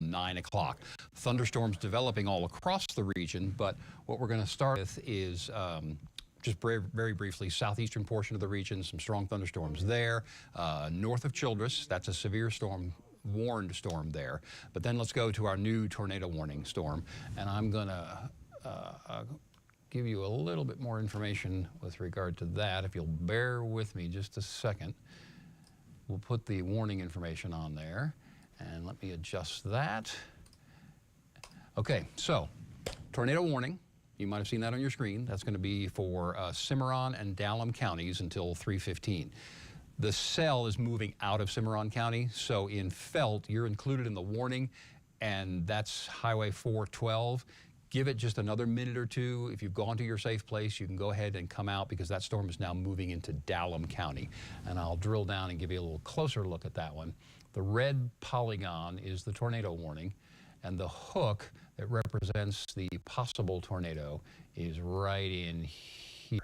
around 9 o'clock. Thunderstorms developing all across the region, but what we're going to start with is just very briefly, southeastern portion of the region, some strong thunderstorms there. North of Childress, that's a severe storm, warned storm there. But then let's go to our new tornado warning storm, and I'm going to give you a little bit more information with regard to that. If you'll bear with me just a second, we'll put the warning information on there, and let me adjust that. Okay, so tornado warning. You might have seen that on your screen. That's going to be for Cimarron and Dallam counties until 3:15. The cell is moving out of Cimarron County, so in Felt, you're included in the warning, and that's Highway 412. Give it just another minute or two. If you've gone to your safe place, you can go ahead and come out because that storm is now moving into Dallam County. And I'll drill down and give you a little closer look at that one. The red polygon is the tornado warning, and the hook that represents the possible tornado is right in here.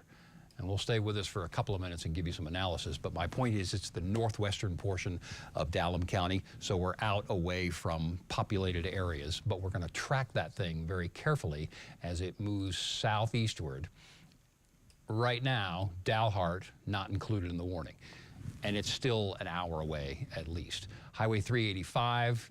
And we'll stay with us for a couple of minutes and give you some analysis. But my point is it's the northwestern portion of Dallam County, so we're out away from populated areas. But we're going to track that thing very carefully as it moves southeastward. Right now, Dalhart not included in the warning. And it's still an hour away at least. Highway 385,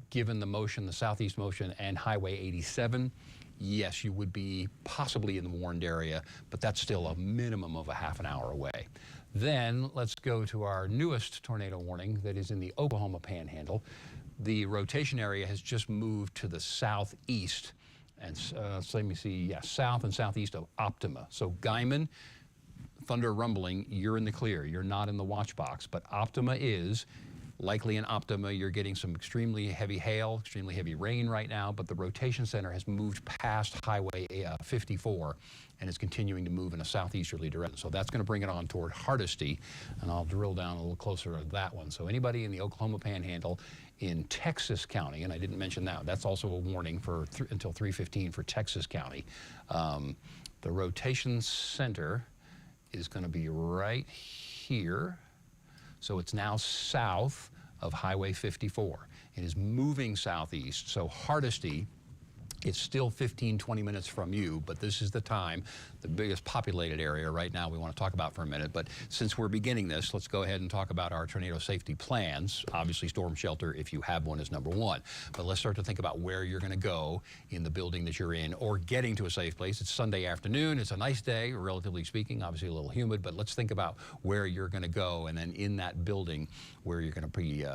given the motion, the southeast motion, and Highway 87, yes, you would be possibly in the warned area, but that's still a minimum of a half an hour away. Then let's go to our newest tornado warning that is in the Oklahoma Panhandle. The rotation area has just moved to the southeast, and so let me see, yeah, south and southeast of Optima. So Guyman, thunder rumbling, you're in the clear. You're not in the watch box, but Optima is. Likely in Optima, you're getting some extremely heavy hail, extremely heavy rain right now, but the rotation center has moved past Highway 54 and is continuing to move in a southeasterly direction. So that's going to bring it on toward Hardesty, and I'll drill down a little closer to that one. So anybody in the Oklahoma Panhandle, in Texas County, and I didn't mention that, that's also a warning for until 3:15 for Texas County. The rotation center is going to be right here. So it's now south of Highway 54. It is moving southeast, so Hardesty, it's still 15, 20 minutes from you, but this is the time, the biggest populated area right now we want to talk about for a minute. But since we're beginning this, let's go ahead and talk about our tornado safety plans. Obviously, storm shelter, if you have one, is number one. But let's start to think about where you're going to go in the building that you're in or getting to a safe place. It's Sunday afternoon. It's a nice day, relatively speaking, obviously a little humid, but let's think about where you're going to go and then in that building where you're going to be,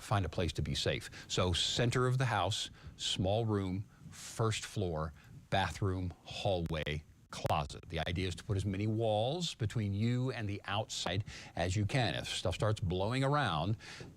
find a place to be safe. So center of the house, small room, first floor, bathroom, hallway, closet. The idea is to put as many walls between you and the outside as you can. If stuff starts blowing around,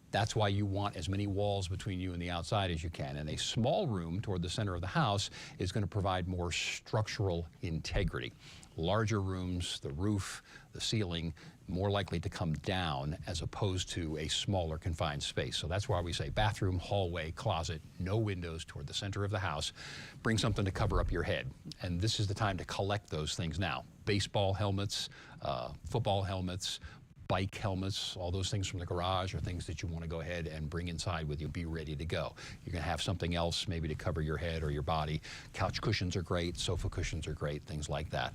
that's why you want as many walls between you and the outside as you can. And a small room toward the center of the house is going to provide more structural integrity. Larger rooms, the roof, the ceiling, more likely to come down as opposed to a smaller confined space. So that's why we say bathroom, hallway, closet, no windows toward the center of the house. Bring something to cover up your head. And this is the time to collect those things now. Baseball helmets, football helmets, bike helmets, all those things from the garage are things that you want to go ahead and bring inside with you, be ready to go. You're going to have something else maybe to cover your head or your body. Couch cushions are great, sofa cushions are great, things like that.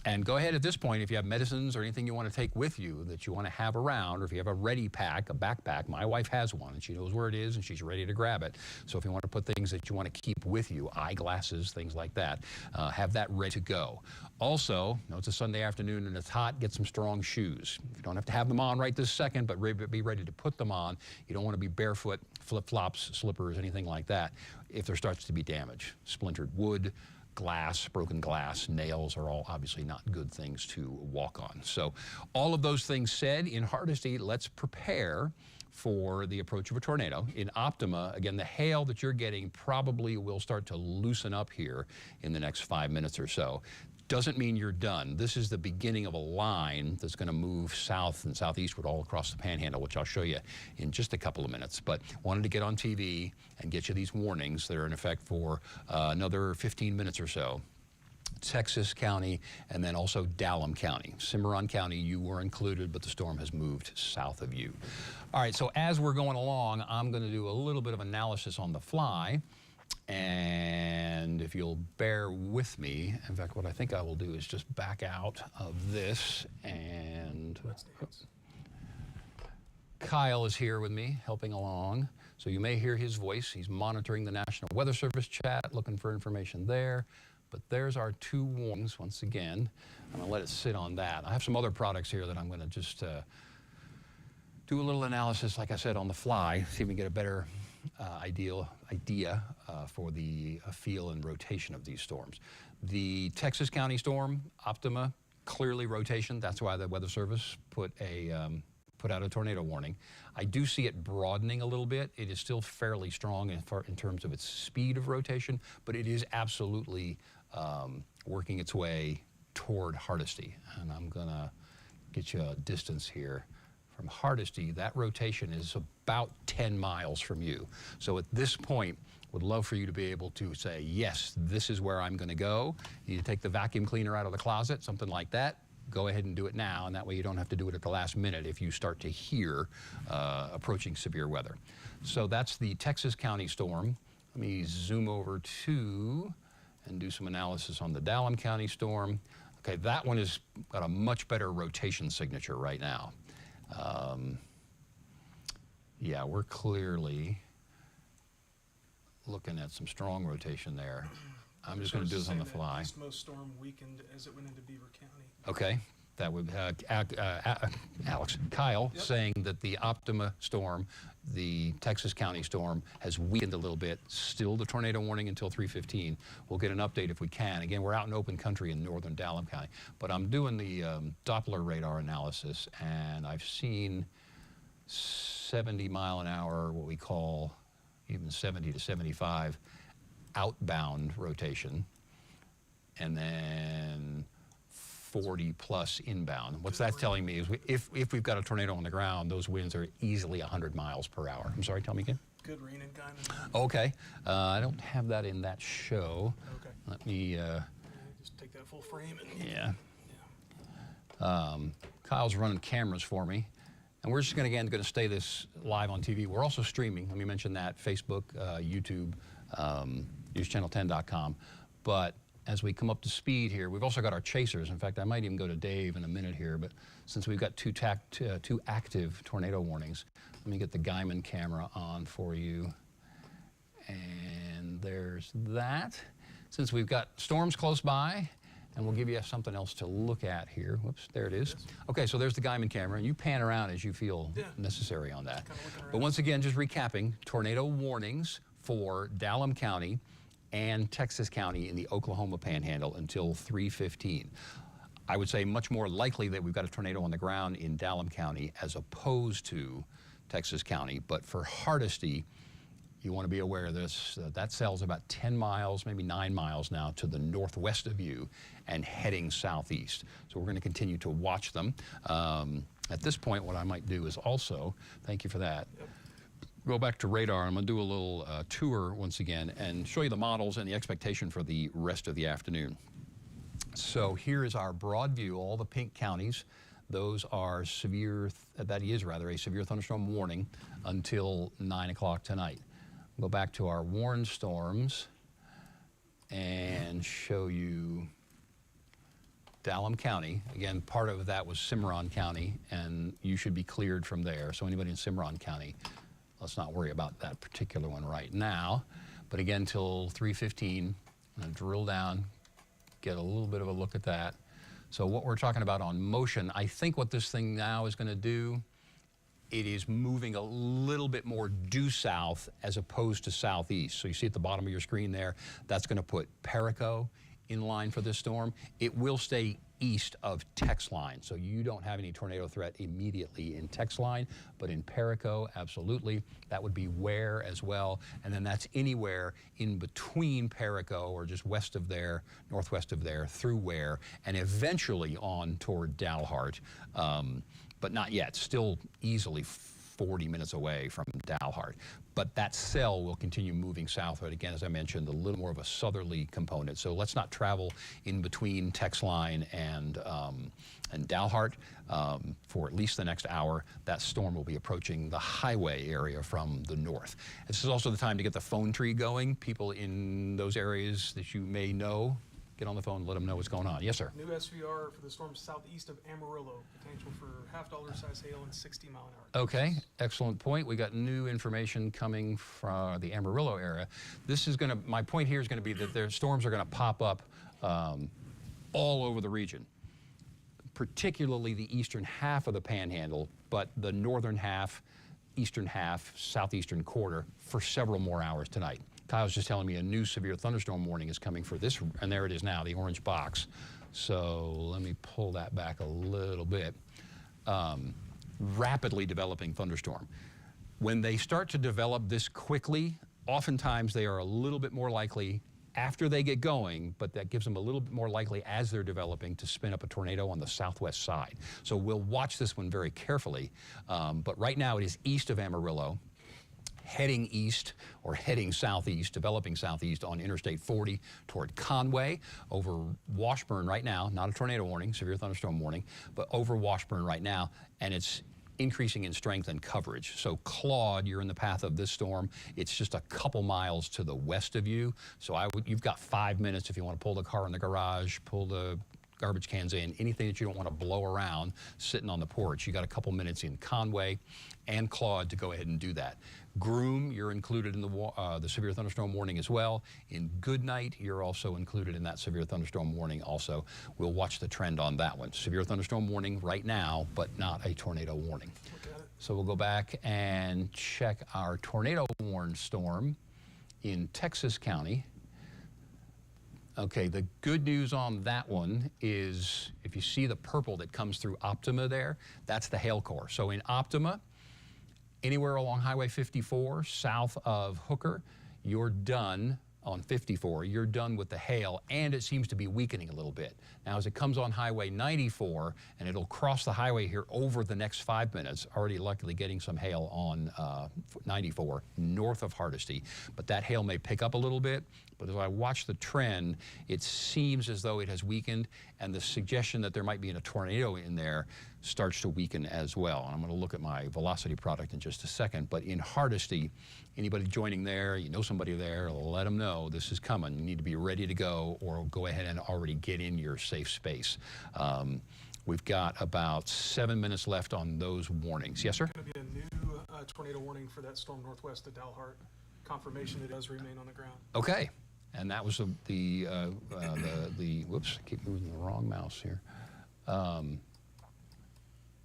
And go ahead at this point, if you have medicines or anything you want to take with you that you want to have around, or if you have a ready pack, a backpack, my wife has one and she knows where it is and she's ready to grab it. So if you want to put things that you want to keep with you, eyeglasses, things like that, have that ready to go. Also, you know, it's a Sunday afternoon and it's hot, get some strong shoes. You don't have to have them on right this second, but be ready to put them on. You don't want to be barefoot, flip-flops, slippers, anything like that if there starts to be damage. Splintered wood, glass, broken glass, nails are all obviously not good things to walk on. So all of those things said, in Hardesty, let's prepare for the approach of a tornado. In Optima, again, the hail that you're getting probably will start to loosen up here in the next 5 minutes or so. Doesn't mean you're done. This is the beginning of a line that's going to move south and southeastward all across the Panhandle, which I'll show you in just a couple of minutes. But wanted to get on TV and get you these warnings that are in effect for another 15 minutes or so. Texas County, and then also Dallam County. Cimarron County, you were included, but the storm has moved south of you. All right, so as we're going along, I'm going to do a little bit of analysis on the fly. And if you'll bear with me, in fact, what I think I will do is just back out of this, and Kyle is here with me, helping along. So you may hear his voice. He's monitoring the National Weather Service chat, looking for information there. But there's our 2 warnings once again. I'm going to let it sit on that. I have some other products here that I'm going to just do a little analysis, like I said, on the fly, see if we can get a better idea for the feel and rotation of these storms. The Texas County storm, Optima, clearly rotation. That's why the Weather Service put out a tornado warning. I do see it broadening a little bit. It is still fairly strong in terms of its speed of rotation, but it is absolutely working its way toward Hardesty. And I'm gonna get you a distance here. From Hardesty, that rotation is about 10 miles from you. So at this point, would love for you to be able to say, yes, this is where I'm gonna go. You need to take the vacuum cleaner out of the closet, something like that. Go ahead and do it now, and that way you don't have to do it at the last minute if you start to hear approaching severe weather. So that's the Texas County storm. Let me zoom over to and do some analysis on the Dallam County storm. Okay, that one has got a much better rotation signature right now. Yeah, we're clearly looking at some strong rotation there. I'm just going to do this on the fly. Most storm weakened as it went into Beaver County. Okay, that would Kyle saying that the Optima storm, the Texas County storm, has weakened a little bit. Still the tornado warning until 3:15. We'll get an update if we can. Again, we're out in open country in northern Dallam County, but I'm doing the Doppler radar analysis, and I've seen 70 mile an hour, what we call even 70 to 75 outbound rotation, and then 40 plus inbound. What's that telling me is if we've got a tornado on the ground, those winds are easily 100 miles per hour. I'm sorry, tell me again. Good rain and diamond. Okay, I don't have that in that show. Okay. Let me just take that full frame and yeah. Kyle's running cameras for me, and we're just going to stay this live on TV. We're also streaming. Let me mention that: Facebook, YouTube, NewsChannel10.com. But as we come up to speed here, we've also got our chasers. In fact, I might even go to Dave in a minute here, but since we've got two active tornado warnings, let me get the Guyman camera on for you. And there's that. Since we've got storms close by, and we'll give you something else to look at here. Whoops, there it is. Okay, so there's the Guyman camera, and you pan around as you feel necessary on that. But once again, just recapping, tornado warnings for Dallam County and Texas County in the Oklahoma Panhandle until 3:15. I would say much more likely that we've got a tornado on the ground in Dallam County as opposed to Texas County. But for Hardesty, you want to be aware of this. That cell's about 10 miles, maybe 9 miles now to the northwest of you and heading southeast. So we're going to continue to watch them. At this point, what I might do is also, thank you for that, go back to radar. I'm going to do a little tour once again and show you the models and the expectation for the rest of the afternoon. So here is our broad view, all the pink counties. Those are severe, that is rather a severe thunderstorm warning until 9 o'clock tonight. Go back to our warned storms and show you Dallam County. Again, part of that was Cimarron County, and you should be cleared from there. So anybody in Cimarron County, let's not worry about that particular one right now. But again, till 3:15, I'm going to drill down, get a little bit of a look at that. So what we're talking about on motion, I think what this thing now is going to do, it is moving a little bit more due south as opposed to southeast. So you see at the bottom of your screen there, that's going to put Perico in line for this storm. It will stay east of text line, so you don't have any tornado threat immediately in text line, but in Perico, absolutely. That would be Ware as well, and then that's anywhere in between Perico or just west of there, northwest of there, through Ware, and eventually on toward Dalhart, but not yet. Still easily 40 minutes away from Dalhart. But that cell will continue moving southward. Again, as I mentioned, a little more of a southerly component. So let's not travel in between Tex Line and Dalhart for at least the next hour. That storm will be approaching the highway area from the north. This is also the time to get the phone tree going. People in those areas that you may know, get on the phone and let them know what's going on. Yes, sir. New SVR for the storm southeast of Amarillo. Potential for $half size hail and 60-mile-an-hour. Okay, excellent point. We got new information coming from the Amarillo area. This is going to, my point here is going to be that their storms are going to pop up all over the region, particularly the eastern half of the Panhandle, but the northern half, eastern half, southeastern quarter for several more hours tonight. Kyle's just telling me a new severe thunderstorm warning is coming for this, and there it is now, the orange box. So let me pull that back a little bit. Rapidly developing thunderstorm. When they start to develop this quickly, oftentimes they are a little bit more likely after they get going, but that gives them a little bit more likely as they're developing to spin up a tornado on the southwest side. So we'll watch this one very carefully. But right now it is east of Amarillo, heading east or heading southeast, developing southeast on Interstate 40 toward Conway, over Washburn right now, not a tornado warning, severe thunderstorm warning, but over Washburn right now, and it's increasing in strength and coverage. So Claude, you're in the path of this storm. It's just a couple miles to the west of you. So you've got 5 minutes if you want to pull the car in the garage, pull the garbage cans in, anything that you don't want to blow around sitting on the porch. You got a couple minutes in Conway and Claude to go ahead and do that. Groom, you're included in the severe thunderstorm warning as well. In Goodnight, you're also included in that severe thunderstorm warning also. We'll watch the trend on that one. Severe thunderstorm warning right now, but not a tornado warning. So we'll go back and check our tornado warned storm in Texas County. Okay, the good news on that one is if you see the purple that comes through Optima there, that's the hail core. So in Optima, anywhere along Highway 54, south of Hooker, you're done on 54. You're done with the hail, and it seems to be weakening a little bit. Now, as it comes on Highway 94, and it'll cross the highway here over the next 5 minutes, already luckily getting some hail on 94 north of Hardesty. But that hail may pick up a little bit. But as I watch the trend, it seems as though it has weakened, and the suggestion that there might be a tornado in there starts to weaken as well. And I'm going to look at my velocity product in just a second. But in Hardesty, anybody joining there, you know somebody there, let them know this is coming. You need to be ready to go, or go ahead and already get in your safe space. We've got about 7 minutes left on those warnings. Yes, sir? There's going to be a new tornado warning for that storm northwest of Dalhart. Confirmation it does remain on the ground. Okay. And that was the whoops, I keep moving the wrong mouse here.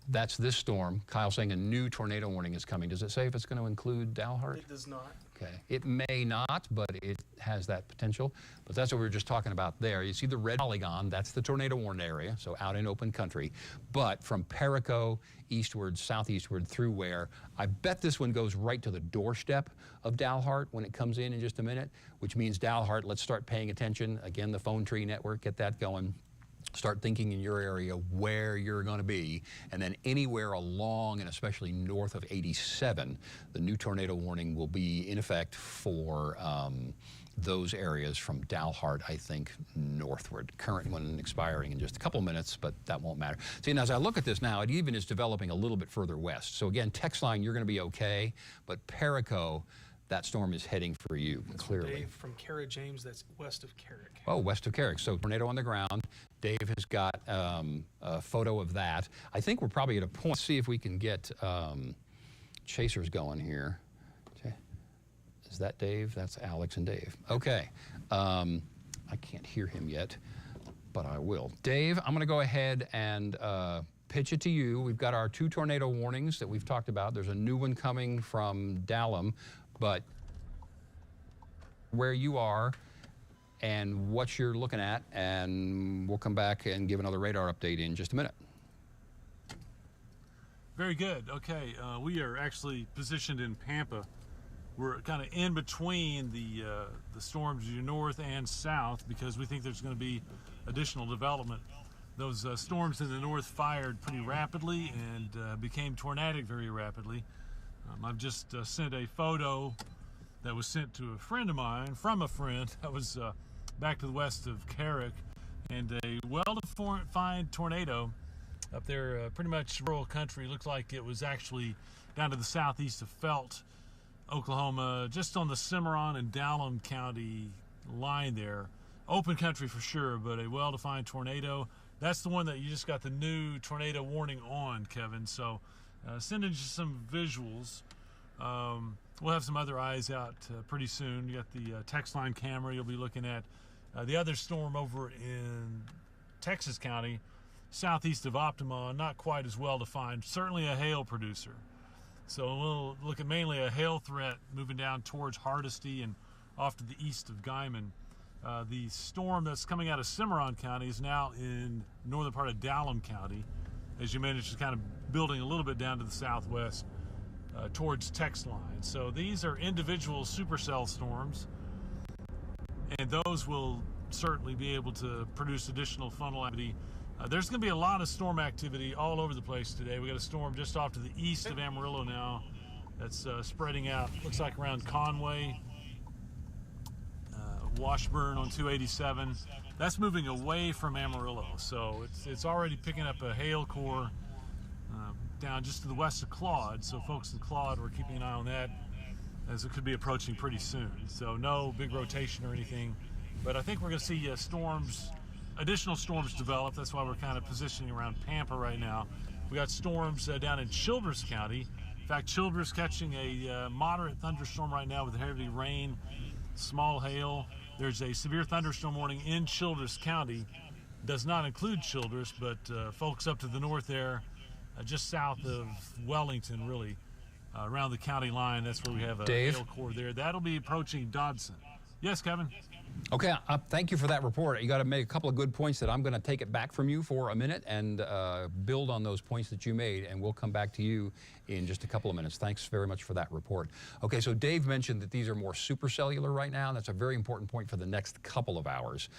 That's this storm. Kyle's saying a new tornado warning is coming. Does it say if it's going to include Dalhart? It does not. Okay. It may not, but it has that potential. But that's what we were just talking about there. You see the red polygon, that's the tornado warned area, so out in open country. But from Perico eastward, southeastward through where, I bet this one goes right to the doorstep of Dalhart when it comes in just a minute, which means Dalhart, let's start paying attention. Again, the phone tree network, get that going. Start thinking in your area where you're going to be, and then anywhere along and especially north of 87, the new tornado warning will be in effect for those areas from Dalhart, I think, northward. Current one expiring in just a couple minutes, but that won't matter. See, and as I look at this now, it even is developing a little bit further west. So again, text line, you're going to be okay, but Perico, that storm is heading for you, clearly. Dave from Cara James, that's west of Carrick. Oh, west of Carrick. So tornado on the ground. Dave has got a photo of that. I think we're probably at a point. See if we can get chasers going here. Okay. Is that Dave? That's Alex and Dave. Okay. I can't hear him yet, but I will. Dave, I'm going to go ahead and pitch it to you. We've got our 2 tornado warnings that we've talked about. There's a new one coming from Dallam, but where you are and what you're looking at, and we'll come back and give another radar update in just a minute. Very good. Okay, we are actually positioned in Pampa. We're kind of in between the storms to your north and south because we think there's going to be additional development. Those storms in the north fired pretty rapidly and became tornadic very rapidly. I've just sent a photo that was sent to a friend of mine from a friend that was back to the west of Carrick, and a well-defined tornado up there, pretty much rural country. Looked like it was actually down to the southeast of Felt, Oklahoma, just on the Cimarron and Dallam County line there. Open country for sure, but a well-defined tornado. That's the one that you just got the new tornado warning on, Kevin. So sending you some visuals. We'll have some other eyes out pretty soon. You got the text line camera you'll be looking at. The other storm over in Texas County, southeast of Optima, not quite as well defined. Certainly a hail producer. So we'll look at mainly a hail threat moving down towards Hardesty and off to the east of Guyman. The storm that's coming out of Cimarron County is now in northern part of Dallam County. As you mentioned, it's kind of building a little bit down to the southwest towards text line. So these are individual supercell storms, and those will certainly be able to produce additional funnel activity. There's going to be a lot of storm activity all over the place today. We got a storm just off to the east of Amarillo now that's spreading out. Looks like around Conway, Washburn on 287. That's moving away from Amarillo, so it's already picking up a hail core down just to the west of Claude. So folks in Claude, we're keeping an eye on that, as it could be approaching pretty soon. So no big rotation or anything, but I think we're going to see additional storms develop. That's why we're kind of positioning around Pampa right now. We got storms down in Childress County. In fact, Childress catching a moderate thunderstorm right now with heavy rain, small hail. There's a severe thunderstorm warning in Childress County. Does not include Childress, but folks up to the north there, just south of Wellington, really, around the county line. That's where we have a hail core there. That'll be approaching Dodson. Yes, Kevin? Okay, thank you for that report. You got to make a couple of good points that I'm going to take it back from you for a minute and build on those points that you made, and we'll come back to you in just a couple of minutes. Thanks very much for that report. Okay, so Dave mentioned that these are more supercellular right now. That's a very important point for the next couple of hours.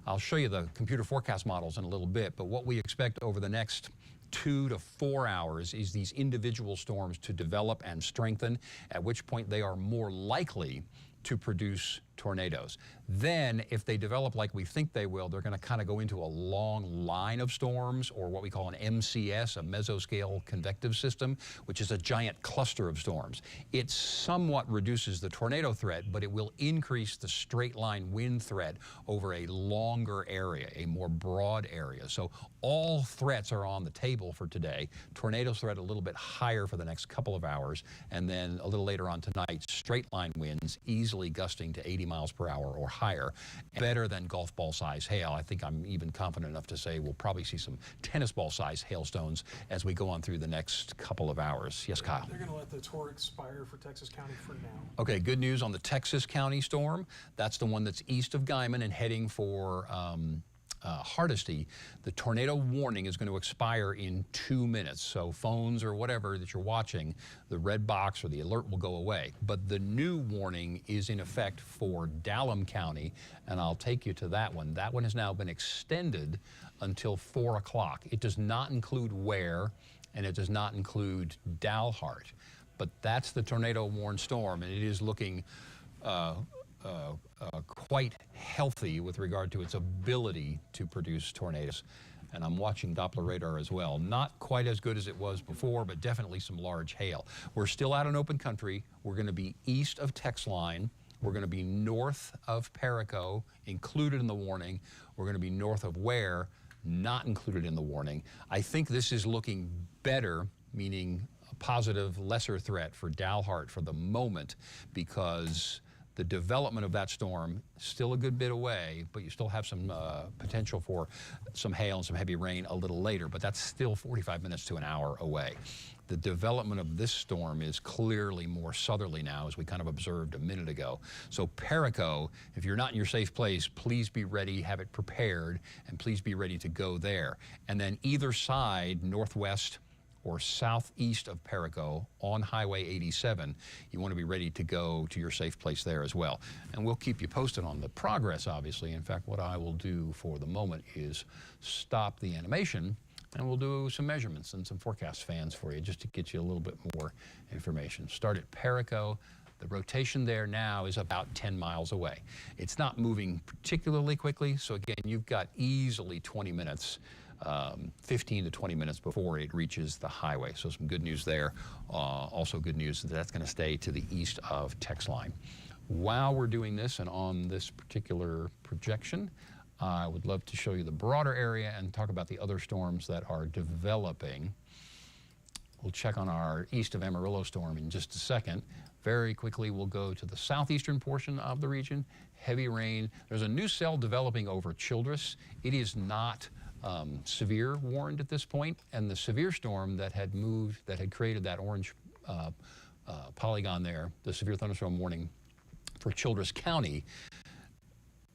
I'll show you the computer forecast models in a little bit, but what we expect over the next 2 to 4 hours is these individual storms to develop and strengthen, at which point they are more likely to produce tornadoes. Then, if they develop like we think they will, they're going to kind of go into a long line of storms, or what we call an MCS, a mesoscale convective system, which is a giant cluster of storms. It somewhat reduces the tornado threat, but it will increase the straight line wind threat over a longer area, a more broad area. So all threats are on the table for today. Tornado threat a little bit higher for the next couple of hours, and then a little later on tonight, straight line winds easily gusting to 80 miles per hour or higher, better than golf ball size hail. I think I'm even confident enough to say we'll probably see some tennis ball size hailstones as we go on through the next couple of hours. Yes, Kyle? They're going to let the tour expire for Texas County for now. Okay, good news on the Texas County storm. That's the one that's east of Guyman and heading for Hardesty. The tornado warning is going to expire in 2 minutes. So phones or whatever that you're watching, the red box or the alert will go away. But the new warning is in effect for Dallam County, and I'll take you to that one. That one has now been extended until 4 o'clock. It does not include Ware, and it does not include Dalhart. But that's the tornado warned storm, and it is looking quite healthy with regard to its ability to produce tornadoes. And I'm watching Doppler radar as well. Not quite as good as it was before, but definitely some large hail. We're still out in open country. We're going to be east of text line. We're going to be north of Perico, included in the warning. We're going to be north of Ware, not included in the warning. I think this is looking better, meaning a positive, lesser threat for Dalhart for the moment, because the development of that storm still a good bit away, but you still have some potential for some hail and some heavy rain a little later, but that's still 45 minutes to an hour away. The development of this storm is clearly more southerly now, as we kind of observed a minute ago. So Perico, if you're not in your safe place, please be ready, have it prepared, and please be ready to go there. And then either side, northwest or southeast of Perico on Highway 87, you want to be ready to go to your safe place there as well. And we'll keep you posted on the progress, obviously. In fact, what I will do for the moment is stop the animation and we'll do some measurements and some forecast fans for you just to get you a little bit more information. Start at Perico. The rotation there now is about 10 miles away. It's not moving particularly quickly, so again, you've got easily 20 minutes, 15 to 20 minutes before it reaches the highway. So some good news there. Also good news that that's going to stay to the east of text line. While we're doing this and on this particular projection, I would love to show you the broader area and talk about the other storms that are developing. We'll check on our east of Amarillo storm in just a second. Very quickly, we'll go to the southeastern portion of the region. Heavy rain. There's a new cell developing over Childress. It is not severe warned at this point, and the severe storm that had moved, that had created that orange polygon there, the severe thunderstorm warning for Childress County,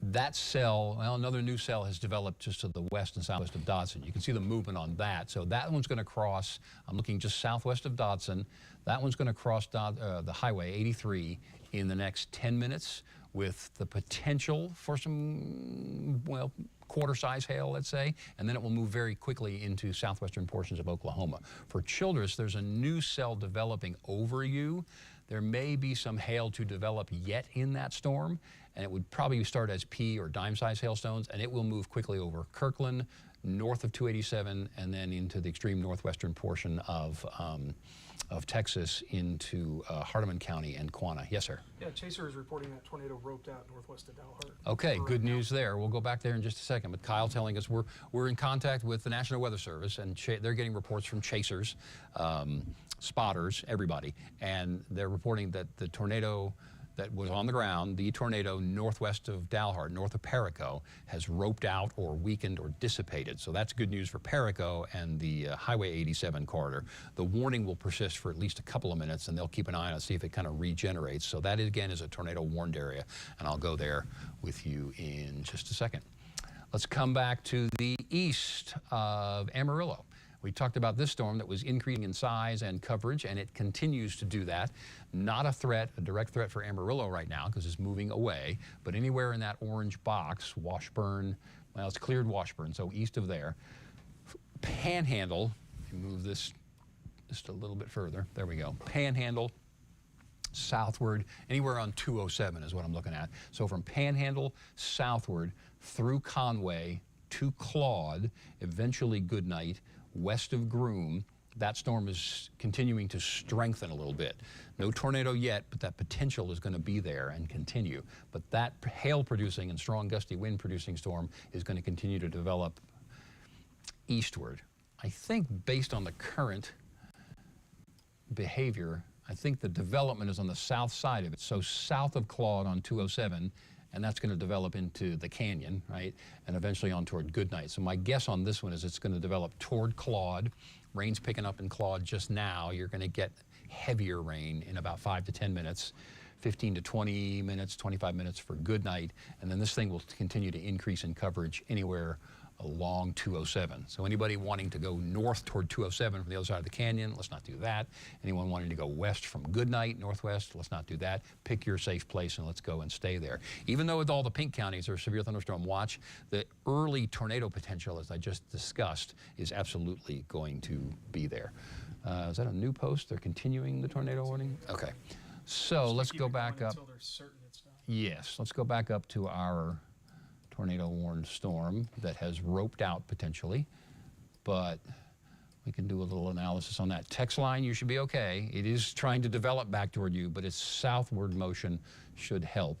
that cell, well, another new cell has developed just to the west and southwest of Dodson. You can see the movement on that. So that one's going to cross, I'm looking just southwest of Dodson. That one's going to cross the highway 83 in the next 10 minutes with the potential for some, well, quarter-size hail, let's say, and then it will move very quickly into southwestern portions of Oklahoma. For Childress, there's a new cell developing over you. There may be some hail to develop yet in that storm, and it would probably start as pea or dime-sized hailstones, and it will move quickly over Kirkland, north of 287, and then into the extreme northwestern portion of Texas into Hardeman County and Quanah. Yes, sir? Yeah, Chaser is reporting that tornado roped out northwest of Dalhart. Okay, good news there. We'll go back there in just a second. But Kyle telling us we're in contact with the National Weather Service, and they're getting reports from chasers, spotters, everybody. And they're reporting that the tornado that was on the ground, the tornado northwest of Dalhart, north of Perico, has roped out or weakened or dissipated. So that's good news for Perico and the Highway 87 corridor. The warning will persist for at least a couple of minutes, and they'll keep an eye on it, see if it kind of regenerates. So that, again, is a tornado warned area, and I'll go there with you in just a second. Let's come back to the east of Amarillo. We talked about this storm that was increasing in size and coverage, and it continues to do that. Not a threat, a direct threat for Amarillo right now because it's moving away, but anywhere in that orange box, Washburn, well, it's cleared Washburn, so east of there. Panhandle, if you move this just a little bit further, there we go. Panhandle, southward, anywhere on 207 is what I'm looking at. So from Panhandle southward through Conway to Claude, eventually Goodnight, west of Groom, that storm is continuing to strengthen a little bit. No tornado yet, but that potential is going to be there and continue. But that hail-producing and strong gusty wind-producing storm is going to continue to develop eastward. I think based on the current behavior, I think the development is on the south side of it. So south of Claude on 207, and that's going to develop into the canyon, right? And eventually on toward Goodnight. So my guess on this one is it's going to develop toward Claude. Rain's picking up in Claude just now. You're going to get heavier rain in about 5 to 10 minutes, 15 to 20 minutes, 25 minutes for Goodnight. And then this thing will continue to increase in coverage anywhere along 207. So anybody wanting to go north toward 207 from the other side of the canyon, let's not do that. Anyone wanting to go west from Goodnight, northwest, let's not do that. Pick your safe place and let's go and stay there. Even though with all the pink counties are severe thunderstorm watch, the early tornado potential, as I just discussed, is absolutely going to be there. Is that a new post? They're continuing the tornado warning? Okay. So let's go back up. Until they're certain it's done. Yes, let's go back up to our tornado warned storm that has roped out potentially, but we can do a little analysis on that. Text line, you should be okay. It is trying to develop back toward you, but its southward motion should help.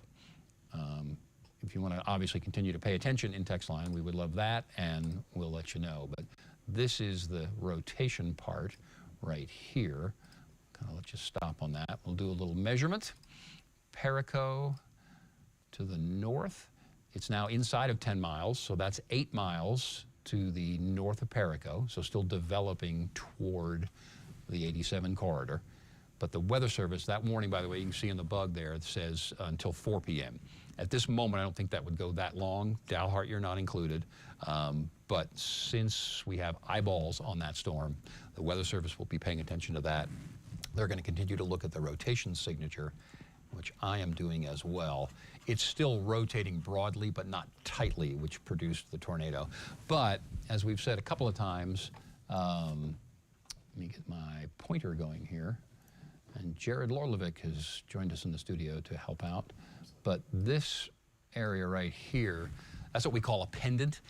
If you want to obviously continue to pay attention in text line, we would love that, and we'll let you know. But this is the rotation part right here. Kind of let you stop on that. We'll do a little measurement. Perico to the north. It's now inside of 10 miles, so that's 8 miles to the north of Perico, so still developing toward the 87 corridor. But the Weather Service, that warning, by the way, you can see in the bug there, it says until 4 p.m. At this moment, I don't think that would go that long. Dalhart, you're not included. But since we have eyeballs on that storm, the Weather Service will be paying attention to that. They're going to continue to look at the rotation signature, which I am doing as well. It's still rotating broadly, but not tightly, which produced the tornado. But as we've said a couple of times, Let me get my pointer going here. And Jared Lorlovic has joined us in the studio to help out. But this area right here, that's what we call a pendant.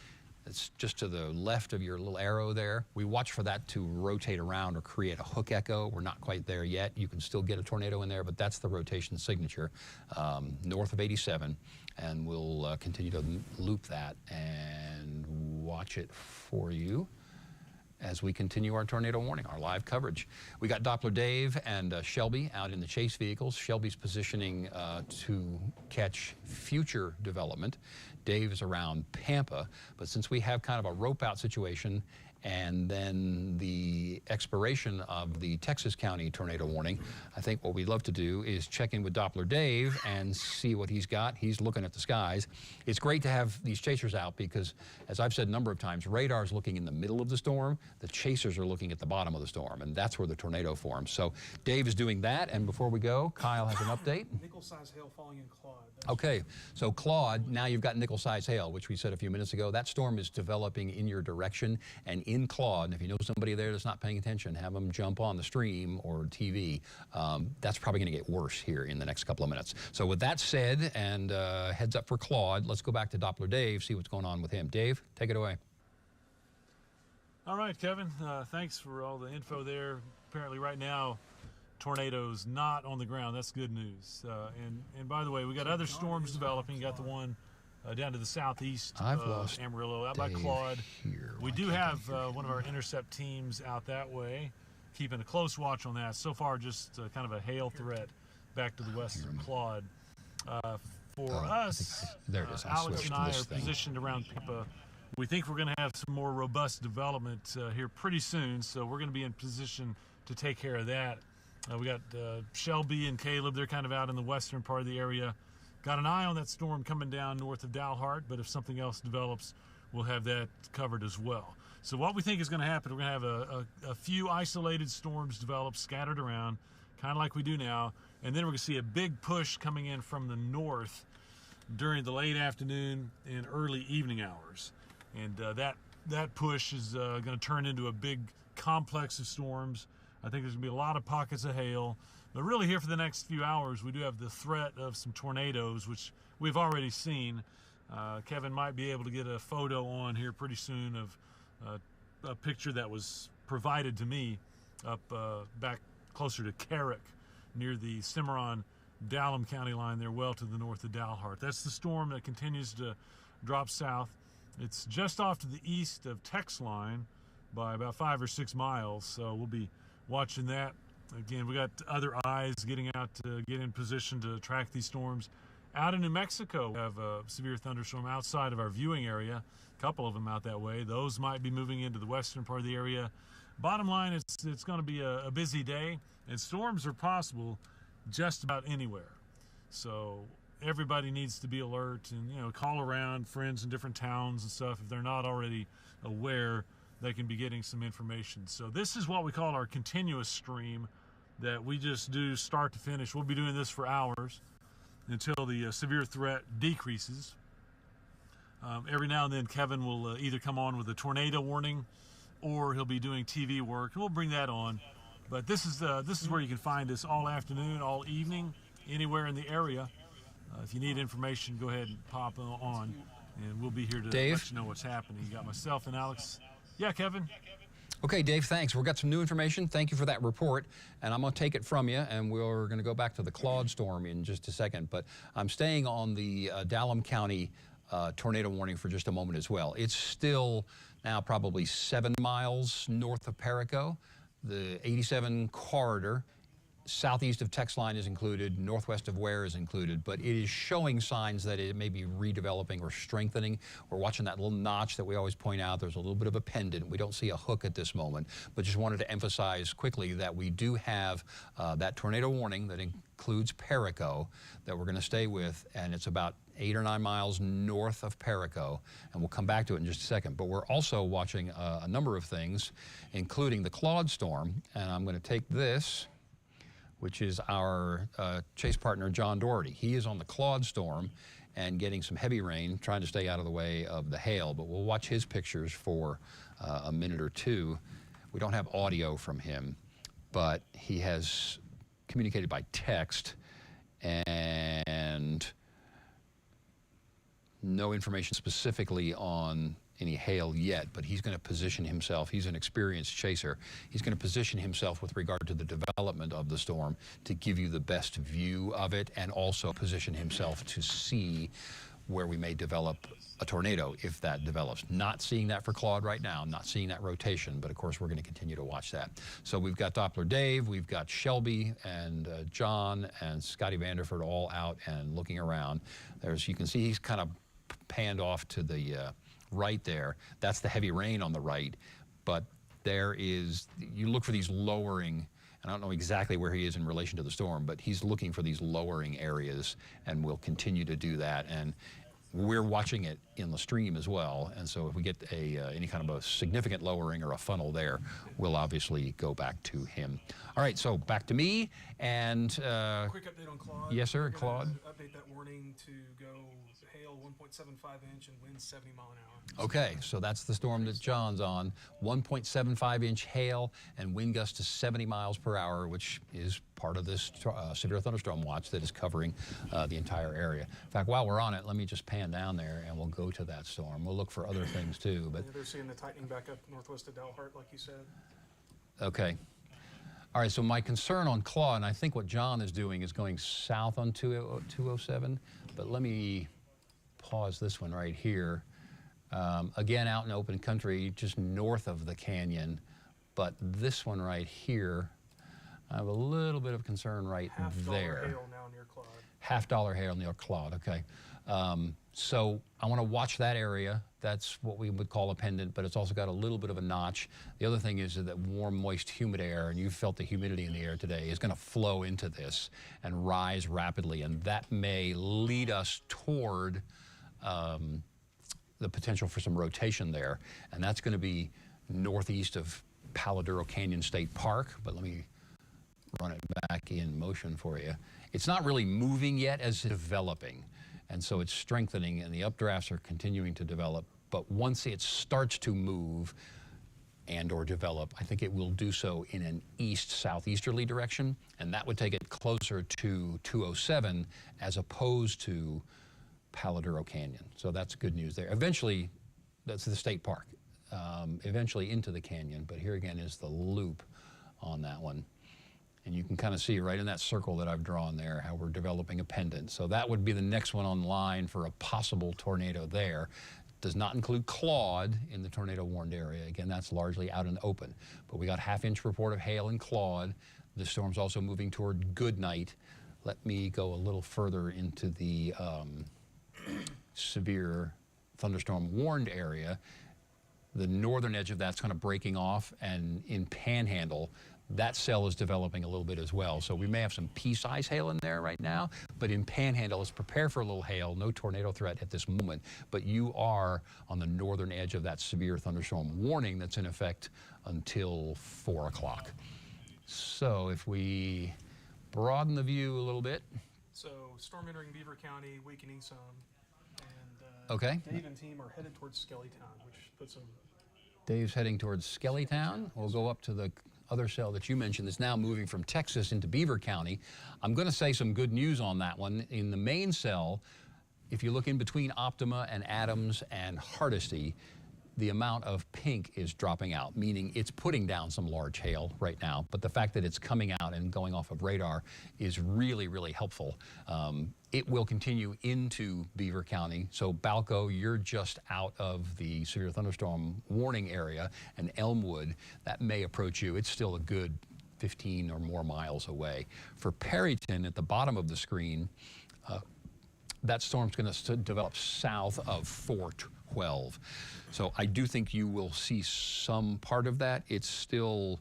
It's just to the left of your little arrow there. We watch for that to rotate around or create a hook echo. We're not quite there yet. You can still get a tornado in there, but that's the rotation signature north of 87. And we'll continue to loop that and watch it for you as we continue our tornado warning, our live coverage. We got Doppler Dave and Shelby out in the chase vehicles. Shelby's positioning to catch future development. Dave is around Pampa, but since we have kind of a rope out situation and then the expiration of the Texas County tornado warning, I think what we'd love to do is check in with Doppler Dave and see what he's got. He's looking at the skies. It's great to have these chasers out because, as I've said a number of times, radar's looking in the middle of the storm. The chasers are looking at the bottom of the storm, and that's where the tornado forms. So Dave is doing that, and before we go, Kyle has an update. Nickel-sized hail falling in Claude. Okay, so Claude, now you've got nickel-sized hail, which we said a few minutes ago. That storm is developing in your direction, and in Claude, if you know somebody there that's not paying attention, have them jump on the stream or TV. That's probably going to get worse here in the next couple of minutes. So with that said, and heads up for Claude, let's go back to Doppler Dave, see what's going on with him. Dave, take it away. All right, Kevin, thanks for all the info there. Apparently right now, tornadoes not on the ground. That's good news. And by the way, we got other storms developing. You got the one down to the southeast of Amarillo, out by Claude. We do have one of our intercept teams out that way, keeping a close watch on that. So far, just kind of a hail threat back to the west of Claude. For us, Alex and I are positioned around Pampa. We think we're going to have some more robust development here pretty soon, so we're going to be in position to take care of that. We got Shelby and Caleb. They're kind of out in the western part of the area. Got an eye on that storm coming down north of Dalhart, but if something else develops, we'll have that covered as well. So what we think is going to happen, we're going to have a few isolated storms develop, scattered around, kind of like we do now, and then we're going to see a big push coming in from the north during the late afternoon and early evening hours. And that push is going to turn into a big complex of storms. I think there's going to be a lot of pockets of hail. But really here for the next few hours, we do have the threat of some tornadoes, which we've already seen. Kevin might be able to get a photo on here pretty soon of a picture that was provided to me up back closer to Carrick, near the Cimarron-Dallam County line there, well to the north of Dalhart. That's the storm that continues to drop south. It's just off to the east of Tex line by about 5 or 6 miles, so we'll be watching that. Again, we got other eyes getting out to get in position to track these storms. Out in New Mexico, we have a severe thunderstorm outside of our viewing area, a couple of them out that way. Those might be moving into the western part of the area. Bottom line, it's going to be a busy day, and storms are possible just about anywhere. So everybody needs to be alert and, call around friends in different towns and stuff. If they're not already aware, they can be getting some information. So this is what we call our continuous stream that we just do start to finish. We'll be doing this for hours until the severe threat decreases. Every now and then Kevin will either come on with a tornado warning or he'll be doing TV work, and we'll bring that on. But this is where you can find us all afternoon, all evening, anywhere in the area. If you need information, go ahead and pop on, and we'll be here to let you know what's happening. You got myself and Alex. Yeah, Kevin. Okay, Dave, thanks. We've got some new information. Thank you for that report, and I'm going to take it from you, and we're going to go back to the Claude storm in just a second. But I'm staying on the Dallam County tornado warning for just a moment as well. It's still now probably 7 miles north of Perico. The 87 corridor, southeast of Tex line is included, northwest of Ware is included, but it is showing signs that it may be redeveloping or strengthening. We're watching that little notch that we always point out. There's a little bit of a pendant. We don't see a hook at this moment, but just wanted to emphasize quickly that we do have that tornado warning that includes Perico that we're going to stay with, and it's about 8 or 9 miles north of Perico, and we'll come back to it in just a second. But we're also watching a number of things, including the Claude storm, and I'm going to take this, which is our chase partner, John Doherty. He is on the Claude storm and getting some heavy rain, trying to stay out of the way of the hail, but we'll watch his pictures for a minute or two We don't have audio from him, but he has communicated by text, and no information specifically on any hail yet, but he's going to position himself. He's an experienced chaser. He's going to position himself with regard to the development of the storm to give you the best view of it, and also position himself to see where we may develop a tornado if that develops. Not seeing that for Claude right now, not seeing that rotation, but of course we're going to continue to watch that. So we've got Doppler Dave, we've got Shelby and John and Scotty Vanderford all out and looking around. You can see he's kind of panned off to the right there. That's the heavy rain on the right, but you look for these lowering, and I don't know exactly where he is in relation to the storm, but he's looking for these lowering areas, and we'll continue to do that. And we're watching it in the stream as well, and so if we get any kind of a significant lowering or a funnel there, we'll obviously go back to him. All right, so back to me, and Quick update on Claude. Yes, sir, We're gonna Claude. Update that warning to go hail 1.75 inch and wind 70 mile an hour. okay, so that's the storm that John's on. 1.75-inch hail and wind gusts to 70 miles per hour, which is part of this severe thunderstorm watch that is covering the entire area. In fact, while we're on it, let me just pan down there and we'll go to that storm. We'll look for other things too. But Yeah, they're seeing the tightening back up northwest of Dalhart, like you said. okay. All right, so my concern on Claude, and I think what John is doing is going south on 207, but let me pause this one right here. Again, out in open country, just north of the canyon, but this one right here, I have a little bit of concern right $50 there. hail now near Claude. $50 hail near Claude, okay. So I want to watch that area. That's what we would call a pendant, but it's also got a little bit of a notch. The other thing is that warm, moist, humid air, and you felt the humidity in the air today, is going to flow into this and rise rapidly, and that may lead us toward the potential for some rotation there, and that's going to be northeast of Palo Duro Canyon State Park, but let me run it back in motion for you. It's not really moving yet as it's developing, and so it's strengthening, and the updrafts are continuing to develop, but once it starts to move and or develop, I think it will do so in an east-southeasterly direction, and that would take it closer to 207 as opposed to Palo Duro Canyon. So that's good news there. Eventually, that's the state park, eventually into the canyon, but here again is the loop on that one. And you can kind of see right in that circle that I've drawn there how we're developing a pendant. So that would be the next one on line for a possible tornado there. Does not include Claude in the tornado warned area. Again, that's largely out in the open. But we got half-inch report of hail in Claude. The storm's also moving toward Goodnight. Let me go a little further into the severe thunderstorm warned area. The northern edge of that's kind of breaking off, and in Panhandle, that cell is developing a little bit as well. So we may have some pea-size hail in there right now, but in Panhandle, let's prepare for a little hail. No tornado threat at this moment, but you are on the northern edge of that severe thunderstorm warning that's in effect until 4 o'clock. So if we broaden the view a little bit. So storm entering Beaver County, weakening some, and Okay. Dave and team are headed towards Skellytown, which puts them. Dave's heading towards Skellytown. We'll go up to the other cell that you mentioned that's now moving from Texas into Beaver County. I'm going to say some good news on that one. In the main cell, if you look in between Optima and Adams and Hardesty, the amount of pink is dropping out, meaning it's putting down some large hail right now, but the fact that it's coming out and going off of radar is really, really helpful. It will continue into Beaver County, so Balco, you're just out of the severe thunderstorm warning area, and Elmwood, that may approach you. It's still a good 15 or more miles away. For Perryton, at the bottom of the screen, that storm's going to develop south of 412. So I do think you will see some part of that. It's still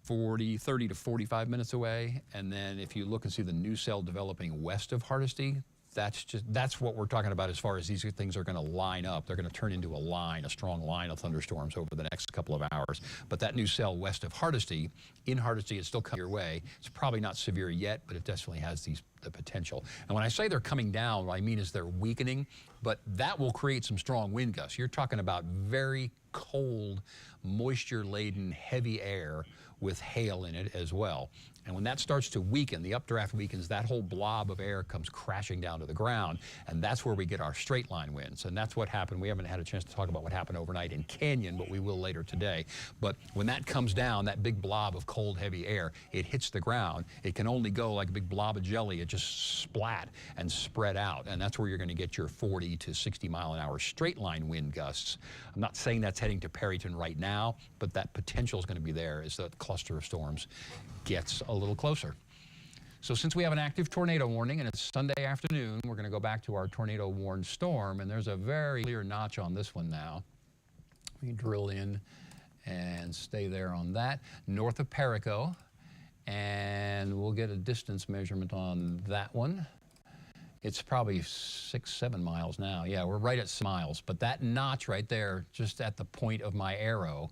30 to 45 minutes away. And then if you look and see the new cell developing west of Hardesty, that's what we're talking about as far as these things are going to line up. They're going to turn into a strong line of thunderstorms over the next couple of hours. But that new cell west of Hardesty, in Hardesty, it's still coming your way. It's probably not severe yet, but it definitely has the potential. And when I say they're coming down, what I mean is they're weakening, but that will create some strong wind gusts. You're talking about very cold, moisture-laden, heavy air with hail in it as well. And when that starts to weaken, the updraft weakens, that whole blob of air comes crashing down to the ground, and that's where we get our straight line winds. And that's what happened. We haven't had a chance to talk about what happened overnight in Canyon, but we will later today. But when that comes down, that big blob of cold, heavy air, it hits the ground. It can only go like a big blob of jelly. It just splat and spread out, and that's where you're going to get your 40 to 60 mile an hour straight line wind gusts. I'm not saying that's heading to Perryton right now, but that potential is going to be there as the cluster of storms gets a little closer. So since we have an active tornado warning and it's Sunday afternoon, we're going to go back to our tornado warned storm, and there's a very clear notch on this one now. We drill in and stay there on that. North of Perico, and we'll get a distance measurement on that one. It's probably 6-7 miles now. Yeah, we're right at 6 miles, but that notch right there, just at the point of my arrow,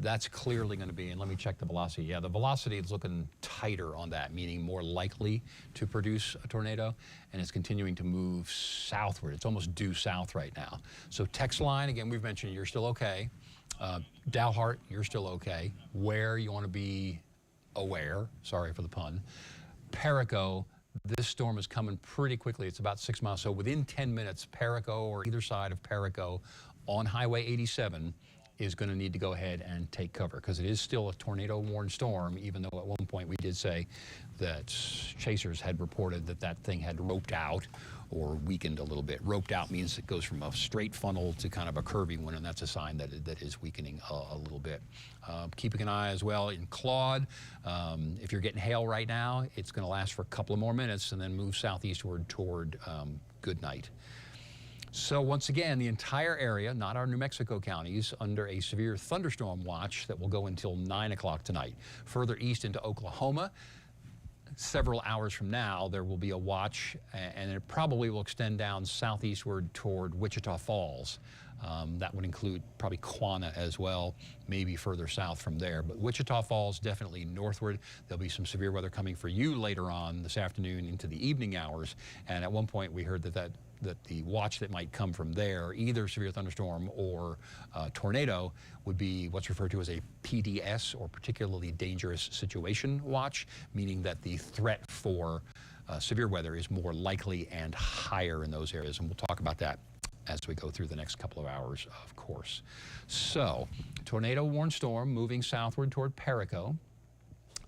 that's clearly going to be, and let me check the velocity. Yeah, the velocity is looking tighter on that, meaning more likely to produce a tornado, and it's continuing to move southward. It's almost due south right now. So text line, again, we've mentioned you're still okay. Dalhart, you're still okay. Where you want to be aware, sorry for the pun. Perico, this storm is coming pretty quickly. It's about 6 miles. So within 10 minutes, Perico or either side of Perico on Highway 87 is going to need to go ahead and take cover, because it is still a tornado warned storm, even though at one point we did say that chasers had reported that that thing had roped out or weakened a little bit. Roped out means it goes from a straight funnel to kind of a curvy one, and that's a sign that that is weakening a little bit. Keeping an eye as well in Claude. If you're getting hail right now, it's going to last for a couple of more minutes and then move southeastward toward Goodnight. So once again, the entire area, not our New Mexico counties, under a severe thunderstorm watch that will go until 9 o'clock tonight. Further east into Oklahoma, several hours from now, there will be a watch, and it probably will extend down southeastward toward Wichita Falls. That would include probably Quanah as well, maybe further south from there. But Wichita Falls, definitely northward. There'll be some severe weather coming for you later on this afternoon into the evening hours. And at one point, we heard that the watch that might come from there, either severe thunderstorm or tornado, would be what's referred to as a PDS, or particularly dangerous situation watch, meaning that the threat for severe weather is more likely and higher in those areas. And we'll talk about that as we go through the next couple of hours, of course. So, tornado warned storm moving southward toward Perico.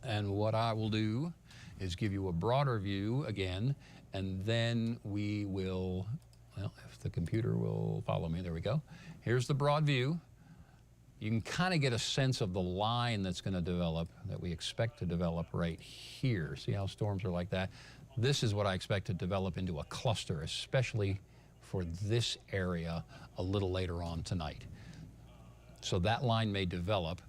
And what I will do is give you a broader view again, and then we will, well, if the computer will follow me, there we go. Here's the broad view. You can kind of get a sense of the line that's going to develop, that we expect to develop right here. See how storms are like that? This is what I expect to develop into a cluster, especially for this area a little later on tonight. So that line may develop,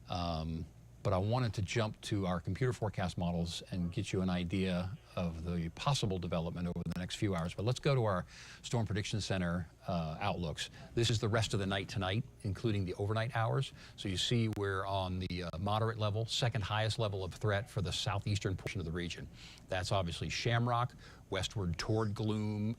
but I wanted to jump to our computer forecast models and get you an idea of the possible development over the next few hours. But let's go to our Storm Prediction Center outlooks. This is the rest of the night tonight, including the overnight hours. So you see we're on the moderate level, second highest level of threat for the southeastern portion of the region. That's obviously Shamrock, westward toward Groom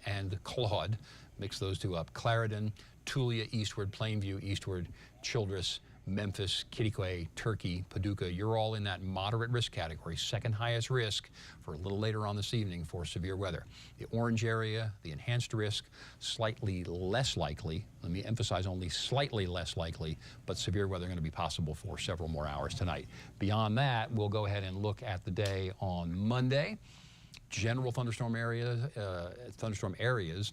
and Claude. Mix those two up. Clarendon, Tulia eastward, Plainview eastward, Childress, Memphis, Kittiquay, Turkey, Paducah, you're all in that moderate risk category, second highest risk for a little later on this evening for severe weather. The orange area, the enhanced risk, slightly less likely, let me emphasize only slightly less likely, but severe weather going to be possible for several more hours tonight. Beyond that, we'll go ahead and look at the day on Monday. General thunderstorm areas,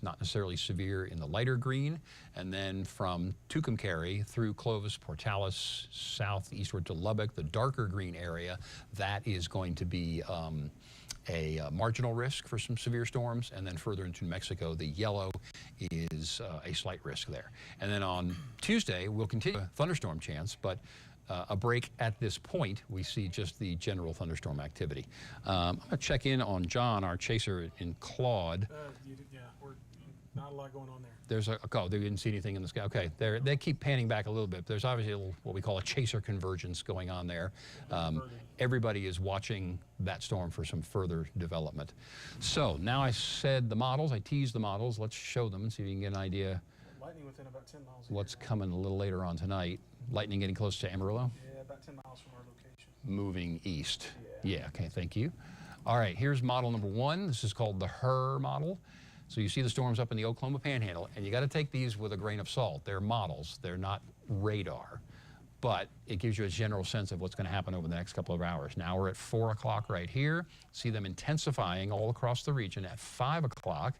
not necessarily severe, in the lighter green, and then from Tucumcari through Clovis, Portales, southeastward to Lubbock, the darker green area, that is going to be a marginal risk for some severe storms, and then further into New Mexico, the yellow is a slight risk there. And then on Tuesday, we'll continue a thunderstorm chance, but a break at this point. We see just the general thunderstorm activity. I'm going to check in on John, our chaser in Claude. Yeah, we're not a lot going on there. There's they didn't see anything in the sky. Okay, they keep panning back a little bit. There's obviously a little, what we call a chaser convergence going on there. Everybody is watching that storm for some further development. So now I said the models, I teased the models. Let's show them and see if you can get an idea Lightning within about 10 miles. what's coming a little later on tonight. Lightning getting close to Amarillo? Yeah, about 10 miles from our location. Moving east. Yeah, okay, thank you. All right, here's model number 1. This is called the HER model. So you see the storms up in the Oklahoma Panhandle, and you got to take these with a grain of salt. They're models, they're not radar, but it gives you a general sense of what's going to happen over the next couple of hours. Now we're at 4 o'clock right here. See them intensifying all across the region. At 5 o'clock,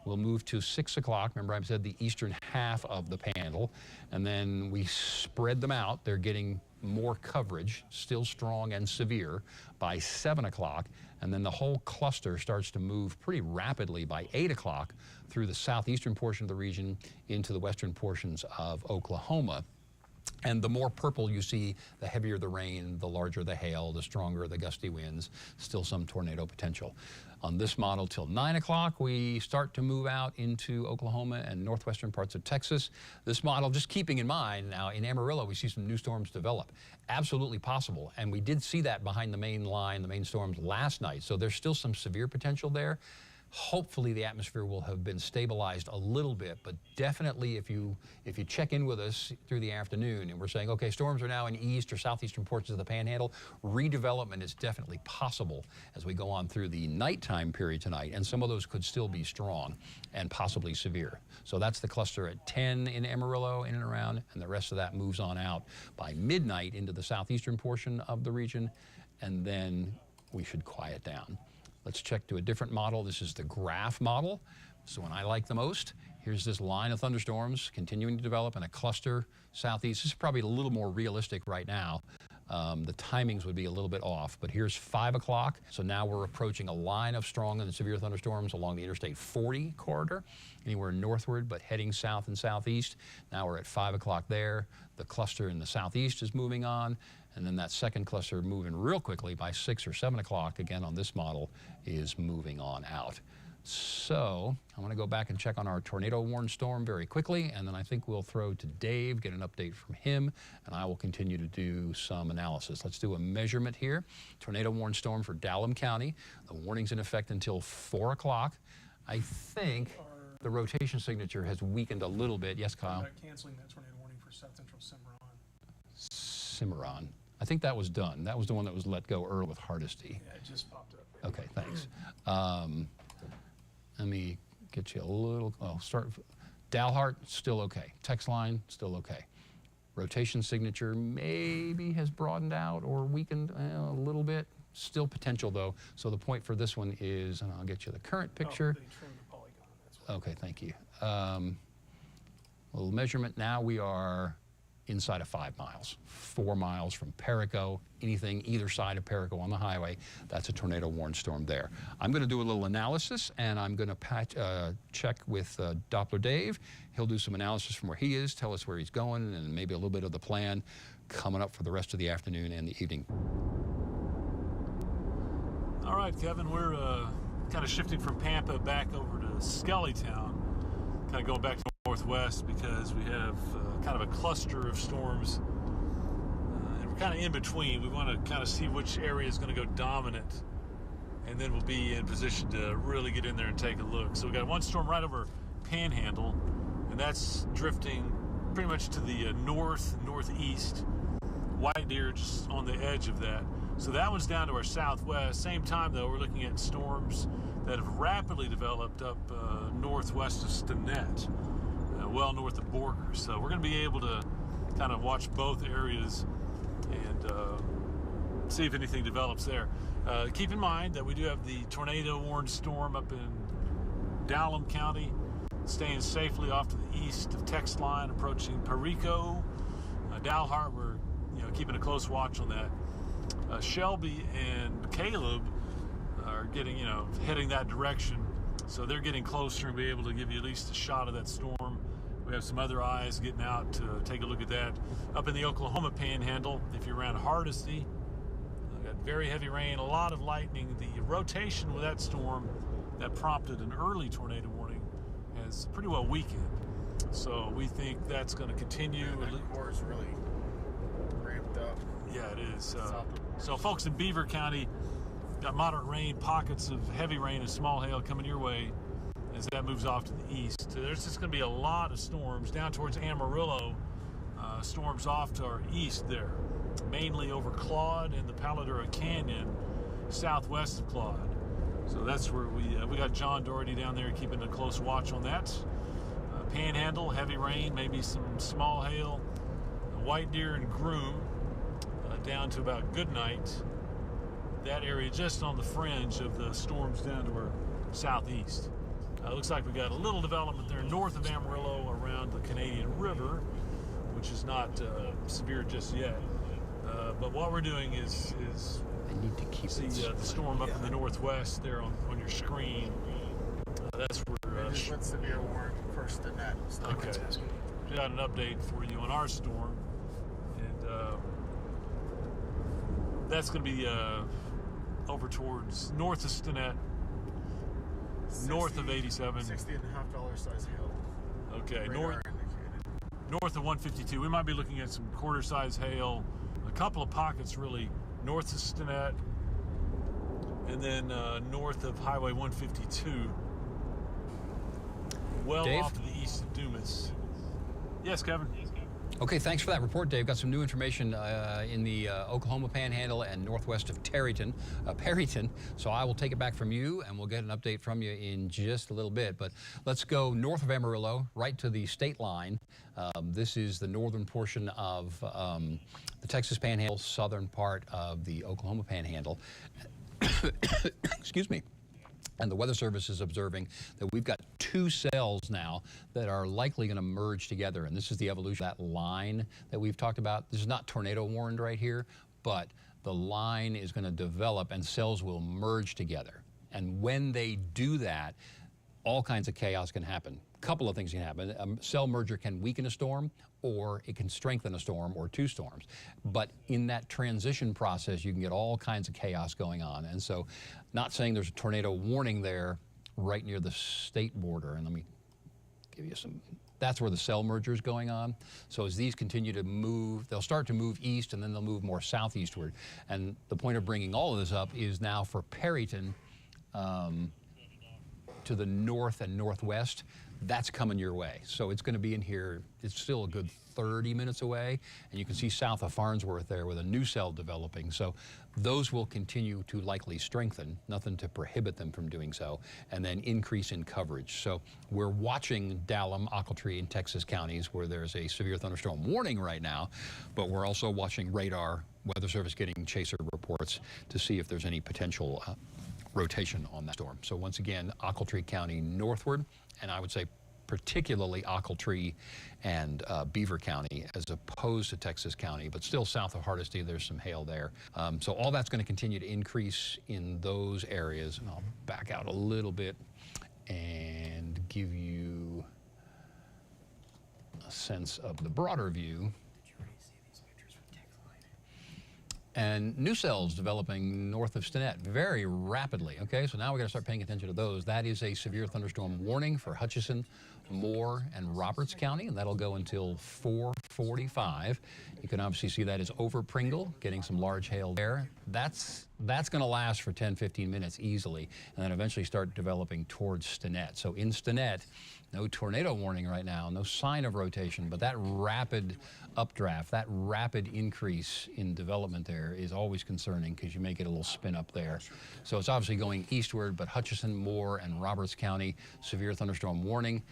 we'll move to 6 o'clock. Remember, I said the eastern half of the panhandle, and then we spread them out. They're getting more coverage, still strong and severe, by 7 o'clock. And then the whole cluster starts to move pretty rapidly by 8 o'clock through the southeastern portion of the region into the western portions of Oklahoma. And the more purple you see, the heavier the rain, the larger the hail, the stronger the gusty winds, still some tornado potential. On this model till 9 o'clock, we start to move out into Oklahoma and northwestern parts of Texas. This model, just keeping in mind, now in Amarillo, we see some new storms develop. Absolutely possible. And we did see that behind the main line, the main storms last night. So there's still some severe potential there. Hopefully the atmosphere will have been stabilized a little bit, but definitely if you check in with us through the afternoon and we're saying, okay, storms are now in east or southeastern portions of the Panhandle, redevelopment is definitely possible as we go on through the nighttime period tonight, and some of those could still be strong and possibly severe. So that's the cluster at 10 in Amarillo, in and around, and the rest of that moves on out by midnight into the southeastern portion of the region, and then we should quiet down. Let's check to a different model. This is the graph model. So one I like the most. Here's this line of thunderstorms continuing to develop in a cluster southeast. This is probably a little more realistic right now. The timings would be a little bit off, but here's 5 o'clock. So now we're approaching a line of strong and severe thunderstorms along the Interstate 40 corridor, anywhere northward, but heading south and southeast. Now we're at 5 o'clock there. The cluster in the southeast is moving on. And then that second cluster moving real quickly by 6 or 7 o'clock, again on this model, is moving on out. So I'm going to go back and check on our tornado warned storm very quickly, and then I think we'll throw to Dave, get an update from him, and I will continue to do some analysis. Let's do a measurement here. Tornado warned storm for Dallam County. The warning's in effect until 4 o'clock. I think the rotation signature has weakened a little bit. Yes, Kyle? Canceling that tornado warning for South Central Cimarron. Cimarron. I think that was done. That was the one that was let go early with Hardesty. Yeah, it just popped up. Okay, thanks. Let me get you a little, Dalhart, still okay. Text line, still okay. Rotation signature maybe has broadened out or weakened a little bit. Still potential though. So the point for this one is, and I'll get you the current picture. They trimmed the polygon. That's what Okay, thank you. Little measurement now, we are inside of 5 miles, 4 miles from Perico, anything either side of Perico on the highway, that's a tornado warned storm there. I'm going to do a little analysis, and I'm going to check with Doppler Dave. He'll do some analysis from where he is, tell us where he's going, and maybe a little bit of the plan coming up for the rest of the afternoon and the evening. All right, Kevin, we're kind of shifting from Pampa back over to Skellytown, kind of going back to northwest because we have kind of a cluster of storms and we're kind of in between. We want to kind of see which area is going to go dominant, and then we'll be in position to really get in there and take a look. So we got one storm right over Panhandle, and that's drifting pretty much to the northeast. White Deer just on the edge of that. So that one's down to our southwest. Same time though, we're looking at storms that have rapidly developed up northwest of Stinnett, well north of Borger. So we're going to be able to kind of watch both areas and see if anything develops there. Keep in mind that we do have the tornado warned storm up in Dallam County, staying safely off to the east of text line, approaching Perico. Dalhart, we're keeping a close watch on that. Shelby and Caleb are getting, heading that direction. So they're getting closer and be able to give you at least a shot of that storm. We We have some other eyes getting out to take a look at that. Up in the Oklahoma Panhandle, if you're around Hardesty, got very heavy rain, a lot of lightning. The rotation with that storm that prompted an early tornado warning has pretty well weakened. So we think that's going to continue. Yeah, that core is really ramped up. Yeah, it is. So folks in Beaver County, got moderate rain, pockets of heavy rain and small hail coming your way as that moves off to the east. So there's just going to be a lot of storms down towards Amarillo, storms off to our east there, mainly over Claude and the Paladura Canyon, southwest of Claude. So that's where we got John Doherty down there keeping a close watch on that. Panhandle, heavy rain, maybe some small hail. White Deer and Groom down to about Goodnight. That area just on the fringe of the storms down to our southeast. Looks like we got a little development there north of Amarillo around the Canadian River, which is not severe just yet. But what we're doing is I need to keep see the storm up in the northwest there on your screen. That's where. Just went severe warning first in that. Okay. We got an update for you on our storm, and that's going to be over towards north of Stinnett, north of 87. $60.5 size hail. Okay, Radar north of 152. We might be looking at some quarter-size hail, a couple of pockets really north of Stinnett, and then north of Highway 152. Well Dave? off to the east of Dumas. Yes, Kevin. Okay, thanks for that report, Dave. Got some new information in the Oklahoma Panhandle and northwest of Perryton. So I will take it back from you, and we'll get an update from you in just a little bit. But let's go north of Amarillo, right to the state line. This is the northern portion of the Texas Panhandle, southern part of the Oklahoma Panhandle. Excuse me. And the Weather Service is observing that we've got two cells now that are likely going to merge together. And this is the evolution of that line that we've talked about. This is not tornado warned right here, but the line is going to develop and cells will merge together. And when they do that, all kinds of chaos can happen. A couple of things can happen. A cell merger can weaken a storm, or it can strengthen a storm or two storms. But in that transition process, you can get all kinds of chaos going on. And so, not saying there's a tornado warning there right near the state border. And let me give you some, that's where the cell merger is going on. So as these continue to move, they'll start to move east and then they'll move more southeastward. And the point of bringing all of this up is now for Perryton, to the north and northwest, that's coming your way. So it's going to be in here, it's still a good 30 minutes away, and you can see south of Farnsworth there with a new cell developing. So those will continue to likely strengthen, nothing to prohibit them from doing so, and then increase in coverage. So we're watching Dallam, Ochiltree, and Texas counties where there's a severe thunderstorm warning right now, but we're also watching radar, Weather Service getting chaser reports to see if there's any potential rotation on that storm. So once again, Ochiltree County northward, and I would say particularly Ochiltree and Beaver County as opposed to Texas County, but still south of Hardesty, there's some hail there. So all that's going to continue to increase in those areas. And I'll back out a little bit and give you a sense of the broader view. And new cells developing north of Stinnett very rapidly. Okay, so now we got to start paying attention to those. That is a severe thunderstorm warning for Hutchinson, Moore, and Roberts County, and that'll go until 4:45. You can obviously see that is over Pringle, getting some large hail there. That's going to last for 10, 15 minutes easily, and then eventually start developing towards Stinnett. So in Stinnett, no tornado warning right now, no sign of rotation, but that rapid updraft, that rapid increase in development there is always concerning because you may get a little spin up there. So it's obviously going eastward, but Hutchinson, Moore, and Roberts County, severe thunderstorm warning,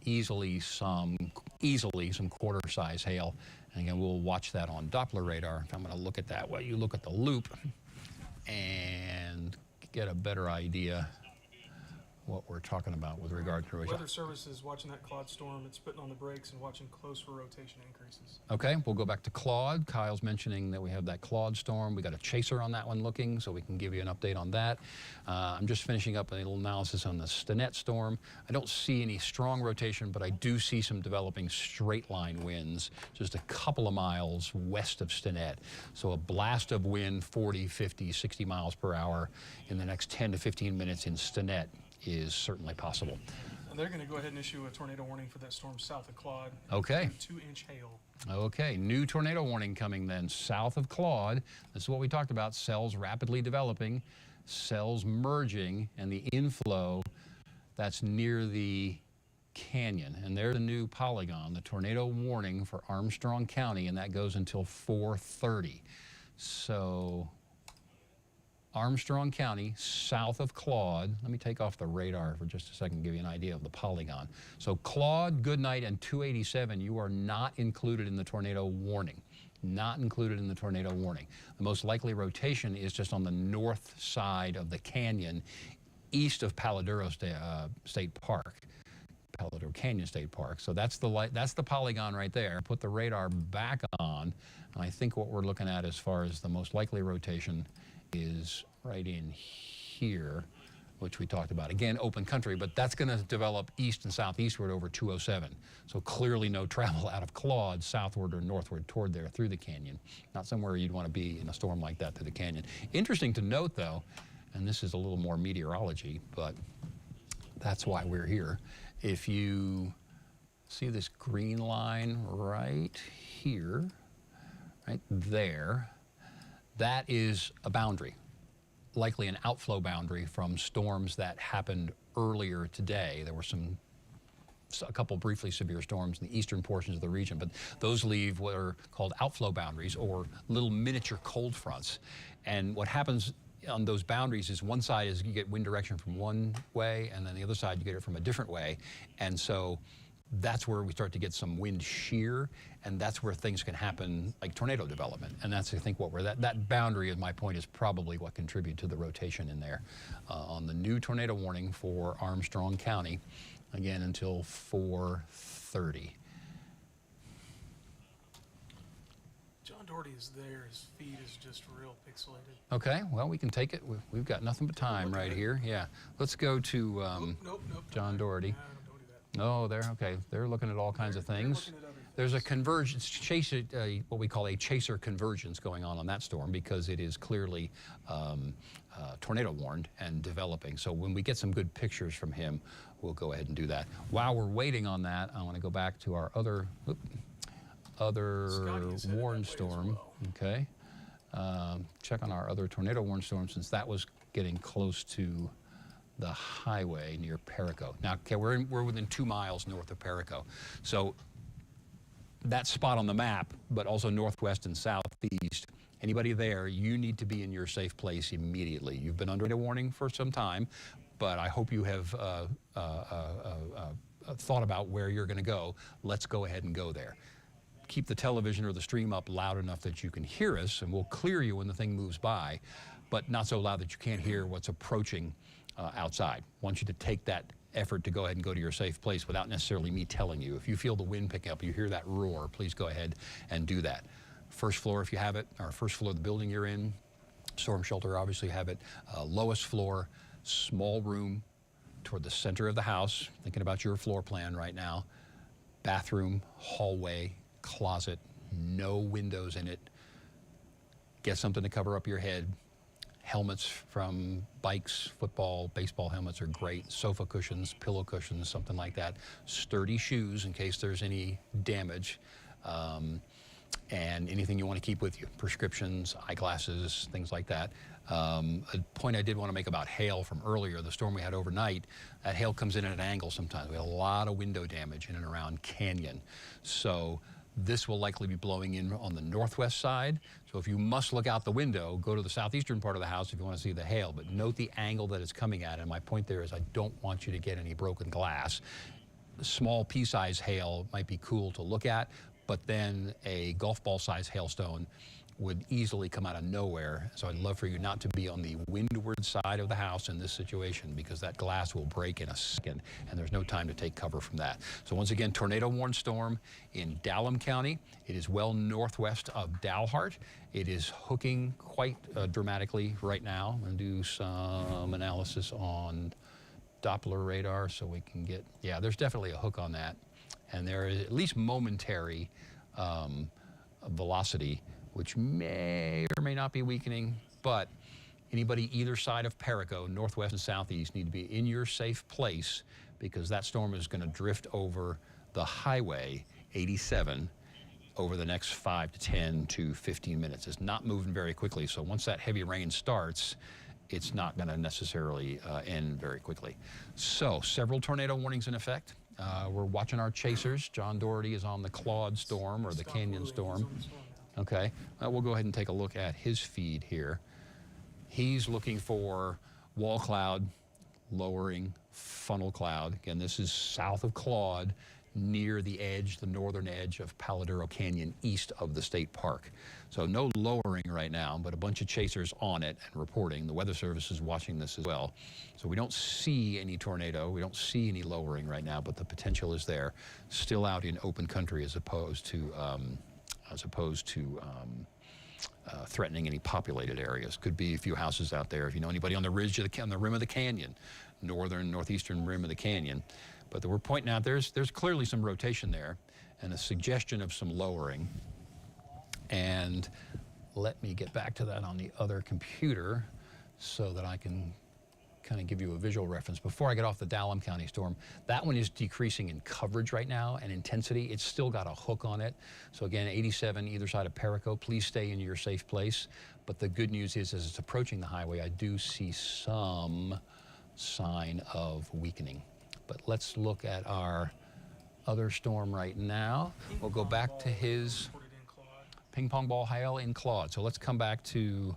easily some quarter-size hail. And again, we'll watch that on Doppler radar. If I'm going to look at that, well, you look at the loop and get a better idea what we're talking about with regard to rotation. Weather Service is watching that Claude storm. It's putting on the brakes and watching close for rotation increases. Okay, we'll go back to Claude. Kyle's mentioning that we have that Claude storm. We got a chaser on that one looking, so we can give you an update on that. I'm just finishing up a little analysis on the Stinnett storm. I don't see any strong rotation, but I do see some developing straight line winds just a couple of miles west of Stinnett. So a blast of wind, 40, 50, 60 miles per hour in the next 10 to 15 minutes in Stinnett is certainly possible. And they're going to go ahead and issue a tornado warning for that storm south of Claude. Okay. 2-inch hail. Okay, new tornado warning coming then south of Claude. This is what we talked about, cells rapidly developing, cells merging, and the inflow that's near the canyon. And there's a new polygon, the tornado warning for Armstrong County, and that goes until 4:30. So Armstrong County, south of Claude. Let me take off the radar for just a second, give you an idea of the polygon. So Claude, Goodnight, and 287, you are not included in the tornado warning. Not included in the tornado warning. The most likely rotation is just on the north side of the canyon, east of Paladuro State Park. Paladuro Canyon State Park. So that's the polygon right there. Put the radar back on, and I think what we're looking at as far as the most likely rotation is right in here, which we talked about. Again, open country, but that's going to develop east and southeastward over 207. So clearly no travel out of Claude southward or northward toward there through the canyon. Not somewhere you'd want to be in a storm like that through the canyon. Interesting to note, though, and this is a little more meteorology, but that's why we're here. If you see this green line right here, right there, that is a boundary, likely an outflow boundary from storms that happened earlier today. There were a couple briefly severe storms in the eastern portions of the region, but those leave what are called outflow boundaries, or little miniature cold fronts. And what happens on those boundaries is one side is you get wind direction from one way, and then the other side you get it from a different way. And so that's where we start to get some wind shear, and that's where things can happen, like tornado development. And that's, I think, what we're, that boundary, at my point, is probably what contributed to the rotation in there. On the new tornado warning for Armstrong County, again, until 4:30. John Doherty is there. His feed is just real pixelated. Okay, well, we can take it. We've got nothing but time right here. Yeah, let's go to Nope. John Doherty. Nah, don't do that. No, they're looking at all kinds of things. They're looking at other There's a things. convergence, what we call a chaser convergence going on that storm, because it is clearly tornado warned and developing. So when we get some good pictures from him, we'll go ahead and do that. While we're waiting on that, I want to go back to our other Scotty is headed warned that way as storm. well. Okay, check on our other tornado warned storm, since that was getting close to the highway near Perico. Now, okay, we're within 2 miles north of Perico, so that spot on the map, but also northwest and southeast. Anybody there, you need to be in your safe place immediately. You've been under a warning for some time, but I hope you have thought about where you're going to go. Let's go ahead and go there. Keep the television or the stream up loud enough that you can hear us, and we'll clear you when the thing moves by, but not so loud that you can't hear what's approaching outside. I want you to take that effort to go ahead and go to your safe place without necessarily me telling you. If you feel the wind pick up, you hear that roar, please go ahead and do that. First floor, if you have it, or first floor of the building you're in. Storm shelter, obviously have it. Lowest floor, small room toward the center of the house. Thinking about your floor plan right now. Bathroom, hallway, closet, no windows in it. Get something to cover up your head. Helmets from bikes, football, baseball helmets are great. Sofa cushions, pillow cushions, something like that. Sturdy shoes in case there's any damage. And anything you want to keep with you. Prescriptions, eyeglasses, things like that. A point I did want to make about hail from earlier, the storm we had overnight, that hail comes in at an angle sometimes. We had a lot of window damage in and around Canyon. So this will likely be blowing in on the northwest side. So if you must look out the window, go to the southeastern part of the house if you want to see the hail. But note the angle that it's coming at. And my point there is I don't want you to get any broken glass. Small pea-size hail might be cool to look at, but then a golf ball size hailstone would easily come out of nowhere. So I'd love for you not to be on the windward side of the house in this situation, because that glass will break in a second and there's no time to take cover from that. So once again, tornado warned storm in Dallam County. It is well northwest of Dalhart. It is hooking quite dramatically right now. I'm going to do some analysis on Doppler radar so we can get, yeah, there's definitely a hook on that. And there is at least momentary velocity, which may or may not be weakening, but anybody either side of Perico, northwest and southeast, need to be in your safe place, because that storm is going to drift over the highway 87 over the next 5 to 10 to 15 minutes. It's not moving very quickly, so once that heavy rain starts, it's not going to necessarily end very quickly. So several tornado warnings in effect. We're watching our chasers. John Doherty is on the Claude storm, or the Canyon storm. Okay, we'll go ahead and take a look at his feed here. He's looking for wall cloud, lowering, funnel cloud. Again, this is south of Claude, near the edge, the northern edge of Paladuro Canyon, east of the state park. So no lowering right now, but a bunch of chasers on it and reporting. The Weather Service is watching this as well. So we don't see any tornado, we don't see any lowering right now, but the potential is there. Still out in open country as opposed to threatening any populated areas. Could be a few houses out there. If you know anybody on the ridge of on the rim of the canyon, northeastern rim of the canyon. But we're pointing out there's clearly some rotation there and a suggestion of some lowering. And let me get back to that on the other computer so that I can kind of give you a visual reference. Before I get off the Dallam County storm, that one is decreasing in coverage right now and intensity. It's still got a hook on it. So again, 87 either side of Perico. Please stay in your safe place. But the good news is, as it's approaching the highway, I do see some sign of weakening. But let's look at our other storm right now. We'll go back to his ping pong ball hail in Claude. So let's come back to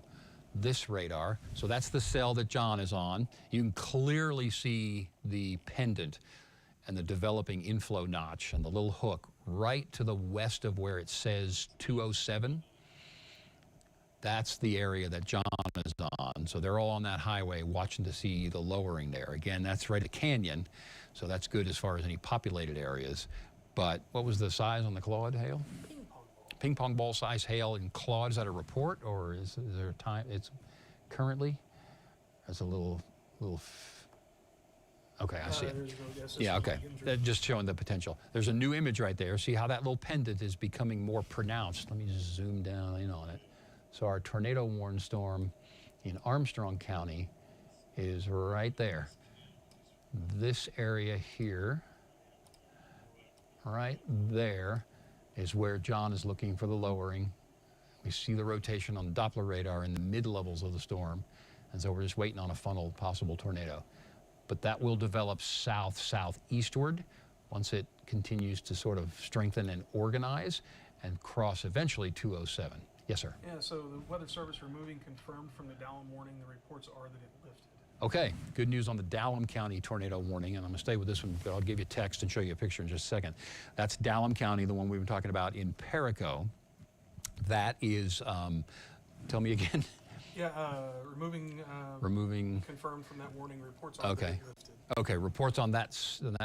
this radar. So that's the cell that John is on. You can clearly see the pendant and the developing inflow notch and the little hook right to the west of where it says 207. That's the area that John is on. So they're all on that highway watching to see the lowering there. Again, that's right at Canyon, so that's good as far as any populated areas. But what was the size on the Claude hail? Ping pong ball size hail in Claude. Is that a report, or is there a time? It's currently, there's a little, okay, I see it. Yeah, okay, that's just showing the potential. There's a new image right there. See how that little pendant is becoming more pronounced. Let me just zoom down in on it. So our tornado warned storm in Armstrong County is right there. This area here, right there, is where John is looking for the lowering. We see the rotation on the Doppler radar in the mid-levels of the storm, and so we're just waiting on a funnel possible tornado. But that will develop south-southeastward once it continues to sort of strengthen and organize and cross eventually 207. Yes, sir. Yeah, so the Weather Service removing confirmed from the Dallam warning. The reports are that it lifted. Okay, good news on the Dallam County tornado warning, and I'm going to stay with this one, but I'll give you text and show you a picture in just a second. That's Dallam County, the one we've been talking about in Perico. That is, tell me again. Yeah, removing confirmed from that warning. Reports are that it lifted. Okay, reports on that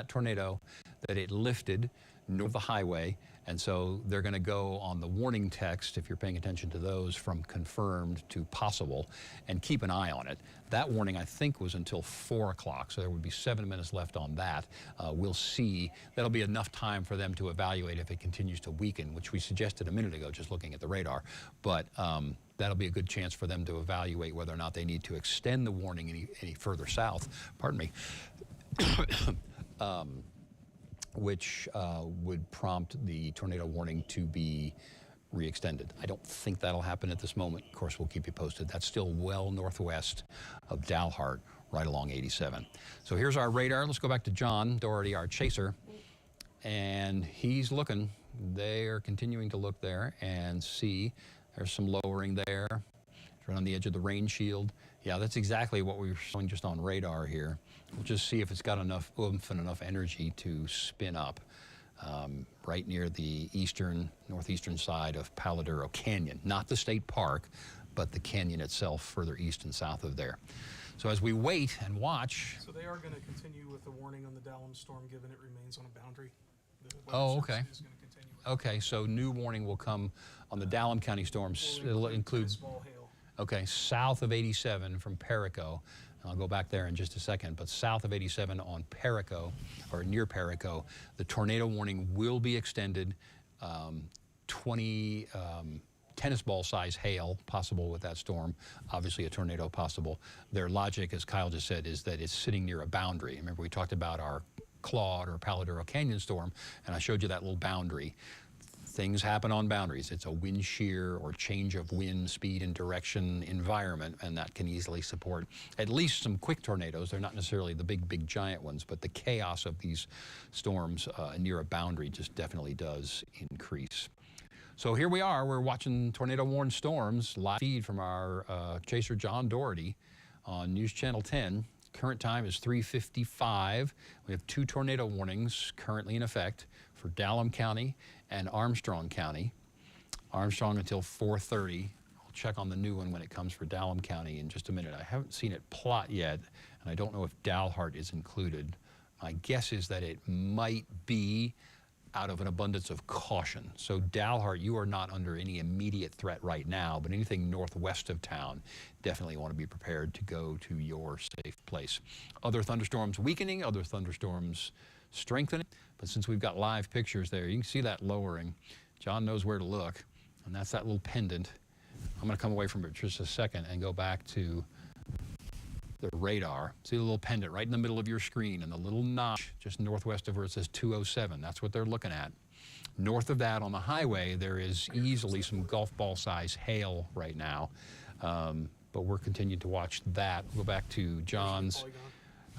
tornado that it lifted north of the highway, and so they're going to go on the warning text, if you're paying attention to those, from confirmed to possible, and keep an eye on it. That warning, I think, was until 4 o'clock, so there would be 7 minutes left on that. We'll see. That'll be enough time for them to evaluate if it continues to weaken, which we suggested a minute ago just looking at the radar. But that'll be a good chance for them to evaluate whether or not they need to extend the warning any further south. Pardon me. Which would prompt the tornado warning to be re-extended. I don't think that'll happen at this moment. Of course, we'll keep you posted. That's still well northwest of Dalhart, right along 87. So here's our radar. Let's go back to John Doherty, our chaser. And he's looking. They are continuing to look there and see. There's some lowering there. It's right on the edge of the rain shield. Yeah, that's exactly what we were showing just on radar here. We'll just see if it's got enough oomph and enough energy to spin up. right near the northeastern side of Paladuro Canyon. Not the state park, but the canyon itself further east and south of there. So as we wait and watch. So they are going to continue with the warning on the Dallam storm, given it remains on a boundary. The weather Oh, service okay. is going to continue. Okay, so new warning will come on the Dallam County storms. Will It'll include, small hail. okay, south of 87 from Perico. I'll go back there in just a second, but south of 87 on Perico, or near Perico, the tornado warning will be extended. 20 tennis ball size hail possible with that storm, obviously a tornado possible. Their logic, as Kyle just said, is that it's sitting near a boundary. Remember, we talked about our Claude or Paladuro Canyon storm, and I showed you that little boundary. Things happen on boundaries. It's a wind shear or change of wind speed and direction environment, and that can easily support at least some quick tornadoes. They're not necessarily the big giant ones, but the chaos of these storms near a boundary just definitely does increase. So here we are. We're watching tornado warned storms live feed from our chaser John Doherty on News Channel 10. Current time is 3:55. We have 2 tornado warnings currently in effect for Dallam County and Armstrong County. Armstrong until 4:30. I'll check on the new one when it comes for Dallam County in just a minute. I haven't seen it plot yet, and I don't know if Dalhart is included. My guess is that it might be out of an abundance of caution. So Dalhart, you are not under any immediate threat right now, but anything northwest of town, definitely want to be prepared to go to your safe place. Other thunderstorms weakening, other thunderstorms strengthening, but since we've got live pictures there, you can see that lowering. John knows where to look, and that's that little pendant. I'm going to come away from it just a second and go back to the radar. See the little pendant right in the middle of your screen and the little notch just northwest of where it says 207. That's what they're looking at. North of that on the highway, there is easily some golf ball size hail right now. But we're continuing to watch that. We'll go back to John's.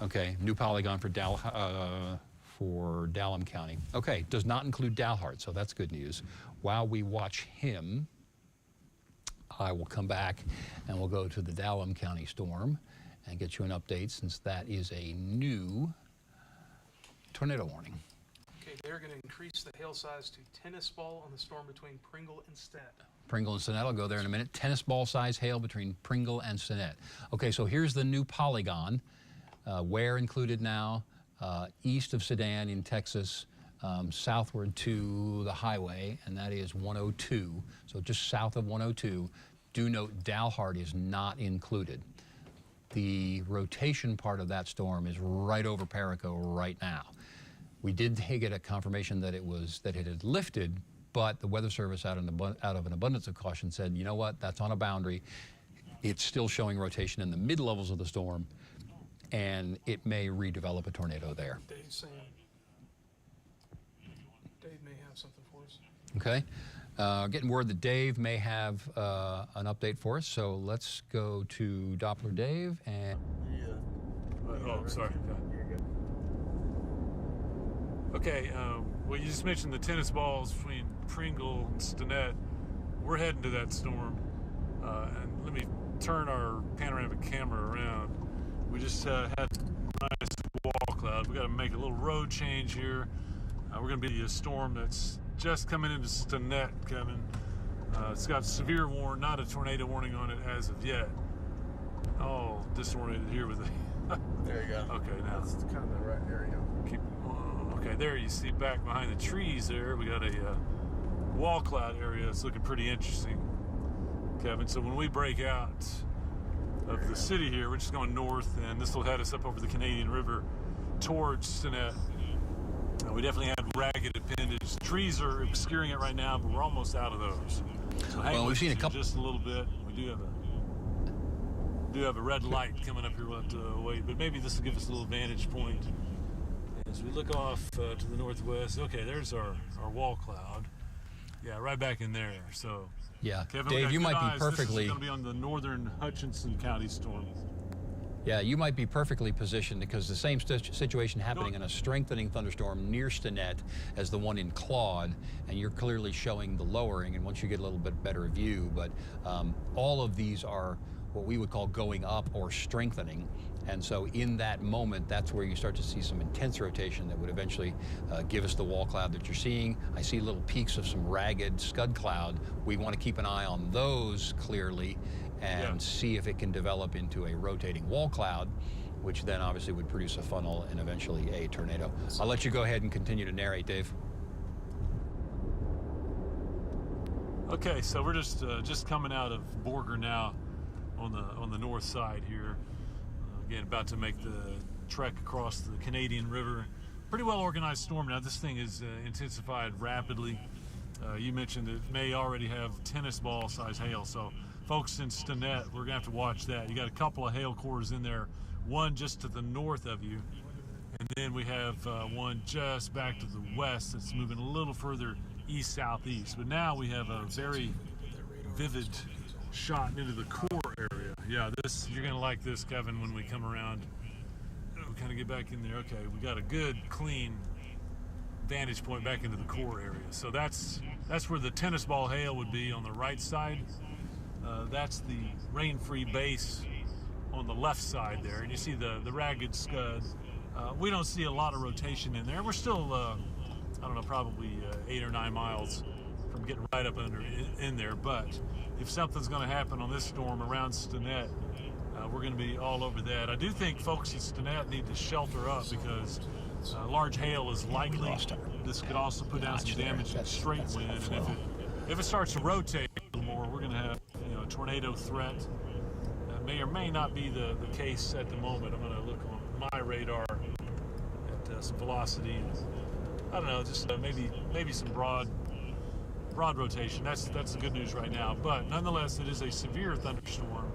Okay, new polygon for Dallam County. Okay, does not include Dalhart, so that's good news. While we watch him, I will come back and we'll go to the Dallam County storm and get you an update, since that is a new tornado warning. Okay, they're going to increase the hail size to tennis ball on the storm between Pringle and Stinnett. Pringle and Stinnett, I'll go there in a minute. Tennis ball size hail between Pringle and Stinnett. Okay, so here's the new polygon. Where included now, east of Sedan in Texas, southward to the highway, and that is 102. So just south of 102. Do note Dalhart is not included. The rotation part of that storm is right over Perico right now. We did get a confirmation that it had lifted, but the Weather Service, out of an abundance of caution, said, you know what, that's on a boundary. It's still showing rotation in the mid-levels of the storm, and it may redevelop a tornado there. Dave's saying Dave may have something for us. Okay. Getting word that Dave may have an update for us, so let's go to Doppler Dave and. Oh, sorry. You're good. Okay, well, you just mentioned the tennis balls between Pringle and Stinnett. We're heading to that storm, and let me turn our panoramic camera around. We just had a nice wall cloud. We got to make a little road change here. We're going to be a storm that's just coming into Stinnett, Kevin. It's got severe warning, not a tornado warning on it as of yet. Oh, disoriented here with the. There you go. Okay, now That's kind of the right area. keep. Okay, there you see back behind the trees there. We got a wall cloud area that's looking pretty interesting, Kevin. So when we break out of the city here, we're just going north, and this will head us up over the Canadian River towards Stinnett. We definitely had ragged appendage. Trees are obscuring it right now, but we're almost out of those. So hang Well, with we've seen us a couple. just a little bit. We do have a red light coming up here. We'll have to wait, but maybe this will give us a little vantage point as we look off to the northwest. Okay, there's our wall cloud. Yeah, right back in there. So Yeah, Kevin, we Dave, got you good might eyes. be perfectly. This is going to be on the northern Hutchinson County storm. Yeah, you might be perfectly positioned, because the same situation happening in a strengthening thunderstorm near Stinnett as the one in Claude, and you're clearly showing the lowering, and once you get a little bit better view, but all of these are what we would call going up or strengthening, And so in that moment, that's where you start to see some intense rotation that would eventually give us the wall cloud that you're seeing. I see little peaks of some ragged scud cloud. We want to keep an eye on those clearly and see if it can develop into a rotating wall cloud, which then obviously would produce a funnel and eventually a tornado. I'll let you go ahead and continue to narrate, Dave. Okay, so we're just coming out of Borger now on the north side here. Again, about to make the trek across the Canadian River. Pretty well organized storm now. This thing is intensified rapidly. You mentioned it may already have tennis ball size hail. So folks in Stinnett, we're gonna have to watch that. You got a couple of hail cores in there, one just to the north of you. And then we have one just back to the west that's moving a little further east-southeast. But now we have a very vivid shot into the core area. Yeah, you're gonna like this, Kevin, when we come around. We kind of get back in there. Okay, we got a good, clean vantage point back into the core area. So that's where the tennis ball hail would be on the right side. That's the rain-free base on the left side there. And you see the ragged scud. We don't see a lot of rotation in there. We're still, I don't know, probably 8 or 9 miles from getting right up in there. But if something's going to happen on this storm around Stinnett, we're going to be all over that. I do think folks in Stinnett need to shelter up because large hail is likely. This could also put down some damage in straight wind. And if it starts to rotate a little more, we're going to have a tornado threat. May or may not be the case at the moment. I'm going to look on my radar at some velocity. I don't know, just maybe some broad rotation. That's the good news right now. But nonetheless, it is a severe thunderstorm.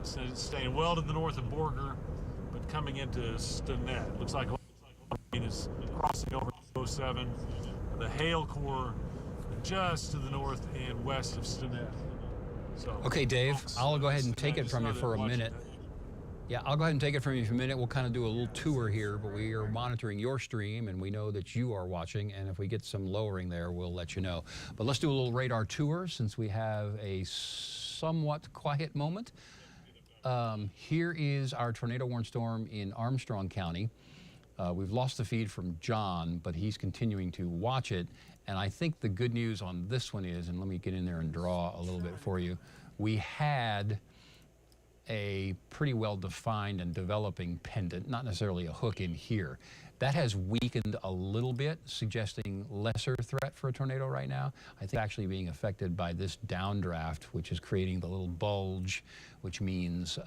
It's staying well to the north of Borger, but coming into Stinnett. Looks like rain is crossing over 07. The hail core just to the north and west of Stinnett. So, Okay, Dave, folks, I'll go ahead and take it just from know you that for a watching minute. that. Yeah, I'll go ahead and take it from you for a minute. We'll kind of do a little tour here, but we are monitoring your stream, and we know that you are watching, and if we get some lowering there, we'll let you know. But let's do a little radar tour since we have a somewhat quiet moment. Here is our tornado warning storm in Armstrong County. We've lost the feed from John, but he's continuing to watch it. And I think the good news on this one is, and let me get in there and draw a little bit for you, we had a pretty well-defined and developing pendant, not necessarily a hook in here. That has weakened a little bit, suggesting lesser threat for a tornado right now. I think actually being affected by this downdraft, which is creating the little bulge, which means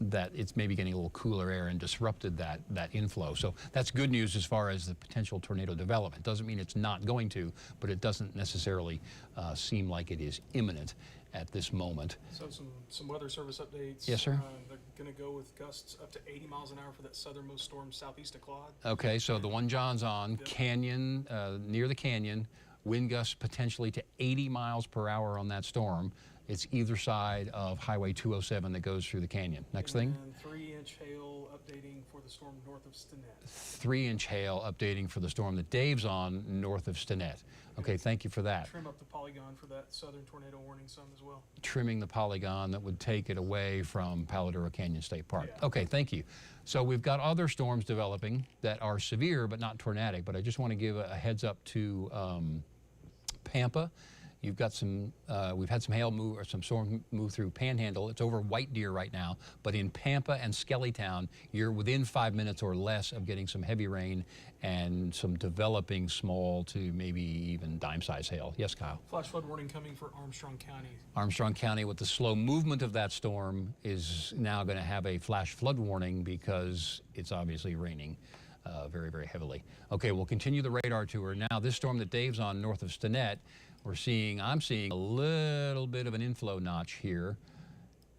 that it's maybe getting a little cooler air and disrupted that inflow. So that's good news as far as the potential tornado development. Doesn't mean it's not going to, but it doesn't necessarily seem like it is imminent at this moment. So some weather service updates. Yes, sir. They're going to go with gusts up to 80 miles an hour for that southernmost storm southeast of Claude. Okay, so the one John's on, Canyon, near the canyon, wind gusts potentially to 80 miles per hour on that storm. It's either side of Highway 207 that goes through the canyon. Next thing. And 3-inch hail updating for the storm north of Stinnett. 3-inch hail updating for the storm that Dave's on north of Stinnett. Okay, thank you for that. Trim up the polygon for that southern tornado warning some as well. Trimming the polygon that would take it away from Paladuro Canyon State Park. Yeah. Okay, thank you. So we've got other storms developing that are severe but not tornadic, but I just want to give a heads up to Pampa. You've got some, we've had some hail move, or some storm move through Panhandle. It's over White Deer right now, but in Pampa and Skellytown, you're within 5 minutes or less of getting some heavy rain and some developing small to maybe even dime-size hail. Yes, Kyle? Flash flood warning coming for Armstrong County. Armstrong County, with the slow movement of that storm, is now going to have a flash flood warning because it's obviously raining very, very heavily. Okay, we'll continue the radar tour. Now, this storm that Dave's on north of Stinnett, I'm seeing a little bit of an inflow notch here.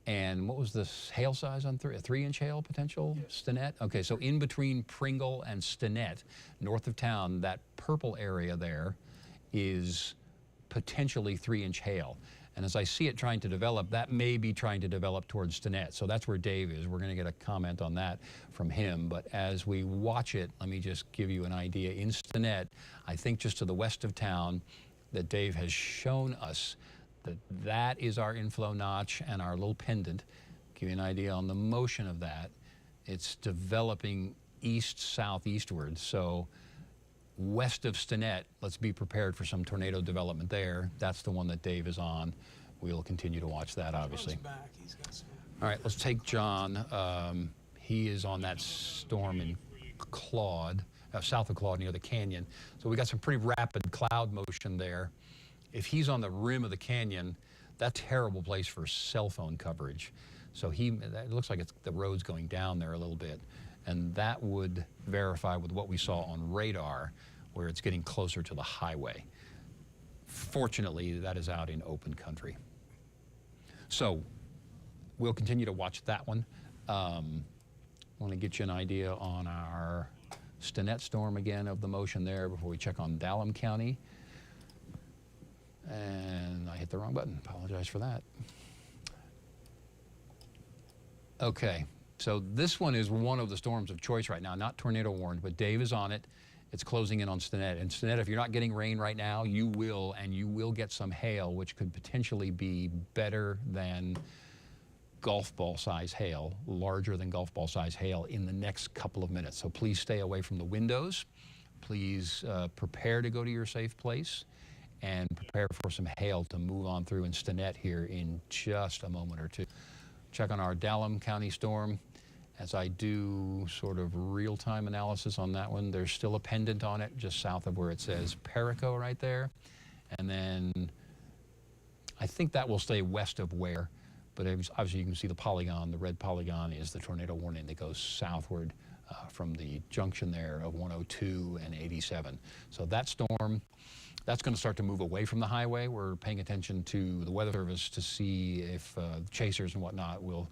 And what was the hail size on a 3-inch hail potential? Yes. Stinnett? Okay, so in between Pringle and Stinnett, north of town, that purple area there is potentially 3-inch hail. And as I see it trying to develop, that may be trying to develop towards Stinnett. So that's where Dave is. We're going to get a comment on that from him. But as we watch it, let me just give you an idea. In Stinnett, I think just to the west of town, that Dave has shown us that is our inflow notch and our little pendant. Give you an idea on the motion of that. It's developing east-southeastward. So west of Stinnett, let's be prepared for some tornado development there. That's the one that Dave is on. We'll continue to watch that, obviously. Back. He's got some. All right, let's take John. He is on that storm in Claude, south of Claude near the canyon. So we got some pretty rapid cloud motion there. If he's on the rim of the canyon, that's a terrible place for cell phone coverage. So it looks like the road's going down there a little bit. And that would verify with what we saw on radar, where it's getting closer to the highway. Fortunately, that is out in open country. So we'll continue to watch that one. Want to get you an idea on our Stinnett storm again of the motion there before we check on Dallam County. And I hit the wrong button. Apologize for that. Okay, so this one is one of the storms of choice right now, not tornado warned, but Dave is on it. It's closing in on Stinnett. And Stinnett, if you're not getting rain right now, you will, and you will get some hail, which could potentially be better than golf ball size hail, larger than golf ball size hail in the next couple of minutes. So please stay away from the windows. Please prepare to go to your safe place and prepare for some hail to move on through in Stinnett here in just a moment or two. Check on our Dallam County storm. As I do sort of real-time analysis on that one, there's still a pendant on it just south of where it says Perico right there. And then I think that will stay west of Ware. But obviously you can see the polygon. The red polygon is the tornado warning that goes southward from the junction there of 102 and 87. So that storm, that's going to start to move away from the highway. We're paying attention to the Weather Service to see if chasers and whatnot will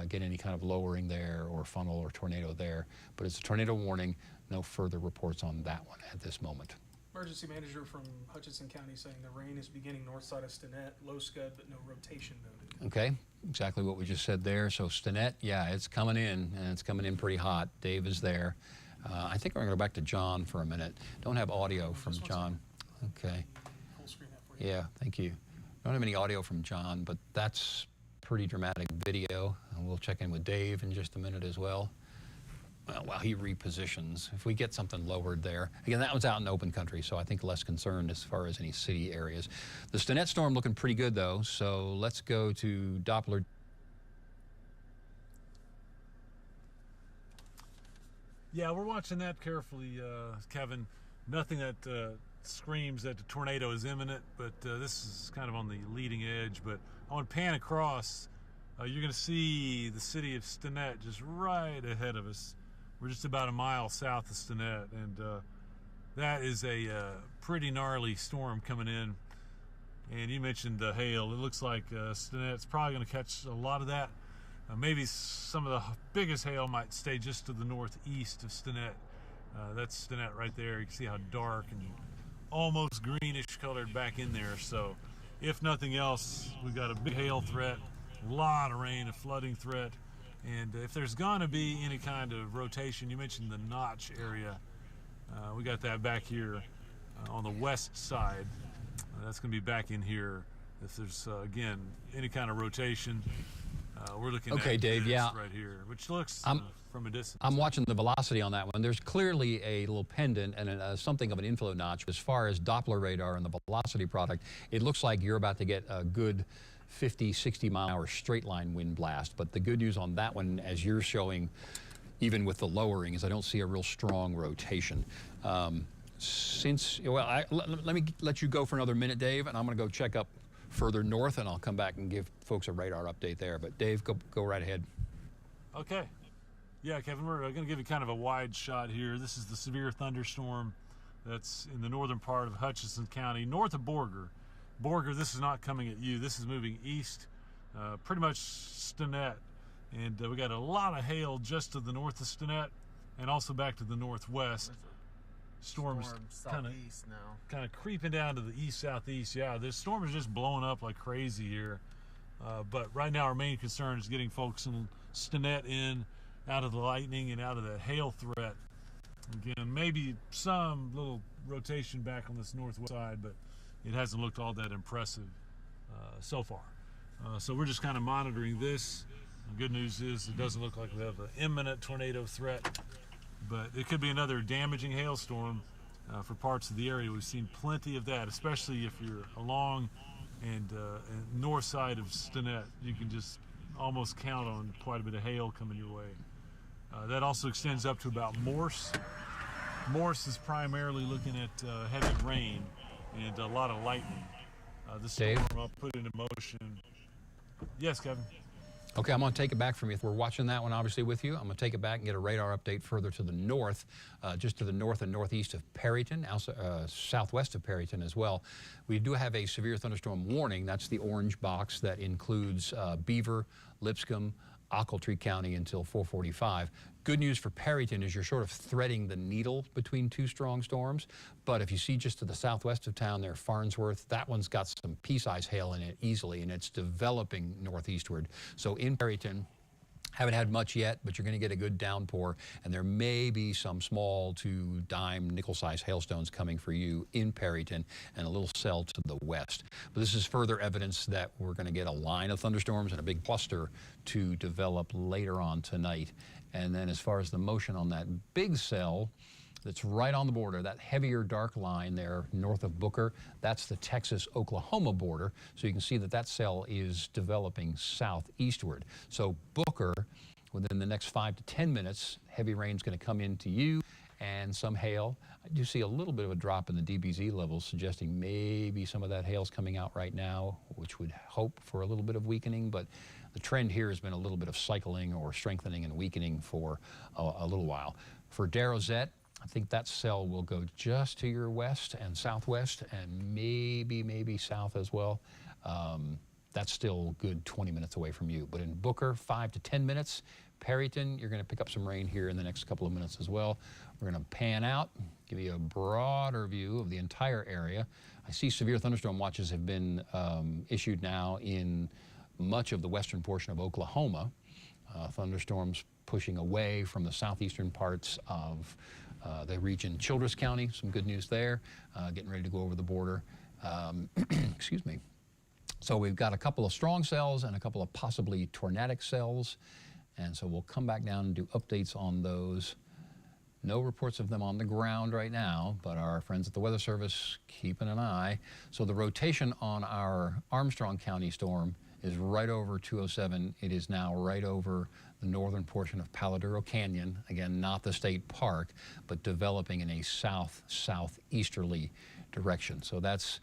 get any kind of lowering there or funnel or tornado there. But it's a tornado warning. No further reports on that one at this moment. Emergency manager from Hutchinson County saying the rain is beginning north side of Stinnett, low scud, but no rotation noted. Okay, exactly what we just said there. So Stinnett, yeah, it's coming in, and it's coming in pretty hot. Dave is there. I think we're going to go back to John for a minute. Don't have audio from John. Okay. Full screen that for you. Yeah, thank you. Don't have any audio from John, but that's pretty dramatic video. And we'll check in with Dave in just a minute as well. While he repositions, if we get something lowered there. Again, that one's out in open country, so I think less concerned as far as any city areas. The Stinnett storm looking pretty good, though, so let's go to Doppler. Yeah, we're watching that carefully, Kevin. Nothing that screams that the tornado is imminent, but this is kind of on the leading edge. But I want to pan across. You're going to see the city of Stinnett just right ahead of us. We're just about a mile south of Stinnett, and that is a pretty gnarly storm coming in. And you mentioned the hail. It looks like Stinnet's probably going to catch a lot of that. Maybe some of the biggest hail might stay just to the northeast of Stinnett. That's Stinnett right there. You can see how dark and almost greenish colored back in there. So if nothing else, we've got a big hail threat, a lot of rain, a flooding threat. And if there's going to be any kind of rotation, you mentioned the Notch area. We got that back here on the west side. That's going to be back in here. If there's, again, any kind of rotation, we're looking Okay, at Dave, this yeah. right here, which looks from a distance. I'm watching the velocity on that one. There's clearly a little pendant and something of an inflow notch. As far as Doppler radar and the velocity product, it looks like you're about to get a good 50, 60-mile-an-hour straight-line wind blast. But the good news on that one, as you're showing, even with the lowering, is I don't see a real strong rotation. Let me let you go for another minute, Dave, and I'm going to go check up further north, and I'll come back and give folks a radar update there. But Dave, go right ahead. Okay. Yeah, Kevin, we're going to give you kind of a wide shot here. This is the severe thunderstorm that's in the northern part of Hutchinson County, north of Borger. Borger, this is not coming at you. This is moving east, pretty much Stinnett. And we got a lot of hail just to the north of Stinnett and also back to the northwest. Storms southeast now. Kind of creeping down to the east-southeast. Yeah, this storm is just blowing up like crazy here. But right now our main concern is getting folks in Stinnett in, out of the lightning and out of the hail threat. Again, maybe some little rotation back on this northwest side, but it hasn't looked all that impressive so far. So we're just kind of monitoring this. The good news is it doesn't look like we have an imminent tornado threat, but it could be another damaging hailstorm for parts of the area. We've seen plenty of that, especially if you're along and north side of Stinnett. You can just almost count on quite a bit of hail coming your way. That also extends up to about Morse. Morse is primarily looking at heavy rain and a lot of lightning. The storm Dave? I'll put into motion. Yes, Kevin. Okay, I'm going to take it back from you. We're watching that one obviously with you. I'm going to take it back and get a radar update further to the north, just to the north and northeast of Perryton, also southwest of Perryton as well. We do have a severe thunderstorm warning. That's the orange box that includes Beaver, Lipscomb, Ochiltree County until 4:45. Good news for Perryton is you're sort of threading the needle between two strong storms. But if you see just to the southwest of town there, Farnsworth, that one's got some pea-sized hail in it easily, and it's developing northeastward. So in Perryton, haven't had much yet, but you're going to get a good downpour, and there may be some small to dime nickel-sized hailstones coming for you in Perryton and a little cell to the west. But this is further evidence that we're going to get a line of thunderstorms and a big cluster to develop later on tonight. And then as far as the motion on that big cell that's right on the border, that heavier dark line there north of Booker, that's the Texas-Oklahoma border. So you can see that that cell is developing southeastward. So Booker, within the next 5 to 10 minutes, heavy rain's going to come into you and some hail. I do see a little bit of a drop in the DBZ levels, suggesting maybe some of that hail's coming out right now, which would hope for a little bit of weakening. But the trend here has been a little bit of cycling or strengthening and weakening for a little while. For Darrozette, I think that cell will go just to your west and southwest and maybe south as well. That's still a good 20 minutes away from you. But in Booker, 5 to 10 minutes. Perryton, you're going to pick up some rain here in the next couple of minutes as well. We're going to pan out, give you a broader view of the entire area. I see severe thunderstorm watches have been issued now in much of the western portion of Oklahoma. Thunderstorms pushing away from the southeastern parts of the region. Childress County, some good news there, getting ready to go over the border. Excuse me. So we've got a couple of strong cells and a couple of possibly tornadic cells. And so we'll come back down and do updates on those. No reports of them on the ground right now, but our friends at the Weather Service keeping an eye. So the rotation on our Armstrong County storm is right over 207. It is now right over the northern portion of Palo Duro Canyon. Again, not the state park, but developing in a southeasterly direction. So that's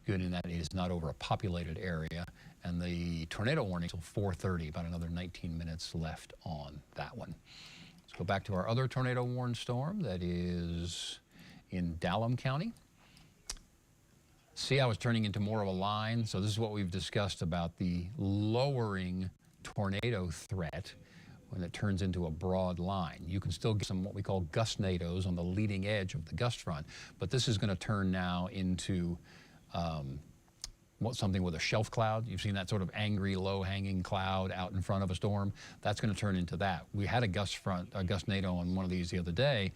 good in that it is not over a populated area. And the tornado warning till 4:30, about another 19 minutes left on that one. Let's go back to our other tornado warned storm that is in Dallam County. See how it's turning into more of a line? So this is what we've discussed about the lowering tornado threat when it turns into a broad line. You can still get some what we call gustnados on the leading edge of the gust front, but this is going to turn now into something with a shelf cloud. You've seen that sort of angry, low-hanging cloud out in front of a storm. That's going to turn into that. We had a gustnado on one of these the other day,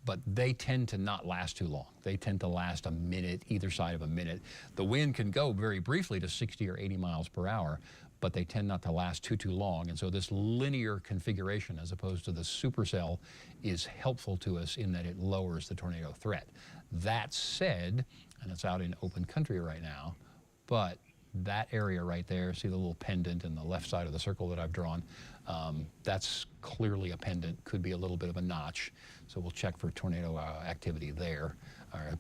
but they tend to not last too long. They tend to last a minute, either side of a minute. The wind can go very briefly to 60 or 80 miles per hour, but they tend not to last too long. And so this linear configuration, as opposed to the supercell, is helpful to us in that it lowers the tornado threat. That said, and it's out in open country right now, but that area right there, see the little pendant in the left side of the circle that I've drawn, that's clearly a pendant, could be a little bit of a notch. So we'll check for tornado activity there.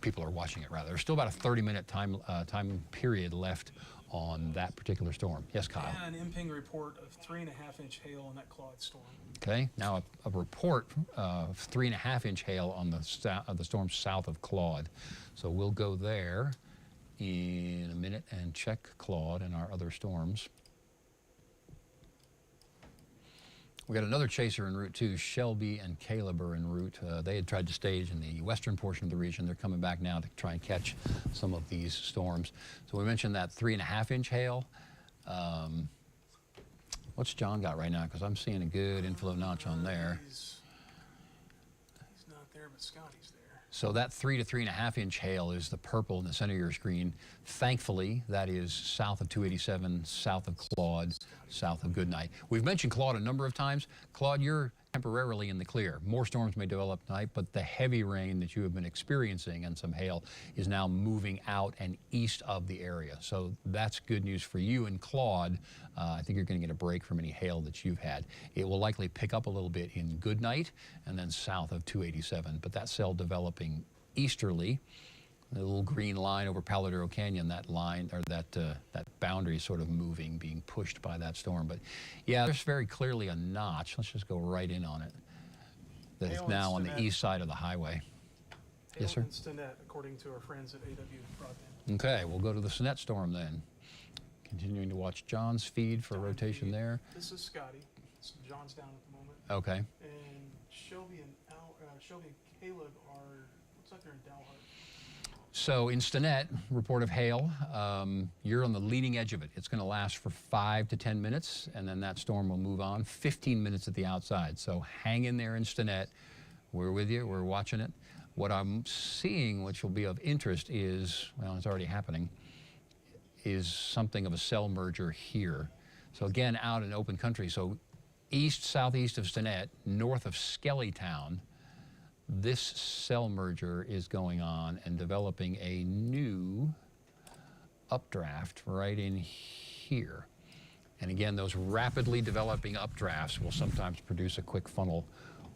People are watching it rather. There's still about a 30-minute time period left on that particular storm. Yes, Kyle? Yeah, an imping report of 3.5-inch hail on that Claude storm. Okay, now a report of 3.5-inch hail on the storm south of Claude. So we'll go there in a minute and check Claude and our other storms. We got another chaser en route too. Shelby and Caleb are en route. They had tried to stage in the western portion of the region. They're coming back now to try and catch some of these storms. So we mentioned that 3.5-inch hail. What's John got right now? Because I'm seeing a good inflow notch on there. He's not there, but Scotty's there. So that 3 to 3.5 inch hail is the purple in the center of your screen. Thankfully, that is south of 287, south of Claude, south of Goodnight. We've mentioned Claude a number of times. Claude, you're temporarily in the clear. More storms may develop tonight, but the heavy rain that you have been experiencing and some hail is now moving out and east of the area. So that's good news for you in Claude. I think you're going to get a break from any hail that you've had. It will likely pick up a little bit in Goodnight and then south of 287, but that cell developing easterly. The little green line over Paladero Canyon, that line, or that boundary is sort of moving, being pushed by that storm. But yeah, there's very clearly a notch. Let's just go right in on it. That is Hail now and on the Stinnett. east side of the highway. Yes, sir? Hail and Stinnett, according to our friends at AW Broadband. Okay, we'll go to the Stinnett storm then. Continuing to watch John's feed for John rotation feed. there. This is Scotty. John's down at the moment. Okay. And Shelby and Caleb are, looks like they're in Dalhart. So in Stinnett, report of hail. You're on the leading edge of it. It's going to last for 5 to 10 minutes, and then that storm will move on. 15 minutes at the outside. So hang in there in Stinnett. We're with you. We're watching it. What I'm seeing, which will be of interest, is, well, it's already happening, is something of a cell merger here. So again, out in open country. So east, southeast of Stinnett, north of Skellytown, this cell merger is going on and developing a new updraft right in here. And again, those rapidly developing updrafts will sometimes produce a quick funnel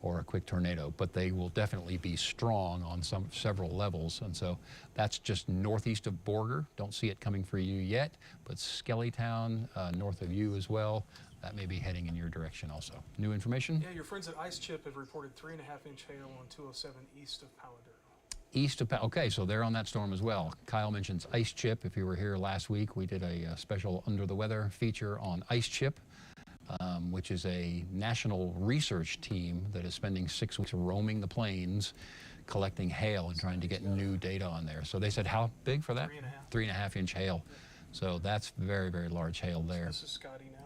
or a quick tornado, but they will definitely be strong on several levels. And so that's just northeast of Borger. Don't see it coming for you yet, but Skellytown, north of you as well. That may be heading in your direction also. New information? Yeah, your friends at Ice Chip have reported 3.5 inch hail on 207 east of Paladero. East of, okay, so they're on that storm as well. Kyle mentions Ice Chip. If you were here last week, we did a special Under the Weather feature on Ice Chip, which is a national research team that is spending 6 weeks roaming the plains, collecting hail and trying to get new data on there. So they said how big for that? 3.5. 3.5 inch hail. So that's very, very large hail there. This is Scotty now.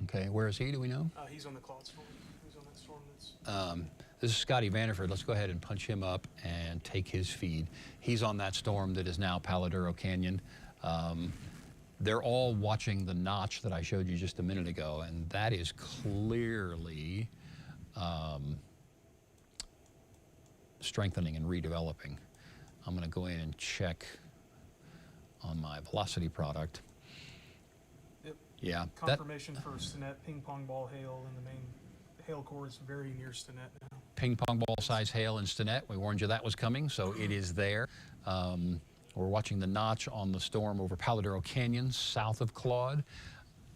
Okay, where is he? Do we know? He's on the Claude storm. He's on that storm that's... This is Scotty Vanderford. Let's go ahead and punch him up and take his feed. He's on that storm that is now Paladero Canyon. They're all watching the notch that I showed you just a minute ago, and that is clearly strengthening and redeveloping. I'm going to go in and check on my velocity product. Yep. Yeah. Confirmation for Stinnett ping pong ball hail, and the main hail core is very near Stinnett now. Ping pong ball size hail in Stinnett. We warned you that was coming, so it is there. We're watching the notch on the storm over Paladero Canyon, south of Claude.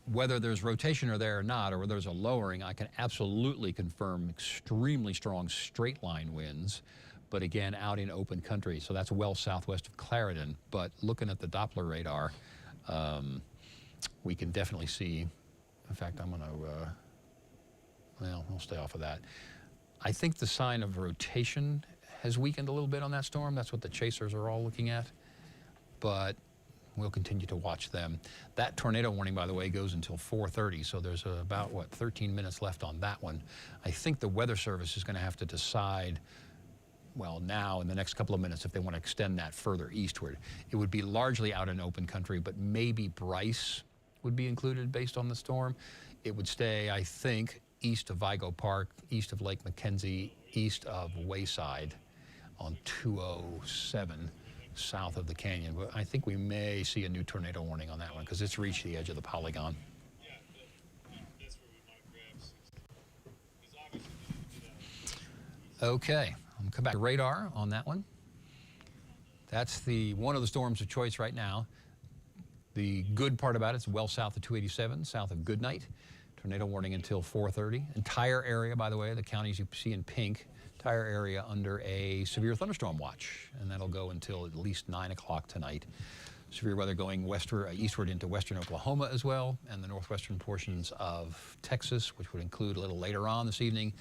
Whether there's rotation or there or not, or whether there's a lowering, I can absolutely confirm extremely strong straight line winds, but again, out in open country. So that's well southwest of Clarendon. But looking at the Doppler radar, we can definitely see, in fact, I'm going to, well, we'll stay off of that. I think the sign of rotation has weakened a little bit on that storm. That's what the chasers are all looking at. But we'll continue to watch them. That tornado warning, by the way, goes until 4:30, so there's about, 13 minutes left on that one. I think the Weather Service is going to have to decide, well, now in the next couple of minutes, if they want to extend that further eastward. It would be largely out in open country, but maybe Bryce would be included based on the storm. It would stay, I think, east of Vigo Park, east of Lake Mackenzie, east of Wayside on 207, south of the canyon. But I think we may see a new tornado warning on that one because it's reached the edge of the polygon. That's where we might grab 60. Because obviously, Okay, I'm gonna come back to radar on that one. That's one of the storms of choice right now. The good part about it is well south of 287, south of Goodnight. Tornado warning until 4:30. Entire area, by the way, the counties you see in pink, entire area under a severe thunderstorm watch, and that'll go until at least 9 o'clock tonight. Severe weather going eastward into western Oklahoma as well, and the northwestern portions of Texas, which would include a little later on this evening,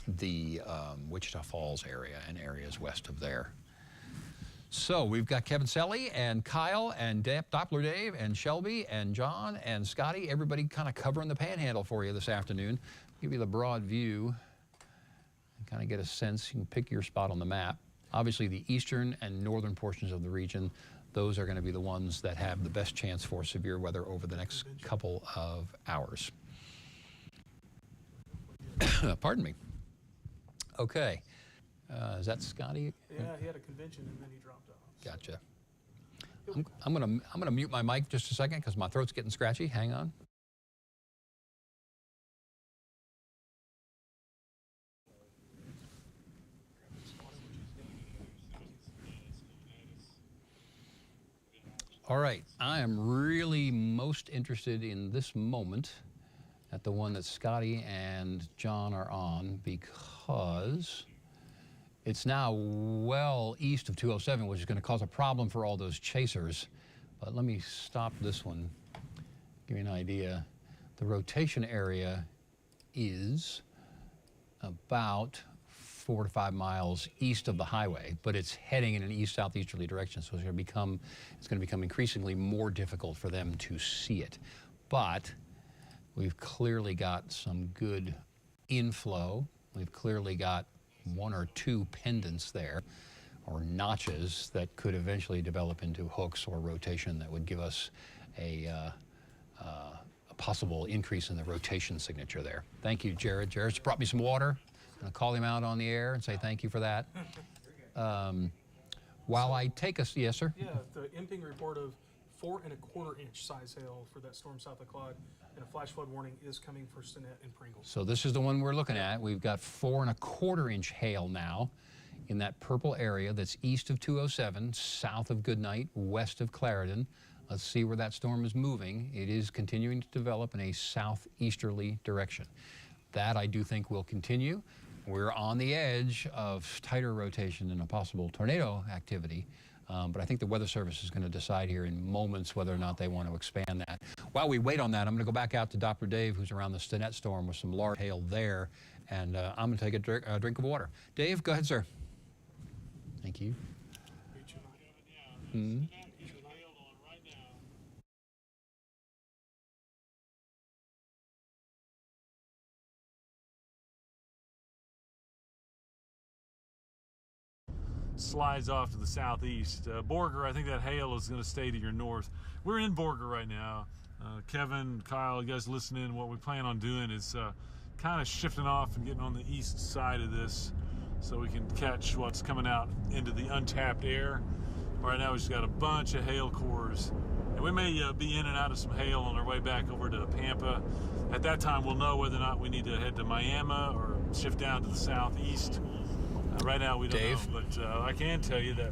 the Wichita Falls area and areas west of there. So we've got Kevin Selly and Kyle and Doppler Dave and Shelby and John and Scotty, everybody kind of covering the panhandle for you this afternoon. Give you the broad view and kind of get a sense. You can pick your spot on the map. Obviously, the eastern and northern portions of the region, those are going to be the ones that have the best chance for severe weather over the next couple of hours. Pardon me. Okay. Is that Scotty? Yeah, he had a convention and then he dropped off. Gotcha. I'm gonna mute my mic just a second because my throat's getting scratchy. Hang on. All right, I am really most interested in this moment at the one that Scotty and John are on because it's now well east of 207, which is going to cause a problem for all those chasers. But let me stop this one, give you an idea. The rotation area is about 4 to 5 miles east of the highway, but it's heading in an east-southeasterly direction, so it's going to become increasingly more difficult for them to see it. But we've clearly got some good inflow. We've clearly got 1 or 2 pendants there, or notches that could eventually develop into hooks or rotation that would give us a possible increase in the rotation signature there. Thank you, Jared. Jared's brought me some water. I'm going to call him out on the air and say thank you for that. While I take us, yes, sir? Yeah, the imping report of 4 1/4 inch size hail for that storm south of Claude, and a flash flood warning is coming for Stinnett and Pringles. So this is the one we're looking at. We've got 4 1/4 inch hail now in that purple area that's east of 207, south of Goodnight, west of Clarendon. Let's see where that storm is moving. It is continuing to develop in a southeasterly direction. That I do think will continue. We're on the edge of tighter rotation and a possible tornado activity. But I think the Weather Service is going to decide here in moments whether or not they want to expand that. While we wait on that, I'm going to go back out to Dr. Dave, who's around the Stinnett storm with some large hail there, and I'm going to take a drink of water. Dave, go ahead, sir. Thank you. Mm-hmm. Slides off to the southeast. Borger, I think that hail is going to stay to your north. We're in Borger right now. Kevin, Kyle, you guys listening, what we plan on doing is kind of shifting off and getting on the east side of this so we can catch what's coming out into the untapped air. Right now we just got a bunch of hail cores, and we may be in and out of some hail on our way back over to Pampa. At that time we'll know whether or not we need to head to Miami or shift down to the southeast. Right now we don't Dave? know, but I can tell you that.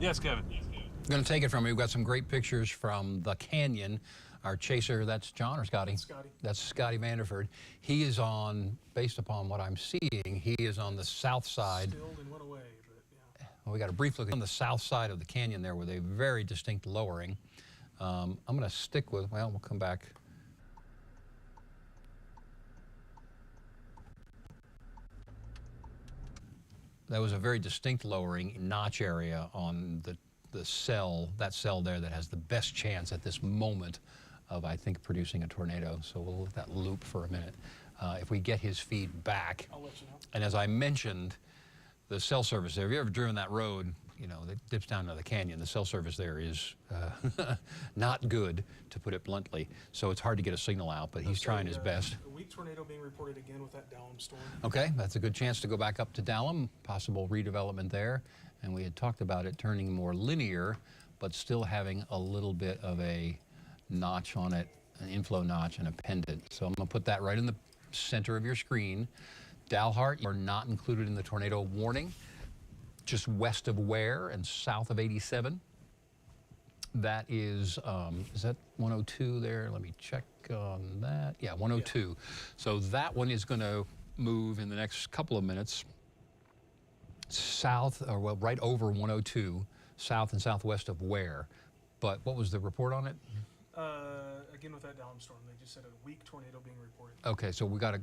Yes, Kevin. I'm going to take it from you. We've got some great pictures from the canyon. Our chaser, that's John or Scotty? Scotty. That's Scotty Vanderford. He is on, based upon what I'm seeing, he is on the south side. Stilled and went away, but yeah. Well, we got a brief look on the south side of the canyon there with a very distinct lowering. I'm going to stick with, well, we'll come back. That was a very distinct lowering notch area on the cell, that cell there that has the best chance at this moment of, I think, producing a tornado. So we'll let that loop for a minute. If we get his feed back. I'll let you know. And as I mentioned, the cell service there, have you ever driven that road, you know, that dips down to the canyon? The cell service there is not good, to put it bluntly. So it's hard to get a signal out, but he's trying his best. A weak tornado being reported again with that Dallam storm. Okay, that's a good chance to go back up to Dallam, possible redevelopment there. And we had talked about it turning more linear, but still having a little bit of a notch on it, an inflow notch and a pendant. So I'm going to put that right in the center of your screen. Dalhart, you're not included in the tornado warning, just west of Ware and south of 87. That is that 102 there? Let me check on that. Yeah, 102. Yeah. So that one is going to move in the next couple of minutes south, or well, right over 102, south and southwest of Ware. But what was the report on it? Again with that Dallam storm, they just said a weak tornado being reported. Okay, so we got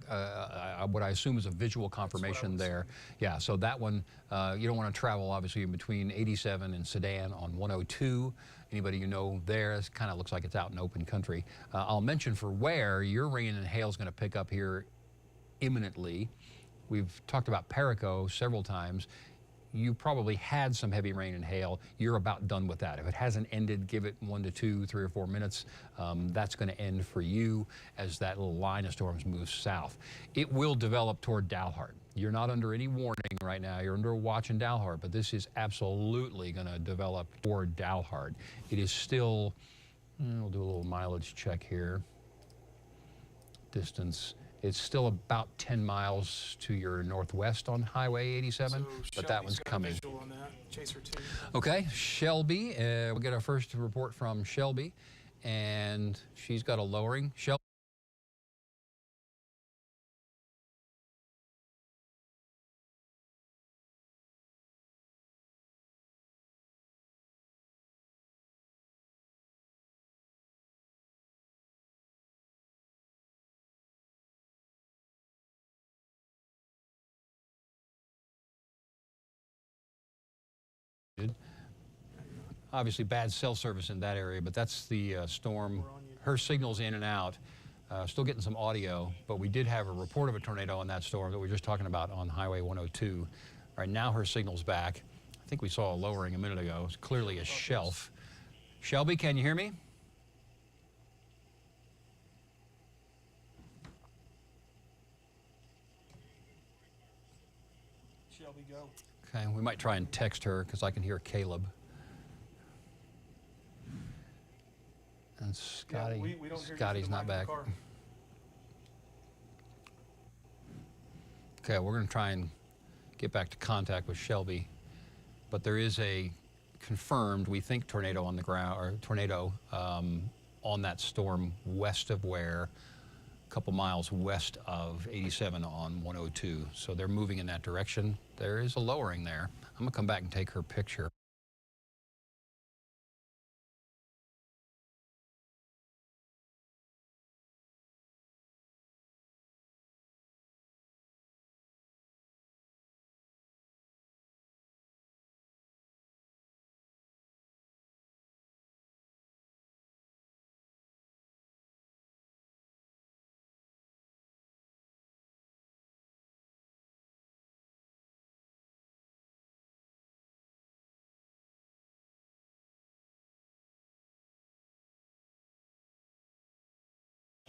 what I assume is a visual confirmation there. Yeah, so that one, you don't want to travel, obviously, in between 87 and Sedan on 102. Anybody you know there, it kind of looks like it's out in open country. I'll mention for Ware, your rain and hail is going to pick up here imminently. We've talked about Perico several times. you probably had some heavy rain and hail. You're about done with that. If it hasn't ended, give it 1 to 2, 3 or 4 minutes. That's going to end for you as that little line of storms moves south. It will develop toward Dalhart. You're not under any warning right now. You're under a watch in Dalhart, but this is absolutely going to develop toward Dalhart. It is still, we'll do a little mileage check here. Distance. It's still about 10 miles to your northwest on Highway 87, but that one's coming. On that. Chaser 2. Okay, Shelby. We'll get our first report from Shelby, and she's got a lowering. Shelby. Obviously bad cell service in that area, but that's the storm. Her signal's in and out. Still getting some audio, but we did have a report of a tornado on that storm that we were just talking about on Highway 102. Right now her signal's back. I think we saw a lowering a minute ago. It's clearly a shelf. Shelby, can you hear me? Shelby, go. Okay, we might try and text her because I can hear Caleb. And Scotty, we don't hear you Scotty's through the not mic in the back. car. Okay, we're going to try and get back to contact with Shelby, but there is a confirmed, we think, tornado on the ground, or tornado on that storm west of Ware, a couple miles west of 87 on 102. So they're moving in that direction. There is a lowering there. I'm going to come back and take her picture.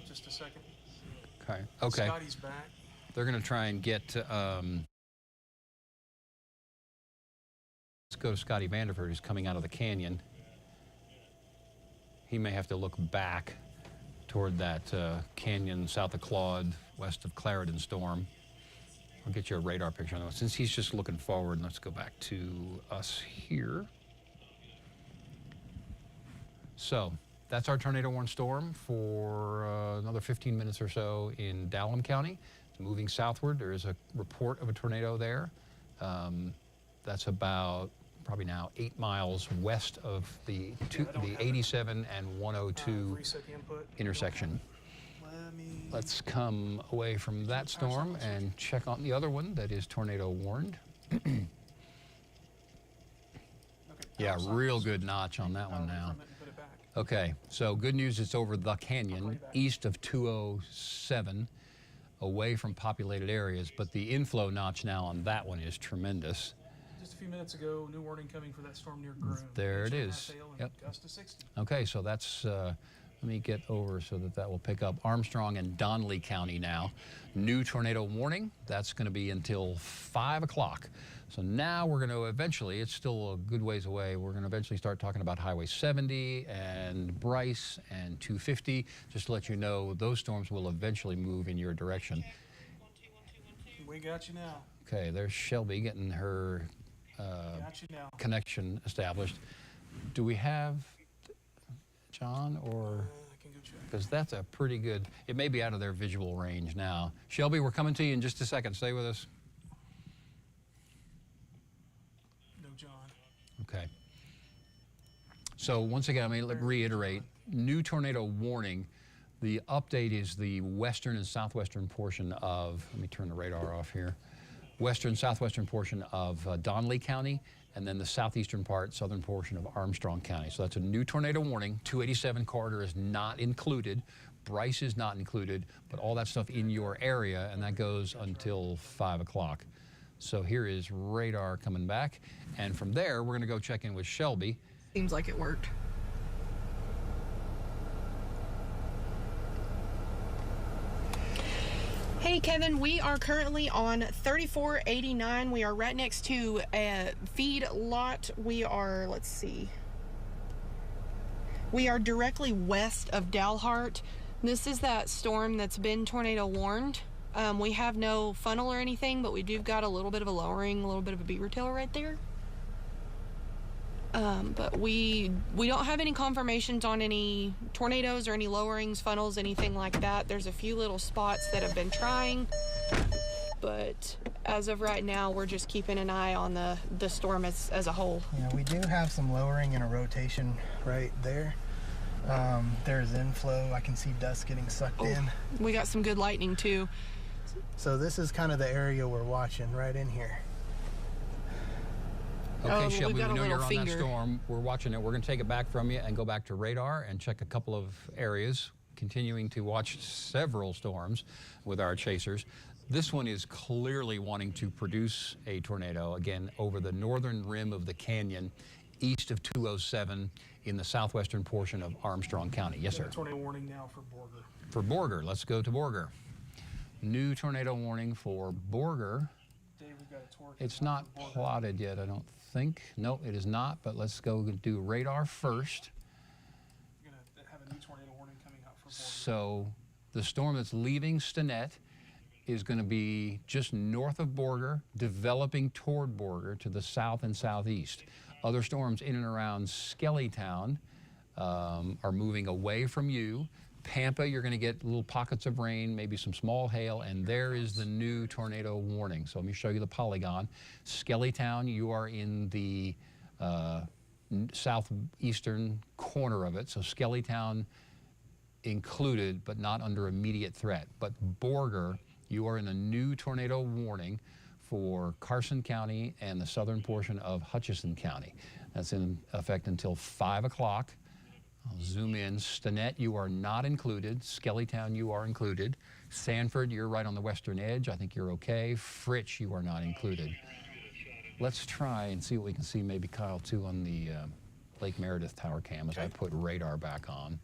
Just a second. Okay. Okay. Scotty's back. They're going to try and get. Let's go to Scotty Vanderford, who's coming out of the canyon. He may have to look back toward that canyon south of Claude, west of Clarendon storm. I'll get you a radar picture on that. Since he's just looking forward, let's go back to us here. So that's our tornado warning storm for another 15 minutes or so in Dallam County. It's moving southward. There is a report of a tornado there. That's about probably now 8 miles west of the 87 and 102 Reset the input. intersection. Let's come away from that storm and check on the other one that is tornado warned. Yeah, real good notch on that one now. Okay, so good news, it's over the canyon, east of 207, away from populated areas, but the inflow notch now on that one is tremendous. Just a few minutes ago, new warning coming for that storm near Groom. There it is. Yep. Gust to 60. Okay, so that's, let me get over so that that will pick up Armstrong and Donley County now. New tornado warning, that's going to be until 5 o'clock. So now we're going to eventually, it's still a good ways away, we're going to eventually start talking about Highway 70 and Bryce and 250. Just to let you know, those storms will eventually move in your direction. We got you now. Okay, there's Shelby getting her Got you now. connection established. Do we have John or? I can go check. Because that's a pretty good, it may be out of their visual range now. Shelby, we're coming to you in just a second. Stay with us. No, John. Okay. So once again, let me reiterate, new tornado warning. The update is the western and southwestern portion of, let me turn the radar off here, western, southwestern portion of Donley County, and then the southeastern part, southern portion of Armstrong County. So that's a new tornado warning. 287 corridor is not included. Bryce is not included, but all that stuff in your area, and that goes until 5 o'clock. So here is radar coming back. And from there, we're going to go check in with Shelby. Seems like it worked. Hey Kevin, we are currently on 3489. We are right next to a feed lot. We are, let's see. We are directly west of Dalhart. This is that storm that's been tornado warned. We have no funnel or anything, but we do got a little bit of a lowering, a little bit of a beaver tail right there. But we don't have any confirmations on any tornadoes or any lowerings, funnels, anything like that. There's a few little spots that have been trying, but as of right now, we're just keeping an eye on the storm as a whole. Yeah, we do have some lowering and a rotation right there. There's inflow. I can see dust getting sucked in. We got some good lightning too. So this is kind of the area we're watching right in here. Okay, we've Shelby, we got a know you're little on that finger. storm. We're watching it. We're going to take it back from you and go back to radar and check a couple of areas, continuing to watch several storms with our chasers. This one is clearly wanting to produce a tornado, again, over the northern rim of the canyon, east of 207 in the southwestern portion of Armstrong County. Yes, sir. Tornado warning now for Borger. For Borger, let's go to Borger. New tornado warning for Borger. Dave, we've got a torque. It's not plotted yet, I don't think. No, it is not, but let's go do radar first. We're going to have a new tornado warning coming out for Borger. So the storm that's leaving Stinnett is going to be just north of Borger, developing toward Borger to the south and southeast. Other storms in and around Skellytown are moving away from you. Pampa, you're going to get little pockets of rain, maybe some small hail, and there is the new tornado warning. So let me show you the polygon. Skellytown, you are in the southeastern corner of it. So Skellytown included, but not under immediate threat. But Borger, you are in a new tornado warning for Carson County and the southern portion of Hutchinson County. That's in effect until 5 o'clock. I'll zoom in. Stinnett, you are not included. Skellytown, you are included. Sanford, you're right on the western edge. I think you're okay. Fritch, you are not included. Let's try and see what we can see, maybe Kyle, too, on the Lake Meredith tower cam as I put radar back on.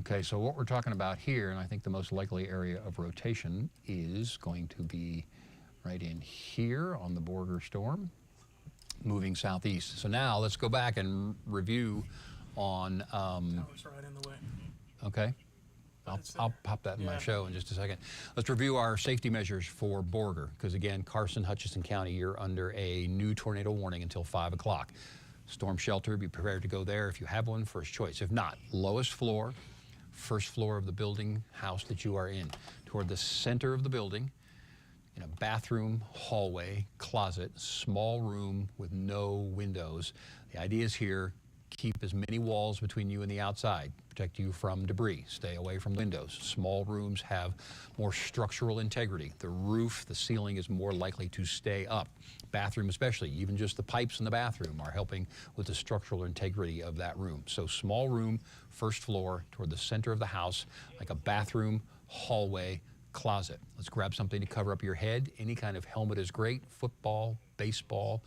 Okay, so what we're talking about here, and I think the most likely area of rotation is going to be right in here on the Borger storm, moving southeast. So now let's go back and review on, Tower's right in the way. okay, I'll pop that in my show in just a second. Let's review our safety measures for Borger, because again, Carson, Hutchinson County, you're under a new tornado warning until 5 o'clock. Storm shelter, be prepared to go there if you have one, first choice. If not, lowest floor, first floor of the building, house that you are in. Toward the center of the building, in a bathroom, hallway, closet, small room with no windows. The idea is here, keep as many walls between you and the outside, protect you from debris, stay away from windows. Small rooms have more structural integrity. The roof, the ceiling is more likely to stay up. Bathroom especially, even just the pipes in the bathroom are helping with the structural integrity of that room. So small room, first floor, toward the center of the house, like a bathroom, hallway, closet. Let's grab something to cover up your head. Any kind of helmet is great. Football, baseball,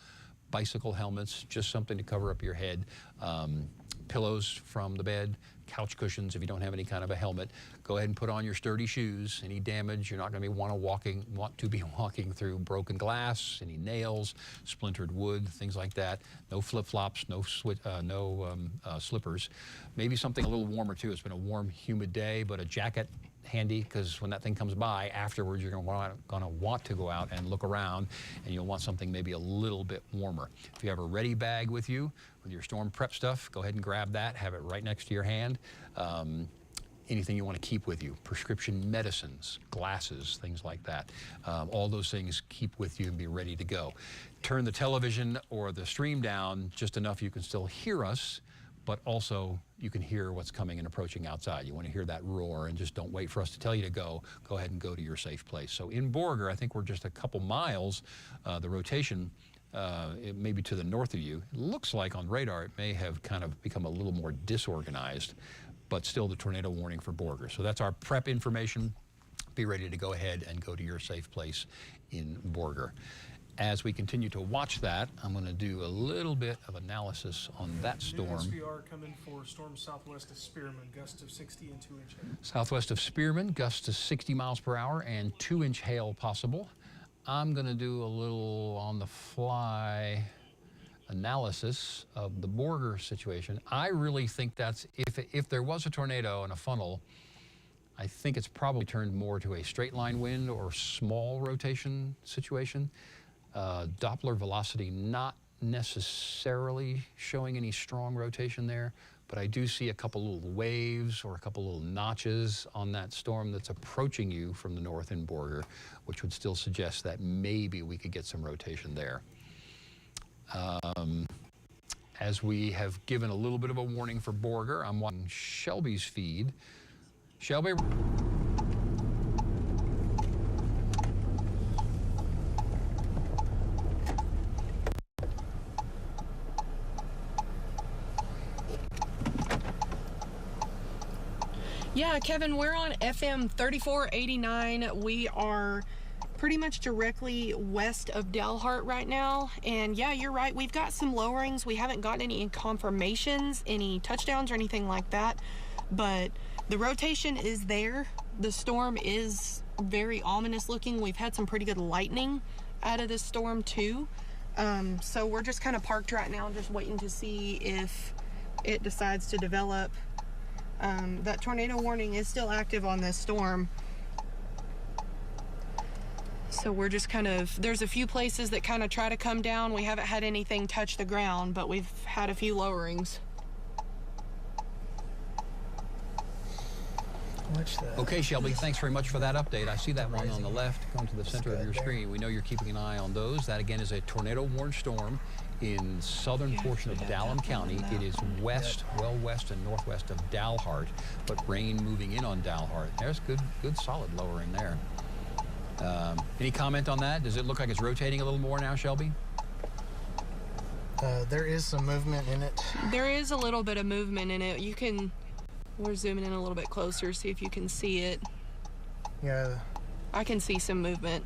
bicycle helmets, just something to cover up your head. Pillows from the bed, couch cushions if you don't have any kind of a helmet. Go ahead and put on your sturdy shoes. Any damage, you're not going to want to be walking through broken glass, any nails, splintered wood, things like that. No flip-flops, no slippers. Maybe something a little warmer too. It's been a warm, humid day, but a jacket handy, because when that thing comes by afterwards, you're going to want to go out and look around, and you'll want something maybe a little bit warmer. If you have a ready bag with you with your storm prep stuff, go ahead and grab that, have it right next to your hand. Anything you want to keep with you, prescription medicines, glasses, things like that. All those things keep with you and be ready to go. Turn the television or the stream down just enough you can still hear us, but also you can hear what's coming and approaching outside. You want to hear that roar, and just don't wait for us to tell you to go. Go ahead and go to your safe place. So in Borger, I think we're just a couple miles. The rotation, it may be to the north of you. It looks like on radar it may have kind of become a little more disorganized, but still the tornado warning for Borger. So that's our prep information be ready to go ahead and go to your safe place in Borger. As we continue to watch that, I'm going to do a little bit of analysis on that New storm. SVR coming for storm southwest of Spearman, gusts of 60 and 2-inch hail. Southwest of Spearman, gusts to 60 miles per hour and 2-inch hail possible. I'm going to do a little on-the-fly analysis of the Borger situation. I really think that's, if there was a tornado and a funnel, I think it's probably turned more to a straight line wind or small rotation situation. Doppler velocity not necessarily showing any strong rotation there, but I do see a couple little waves or a couple little notches on that storm that's approaching you from the north in Borger, which would still suggest that maybe we could get some rotation there. As we have given a little bit of a warning for Borger, I'm watching Shelby's feed. Shelby. Yeah, Kevin, we're on FM 3489. We are pretty much directly west of Dalhart right now. And yeah, you're right. We've got some lowerings. We haven't gotten any confirmations, any touchdowns or anything like that. But the rotation is there. The storm is very ominous looking. We've had some pretty good lightning out of this storm too. So we're just kind of parked right now, just waiting to see if it decides to develop. That tornado warning is still active on this storm. So we're just kind of, there's a few places that kind of try to come down. We haven't had anything touch the ground, but we've had a few lowerings. Okay, Shelby, thanks very much for that update. I see that one on the left going to the center of your screen. We know you're keeping an eye on those. That, again, is a tornado-warned storm in southern portion of Dallam County. It is west, well west and northwest of Dalhart, but rain moving in on Dalhart. There's good solid lowering there. Any comment on that? Does it look like it's rotating a little more now, Shelby? There is some movement in it. There is a little bit of movement in it. You can, we're zooming in a little bit closer, see if you can see it. Yeah. I can see some movement.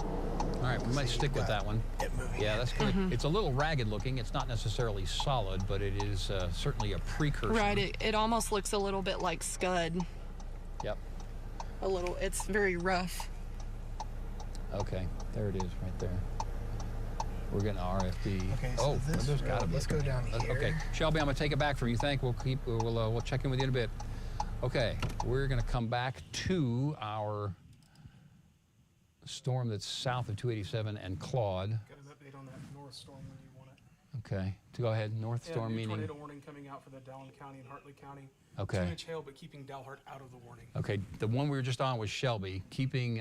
All right, we might stick with that one. Yeah, that's good. It's a little ragged looking. It's not necessarily solid, but it is certainly a precursor. Right, it almost looks a little bit like Scud. Yep. A little, it's very rough. Okay, there it is right there. We're getting RFD. Okay, so this there's gotta be. let's go down here. Okay, Shelby, I'm gonna take it back from you. We'll check in with you in a bit. Okay, we're gonna come back to our storm that's south of 287 and Claude. Got an update on that north storm when you want it. Okay, to go ahead, north storm new meaning. tornado warning coming out for the Dallam County and Hartley County. Okay. 2-inch hail, but keeping Dalhart out of the warning. Okay, the one we were just on was Shelby, keeping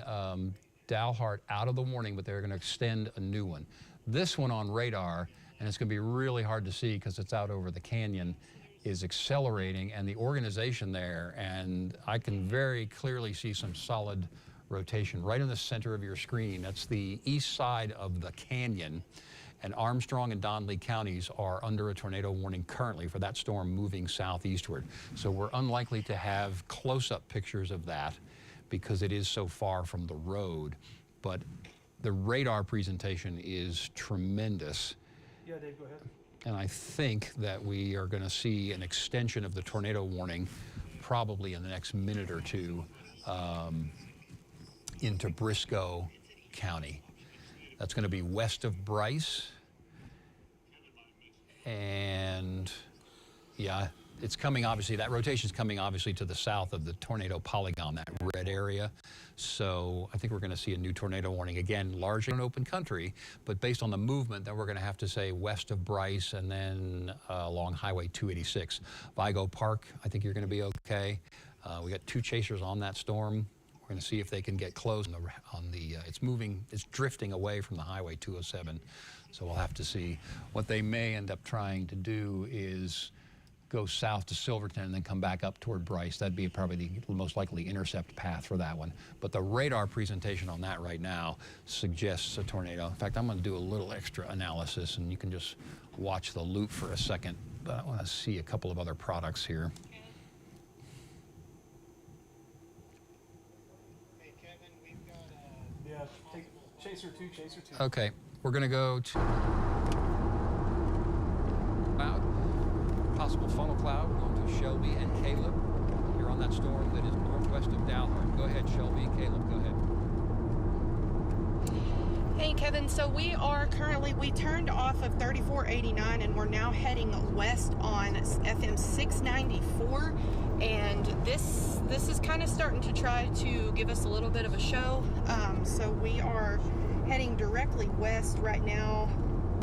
Dalhart out of the warning, but they're going to extend a new one. This one on radar, and it's going to be really hard to see because it's out over the canyon, is accelerating, and the organization there, and I can very clearly see some solid rotation right in the center of your screen. That's the east side of the canyon, and Armstrong and Donley counties are under a tornado warning currently for that storm moving southeastward. So we're unlikely to have close-up pictures of that because it is so far from the road, but the radar presentation is tremendous. Yeah, Dave, go ahead. And I think that we are going to see an extension of the tornado warning probably in the next minute or two into Briscoe County. That's going to be west of Bryce. And yeah, it's coming obviously, that rotation's coming obviously to the south of the tornado polygon, that red area. So I think we're going to see a new tornado warning again, largely in open country, but based on the movement, then we're going to have to say west of Bryce and then along Highway 286. Vigo Park, I think you're going to be okay. We got 2 chasers on that storm. We're going to see if they can get close on the it's drifting away from the Highway 207. So we'll have to see. What they may end up trying to do is go south to Silverton and then come back up toward Bryce. That'd be probably the most likely intercept path for that one. But the radar presentation on that right now suggests a tornado. In fact, I'm going to do a little extra analysis, and you can just watch the loop for a second. But I want to see a couple of other products here. Chaser 2, Chaser 2. Okay, we're going to go to cloud, possible funnel cloud. We're going to Shelby and Caleb. You're on that storm that is northwest of Dalhart. Go ahead, Shelby. Caleb, go ahead. Hey Kevin, so we turned off of 3489 and we're now heading west on FM 694, and this is kind of starting to try to give us a little bit of a show. So we are heading directly west right now.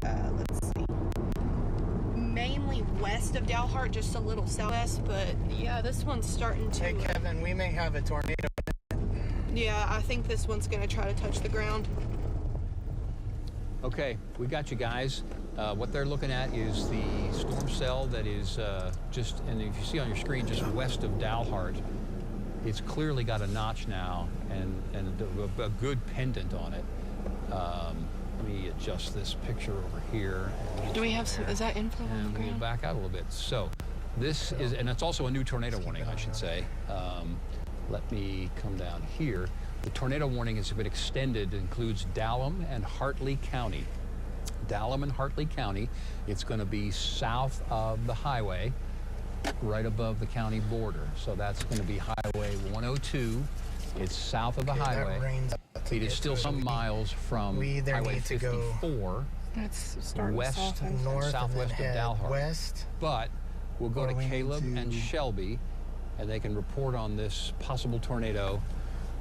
Let's see, mainly west of Dalhart, just a little southwest, but yeah, this one's starting to. Hey Kevin, we may have a tornado. Yeah, I think this one's going to try to touch the ground. Okay, we got you guys. What they're looking at is the storm cell that is just, and if you see on your screen, just west of Dalhart. It's clearly got a notch now and a good pendant on it. Let me adjust this picture over here. Do we have some, is that inflow on the And we'll ground? back out a little bit. So this is, and it's also a new tornado warning, I should say. Let me come down here. The tornado warning has been extended. It includes Dallam and Hartley County. Dallam and Hartley County. It's going to be south of the highway, right above the county border. So that's going to be Highway 102. It's south of the highway. It is still some miles from Highway 54, That's starting west south and north southwest and then of head Dalhart. west. But we'll go to Or we need Caleb to- and Shelby, and they can report on this possible tornado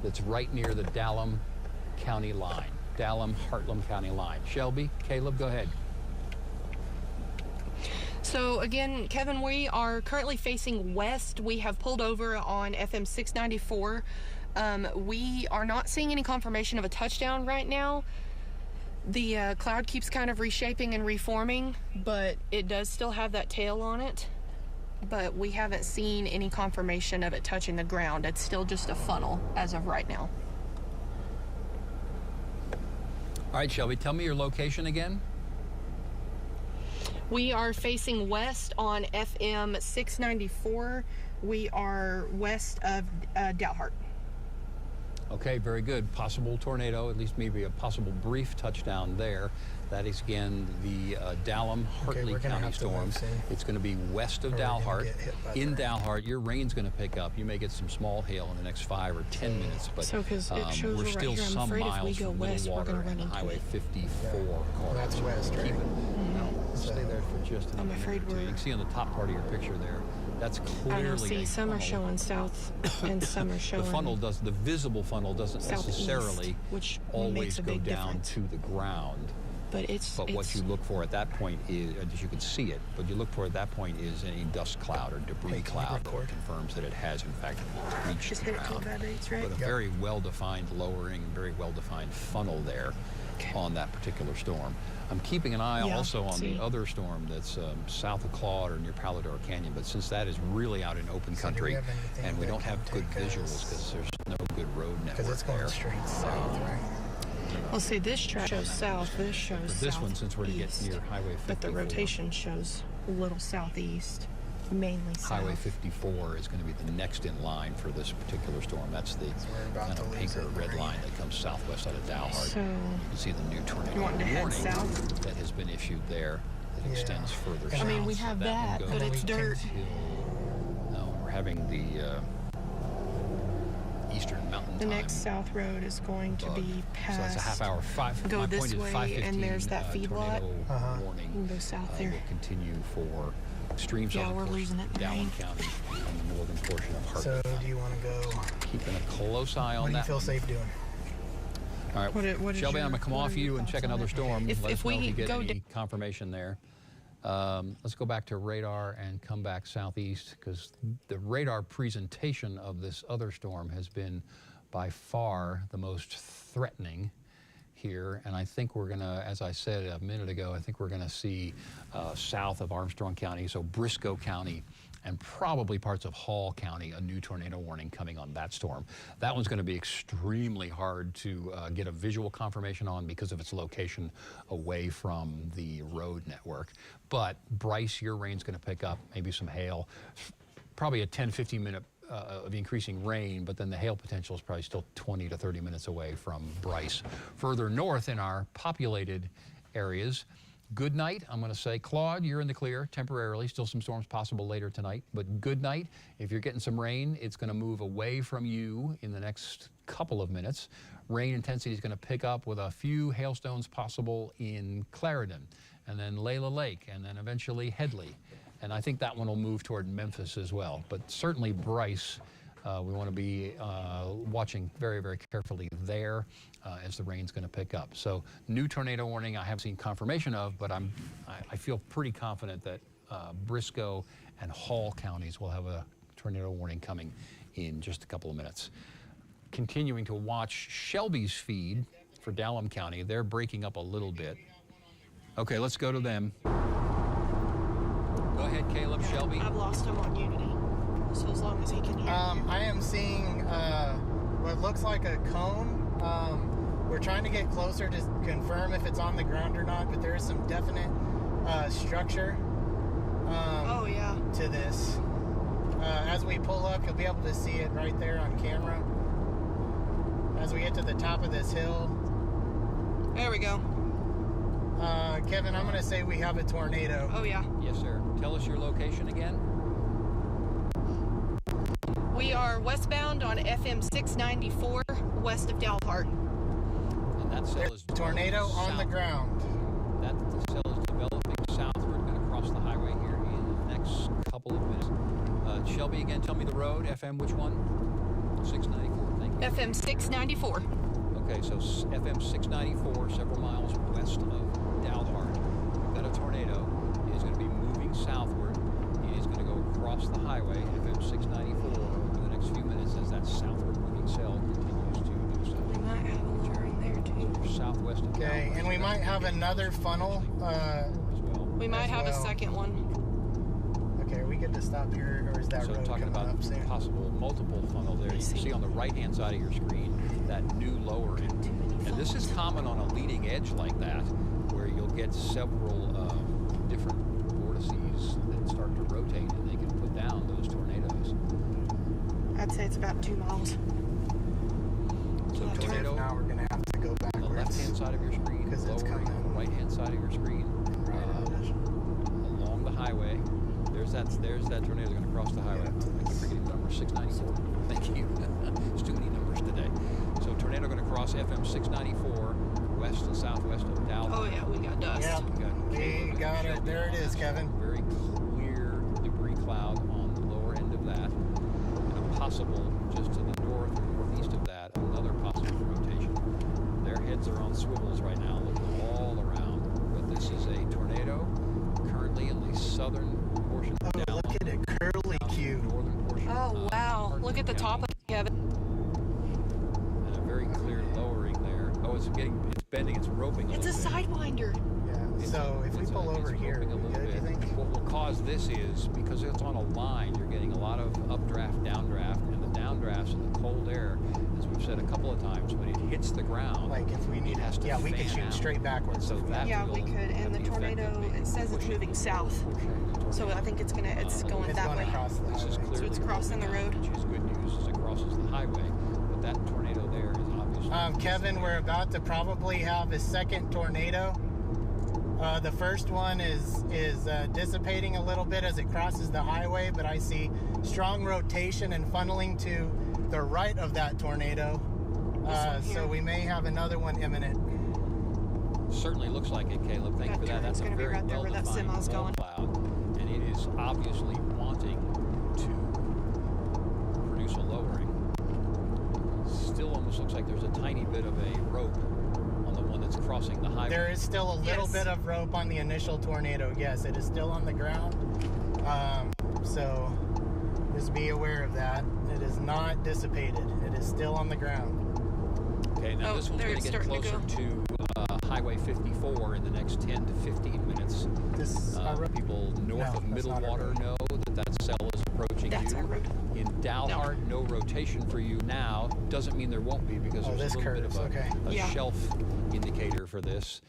that's right near the Dallam County line. Dallam-Hartlam County line. Shelby, Caleb, go ahead. So again, Kevin, we are currently facing west. We have pulled over on FM 694. We are not seeing any confirmation of a touchdown right now. The cloud keeps kind of reshaping and reforming, but it does still have that tail on it. But we haven't seen any confirmation of it touching the ground. It's still just a funnel as of right now. All right, Shelby, tell me your location again. We are facing west on FM 694. We are west of Dalhart. Okay, very good. Possible tornado, at least maybe a possible brief touchdown there. That is, again, the Dallam-Hartley we're gonna County have to storm. wait, see. It's going to be west of Or we're gonna Dalhart. get hit by In the rain. Dalhart, your rain's going to pick up. You may get some small hail in the next 5 or 10 minutes, but So, 'cause it shows we're right still here, I'm some afraid if we miles go from west, we're Middlewater gonna run and into Highway it. 54 corridor. That's So west, right? keep it, stay there for just a I'm minute afraid or two. we're- You can see on the top part of your picture there, that's clearly I don't see, a some are funnel. showing south and some are showing The visible funnel doesn't southeast, necessarily which always makes a go big down difference. to the ground. But But what you look for at that point is, as you can see it, what you look for at that point is any dust cloud or debris Hey, can you cloud that record? confirms that it has, in fact, reached just the hit it till ground. bad rates, right? But a very well-defined lowering, very well-defined funnel there on that particular storm. I'm keeping an eye Yeah, also on see. the other storm that's south of Claude or near Pallador Canyon, but since that is really out in open So do we country have anything and we that don't can have good take visuals us- because there's no good road network Because it's going there. straight south, right? Well, see, this track shows south, this shows For this one, since we're going to get southeast. near Highway 54. But the rotation shows a little southeast, mainly south. Highway 54 is going to be the next in line for this particular storm. That's the we're about kind to of lose pink or it, red right? line that comes southwest out of Dalhart. So, You can see the new tornado You want to head warning south? that has been issued there that Yeah. extends further I south. I mean, we So have will that, go but it's we can dirt. No, we're having the Eastern Mountain The Time next south road is going to bug. be So past. that's a half hour. Go My this point is way, 5:15, and there's that feedlot. tornado Uh-huh. warning And go south there. will continue for extreme Yeah, southern we're portion losing it in of the Dallam rain. County and the northern portion of Hartford So County. do you want to go? Keeping a close eye on What do you that feel one. safe doing? All right, What is Shelby, your- I'm gonna come what off are your you and thoughts check on another it? storm. If Let us we know if you get go any confirmation there. Let's go back to radar and come back southeast because the radar presentation of this other storm has been by far the most threatening here. And I think we're gonna, as I said a minute ago, I think we're gonna see south of Armstrong County, so Briscoe County, and probably parts of Hall County, a new tornado warning coming on that storm. That one's going to be extremely hard to get a visual confirmation on because of its location away from the road network. But Bryce, your rain's going to pick up, maybe some hail, probably a 10-15 minute of increasing rain, but then the hail potential is probably still 20 to 30 minutes away from Bryce. Further north in our populated areas, good night, I'm going to say. Claude, you're in the clear temporarily. Still some storms possible later tonight, but good night. If you're getting some rain, it's going to move away from you in the next couple of minutes. Rain intensity is going to pick up with a few hailstones possible in Clarendon, and then Layla Lake, and then eventually Headley. And I think that one will move toward Memphis as well. But certainly Bryce, we want to be watching very, very carefully there as the rain's going to pick up. So new tornado warning I haven't seen confirmation of, but I feel pretty confident that Briscoe and Hall counties will have a tornado warning coming in just a couple of minutes. Continuing to watch Shelby's feed for Dallam County. They're breaking up a little bit. Okay, let's go to them. Go ahead, Caleb. Shelby. I've lost him on Unity, so as long as he can hear you. I am seeing what looks like a cone. We're trying to get closer to confirm if it's on the ground or not, but there is some definite structure Oh, yeah. to this. As we pull up, you'll be able to see it right there on camera. As we get to the top of this hill. There we go. Kevin, I'm going to say we have a tornado. Oh, yeah. Yes, sir. Tell us your location again. We are westbound on FM 694, west of Dalhart. And that cell is Tornado on the ground. That cell is developing southward, going to cross the highway here in the next couple of minutes. Shelby, again, tell me the road. FM, which one? 694. Thank you. FM 694. Okay, so FM 694, several miles west of Dalhart. We've got a tornado. It is going to be moving southward. It is going to go across the highway, FM 694, over the next few minutes as that southward moving cell continues to do so. We might have a lowering there, too. Southwest of Okay, Dalhart. and we might have another funnel. As well. We might As have a well. second one. Okay, are we good to stop here, or is that So road talking coming about up soon? possible multiple funnel there. You can see on the right-hand side of your screen that new lowering. And this is common on a leading edge like that, where you'll get several different vortices that start to rotate, and they can put down those tornadoes. I'd say it's about 2 miles. So Yeah, tornado Now we're gonna have to go on the backwards. left-hand side of your screen, 'Cause it's lowering on the coming right-hand side of your screen, along the highway. There's that tornado going to cross the highway. I keep forgetting the number, 694. Thank you. There's too many numbers today. So tornado going to cross FM 694 west and southwest of Dalhart. Oh, yeah, we got dust. Yep, we got it. There it is, Kevin. Very clear debris cloud on the lower end of that, and a possible just to the north or northeast of that, another possible rotation. Their heads are on swivels right now, looking all around. But this is a tornado currently in the southern portion of Oh, Dalhart. look at it, curly Q. Northern portion. Oh, wow. Hartford Look at the top County. of it, Kevin. And a very clear lowering there. Oh, it's bending, it's roping a It's a little bit. sidewinder. Yeah. So if we pull over here, roping a we little good, you bit. think? What will cause this is, because it's on a line, you're getting a lot of updraft, downdraft, and the downdrafts and the cold air, as we've said a couple of times, when it hits the ground, Like if we it need has it. to Yeah, we could fan shoot out. straight backwards. So that Yeah, will we could, and have the effect of tornado, maybe it says it's pushing moving or south. pushing the So I tornado. think it's going It's that going way. across the This is highway. clearly it's crossing the moving out, road. which is good news as it crosses the highway. But that tornado there is obviously. Kevin, we're about to probably have a second tornado. The first one is dissipating a little bit as it crosses the highway, but I see strong rotation and funneling to the right of that tornado. one here. So we may have another one imminent. Certainly looks like it, Caleb. Thank you for that. It's That's a gonna be very right there where that well-defined semi's low going. cloud, and it is obviously wanting to produce a lowering. Still almost looks like there's a tiny bit of a rope on the one that's crossing the highway. There is still a little Yes. bit of rope on the initial tornado. Yes, it is still on the ground. So just be aware of that. It is not dissipated. It is still on the ground. Okay, now Oh, this one's there going to it's get starting to closer to Highway 54 in the next 10 to 15 minutes. This People north No, of that's not our Middlewater road. know that cell is approaching That's you. our road. In Dalhart, no rotation for you now. Doesn't mean there won't be, because Oh, there's this a little curves, bit of okay. a Yeah. shelf indicator for this,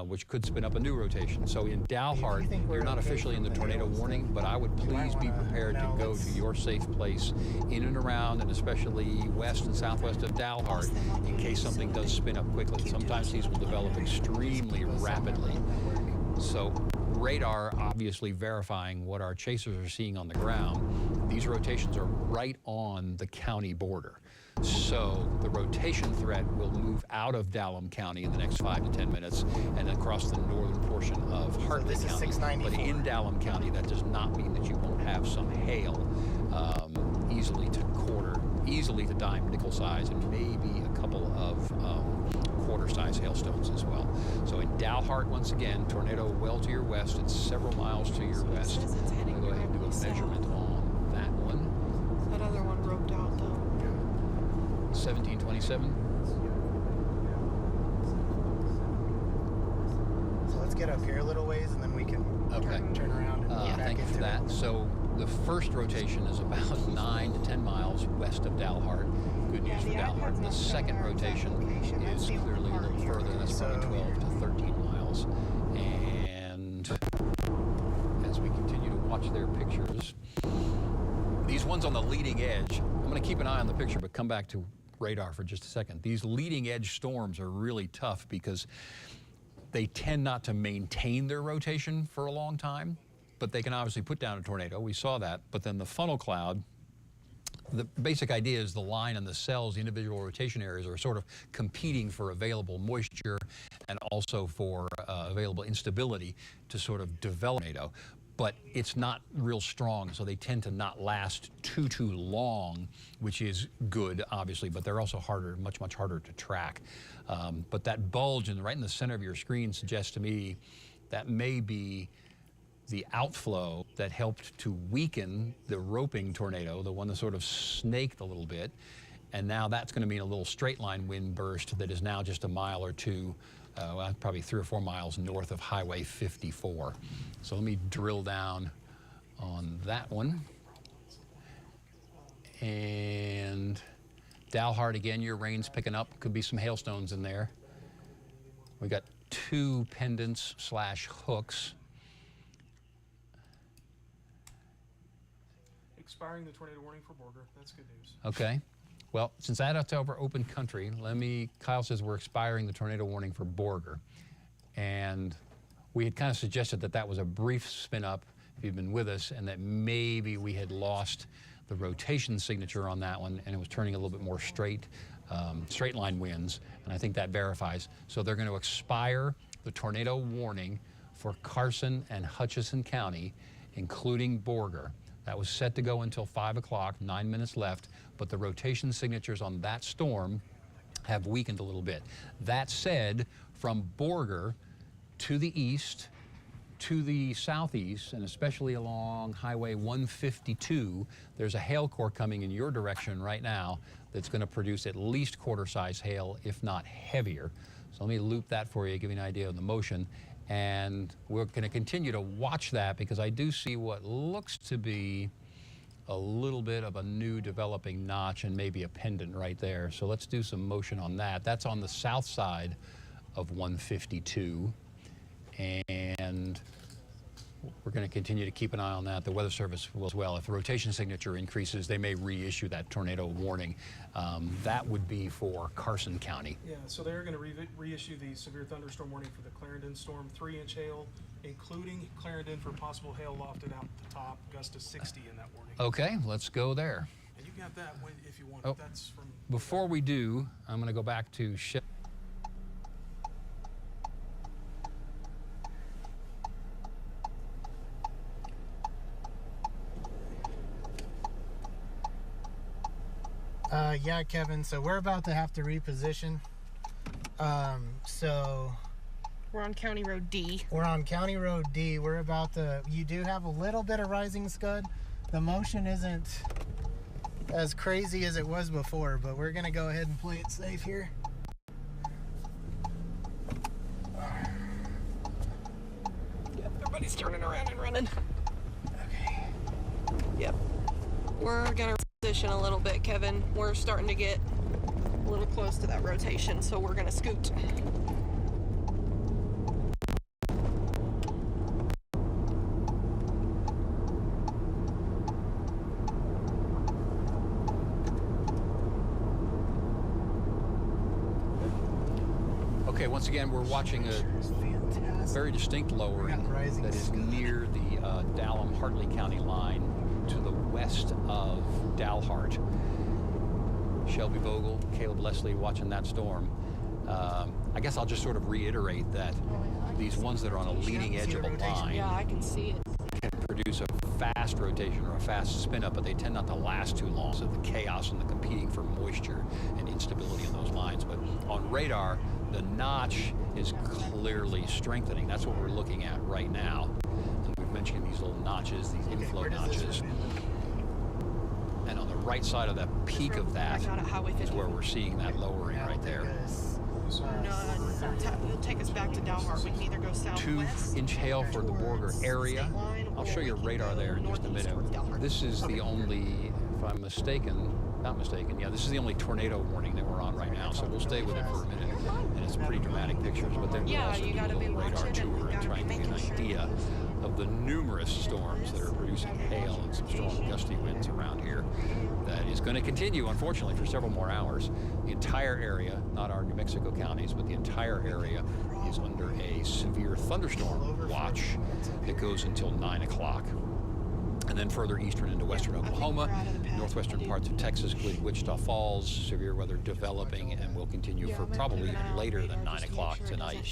which could spin up a new rotation. So in Dalhart, think we're you're not okay officially in from the the tornado hills, warning, then but I would you might please be wanna- prepared no, to go let's- to your safe place in and around, and especially west and southwest of Dalhart, in case something does spin up quickly. Sometimes these will develop extremely rapidly. So radar obviously verifying what our chasers are seeing on the ground. These rotations are right on the county border. So the rotation threat will move out of Dallam County in the next 5 to 10 minutes and across the northern portion of Hartley this is County. But 694. in Dallam County, that does not mean that you won't have some hail easily to dime nickel size, and maybe a couple of quarter-size hailstones as well. So in Dalhart, once again, tornado well to your west. It's several miles to your west. says it's heading We'll go ahead and do a directly measurement on that one. That other one roped out though. 1727. So let's get up here a little ways, and then we can Okay. turn around and back Thank you into for that. it. So the first rotation is about 9 to 10 miles west of Dalhart. Good news for Dalhart. The second rotation is clearly a little further. That's probably 12 to 13 miles. And as we continue to watch their pictures, these ones on the leading edge, I'm going to keep an eye on the picture, but come back to radar for just a second. These leading edge storms are really tough because they tend not to maintain their rotation for a long time, but they can obviously put down a tornado. We saw that. But then the funnel cloud, the basic idea is the line and the cells, the individual rotation areas, are sort of competing for available moisture and also for available instability to sort of develop a tornado. But it's not real strong, so they tend to not last too long, which is good, obviously, but they're also harder, much harder to track. But that bulge right in the center of your screen suggests to me that may be the outflow that helped to weaken the roping tornado, the one that sort of snaked a little bit. And now that's going to mean a little straight line wind burst that is now just a mile or two, probably 3 or 4 miles north of Highway 54. So let me drill down on that one. And Dalhart, again, your rain's picking up. Could be some hailstones in there. We got 2 pendants / hooks. Expiring the tornado warning for Borger. That's good news. Okay. Well, since that's over open country, Kyle says we're expiring the tornado warning for Borger. And we had kind of suggested that that was a brief spin up, if you've been with us, and that maybe we had lost the rotation signature on that one, and it was turning a little bit more straight line winds, and I think that verifies. So they're going to expire the tornado warning for Carson and Hutchinson County, including Borger. That was set to go until 5 o'clock, 9 minutes left, but the rotation signatures on that storm have weakened a little bit. That said, from Borger to the east, to the southeast, and especially along Highway 152, there's a hail core coming in your direction right now that's going to produce at least quarter-size hail, if not heavier. So let me loop that for you, give you an idea of the motion. And we're going to continue to watch that because I do see what looks to be a little bit of a new developing notch and maybe a pendant right there. So let's do some motion on that. That's on the south side of 152. And we're going to continue to keep an eye on that. The Weather Service will as well. If the rotation signature increases, they may reissue that tornado warning. That would be for Carson County. Yeah, so they're going to reissue the severe thunderstorm warning for the Clarendon storm, 3-inch hail, including Clarendon for possible hail lofted out the top, gust to 60 in that warning. Okay, let's go there. And you got that if you want. Oh, That's from. Before we do, I'm going to go back to ship. Yeah, Kevin, so we're about to have to reposition. So We're on County Road D. we're on County Road D. You do have a little bit of rising scud. The motion isn't as crazy as it was before, but we're gonna go ahead and play it safe here. Yep, everybody's turning around and running. Okay. Yep. We're gonna position a little bit, Kevin. We're starting to get a little close to that rotation, so we're gonna scoot. Okay, once again, we're watching a very distinct lowering that is near the Dalham-Hartley County line to the west of Dalhart. Shelby Vogel, Caleb Leslie watching that storm. I guess I'll just sort of reiterate that these ones that are on a leading edge of a line Yeah, I can see it. can produce a fast rotation or a fast spin up, but they tend not to last too long. So the chaos and the competing for moisture and instability on those lines. But on radar, the notch is clearly strengthening. That's what we're looking at right now. And we've mentioned these little notches, these inflow notches. And on the right side of that peak of that is where we're seeing that lowering right there. It'll take us back to Dalhart. We can either go southwest. 2-inch hail for the border area. State line, I'll or show you we can radar go there in just a northeast minute. towards Dalhart. This is the only, if I'm mistaken, not mistaken, yeah, this is the only tornado warning that we're on right now, so we'll stay with it for a minute. And it's pretty dramatic pictures, but then we'll Yeah, also you do a gotta be little radar watching and tour you and gotta try be and give you an making sure. idea of the numerous storms that are producing hail and some strong gusty winds around here. That is going to continue, unfortunately, for several more hours. The entire area, not our New Mexico counties, but the entire area is under a severe thunderstorm watch that goes until 9 o'clock. And then further eastern into western Oklahoma, northwestern parts of Texas, including Wichita Falls, severe weather developing and will continue for probably even later than 9 o'clock tonight.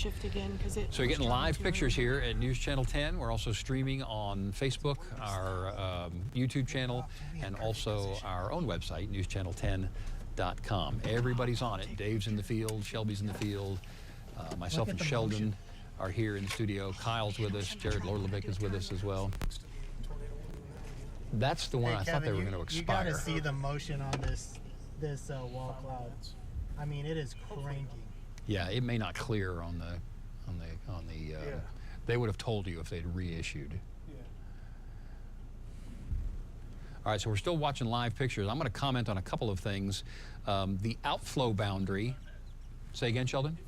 So you're getting live pictures here at News Channel 10. We're also streaming on Facebook, our YouTube channel, and also our own website, newschannel10.com. Everybody's on it. Dave's in the field, Shelby's in the field, myself and Sheldon are here in the studio. Kyle's with us, Jared Lorlevick is with us as well. That's the one I thought they were going to expire. You got to see the motion on this wall cloud. I mean, it is cranking. Yeah, it may not clear on the they would have told you if they'd reissued. Yeah. All right, so we're still watching live pictures. I'm going to comment on a couple of things. The outflow boundary. Say again, Sheldon?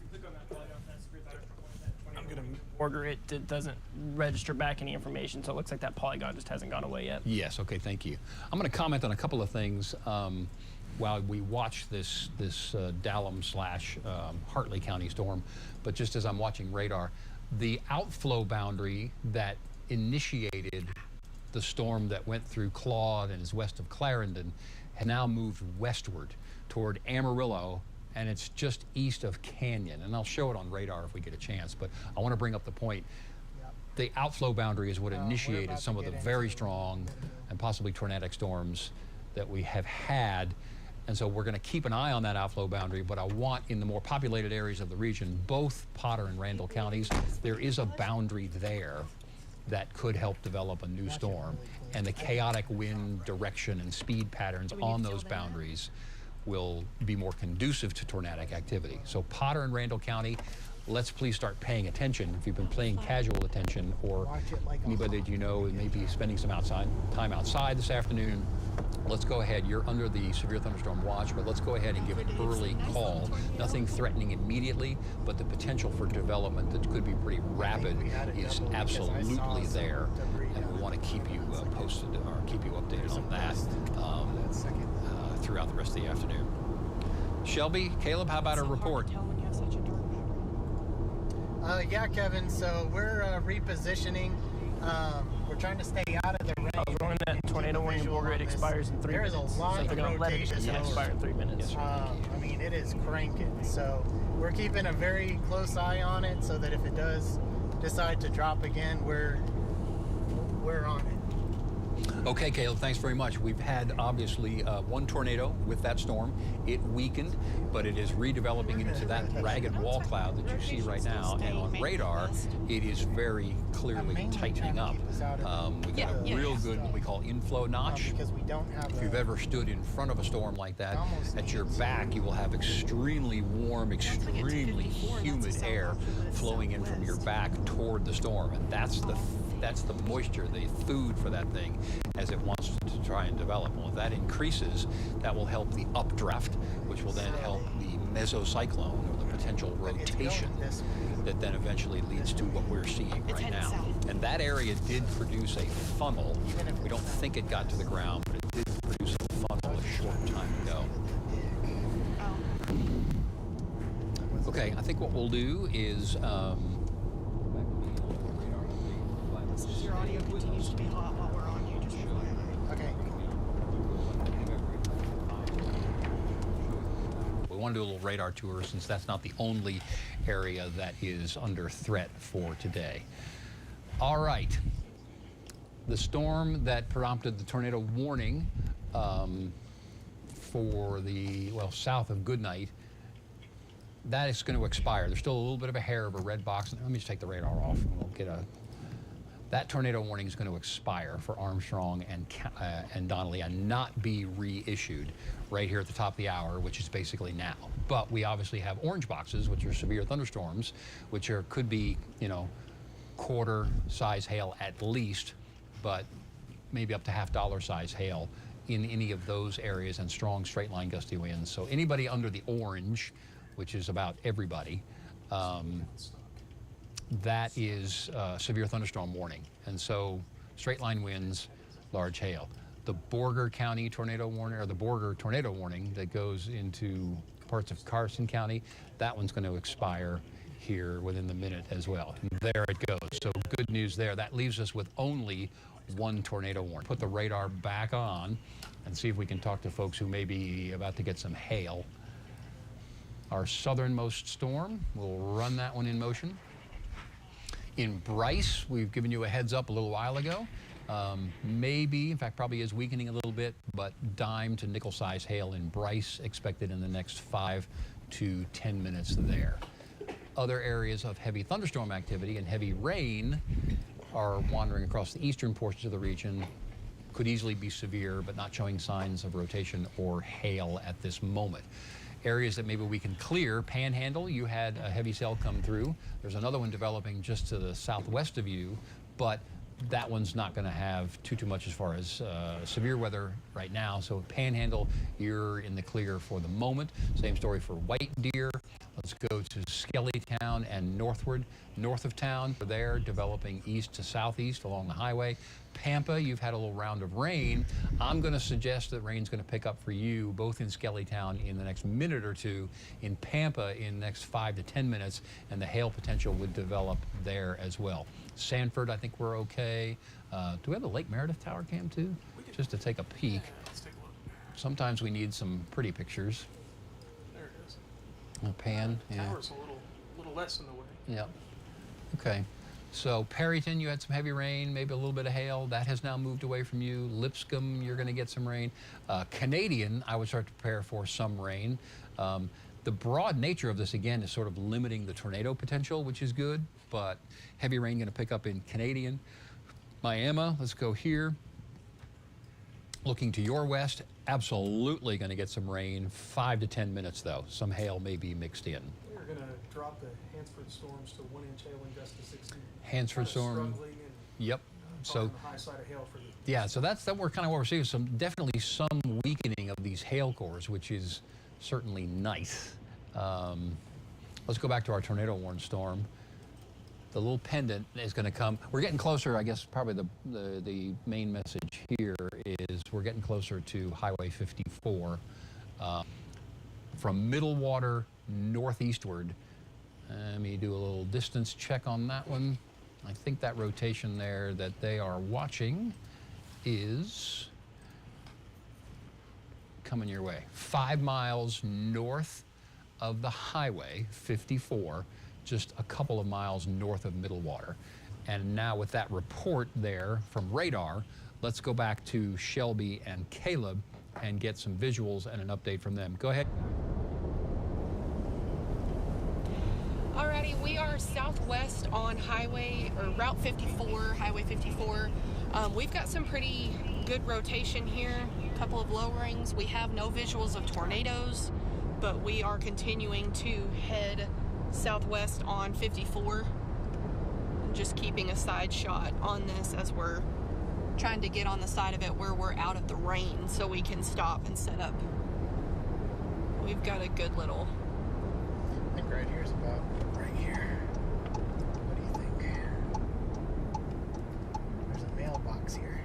I'm going to order it. It doesn't register back any information, so it looks like that polygon just hasn't gone away yet. Yes, okay, thank you. I'm going to comment on a couple of things while we watch this Dalham/Hartley County storm. But just as I'm watching radar, the outflow boundary that initiated the storm that went through Claude and is west of Clarendon has now moved westward toward Amarillo, and it's just east of Canyon. And I'll show it on radar if we get a chance, but I want to bring up the point. The outflow boundary is what initiated some of the very strong and possibly tornadic storms that we have had. And so we're going to keep an eye on that outflow boundary, but I want in the more populated areas of the region, both Potter and Randall counties, there is a boundary there that could help develop a new storm. And the chaotic wind direction and speed patterns on those boundaries will be more conducive to tornadic activity. So Potter and Randall County, let's please start paying attention. If you've been paying casual attention, or anybody that you know may be spending some time outside this afternoon, let's go ahead. You're under the severe thunderstorm watch, but let's go ahead and give an early call. Nothing threatening immediately, but the potential for development that could be pretty rapid is absolutely there. And we want to keep you posted or keep you updated on that throughout the rest of the afternoon. Shelby, Caleb, how about a report? Yeah, Kevin, so we're repositioning. We're trying to stay out of the rain. I was running that tornado warning border. It expires in 3 There is minutes. a lot So if they're of going to let it, it's rotation. going to expire in 3 minutes. I mean, it is cranking. So we're keeping a very close eye on it so that if it does decide to drop again, we're on it. Okay, Caleb, thanks very much. We've had, obviously, one tornado with that storm. It weakened, but it is redeveloping into that ragged wall cloud that you see right now. And on radar, it is very clearly tightening up. We've got a real good, what we call inflow notch. Because we don't have If you've ever stood in front of a storm like that, at your back, you will have extremely warm, extremely humid air flowing in from your back toward the storm. And that's the That's the moisture, the food for that thing as it wants to try and develop. Well, if that increases, that will help the updraft, which will then help the mesocyclone, or the potential rotation that then eventually leads to what we're seeing right now. And that area did produce a funnel. We don't think it got to the ground, but it did produce a funnel a short time ago. Okay, I think what we'll do is Your audio continues to be hot while we're on you. Just Okay. we want to do a little radar tour, since that's not the only area that is under threat for today. All right. The storm that prompted the tornado warning for the, well, south of Goodnight, that is going to expire. There's still a little bit of a hair of a red box. Let me just take the radar off and we'll get a... That tornado warning is going to expire for Armstrong and Donnelly and not be reissued right here at the top of the hour, which is basically now. But we obviously have orange boxes, which are severe thunderstorms, which could be, you know, quarter size hail at least, but maybe up to $half size hail in any of those areas, and strong straight line gusty winds. So anybody under the orange, which is about everybody, that is severe thunderstorm warning. And so straight line winds, large hail. The Borger County tornado warning, or the Borger tornado warning that goes into parts of Carson County, that one's going to expire here within the minute as well. And there it goes. So good news there. That leaves us with only one tornado warning. Put the radar back on and see if we can talk to folks who may be about to get some hail. Our southernmost storm, we'll run that one in motion. In Bryce, we've given you a heads up a little while ago. Maybe, in fact, probably is weakening a little bit, but dime to nickel size hail in Bryce expected in the next 5 to 10 minutes there. Other areas of heavy thunderstorm activity and heavy rain are wandering across the eastern portions of the region. Could easily be severe, but not showing signs of rotation or hail at this moment. Areas that maybe we can clear, Panhandle, you had a heavy cell come through. There's another one developing just to the southwest of you, but that one's not going to have too much as far as severe weather right now. So Panhandle, you're in the clear for the moment. Same story for White Deer. Let's go to Skellytown and northward, north of town. There, developing east to southeast along the highway. Pampa, you've had a little round of rain. I'm going to suggest that rain's going to pick up for you both in Skellytown in the next minute or two, in Pampa in the next 5 to 10 minutes, and the hail potential would develop there as well. Sanford, I think we're okay. Do we have the Lake Meredith Tower cam too? Just to take a peek. Yeah, let's take a look. Sometimes we need some pretty pictures. There it is. A pan, yeah. Tower's a little less in the way. Yeah. Okay. So Perryton, you had some heavy rain, maybe a little bit of hail. That has now moved away from you. Lipscomb, you're going to get some rain. Canadian, I would start to prepare for some rain. The broad nature of this, again, is sort of limiting the tornado potential, which is good, but heavy rain going to pick up in Canadian. Miami, let's go here. Looking to your west, absolutely going to get some rain. 5 to 10 minutes, though. Some hail may be mixed in. We're going to drop the Hansford storms to 1 inch hail and gust to 60. Hansford Kinda storm. Struggling and Yep. So on the high side of hail for the. yeah, so that's what we're seeing. Definitely some weakening of these hail cores, which is certainly nice. Let's go back to our tornado warned storm. The little pendant is going to come. We're getting closer. I guess probably the main message here is we're getting closer to Highway 54 from Middlewater northeastward. Let me do a little distance check on that one. I think that rotation there that they are watching is coming your way. 5 miles north of the Highway 54, just a couple of miles north of Middlewater. And now with that report there from radar, let's go back to Shelby and Caleb and get some visuals and an update from them. Go ahead. Alrighty, we are southwest on Route 54, Highway 54. We've got some pretty good rotation here, a couple of lowerings. We have no visuals of tornadoes, but we are continuing to head southwest on 54. just keeping a side shot on this as we're trying to get on the side of it where we're out of the rain so we can stop and set up. We've got a good little... I think right here's about right here. What do you think? There's a mailbox here.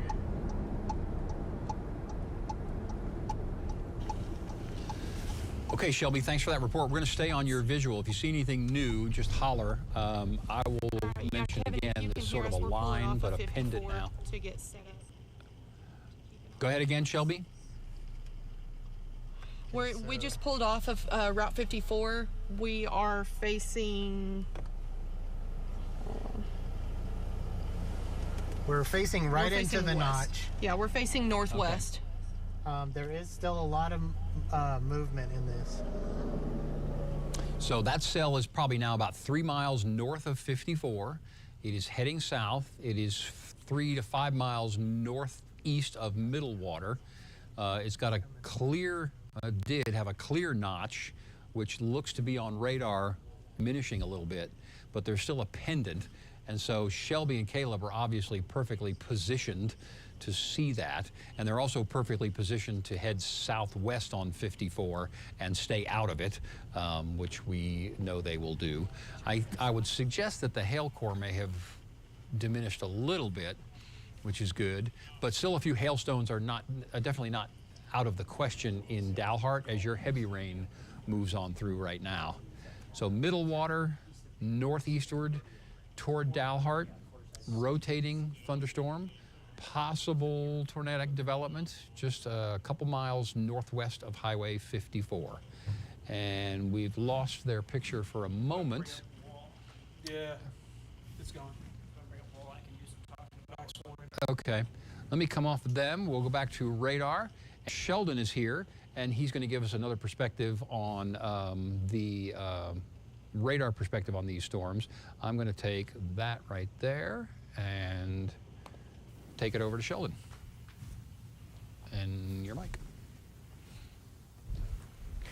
Okay, Shelby, thanks for that report. We're going to stay on your visual. If you see anything new, just holler. I will mention Kevin, if you again, can it's sort hear of a us, we're pulling line, off but of a pendant 54 now. to get set up. Go ahead again, Shelby. We just pulled off of Route 54. We are facing... We're facing right we're into facing the west. notch. Yeah, we're facing northwest. There is still a lot of movement in this. So that cell is probably now about 3 miles north of 54. It is heading south. It is 3 to 5 miles northeast of Middlewater. It's got a clear, did have a clear notch, which looks to be on radar diminishing a little bit, but there's still a pendant. And so Shelby and Caleb are obviously perfectly positioned to see that, and they're also perfectly positioned to head southwest on 54 and stay out of it, which we know they will do. I would suggest that the hail core may have diminished a little bit, which is good, but still a few hailstones are not definitely not out of the question in Dalhart as your heavy rain moves on through right now. So Middlewater, northeastward toward Dalhart, rotating thunderstorm. Possible tornadic development just a couple miles northwest of Highway 54. And we've lost their picture for a moment. Yeah, it's gone. Okay, let me come off of them. We'll go back to radar. Sheldon is here, and he's going to give us another perspective on the radar perspective on these storms. I'm going to take that right there and take it over to Sheldon. And your mic.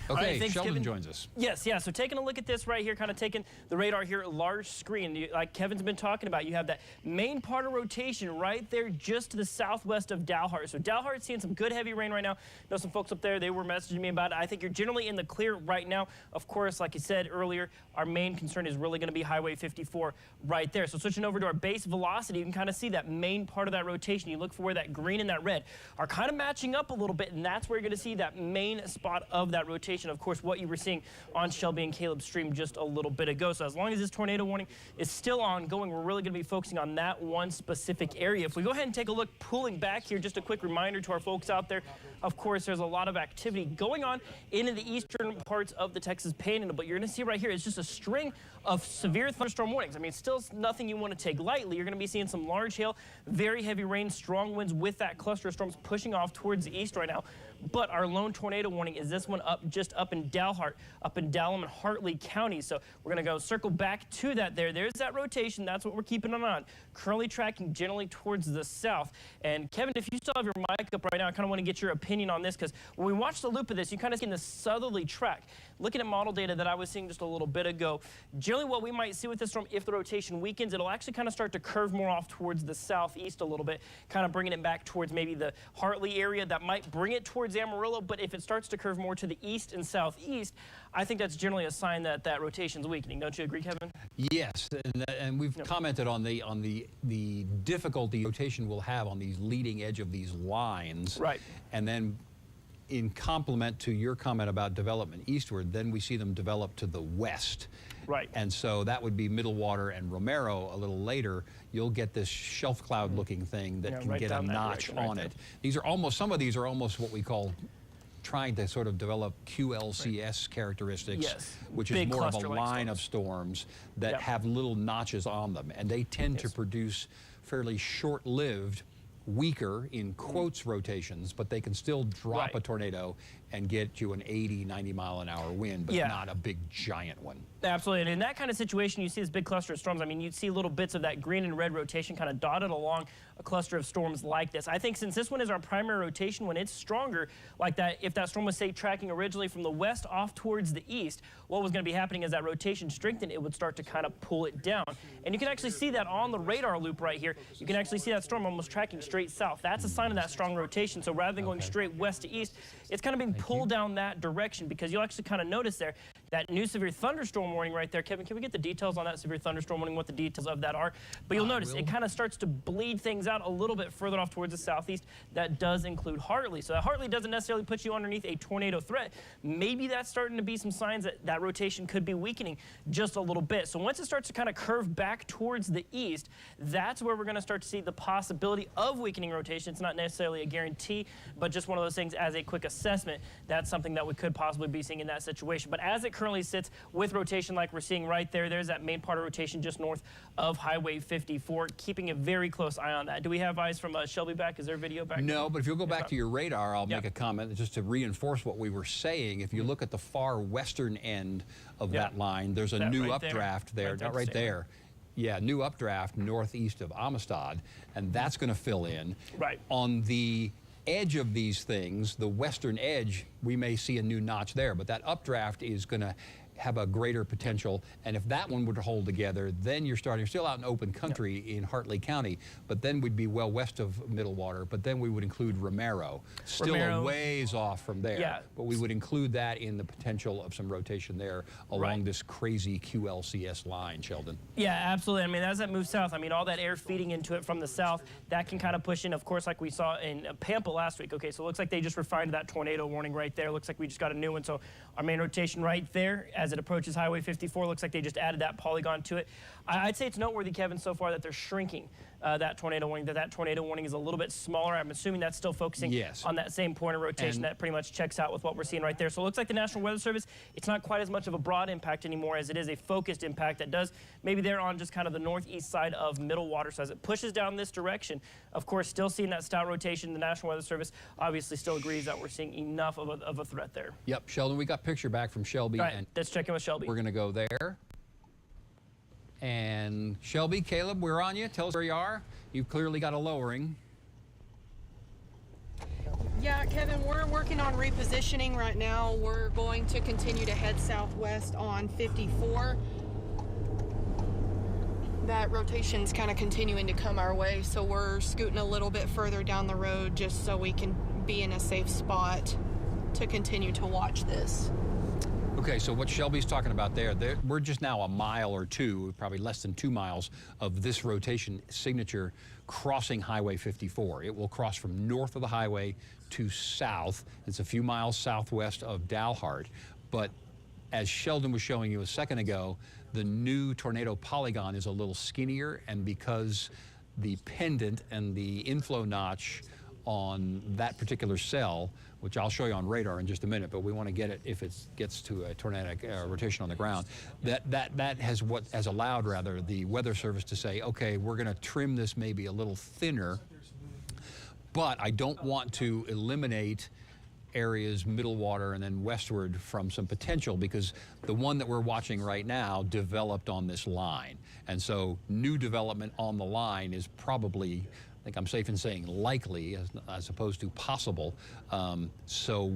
Okay, All right, thanks, Sheldon Kevin. joins us. Yes, yeah, so taking a look at this right here, kind of taking the radar here, large screen, like Kevin's been talking about, you have that main part of rotation right there just to the southwest of Dalhart. So Dalhart's seeing some good heavy rain right now. I know some folks up there, they were messaging me about it. I think you're generally in the clear right now. Of course, like you said earlier, our main concern is really going to be Highway 54 right there. So switching over to our base velocity, you can kind of see that main part of that rotation. You look for where that green and that red are kind of matching up a little bit, and that's where you're going to see that main spot of that rotation. Of course, what you were seeing on Shelby and Caleb's stream just a little bit ago. So as long as this tornado warning is still ongoing, we're really going to be focusing on that one specific area. If we go ahead and take a look, pulling back here, just a quick reminder to our folks out there, of course, there's a lot of activity going on in the eastern parts of the Texas Panhandle, but you're going to see right here, it's just a string of severe thunderstorm warnings. I mean, it's still nothing you want to take lightly. You're going to be seeing some large hail, very heavy rain, strong winds with that cluster of storms pushing off towards the east right now. But our lone tornado warning is this one just up in Dalhart, up in Dallam and Hartley counties. So we're going to go circle back to that there. There's that rotation. That's what we're keeping an eye on. Currently tracking generally towards the south. And Kevin, if you still have your mic up right now, I kind of want to get your opinion on this, because when we watch the loop of this, you kind of see in the southerly track. Looking at model data that I was seeing just a little bit ago, generally what we might see with this storm, if the rotation weakens, it'll actually kind of start to curve more off towards the southeast a little bit, kind of bringing it back towards maybe the Hartley area. That might bring it towards Amarillo, but if it starts to curve more to the east and southeast, I think that's generally a sign that that rotation's weakening. Don't you agree, Kevin? Yes, and we've commented on the difficulty rotation will have on these leading edge of these lines. Right. And then in complement to your comment about development eastward, then we see them develop to the west. Right. And so that would be Middlewater and Romero a little later. You'll get this shelf cloud looking thing that can right get a down that notch direction right on there. it. These are almost, some of these are almost what we call trying to sort of develop QLCS characteristics, Yes. which is Big more of a cluster-like line of storms that Yep. have little notches on them, and they tend to produce fairly short-lived, weaker, in quotes, rotations, but they can still drop Right. a tornado and get you an 80, 90 mile an hour wind, but Yeah. not a big giant one. Absolutely, and in that kind of situation, you see this big cluster of storms. I mean, you'd see little bits of that green and red rotation kind of dotted along a cluster of storms like this. I think since this one is our primary rotation, when it's stronger like that, if that storm was, say, tracking originally from the west off towards the east, what was going to be happening as that rotation strengthened, it would start to kind of pull it down. And you can actually see that on the radar loop right here. You can actually see that storm almost tracking straight south. That's a sign of that strong rotation. So rather than going straight west to east, it's kind of being pulled down that direction, because you'll actually kind of notice there that new severe thunderstorm warning right there. Kevin, can we get the details on that severe thunderstorm warning, what the details of that are? But you'll notice it kind of starts to bleed things out a little bit further off towards the southeast. That does include Hartley. So that Hartley doesn't necessarily put you underneath a tornado threat. Maybe that's starting to be some signs that that rotation could be weakening just a little bit. So once it starts to kind of curve back towards the east, that's where we're going to start to see the possibility of weakening rotation. It's not necessarily a guarantee, but just one of those things as a quick assessment. That's something that we could possibly be seeing in that situation. But as it currently sits with rotation like we're seeing right there, there's that main part of rotation just north of Highway 54, keeping a very close eye on that. Do we have eyes from Shelby back? Is there video back? No, but if you'll go back to your radar, I'll make a comment just to reinforce what we were saying. If you look at the far western end of that line, there's a That new right there. updraft there, Right there, not right same one. there. Yeah, new updraft northeast of Amistad, and that's going to fill in. Right. On the edge of these things, the western edge, we may see a new notch there, but that updraft is going to have a greater potential, and if that one were to hold together, then you're still out in open country in Hartley County, but then we'd be well west of Middlewater, but then we would include Romero, still a ways off from there, but we would include that in the potential of some rotation there along this crazy QLCS line, Sheldon. Yeah, absolutely. I mean, as that moves south, I mean, all that air feeding into it from the south, that can kind of push in, of course, like we saw in Pampa last week. Okay, so it looks like they just refined that tornado warning right there. Looks like we just got a new one. So our main rotation right there, as it approaches Highway 54, looks like they just added that polygon to it. I'd say it's noteworthy, Kevin, so far that they're shrinking that tornado warning, that tornado warning is a little bit smaller. I'm assuming that's still focusing on that same point of rotation that pretty much checks out with what we're seeing right there. So it looks like the National Weather Service, it's not quite as much of a broad impact anymore as it is a focused impact that does, maybe they're on just kind of the northeast side of Middlewater. So as it pushes down this direction, of course, still seeing that stout rotation, the National Weather Service obviously still agrees that we're seeing enough of a threat there. Yep, Sheldon, we got picture back from Shelby. All right, let's check in with Shelby. We're going to go there. And Shelby, Caleb, we're on you. Tell us where you are. You've clearly got a lowering. Yeah, Kevin, we're working on repositioning right now. We're going to continue to head southwest on 54. That rotation's kind of continuing to come our way, so we're scooting a little bit further down the road just so we can be in a safe spot to continue to watch this. Okay, so what Shelby's talking about there, we're just now a mile or two, probably less than 2 miles of this rotation signature crossing Highway 54. It will cross from north of the highway to south. It's a few miles southwest of Dalhart. But as Sheldon was showing you a second ago, the new tornado polygon is a little skinnier, and because the pendant and the inflow notch on that particular cell, which I'll show you on radar in just a minute, but we want to get it if it gets to a tornadic rotation on the ground. That has allowed rather the Weather Service to say, okay, we're going to trim this maybe a little thinner, but I don't want to eliminate areas Middlewater and then westward from some potential, because the one that we're watching right now developed on this line, and so new development on the line is probably, I think I'm safe in saying likely as opposed to possible. So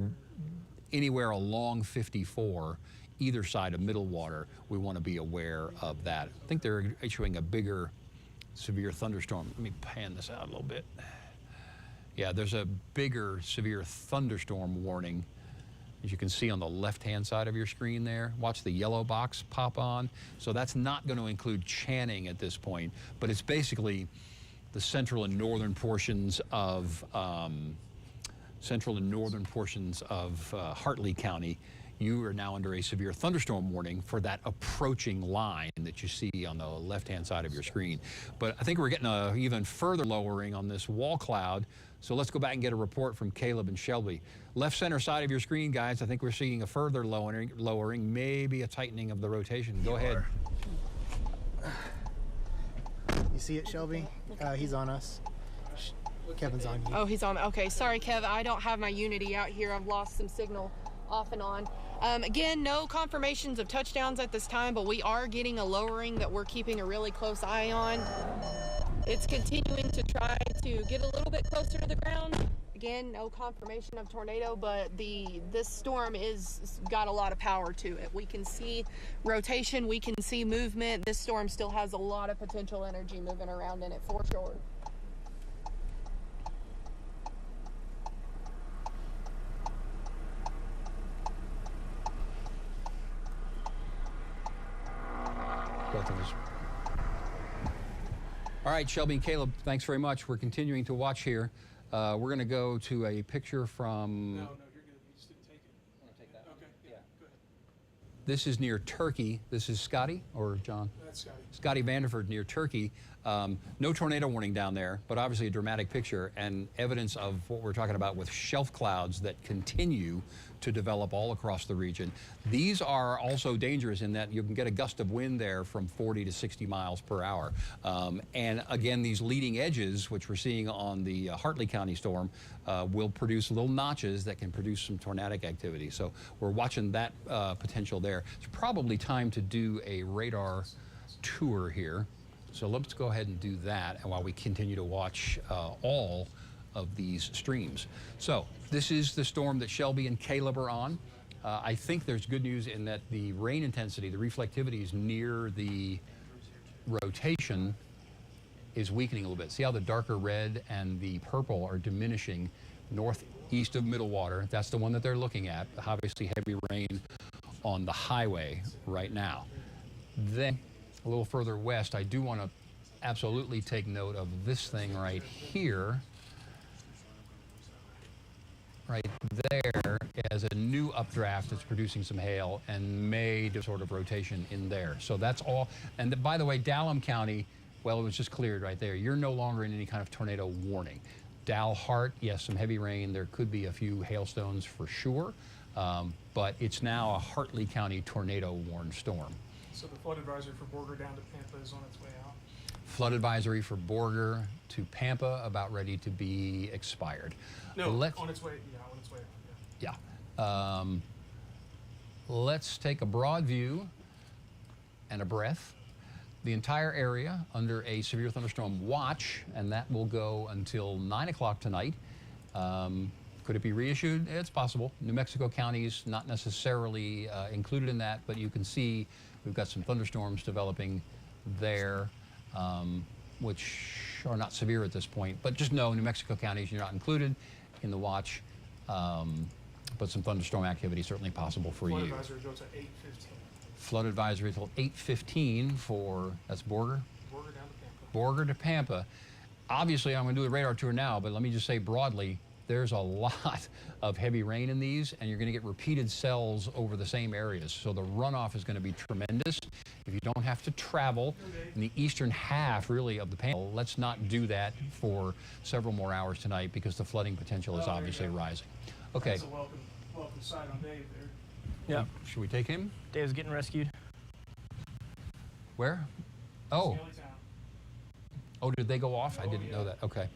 anywhere along 54, either side of Middlewater, we want to be aware of that. I think they're issuing a bigger severe thunderstorm. Let me pan this out a little bit. Yeah, there's a bigger severe thunderstorm warning, as you can see on the left-hand side of your screen there. Watch the yellow box pop on. So that's not going to include Channing at this point, but it's basically the central and northern portions of Hartley County. You are now under a severe thunderstorm warning for that approaching line that you see on the left-hand side of your screen. But I think we're getting a even further lowering on this wall cloud. So let's go back and get a report from Caleb and Shelby. Left center side of your screen, guys, I think we're seeing a further lowering, maybe a tightening of the rotation. Go ahead. You see it, Shelby? He's on us. Kevin's on you. Oh, he's on. Okay, sorry, Kev. I don't have my Unity out here. I've lost some signal off and on. Again, no confirmations of touchdowns at this time, but we are getting a lowering that we're keeping a really close eye on. It's continuing to try to get a little bit closer to the ground. Again, no confirmation of tornado, but this storm is got a lot of power to it. We can see rotation, we can see movement. This storm still has a lot of potential energy moving around in it for sure. Both of us. All right, Shelby and Caleb, thanks very much. We're continuing to watch here. We're going to go to a picture from... No, you're good. You just didn't take it. I'm gonna take that. Okay, yeah, go ahead. This is near Turkey. This is Scotty or John? That's Scotty. Scotty Vanderford near Turkey. No tornado warning down there, but obviously a dramatic picture and evidence of what we're talking about with shelf clouds that continue to develop all across the region. These are also dangerous in that you can get a gust of wind there from 40 to 60 miles per hour. And again, these leading edges, which we're seeing on the Hartley County storm, will produce little notches that can produce some tornadic activity. So we're watching that potential there. It's probably time to do a radar tour here. So let's go ahead and do that, and while we continue to watch all of these streams. So this is the storm that Shelby and Caleb are on. I think there's good news in that the rain intensity, the reflectivity is near the rotation is weakening a little bit. See how the darker red and the purple are diminishing northeast of Middlewater. That's the one that they're looking at. Obviously heavy rain on the highway right now. Then a little further west, I do want to absolutely take note of this thing right here. Right there as a new updraft that's producing some hail and made a sort of rotation in there. So that's all. And by the way, Dalham County, well, it was just cleared right there. You're no longer in any kind of tornado warning. Dalhart, yes, some heavy rain. There could be a few hailstones for sure, but it's now a Hartley County tornado warned storm. So the flood advisory for Borger down to Pampa is on its way out. Flood advisory for Borger to Pampa about ready to be expired. No, on its way, yeah, on its way out, yeah. Yeah. Let's take a broad view and a breath. The entire area under a severe thunderstorm watch, and that will go until 9 o'clock tonight. Could it be reissued? It's possible. New Mexico counties not necessarily included in that, but you can see we've got some thunderstorms developing there, which are not severe at this point. But just know New Mexico counties, you're not included in the watch, but some thunderstorm activity certainly possible for Flood you. advisory goes to 8:15. Flood advisory till 8:15 for, that's Borger? Borger down to Pampa. Borger to Pampa. Obviously, I'm going to do a radar tour now, but let me just say broadly, there's a lot of heavy rain in these, and you're going to get repeated cells over the same areas. So the runoff is going to be tremendous. If you don't have to travel in the eastern half, really, of the panel, let's not do that for several more hours tonight because the flooding potential is obviously rising. Okay. That's a welcome sight on Dave there. Yeah. Should we take him? Dave's getting rescued. Where? Oh. Scaly Town. Oh, did they go off? I didn't know that. Okay.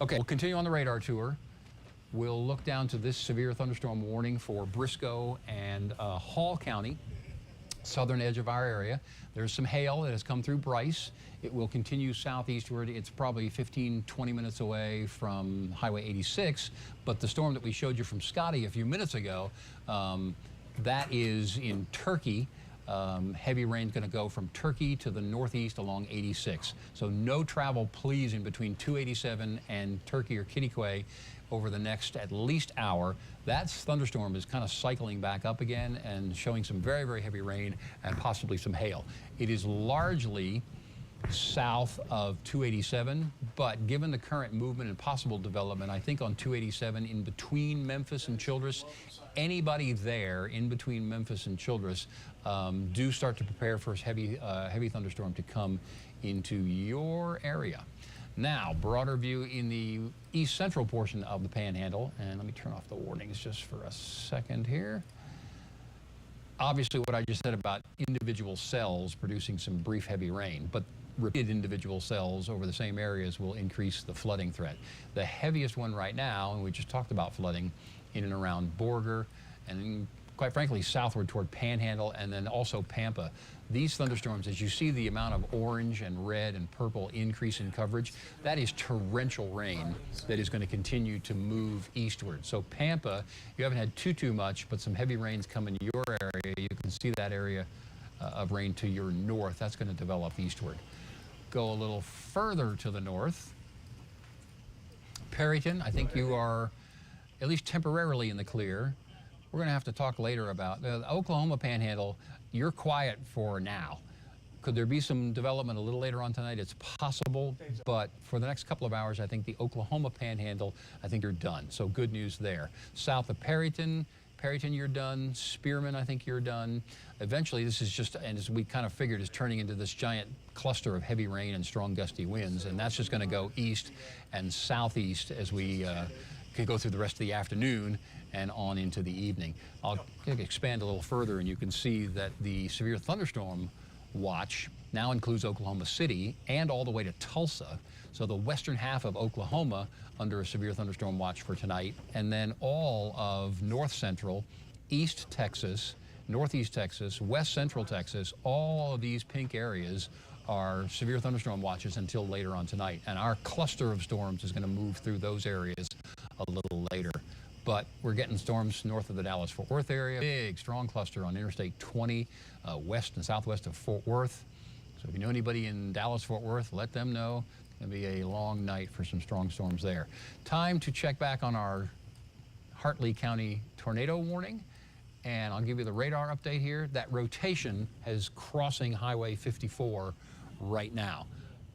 Okay, we'll continue on the radar tour. We'll look down to this severe thunderstorm warning for Briscoe and Hall County, southern edge of our area. There's some hail that has come through Bryce. It will continue southeastward. It's probably 15, 20 minutes away from Highway 86, but the storm that we showed you from Scotty a few minutes ago, that is in Turkey. Heavy rain's going to go from Turkey to the northeast along 86. So no travel, please, in between 287 and Turkey or Kittiquay over the next at least hour. That thunderstorm is kind of cycling back up again and showing some very, very heavy rain and possibly some hail. It is largely south of 287, but given the current movement and possible development, I think on 287 in between Memphis and Childress, anybody there in between Memphis and Childress, do start to prepare for a heavy thunderstorm to come into your area. Now, broader view in the east central portion of the Panhandle, and let me turn off the warnings just for a second here. Obviously, what I just said about individual cells producing some brief heavy rain, but repeated individual cells over the same areas will increase the flooding threat. The heaviest one right now, and we just talked about flooding, in and around Borger, and quite frankly southward toward Panhandle, and then also Pampa. These thunderstorms, as you see the amount of orange and red and purple increase in coverage, that is torrential rain that is going to continue to move eastward. So Pampa, you haven't had too much, but some heavy rains come in your area. You can see that area of rain to your north. That's going to develop eastward. Go a little further to the north. Perryton, I think you are at least temporarily in the clear. We're going to have to talk later about the Oklahoma Panhandle. You're quiet for now. Could there be some development a little later on tonight? It's possible, but for the next couple of hours, I think the Oklahoma Panhandle, I think you're done. So good news there. South of Perryton, you're done. Spearman, I think you're done. Eventually, this is just, and as we kind of figured, is turning into this giant cluster of heavy rain and strong gusty winds, and that's just going to go east and southeast as we can go through the rest of the afternoon and on into the evening. I'll expand a little further, and you can see that the severe thunderstorm watch now includes Oklahoma City and all the way to Tulsa. So the western half of Oklahoma under a severe thunderstorm watch for tonight, and then all of north central, east Texas, northeast Texas, west central Texas, all of these pink areas are severe thunderstorm watches until later on tonight. And our cluster of storms is going to move through those areas a little later. But we're getting storms north of the Dallas-Fort Worth area. Big, strong cluster on Interstate 20, west and southwest of Fort Worth. So if you know anybody in Dallas-Fort Worth, let them know. It's going to be a long night for some strong storms there. Time to check back on our Hartley County tornado warning. And I'll give you the radar update here. That rotation is crossing Highway 54 right now.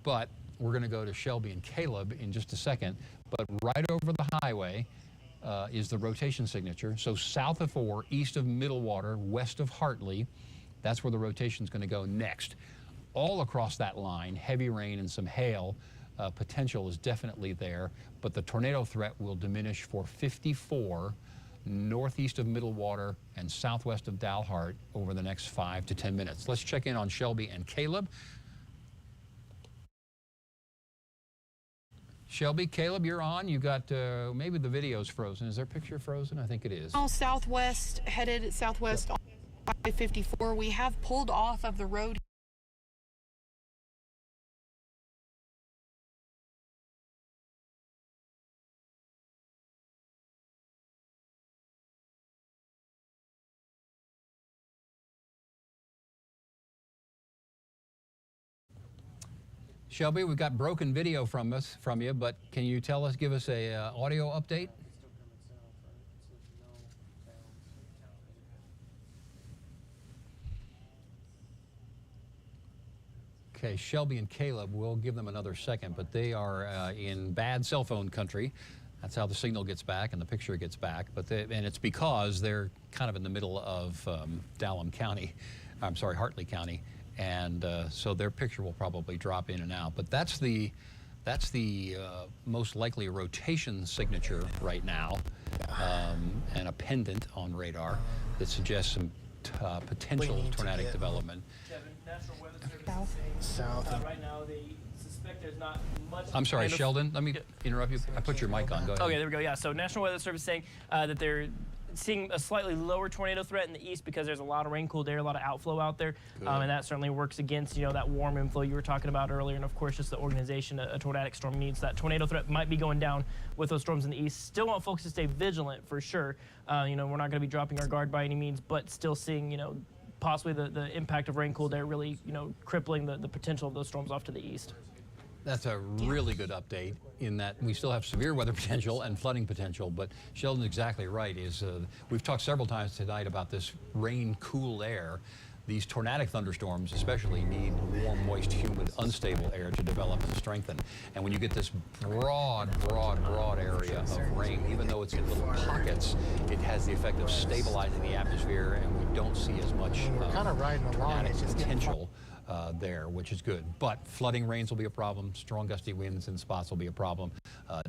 But we're going to go to Shelby and Caleb in just a second. But right over the highway is the rotation signature. So south of 4, east of Middlewater, west of Hartley, that's where the rotation is going to go next. All across that line, heavy rain and some hail potential is definitely there, but the tornado threat will diminish for 54 northeast of Middlewater and southwest of Dalhart over the next 5 to 10 minutes. Let's check in on Shelby and Caleb. Shelby, Caleb, you're on. You got, maybe the video's frozen. Is their picture frozen? I think it is. All southwest, headed southwest on I-54. We have pulled off of the road. Shelby, we've got broken video from you, but can you give us a audio update? Okay, Shelby and Caleb, we'll give them another second, but they are in bad cell phone country. That's how the signal gets back and the picture gets back. And it's because they're kind of in the middle of Hartley County. And so their picture will probably drop in and out. But that's the most likely rotation signature right now, and a pendant on radar that suggests some potential tornadic development. Kevin, National Weather Service is saying right now they suspect there's not much. I'm sorry, Sheldon, let me interrupt you. I put your mic on. Go ahead. Okay, there we go. Yeah, so National Weather Service saying that they're seeing a slightly lower tornado threat in the east because there's a lot of rain-cooled air, a lot of outflow out there, and that certainly works against that warm inflow you were talking about earlier. And of course, just the organization a tornadic storm needs. That tornado threat might be going down with those storms in the east. Still want folks to stay vigilant for sure. We're not going to be dropping our guard by any means, but still seeing possibly the impact of rain-cooled air really crippling the potential of those storms off to the east. That's a really good update in that we still have severe weather potential and flooding potential, but Sheldon's exactly right. We've talked several times tonight about this rain-cooled air. These tornadic thunderstorms especially need warm, moist, humid, unstable air to develop and strengthen. And when you get this broad area of rain, even though it's in little pockets, it has the effect of stabilizing the atmosphere, and we don't see as much tornadic potential there, which is good. But flooding rains will be a problem. Strong gusty winds in spots will be a problem.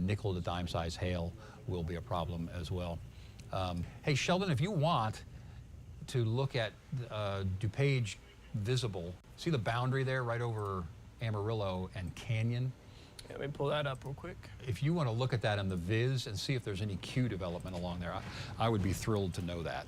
Nickel to dime size hail will be a problem as well. Hey, Sheldon, if you want to look at DuPage visible, see the boundary there right over Amarillo and Canyon. Let me pull that up real quick. If you want to look at that in the viz and see if there's any Q development along there, I would be thrilled to know that.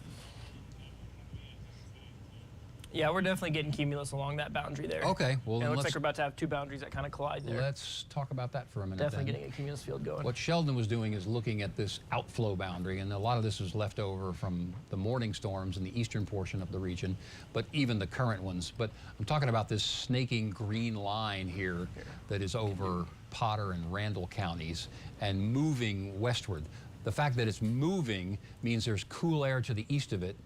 Yeah, we're definitely getting cumulus along that boundary there. Okay, well, And then it looks let's, like we're about to have two boundaries that kind of collide there. let's talk about that for a minute. Definitely then. getting a cumulus field going. What Sheldon was doing is looking at this outflow boundary, and a lot of this is left over from the morning storms in the eastern portion of the region, but even the current ones. But I'm talking about this snaking green line here that is over Potter and Randall counties and moving westward. The fact that it's moving means there's cool air to the east of it,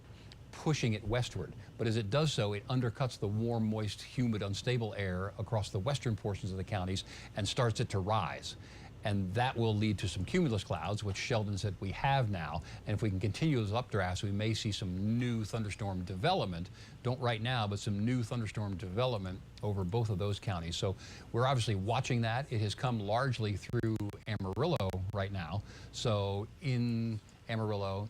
pushing it westward. But as it does so, it undercuts the warm, moist, humid, unstable air across the western portions of the counties and starts it to rise. And that will lead to some cumulus clouds, which Sheldon said we have now. And if we can continue those updrafts, we may see some new thunderstorm development. Don't right now, but some new thunderstorm development over both of those counties. So we're obviously watching that. It has come largely through Amarillo right now. So in Amarillo,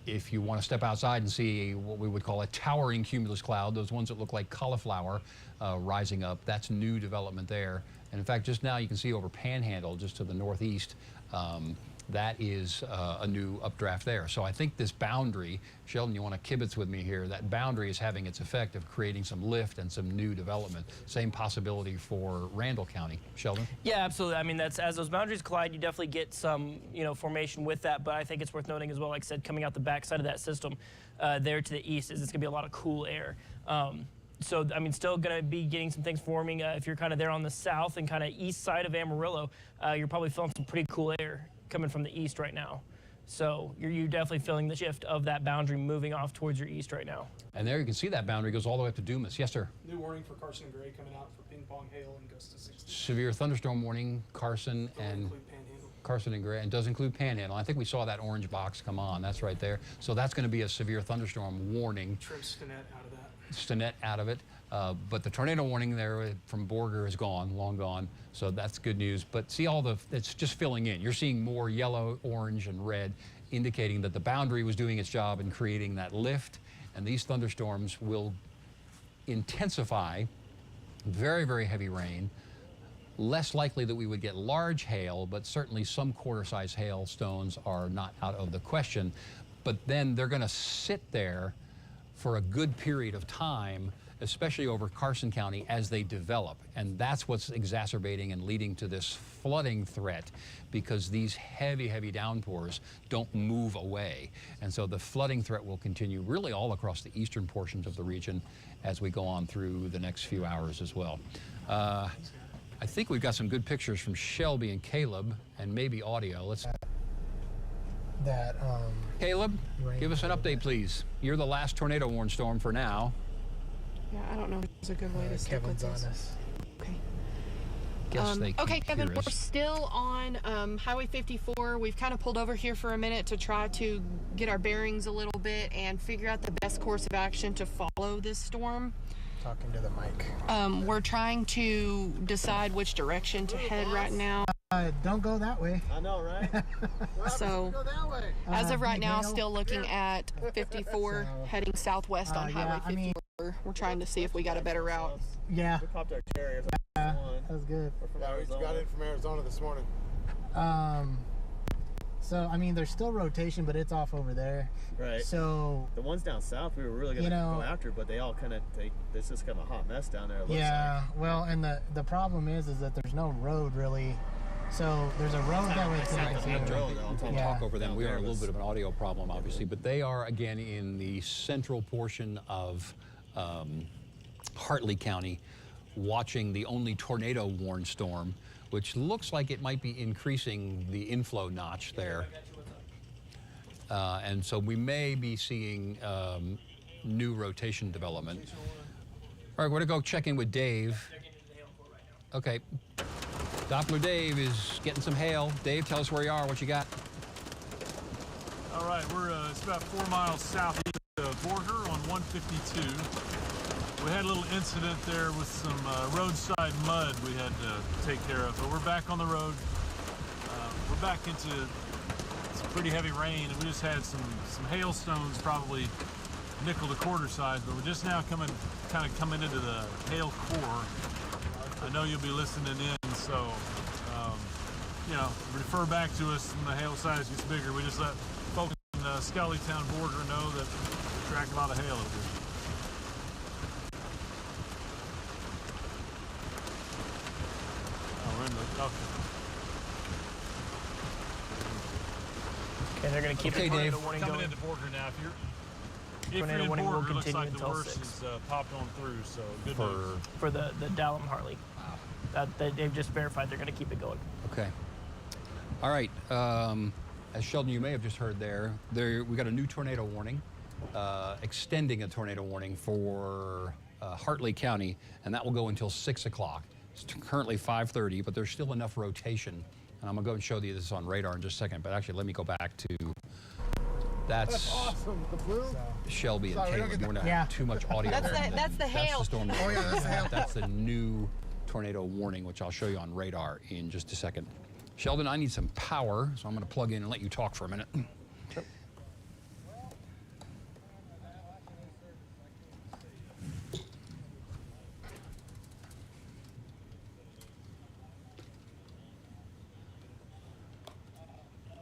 if you want to step outside and see what we would call a towering cumulus cloud, those ones that look like cauliflower rising up, that's new development there. And in fact, just now you can see over Panhandle, just to the northeast, that is a new updraft there. So I think this boundary, Sheldon, you want to kibitz with me here, that boundary is having its effect of creating some lift and some new development. Same possibility for Randall County. Sheldon? Yeah, absolutely. I mean, that's as those boundaries collide, you definitely get some, formation with that. But I think it's worth noting as well, like I said, coming out the backside of that system there to the east, is it's going to be a lot of cool air. So, I mean, still going to be getting some things forming. If you're kind of there on the south and kind of east side of Amarillo, you're probably feeling some pretty cool air coming from the east right now. So you're definitely feeling the shift of that boundary moving off towards your east right now. And there you can see that boundary goes all the way up to Dumas. Yes, sir. New warning for Carson and Gray coming out for ping pong hail and gusts to 60. Severe thunderstorm warning, Carson Don't and include Panhandle. Carson and Gray, and does include Panhandle. I think we saw that orange box come on. That's right there. So that's going to be a severe thunderstorm warning. Trim Stinnett out of that. Stinnett out of it. But the tornado warning there from Borger is gone, long gone. So that's good news. But see it's just filling in. You're seeing more yellow, orange, and red, indicating that the boundary was doing its job in creating that lift. And these thunderstorms will intensify, very, very heavy rain. Less likely that we would get large hail, but certainly some quarter-size hailstones are not out of the question. But then they're going to sit there for a good period of time, especially over Carson County, as they develop. And that's what's exacerbating and leading to this flooding threat, because these heavy, heavy downpours don't move away. And so the flooding threat will continue really all across the eastern portions of the region as we go on through the next few hours as well. I think we've got some good pictures from Shelby and Caleb, and maybe audio. Let's. Caleb, give us an update, please. You're the last tornado warned storm for now. Yeah, I don't know if there's a good way to stick with Kevin's on this. us. Okay. Guess they can Okay, Kevin, hear we're us. still on Highway 54. We've kind of pulled over here for a minute to try to get our bearings a little bit and figure out the best course of action to follow this storm. Talking to the mic. We're trying to decide which direction to head right now. Don't go that way. I know, right? So, Go that way. as of right big now, hail. still looking at 54, So, heading southwest on yeah, Highway I mean- 54. We're trying to see if we got a better route. Yeah, We popped our cherry. that was good. Yeah, we got in from Arizona this morning. So I mean, there's still rotation, but it's off over there. Right. So The ones down south we were really gonna go after, but they all kind of this is kind of a hot mess down there. It looks yeah, well, and the problem is that there's no road really. So there's a road that would take us like. here. I'll Yeah. talk over them. We are a little nervous. bit of an audio problem, obviously, but they are, again, in the central portion of Hartley County, watching the only tornado warned storm, which looks like it might be increasing the inflow notch there. And so we may be seeing new rotation development. All right, we're going to go check in with Dave. Okay. Doppler Dave is getting some hail. Dave, tell us where you are, what you got. All right, it's about 4 miles southeast of Borger on 152. We had a little incident there with some roadside mud we had to take care of, but we're back on the road. We're back into some pretty heavy rain, and we just had some hailstones probably nickel to quarter size, but we're just now coming into the hail core. I know you'll be listening in, so you know, refer back to us when the hail size gets bigger. We just let folks in the Scullytown border know that we're tracking a lot of hail over here. Oh, we're in the Okay, they're going to keep Okay, the tornado Dave. warning coming going. into Borger now. If you're Tornado in warning will Borger, looks continue like the until worst 6. is popped on through, so good news. For the Dallam Harley. They've just verified they're going to keep it going. Okay. All right. As Sheldon, you may have just heard we got a new tornado warning, extending a tornado warning for Hartley County, and that will go until 6 o'clock. It's currently 5:30, but there's still enough rotation. And I'm going to go and show you this on radar in just a second, but actually let me go back to, that's Awesome. The blue? Shelby and Sorry, we don't Caleb. get We're going to Yeah. have too much audio That's there. the- that's the hail. That's the storm. Oh, yeah, that's the hail. That's the new tornado warning, which I'll show you on radar in just a second. Sheldon, I need some power, so I'm going to plug in and let you talk for a minute.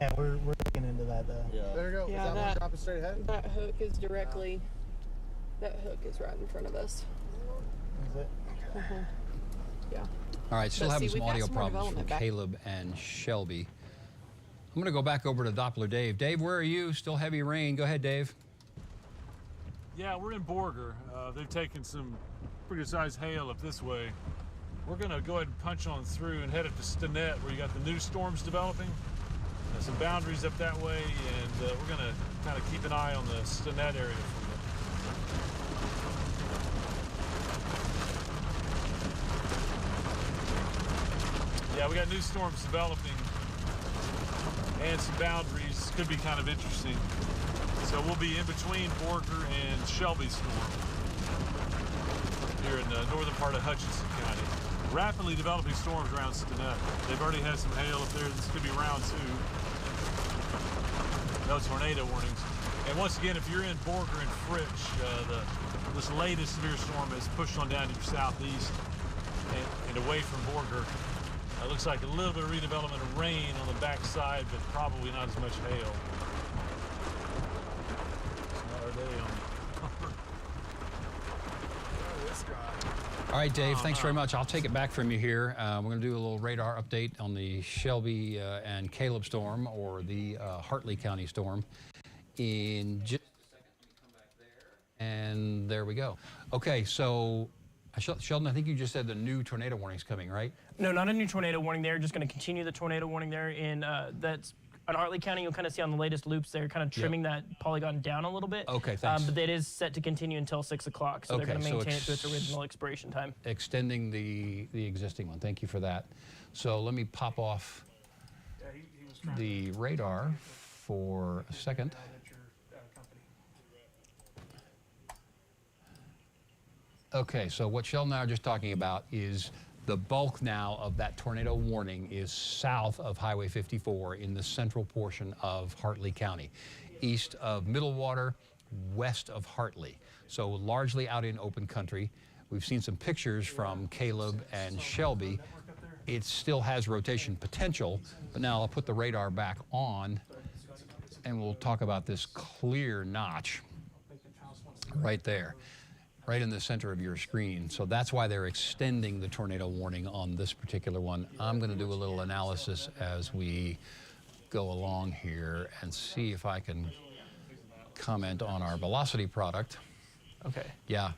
Yeah, we're looking into that though. Yeah. There you go. Yeah, Is that one that- dropping straight ahead? That hook is directly. That hook is right in front of us. Is it? Yeah. All right, still But having see, some we've got audio some more problems from development back- Caleb and Shelby. I'm going to go back over to Doppler Dave. Dave, where are you? Still heavy rain. Go ahead, Dave. Yeah, we're in Borger. They've taken some pretty sized hail up this way. We're going to go ahead and punch on through and head up to Stinnett, where you got the new storms developing. Some boundaries up that way, and we're going to kind of keep an eye on the Stinnett area for you. Yeah, we got new storms developing and some boundaries. Could be kind of interesting. So we'll be in between Borger and Shelby storm here in the northern part of Hutchinson County. Rapidly developing storms around Stinnett. They've already had some hail up there. This could be round 2. No tornado warnings. And once again, if you're in Borger and Fritch, this latest severe storm has pushed on down to your southeast and away from Borger. It looks like a little bit of redevelopment of rain on the backside, but probably not as much hail. So are they on? All right, Dave, thanks very much. I'll take it back from you here. We're going to do a little radar update on the Shelby and Caleb storm, or the Hartley County storm, in just a second. Let me come back there. And there we go. Okay, so Sheldon, I think you just said the new tornado warning's coming, right? No, not a new tornado warning there. Just going to continue the tornado warning there. In that's on Hartley County. You'll kind of see on the latest loops there, kind of trimming that polygon down a little bit. Okay, thanks. But it is set to continue until 6 o'clock, so they're Okay, going to so maintain it to its original expiration time. Extending the existing one. Thank you for that. So let me pop off Yeah, he was trying the radar for a second. to at your company. Okay, so what Sheldon and I are just talking about is the bulk now of that tornado warning is south of Highway 54 in the central portion of Hartley County, east of Middlewater, west of Hartley. So largely out in open country. We've seen some pictures from Caleb and Shelby. It still has rotation potential, but now I'll put the radar back on and we'll talk about this clear notch right there, right in the center of your screen. So that's why they're extending the tornado warning on this particular one. I'm going to do a little analysis as we go along here and see if I can comment on our velocity product. Okay. Yeah.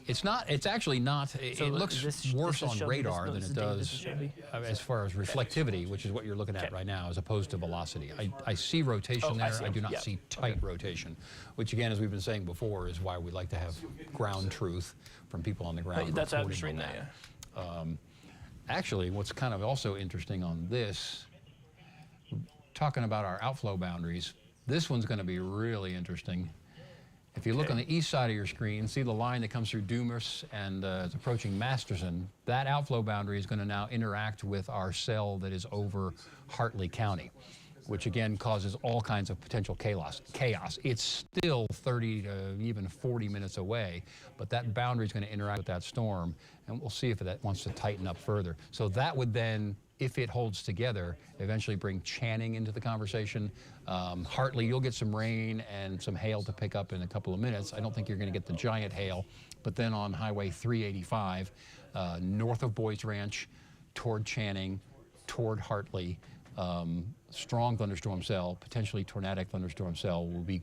It's actually not, it So looks this worse is on Shelby, radar this than is it Dave, this is does Shelby. as far as reflectivity, which is what you're looking at Okay. right now, as opposed to velocity. I see rotation Oh, I there. see. I do not Yeah. see tight rotation, which again, as we've been saying before, is why we like to have ground truth from people on the ground. That's I'm reporting just reading on that, yeah. Actually, what's kind of also interesting on this, talking about our outflow boundaries, this one's going to be really interesting. If you look on the east side of your screen, see the line that comes through Dumas and is approaching Masterson, that outflow boundary is going to now interact with our cell that is over Hartley County. which again causes all kinds of potential chaos. It's still 30 to even 40 minutes away, but that boundary is going to interact with that storm, and we'll see if that wants to tighten up further. So that would then, if it holds together, eventually bring Channing into the conversation. Hartley, you'll get some rain and some hail to pick up in a couple of minutes. I don't think you're going to get the giant hail, but then on Highway 385, north of Boys Ranch, toward Channing, toward Hartley, strong thunderstorm cell, potentially tornadic thunderstorm cell will be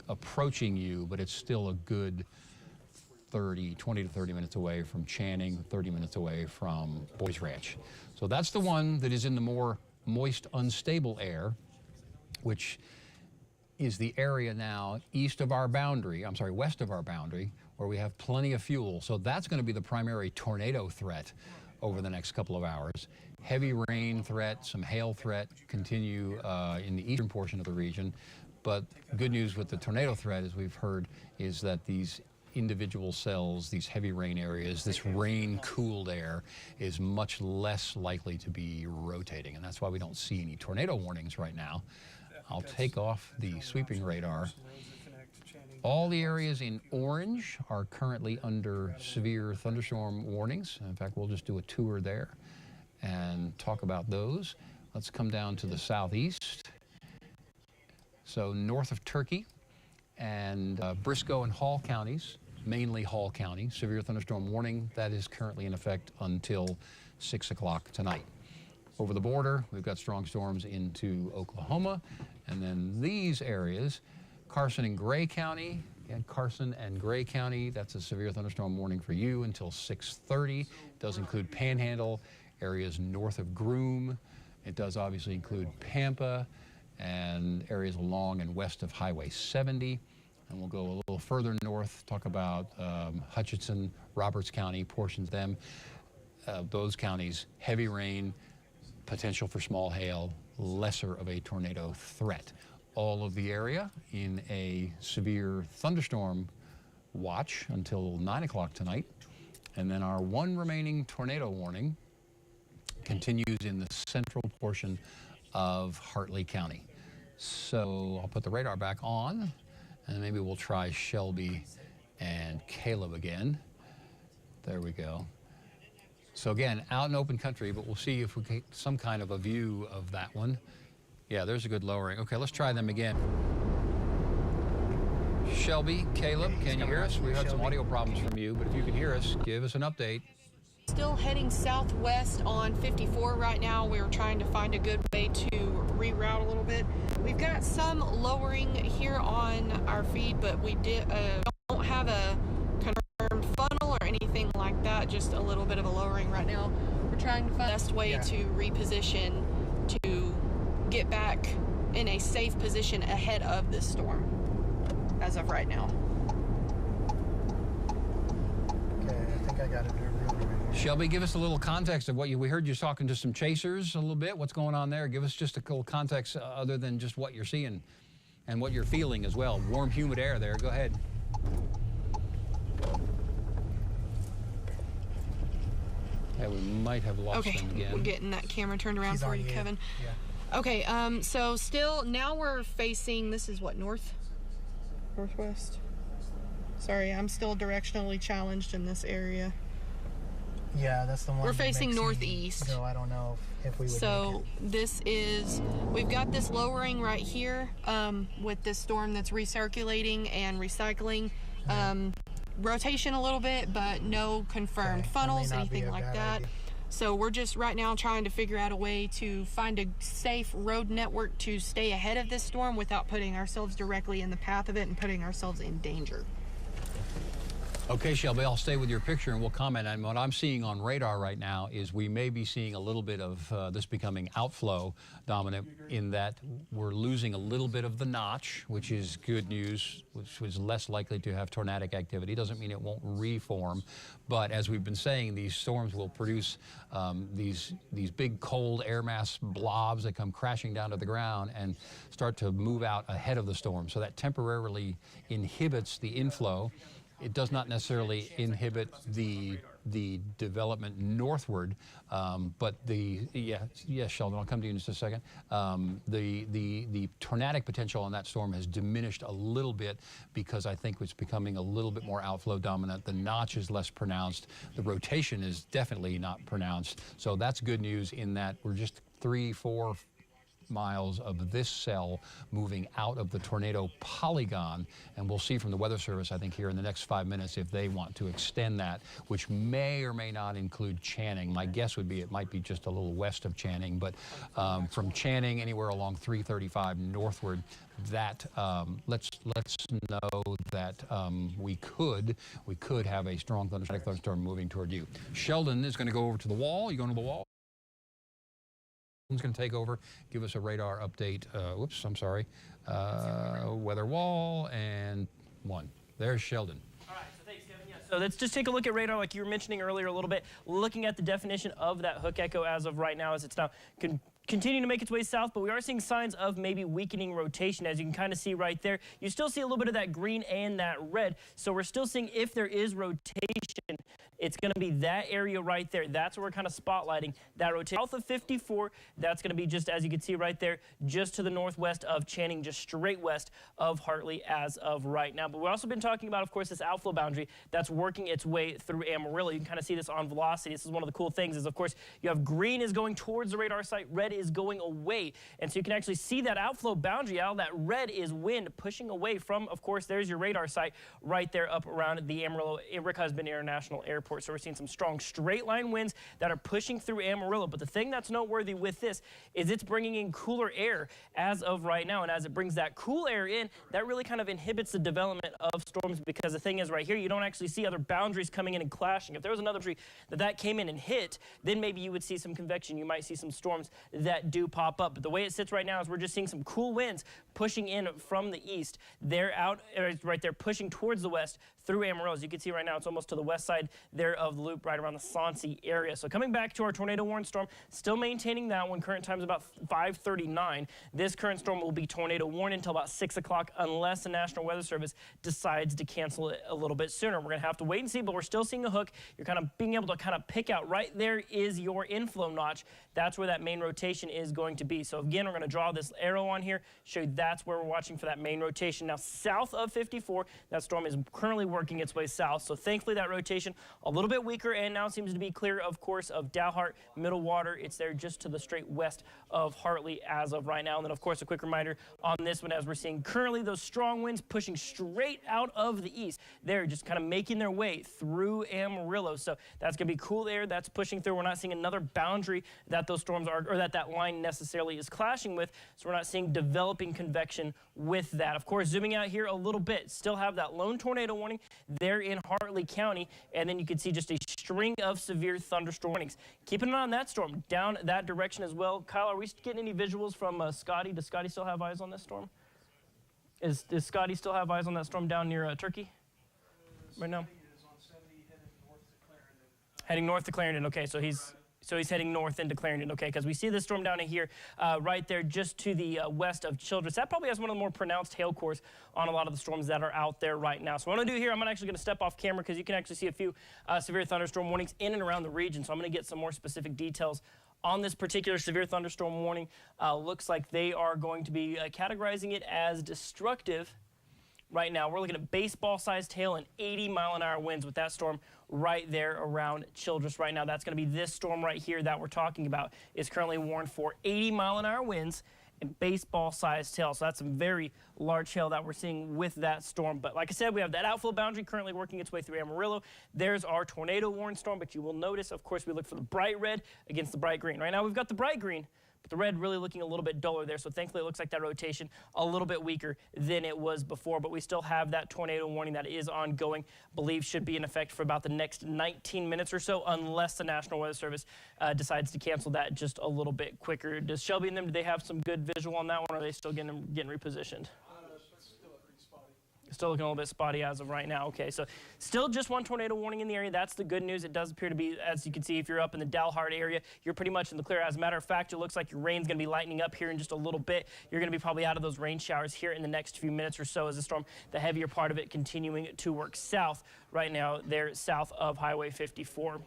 approaching you, but it's still a good 20 to 30 minutes away from Channing, 30 minutes away from Boys Ranch. So that's the one that is in the more moist, unstable air, which is the area now west of our boundary, where we have plenty of fuel. So that's going to be the primary tornado threat over the next couple of hours. Heavy rain threat, some hail threat continue in the eastern portion of the region. But good news with the tornado threat, as we've heard, is that these individual cells, these heavy rain areas, this rain-cooled air is much less likely to be rotating. And that's why we don't see any tornado warnings right now. I'll take off the sweeping radar. All the areas in orange are currently under severe thunderstorm warnings. In fact, we'll just do a tour there and talk about those. Let's come down to the southeast. So north of Turkey and Briscoe and Hall counties, mainly Hall County, severe thunderstorm warning. That is currently in effect until 6 o'clock tonight. Over the border, we've got strong storms into Oklahoma. And then these areas, Carson and Gray County, and Carson and Gray County, that's a severe thunderstorm warning for you until 6:30. It does include Panhandle, areas north of Groom. It does obviously include Pampa and areas along and west of Highway 70. And we'll go a little further north, talk about Hutchinson, Roberts County, portions of them. Those counties, heavy rain, potential for small hail, lesser of a tornado threat. All of the area in a severe thunderstorm watch until 9 o'clock tonight. And then our one remaining tornado warning continues in the central portion of Hartley County. So I'll put the radar back on, and maybe we'll try Shelby and Caleb again. There we go. So again, out in open country, but we'll see if we get some kind of a view of that one. Yeah, there's a good lowering. Okay, let's try them again. Shelby, Caleb, can you hear us? We had some audio problems from you, but if you can hear us, give us an update. Still heading southwest on 54 right now. We're trying to find a good way to reroute a little bit. We've got some lowering here on our feed, but we don't have a confirmed funnel or anything like that, just a little bit of a lowering right now. We're trying to find the best way to reposition to get back in a safe position ahead of this storm as of right now. Okay, I think I got it really right. Shelby, give us a little context of what we heard you talking to some chasers a little bit. What's going on there? Give us just a little context other than just what you're seeing and what you're feeling as well. Warm, humid air there. Go ahead. Yeah, we might have lost them again. We're getting that camera turned around for you, Kevin. Yeah. Okay, so still, now we're facing, this is what, northwest? Sorry, I'm still directionally challenged in this area. Yeah, that's the one. We're that facing makes me northeast. go, I don't know if we would So this is, we've got this lowering right here with this storm that's recirculating and recycling. Rotation a little bit, but no confirmed funnels, anything like that. So we're just right now trying to figure out a way to find a safe road network to stay ahead of this storm without putting ourselves directly in the path of it and putting ourselves in danger. Okay, Shelby, I'll stay with your picture and we'll comment. And what I'm seeing on radar right now is we may be seeing a little bit of this becoming outflow dominant, in that we're losing a little bit of the notch, which is good news, which was less likely to have tornadic activity. Doesn't mean it won't reform, but as we've been saying, these storms will produce these big cold air mass blobs that come crashing down to the ground and start to move out ahead of the storm. So that temporarily inhibits the inflow. It does not necessarily inhibit the the development northward, but yes, Sheldon, I'll come to you in just a second. The tornadic potential on that storm has diminished a little bit because I think it's becoming a little bit more outflow dominant. The notch is less pronounced. The rotation is definitely not pronounced. So that's good news in that we're just 3-4 miles of this cell moving out of the tornado polygon, and we'll see from the Weather Service, I think, here in the next 5 minutes if they want to extend that, which may or may not include Channing. My guess would be it might be just a little west of Channing, but from Channing anywhere along 335 northward, that let's know that we could have a strong thunderstorm moving toward you. Sheldon is going to go over to the wall. You going to the wall? Going to take over, give us a radar update. Whoops, I'm sorry. Weather wall and 1. There's Sheldon. All right, so thanks, Kevin. Yeah, so let's just take a look at radar like you were mentioning earlier a little bit, looking at the definition of that hook echo as of right now as it's now continuing to make its way south, but we are seeing signs of maybe weakening rotation. As you can kind of see right there, you still see a little bit of that green and that red. So we're still seeing if there is rotation, it's going to be that area right there. That's where we're kind of spotlighting that rotation. South of 54, that's going to be just, as you can see right there, just to the northwest of Channing, just straight west of Hartley as of right now. But we've also been talking about, of course, this outflow boundary that's working its way through Amarillo. You can kind of see this on velocity. This is one of the cool things is, of course, you have green is going towards the radar site, red is going away. And so you can actually see that outflow boundary out. That red is wind pushing away from, of course, there's your radar site right there up around the Amarillo Rick Husband International Airport. So we're seeing some strong straight line winds that are pushing through Amarillo. But the thing that's noteworthy with this is it's bringing in cooler air as of right now. And as it brings that cool air in, that really kind of inhibits the development of storms, because the thing is right here, you don't actually see other boundaries coming in and clashing. If there was another tree that came in and hit, then maybe you would see some convection. You might see some storms that do pop up. But the way it sits right now is we're just seeing some cool winds pushing in from the east. They're out right there pushing towards the west through Amarillo. As you can see right now, it's almost to the west side there of the loop, right around the Soncy area. So coming back to our tornado warning storm, still maintaining that one. Current time is about 5:39. This current storm will be tornado warned until about 6 o'clock unless the National Weather Service decides to cancel it a little bit sooner. We're going to have to wait and see, but we're still seeing a hook. You're kind of being able to kind of pick out right there is your inflow notch. That's where that main rotation is going to be. So again, we're going to draw this arrow on here, show you that's where we're watching for that main rotation. Now, south of 54, that storm is currently working its way south. So thankfully, that rotation a little bit weaker and now seems to be clear, of course, of Dalhart, Middle Water. It's there just to the straight west of Hartley as of right now. And then, of course, a quick reminder on this one, as we're seeing currently those strong winds pushing straight out of the east. They're just kind of making their way through Amarillo. So that's going to be cool air that's pushing through. We're not seeing another boundary that those storms are, or that line necessarily is clashing with. So we're not seeing developing convection with that. Of course, zooming out here a little bit, still have that lone tornado warning there in Hartley County. And then you can see just a string of severe thunderstorm warnings. Keeping an eye on that storm down that direction as well. Kyle, are we getting any visuals from Scotty? Does Scotty still have eyes on this storm? Does Scotty still have eyes on that storm down near Turkey right now? Heading north to Clarendon. Okay, so he's heading north into Clarendon. Okay, because we see this storm down in here, right there, just to the west of Childress. That probably has one of the more pronounced hail cores on a lot of the storms that are out there right now. So what I'm going to do here, I'm actually going to step off camera because you can actually see a few severe thunderstorm warnings in and around the region. So I'm going to get some more specific details on this particular severe thunderstorm warning. Looks like they are going to be categorizing it as destructive. Right now, we're looking at baseball-sized hail and 80-mile-an-hour winds with that storm right there around Childress right now. That's going to be this storm right here that we're talking about. Is currently warned for 80-mile-an-hour winds and baseball-sized hail. So that's some very large hail that we're seeing with that storm. But like I said, we have that outflow boundary currently working its way through Amarillo. There's our tornado warning storm, but you will notice, of course, we look for the bright red against the bright green. Right now, we've got the bright green, but the red really looking a little bit duller there. So thankfully, it looks like that rotation a little bit weaker than it was before. But we still have that tornado warning that is ongoing. Believe should be in effect for about the next 19 minutes or so, unless the National Weather Service decides to cancel that just a little bit quicker. Does Shelby and them, do they have some good visual on that one, or are they still getting repositioned? Still looking a little bit spotty as of right now. Okay, so still just one tornado warning in the area. That's the good news. It does appear to be, as you can see, if you're up in the Dalhart area, you're pretty much in the clear. As a matter of fact, it looks like your rain's going to be lightening up here in just a little bit. You're going to be probably out of those rain showers here in the next few minutes or so as the storm, the heavier part of it, continuing to work south right now. They're south of Highway 54.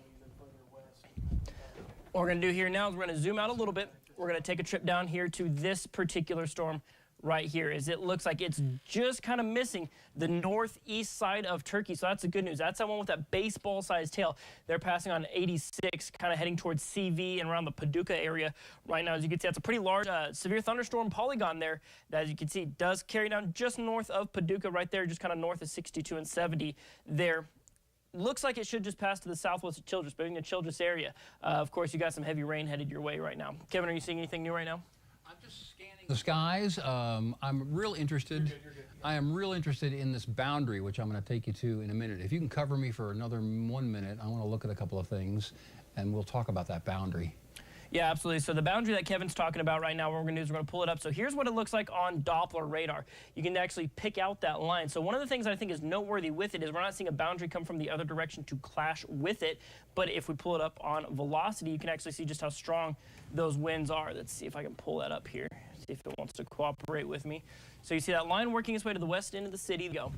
What we're going to do here now is we're going to zoom out a little bit. We're going to take a trip down here to this particular storm right here. As it looks like it's just kind of missing the northeast side of Turkey. So that's the good news. That's that one with that baseball-sized tail. They're passing on 86, kind of heading towards CV and around the Paducah area right now. As you can see, that's a pretty large severe thunderstorm polygon there that, as you can see, does carry down just north of Paducah right there, just kind of north of 62 and 70 there. Looks like it should just pass to the southwest of Childress, but in the Childress area. Of course, you got some heavy rain headed your way right now. Kevin, are you seeing anything new right now? I'm just scanning the skies. I'm real interested. I am real interested in this boundary, which I'm going to take you to in a minute. If you can cover me for another 1 minute, I want to look at a couple of things, and we'll talk about that boundary. Yeah, absolutely. So the boundary that Kevin's talking about right now, what we're going to do is we're going to pull it up. So here's what it looks like on Doppler radar. You can actually pick out that line. So one of the things I think is noteworthy with it is we're not seeing a boundary come from the other direction to clash with it. But if we pull it up on velocity, you can actually see just how strong those winds are. Let's see if I can pull that up here, see if it wants to cooperate with me. So you see that line working its way to the west end of the city. Go.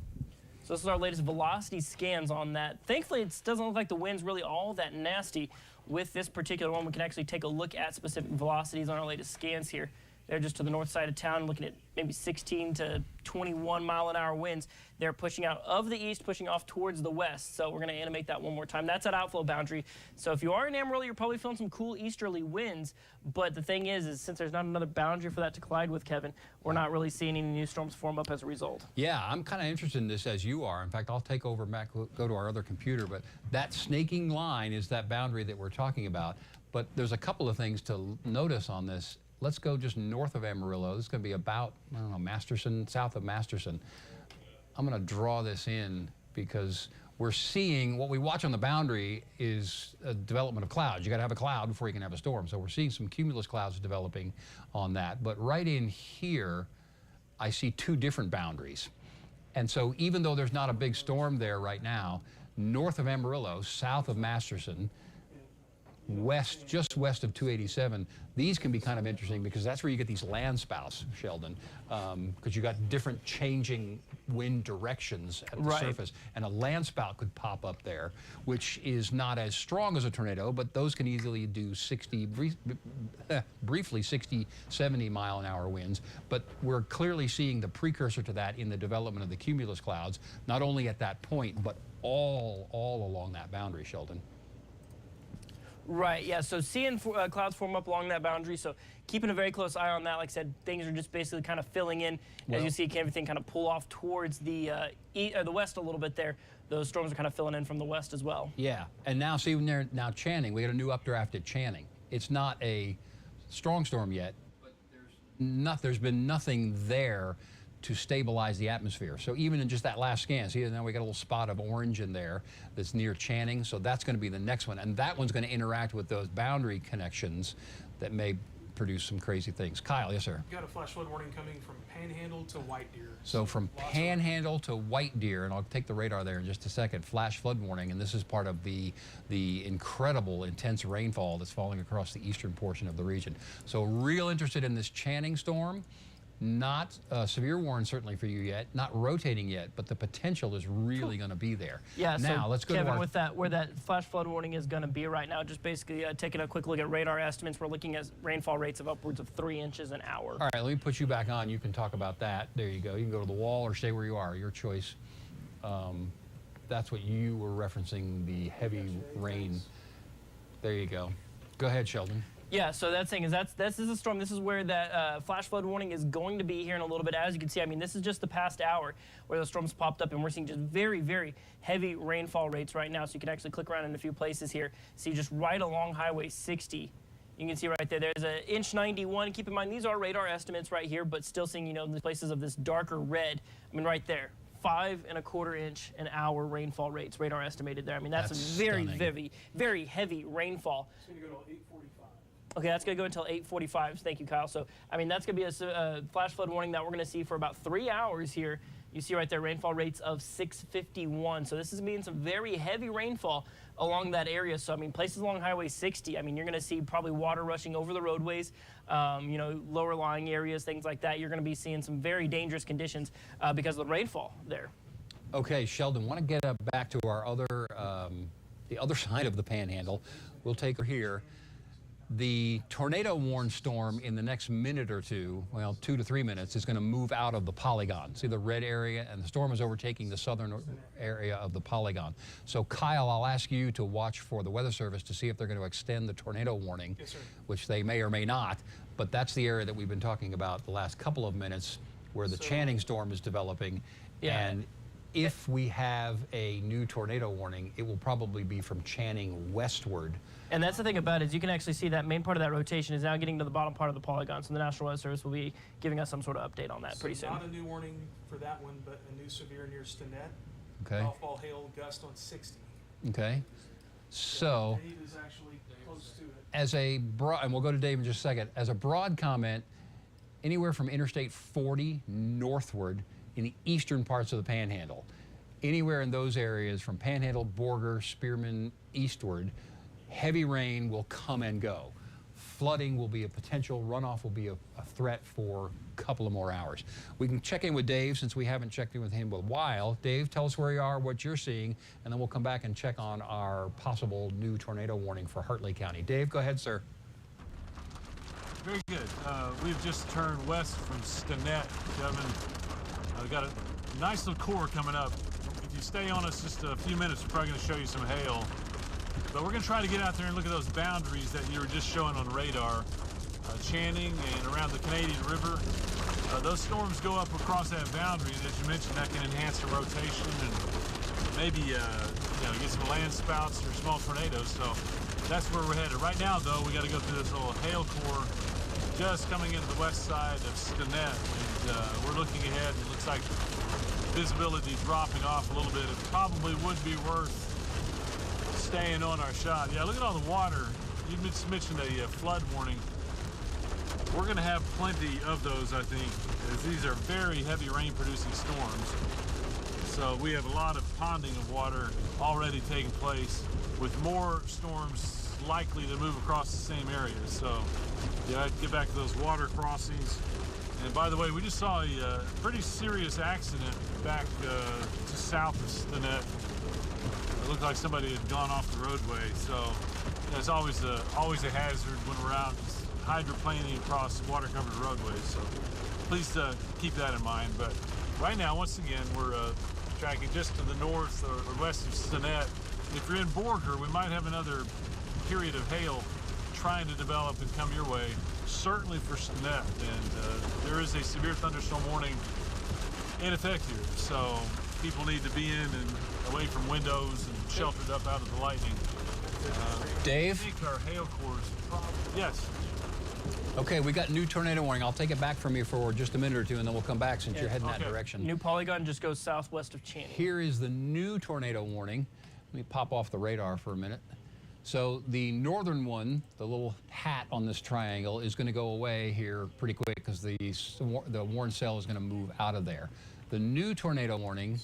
So this is our latest velocity scans on that. Thankfully, it doesn't look like the wind's really all that nasty with this particular one. We can actually take a look at specific velocities on our latest scans here. They're just to the north side of town, looking at maybe 16 to 21 mile an hour winds. They're pushing out of the east, pushing off towards the west. So we're going to animate that one more time. That's that outflow boundary. So if you are in Amarillo, you're probably feeling some cool easterly winds. But the thing is since there's not another boundary for that to collide with, Kevin, we're not really seeing any new storms form up as a result. Yeah, I'm kind of interested in this as you are. In fact, I'll take over back, go to our other computer. But that snaking line is that boundary that we're talking about. But there's a couple of things to notice on this. Let's go just north of Amarillo. This is going to be about, I don't know, Masterson, south of Masterson. I'm going to draw this in because we're seeing, what we watch on the boundary is a development of clouds. You got to have a cloud before you can have a storm. So we're seeing some cumulus clouds developing on that. But right in here, I see two different boundaries. And so even though there's not a big storm there right now, north of Amarillo, south of Masterson, west, just west of 287, these can be kind of interesting because that's where you get these land spouts, Sheldon, because you got different changing wind directions at the surface, and a land spout could pop up there, which is not as strong as a tornado, but those can easily do 60, briefly 60, 70 mile an hour winds. But we're clearly seeing the precursor to that in the development of the cumulus clouds, not only at that point, but all along that boundary, Sheldon. Right, yeah, so seeing clouds form up along that boundary, so keeping a very close eye on that. Like I said, things are just basically kind of filling in. As you see everything kind of pull off towards the west a little bit there. Those storms are kind of filling in from the west as well. Yeah, and now see when they're now Channing, we got a new updraft at Channing. It's not a strong storm yet, but there's been nothing there to stabilize the atmosphere. So even in just that last scan, see now we got a little spot of orange in there that's near Channing, so that's going to be the next one, and that one's going to interact with those boundary connections that may produce some crazy things. Kyle, yes sir? Got a flash flood warning coming from Panhandle to White Deer. So from Panhandle to White Deer, and I'll take the radar there in just a second, flash flood warning, and this is part of the incredible intense rainfall that's falling across the eastern portion of the region. So real interested in this Channing storm. Not severe warning certainly for you yet, not rotating yet, but the potential is really going to be there. Yeah, now so let's go Kevin, to with that, where that flash flood warning is going to be right now, just basically taking a quick look at radar estimates. We're looking at rainfall rates of upwards of 3 inches an hour. All right, let me put you back on. You can talk about that. There you go. You can go to the wall or stay where you are, your choice. That's what you were referencing, the heavy rain. There you go. Go ahead, Sheldon. Yeah, so that's saying is this is a storm. This is where that flash flood warning is going to be here in a little bit. As you can see, I mean, this is just the past hour where those storms popped up, and we're seeing just very, very heavy rainfall rates right now. So you can actually click around in a few places here. See just right along Highway 60. You can see right there, there's an inch 91. Keep in mind, these are radar estimates right here, but still seeing, the places of this darker red. I mean, right there. 5 1/4 inch an hour rainfall rates, radar estimated there. I mean, that's very, very, very heavy rainfall. It's going to go to 8:45. Okay, that's going to go until 8:45. Thank you, Kyle. So, I mean, that's going to be a flash flood warning that we're going to see for about 3 hours here, You see right there, rainfall rates of 651. So this is meaning some very heavy rainfall along that area. So, I mean, places along Highway 60, I mean, you're going to see probably water rushing over the roadways, you know, lower lying areas, things like that. You're going to be seeing some very dangerous conditions because of the rainfall there. Okay, Sheldon, want to get back to our other, the other side of the panhandle. We'll take her here. The tornado warned storm in the next minute or two, well, 2 to 3 minutes, is going to move out of the polygon. See the red area? And the storm is overtaking the southern area of the polygon. So, Kyle, I'll ask you to watch for the Weather Service to see if they're going to extend the tornado warning, Yes, sir. which they may or may not. But that's the area that we've been talking about the last couple of minutes where the Channing storm is developing. Yeah. And if we have a new tornado warning, it will probably be from Channing westward. And that's the thing about it, is you can actually see that main part of that rotation is now getting to the bottom part of the polygon. So the National Weather Service will be giving us some sort of update on that pretty soon. Not a new warning for that one, but a new severe near Stinnett. Okay. Golf ball hail gust on 60. Okay. So, Dave is actually close to it. as a broad, and we'll go to Dave in just a second, as a broad comment, anywhere from Interstate 40 northward in the eastern parts of the Panhandle, anywhere in those areas from Panhandle, Borger, Spearman, eastward, heavy rain will come and go. Flooding will be a potential, runoff will be a threat for a couple of more hours. We can check in with Dave since we haven't checked in with him in a while. Dave, tell us where you are, what you're seeing, and then we'll come back and check on our possible new tornado warning for Hartley County. Dave, go ahead, sir. Very good. We've just turned west from Stinnett, Kevin. We've got a nice little core coming up. If you stay on us just a few minutes, we're probably going to show you some hail. But we're going to try to get out there and look at those boundaries that you were just showing on radar. Channing and around the Canadian River. Those storms go up across that boundary, and as you mentioned, that can enhance the rotation and maybe you know, get some land spouts or small tornadoes. So that's where we're headed. Right now, though, we got to go through this little hail core just coming into the west side of Stinnett, and we're looking ahead, and it looks like visibility dropping off a little bit. It probably would be worth staying on our shot. Yeah, look at all the water. You just mentioned a flood warning. We're going to have plenty of those, I think, as these are very heavy rain-producing storms. So we have a lot of ponding of water already taking place, with more storms likely to move across the same area. So yeah, I'd get back to those water crossings. And by the way, we just saw a pretty serious accident back just south of Stinnett. It looked like somebody had gone off the roadway. So you know, it's always a hazard when we're out hydroplaning across water-covered roadways. So please keep that in mind. But right now, once again, we're tracking just to the north or west of Stinnett. If you're in Borger, we might have another period of hail trying to develop and come your way, certainly for Stinnett. And there is a severe thunderstorm warning in effect here. So people need to be in and away from windows and sheltered up out of the lightning. Dave? I think our hail cores, yes. Okay, we got new tornado warning. I'll take it back from you for just a minute or two, and then we'll come back since you're heading that direction. New polygon just goes southwest of Channing. Here is the new tornado warning. Let me pop off the radar for a minute. So the northern one, the little hat on this triangle, is going to go away here pretty quick because the warn cell is going to move out of there. The new tornado warning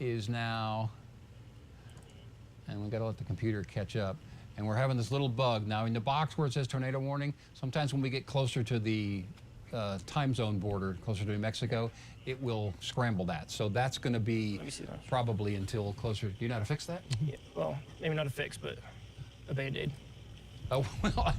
is now, and we've got to let the computer catch up, and we're having this little bug. Now in the box where it says tornado warning, sometimes when we get closer to the time zone border, closer to New Mexico, it will scramble that. So that's going to be probably until closer. Do you know how to fix that? Yeah, well, maybe not a fix, but a Band-Aid. Oh, well,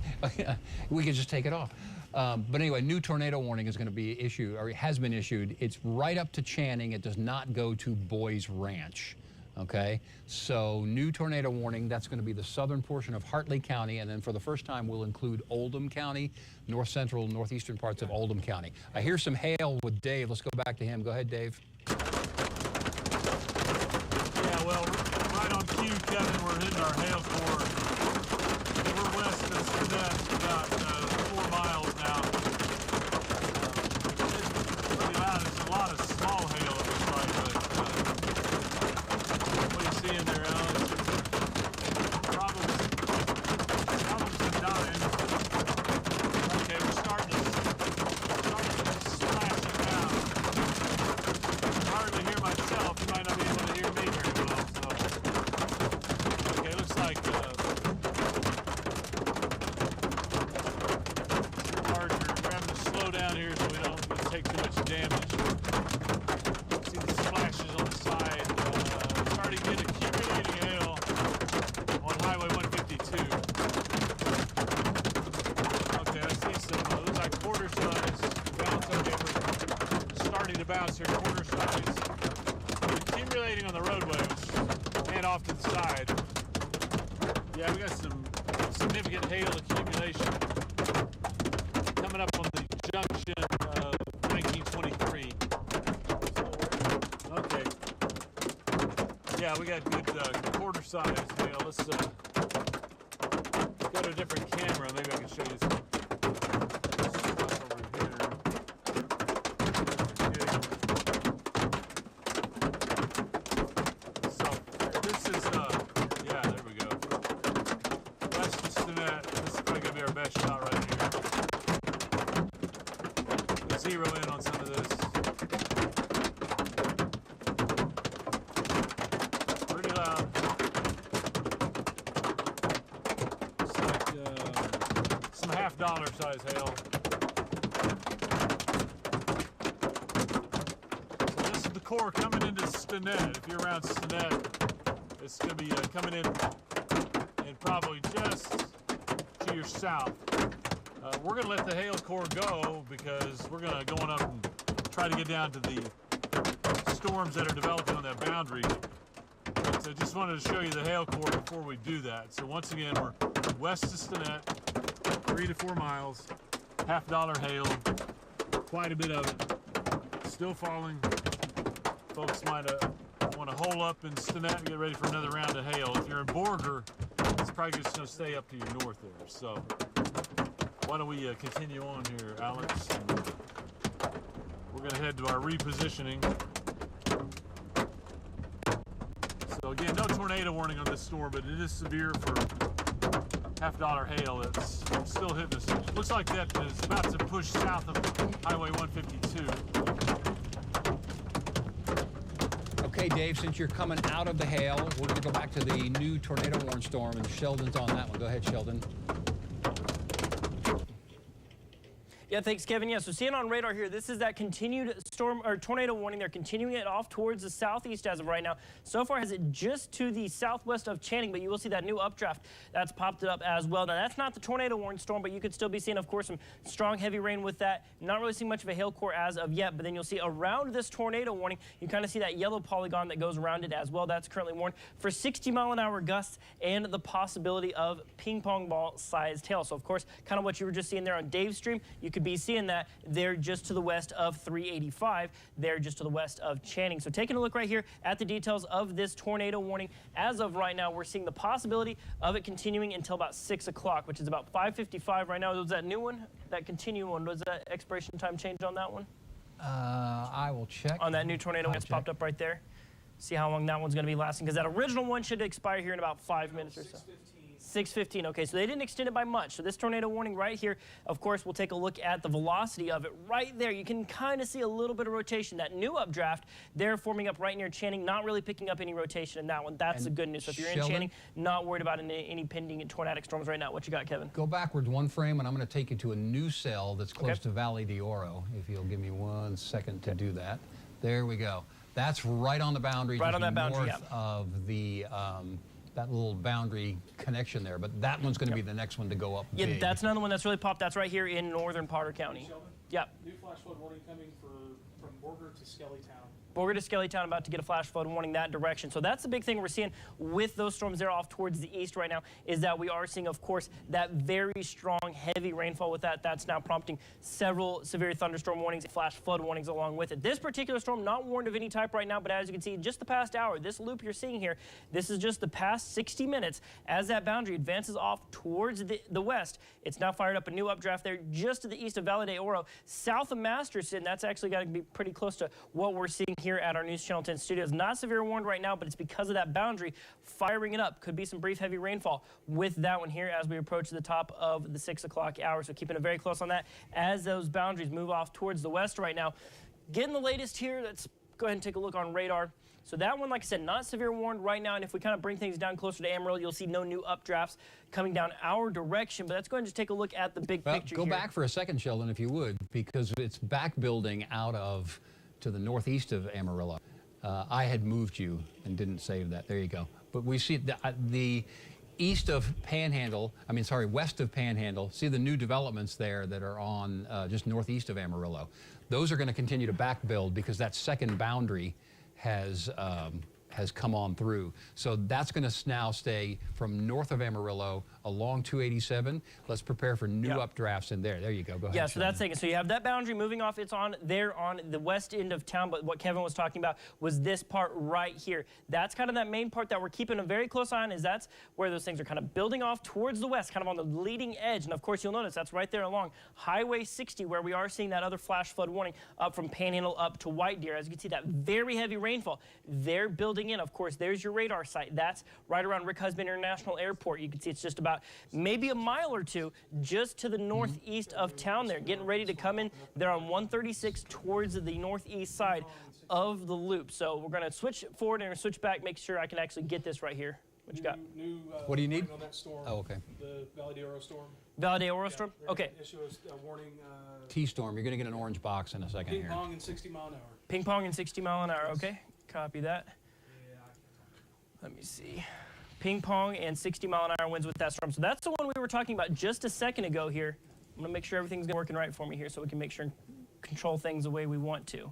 we could just take it off. But anyway, new tornado warning is going to be issued, or it has been issued. It's right up to Channing. It does not go to Boys Ranch. Okay, so new tornado warning. That's going to be the southern portion of Hartley County, and then for the first time we'll include Oldham County, north central, northeastern parts of Oldham County. I hear some hail with Dave. Let's go back to him. Go ahead, Dave. Yeah, well, right on cue, Kevin. We're hitting our hail core. We're west of Stinnett, about 4 miles now. It's pretty loud. It's a lot of small hail at this point, but what do you see in there, Alan? Probably some dying. Okay, we're starting to splash it down. take too much damage. See the splashes on the side. Starting to get accumulating hail on Highway 152. Okay, I see some, looks like quarter size bounce. Okay, we're starting to bounce here, quarter size. Accumulating on the roadway, and off to the side. Yeah, we got some significant hail accumulation coming up on the junction of 1923. Okay. Yeah, we got good quarter size hail. Let's go to a different camera. Maybe I can show you some stuff over here. So this is yeah, there we go. That's just that. This is probably gonna be our best shot right here. Zero in on some of this. Pretty loud. It's like some $50 size hail. So this is the core coming into Stinnett. If you're around Stinnett, it's going to be coming in and probably just to your south. We're going to let the hail core go because we're going to go on up and try to get down to the storms that are developing on that boundary. So I just wanted to show you the hail core before we do that. So once again, we're west of Stinnett, 3 to 4 miles, $50 hail, quite a bit of it, still falling. Folks might want to hole up in Stinnett and get ready for another round of hail. If you're in Borger, it's probably just going to stay up to your north there. So why don't we continue on here, Alex? We're going to head to our repositioning. So again, no tornado warning on this storm, but it is severe for $50 hail. It's still hitting us. Looks like that is about to push south of Highway 152. Okay, Dave, since you're coming out of the hail, we're going to go back to the new tornado warning storm, and Sheldon's on that one. Go ahead, Sheldon. Yeah, thanks, Kevin. Yeah, so seeing on radar here, this is that continued storm or tornado warning. They're continuing it off towards the southeast as of right now. So far has it just to the southwest of Channing, but you will see that new updraft that's popped it up as well. Now, that's not the tornado warning storm, but you could still be seeing, of course, some strong, heavy rain with that. Not really seeing much of a hail core as of yet, but then you'll see around this tornado warning, you kind of see that yellow polygon that goes around it as well. That's currently warned for 60-mile-an-hour gusts and the possibility of ping-pong ball-sized hail. So, of course, kind of what you were just seeing there on Dave's stream, you could be seeing that they're just to the west of 385. They're just to the west of Channing. So taking a look right here at the details of this tornado warning, as of right now, we're seeing the possibility of it continuing until about 6 o'clock, which is about 5:55 right now. Was that new one, that continuing one, was that expiration time change on that one? I will check. On that new tornado that's popped up right there. See how long that one's going to be lasting, because that original one should expire here in about 5 minutes or so. 6:15. Okay, so they didn't extend it by much. So this tornado warning right here, of course, we'll take a look at the velocity of it right there. You can kind of see a little bit of rotation. That new updraft, they're forming up right near Channing, not really picking up any rotation in that one. That's the good news. So if you're in Channing, not worried about any pending tornadic storms right now. What you got, Kevin? Go backwards one frame, and I'm going to take you to a new cell that's close to Valley d'Oro, if you'll give me 1 second to do that. There we go. That's right on the boundary. Right on that boundary, north of the that little boundary connection there, but that one's going to be the next one to go up big. That's another one that's really popped. That's right here in northern Potter County. Sheldon? Yep. New flash flood warning coming from Borger to Skellytown. Borger to Skellytown, about to get a flash flood warning that direction. So that's the big thing we're seeing with those storms there off towards the east right now, is that we are seeing, of course, that very strong, heavy rainfall with that. That's now prompting several severe thunderstorm warnings, flash flood warnings along with it. This particular storm not warned of any type right now, but as you can see, just the past hour, this loop you're seeing here, this is just the past 60 minutes as that boundary advances off towards the west. It's now fired up a new updraft there just to the east of Valley d'Oro, south of Masterson. That's actually got to be pretty close to what we're seeing here at our News Channel 10 studios. Not severe warned right now, but it's because of that boundary firing it up. Could be some brief heavy rainfall with that one here as we approach the top of the 6 o'clock hour. So keeping it very close on that as those boundaries move off towards the west right now. Getting the latest here, let's go ahead and take a look on radar. So that one, like I said, not severe warned right now. And if we kind of bring things down closer to Amarillo, you'll see no new updrafts coming down our direction. But let's go ahead and just take a look at the big picture Go here. back for a second, Sheldon, if you would, because it's back building out of to the northeast of Amarillo. I had moved you and didn't save that. There you go. But we see the east of Panhandle, west of Panhandle, see the new developments there that are on just northeast of Amarillo. Those are going to continue to back build because that second boundary has come on through. So that's going to now stay from north of Amarillo along 287. Let's prepare for new updrafts in there. There you go. Go ahead. Yeah, so that's taken. So you have that boundary moving off. It's on there on the west end of town. But what Kevin was talking about was this part right here. That's kind of that main part that we're keeping a very close eye on, is that's where those things are kind of building off towards the west, kind of on the leading edge. And of course, you'll notice that's right there along Highway 60, where we are seeing that other flash flood warning up from Panhandle up to White Deer. As you can see, that very heavy rainfall. They're building in. Of course, there's your radar site. That's right around Rick Husband International Airport. You can see it's just about maybe a mile or two just to the northeast of town there, getting ready to come in. They're on 136 towards the northeast side of the loop. So we're going to switch forward and switch back, make sure I can actually get this right here. What you got? What do you need? On that storm, Oh, okay. The Valley de Oro storm. Valley de Oro storm? They're Okay. gonna issue a warning. T-storm. You're going to get an orange box in a second Ping here. pong and 60 mile an hour. Ping pong and 60 mile an hour. Okay. Copy that. Let me see. Ping pong and 60 mile an hour winds with that storm. So that's the one we were talking about just a second ago here. I'm going to make sure everything's working right for me here so we can make sure and control things the way we want to.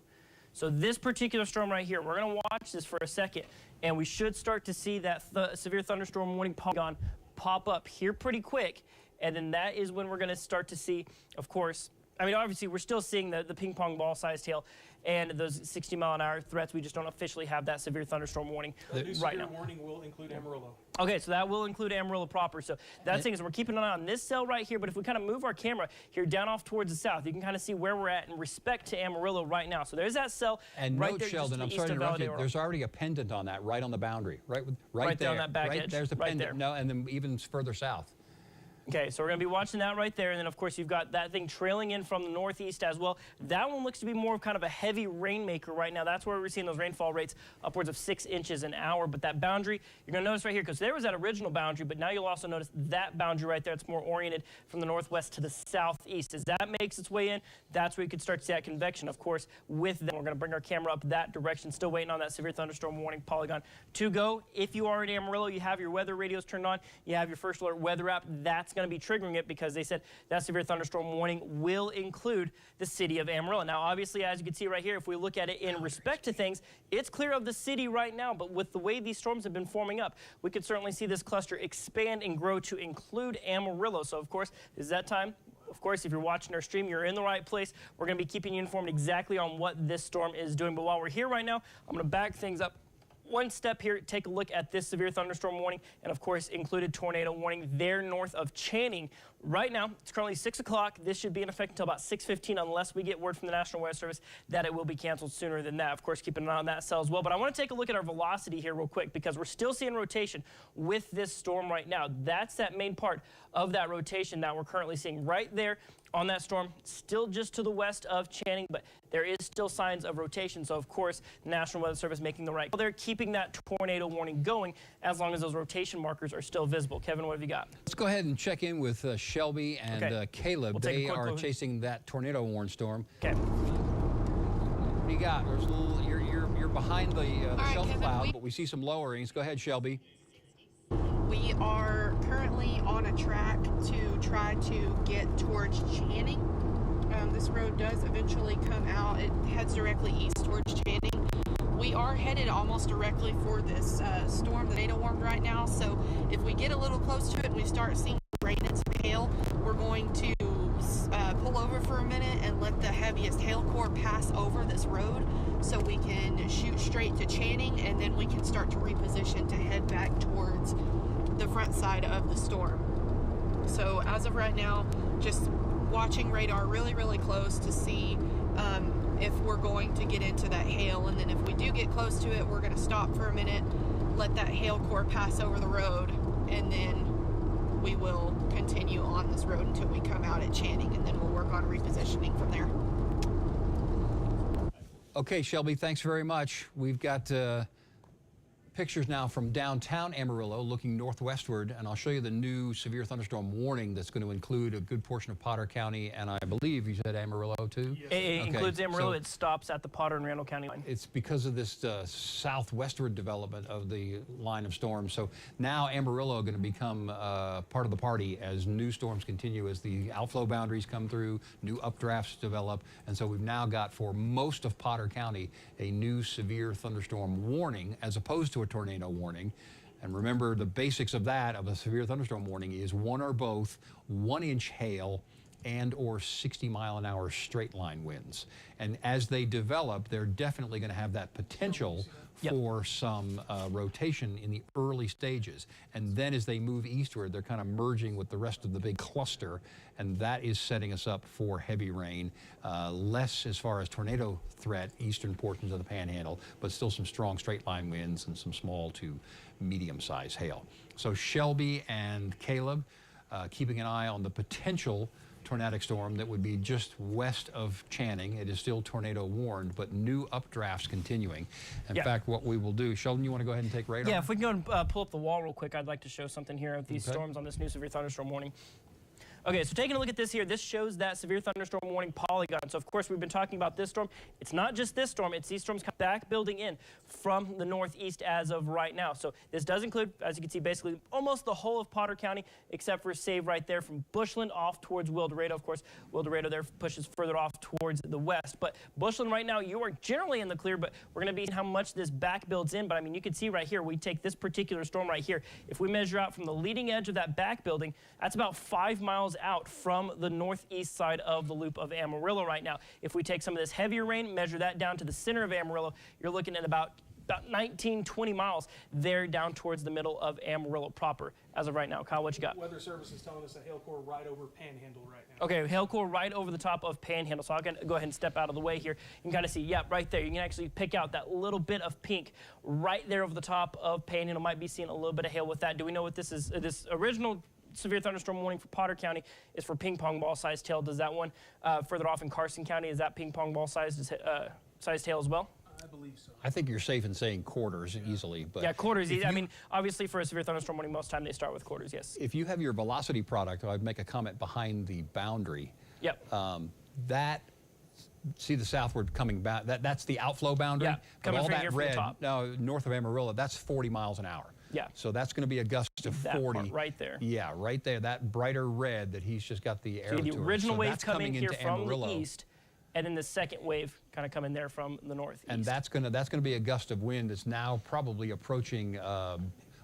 So this particular storm right here, we're going to watch this for a second, and we should start to see that severe thunderstorm warning polygon pop up here pretty quick. And then that is when we're going to start to see, of course, obviously we're still seeing the ping pong ball sized hail and those 60 mile an hour threats. We just don't officially have that severe thunderstorm warning right now. The warning will include Amarillo. Okay, so that will include Amarillo proper. So that's the thing, is we're keeping an eye on this cell right here, but if we kind of move our camera here down off towards the south, you can kind of see where we're at in respect to Amarillo right now. So there's that cell And right note, there, Sheldon, I'm just sorry to east of interrupt you. Valdez. There's already a pendant on that right on the boundary, right Right there there on that back edge, There's the right pendant. there. No, and then even further south. Okay, so we're going to be watching that right there, and then of course you've got that thing trailing in from the northeast as well. That one looks to be more of kind of a heavy rainmaker right now. That's where we're seeing those rainfall rates upwards of 6 inches an hour. But that boundary, you're going to notice right here, because there was that original boundary, but now you'll also notice that boundary right there. It's more oriented from the northwest to the southeast. As that makes its way in, that's where you could start to see that convection. Of course, with that, we're going to bring our camera up that direction. Still waiting on that severe thunderstorm warning polygon to go. If you are in Amarillo, you have your weather radios turned on, you have your First Alert weather app, that's going to be triggering it, because they said that severe thunderstorm warning will include the city of Amarillo. Now, obviously, as you can see right here, if we look at it in respect to things, it's clear of the city right now, but with the way these storms have been forming up, we could certainly see this cluster expand and grow to include Amarillo. So, of course, is that time? Of course, if you're watching our stream, you're in the right place. We're going to be keeping you informed exactly on what this storm is doing. But while we're here right now, I'm going to back things up one step here, take a look at this severe thunderstorm warning, and of course included tornado warning there north of Channing. Right now, it's currently 6 o'clock. This should be in effect until about 6:15 unless we get word from the National Weather Service that it will be canceled sooner than that. Of course, keeping an eye on that cell as well. But I want to take a look at our velocity here real quick, because we're still seeing rotation with this storm right now. That's that main part of that rotation that we're currently seeing right there on that storm, still just to the west of Channing, but there is still signs of rotation. So, of course, the National Weather Service making the right call. They're keeping that tornado warning going as long as those rotation markers are still visible. Kevin, what have you got? Let's go ahead and check in with Shelby and Caleb. We'll take a they quick are look. chasing that tornado warn storm. Okay. What do you got? There's a little. You're behind the right, shelf Kevin, cloud, but we see some lowerings. Go ahead, Shelby. We are currently on a track to try to get towards Channing. This road does eventually come out. It heads directly east towards Channing. We are headed almost directly for this storm, the tornado warned right now. So if we get a little close to it and we start seeing rain and some hail, we're going to pull over for a minute and let the heaviest hail core pass over this road so we can shoot straight to Channing, and then we can start to reposition to head back towards the front side of the storm. So as of right now, just watching radar really, really close to see if we're going to get into that hail, and then if we do get close to it, we're going to stop for a minute, let that hail core pass over the road, and then we will continue on this road until we come out at Channing, and then we'll work on repositioning from there. Okay, Shelby, thanks very much. We've got Pictures now from downtown Amarillo looking northwestward, and I'll show you the new severe thunderstorm warning that's going to include a good portion of Potter County, and I believe you said Amarillo too? Yes. It includes Amarillo. So it stops at the Potter and Randall County line. it's because of this southwestward development of the line of storms. So now Amarillo going to become part of the party as new storms continue, as the outflow boundaries come through, new updrafts develop, and so we've now got for most of Potter County a new severe thunderstorm warning as opposed to a tornado warning. And remember, the basics of that, of a severe thunderstorm warning, is one or both 1-inch hail and or 60-mile-an-hour straight line winds. And as they develop, they're definitely going to have that potential for some rotation in the early stages. And then as they move eastward, they're kind of merging with the rest of the big cluster, and that is setting us up for heavy rain. Less as far as tornado threat, eastern portions of the Panhandle, but still some strong straight line winds and some small to medium-sized hail. So Shelby and Caleb, keeping an eye on the potential tornadic storm that would be just west of Channing. It is still tornado warned, but new updrafts continuing. In fact, what we will do, Sheldon, you want to go ahead and take radar? Yeah, if we can go and pull up the wall real quick, I'd like to show something here of these storms on this new severe thunderstorm warning. Okay, so taking a look at this here, this shows that severe thunderstorm warning polygon. So of course we've been talking about this storm. It's not just this storm, it's these storms back building in from the northeast as of right now. So this does include, as you can see, basically almost the whole of Potter County, except for save right there from Bushland off towards Wildorado. Of course, Wildorado there pushes further off towards the west. But Bushland right now, you are generally in the clear, but we're gonna be seeing how much this back builds in. But I mean, you can see right here, we take this particular storm right here. If we measure out from the leading edge of that back building, that's about 5 miles out from the northeast side of the loop of Amarillo right now. If we take some of this heavier rain, measure that down to the center of Amarillo, you're looking at about 19, 20 miles there down towards the middle of Amarillo proper as of right now. Kyle, what you got? Weather Service is telling us a hail core right over Panhandle right now. Okay, hail core right over the top of Panhandle. So I'm going to go ahead and step out of the way here. You can kind of see, yeah, right there. You can actually pick out that little bit of pink right there over the top of Panhandle. Might be seeing a little bit of hail with that. Do we know what this is? This original severe thunderstorm warning for Potter County is for ping pong ball sized hail. Does that one further off in Carson County, is that ping pong ball sized hail as well? I believe so. I think you're safe in saying quarters easily, but yeah, quarters. I mean, obviously for a severe thunderstorm warning, most time they start with quarters. Yes. if you have your velocity product, I'd make a comment behind the boundary. Yep. See the southward coming back, that's the outflow boundary. Yeah, But coming all from that here from the red, top. now north of Amarillo, that's 40 miles an hour. Yeah. So that's going to be a gust of That 40. part right there. Yeah, right there, that brighter red that he's just got the arrow So the to it. original So wave that's coming here into from Amarillo. the east, and then the second wave kind of coming there from the northeast. And that's going to be a gust of wind that's now probably approaching, well,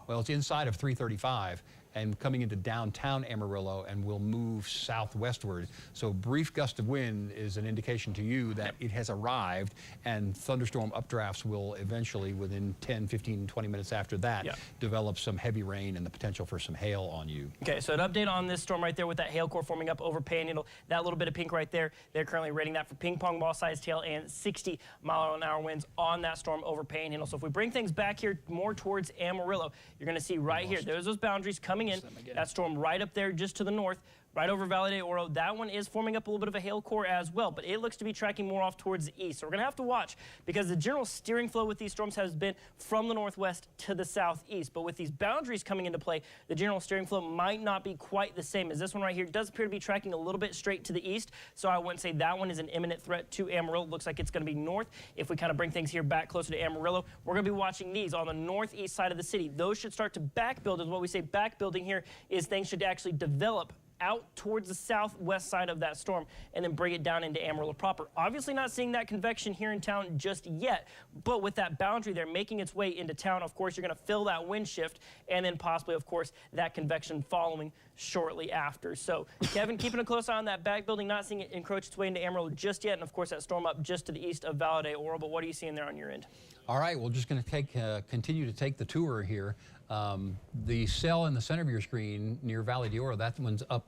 it's inside of 335 and coming into downtown Amarillo and will move southwestward. So brief gust of wind is an indication to you that it has arrived, and thunderstorm updrafts will eventually, within 10, 15, 20 minutes after that, develop some heavy rain and the potential for some hail on you. Okay, so an update on this storm right there with that hail core forming up over Panhandle. That little bit of pink right there, they're currently rating that for ping pong ball sized hail and 60-mile-an-hour winds on that storm over Panhandle. So if we bring things back here more towards Amarillo, you're going to see right here, there's those boundaries coming in. That storm right up there just to the north, right over Valle de Oro. That one is forming up a little bit of a hail core as well, but it looks to be tracking more off towards the east. So we're going to have to watch, because the general steering flow with these storms has been from the northwest to the southeast. But with these boundaries coming into play, the general steering flow might not be quite the same as this one right here. It does appear to be tracking a little bit straight to the east, so I wouldn't say that one is an imminent threat to Amarillo. It looks like it's going to be north. If we kind of bring things here back closer to Amarillo, we're going to be watching these on the northeast side of the city. Those should start to back build, and what we say back building here is things should actually develop out towards the southwest side of that storm and then bring it down into Amarillo proper. Obviously not seeing that convection here in town just yet, but with that boundary there making its way into town, of course, you're going to feel that wind shift and then possibly, of course, that convection following shortly after. So, Kevin, keeping a close eye on that back building, not seeing it encroach its way into Amarillo just yet, and of course that storm up just to the east of Valle de Oro, but what are you seeing there on your end? All right, we're just going to continue to take the tour here. The cell in the center of your screen near Valle de Oro, that one's up,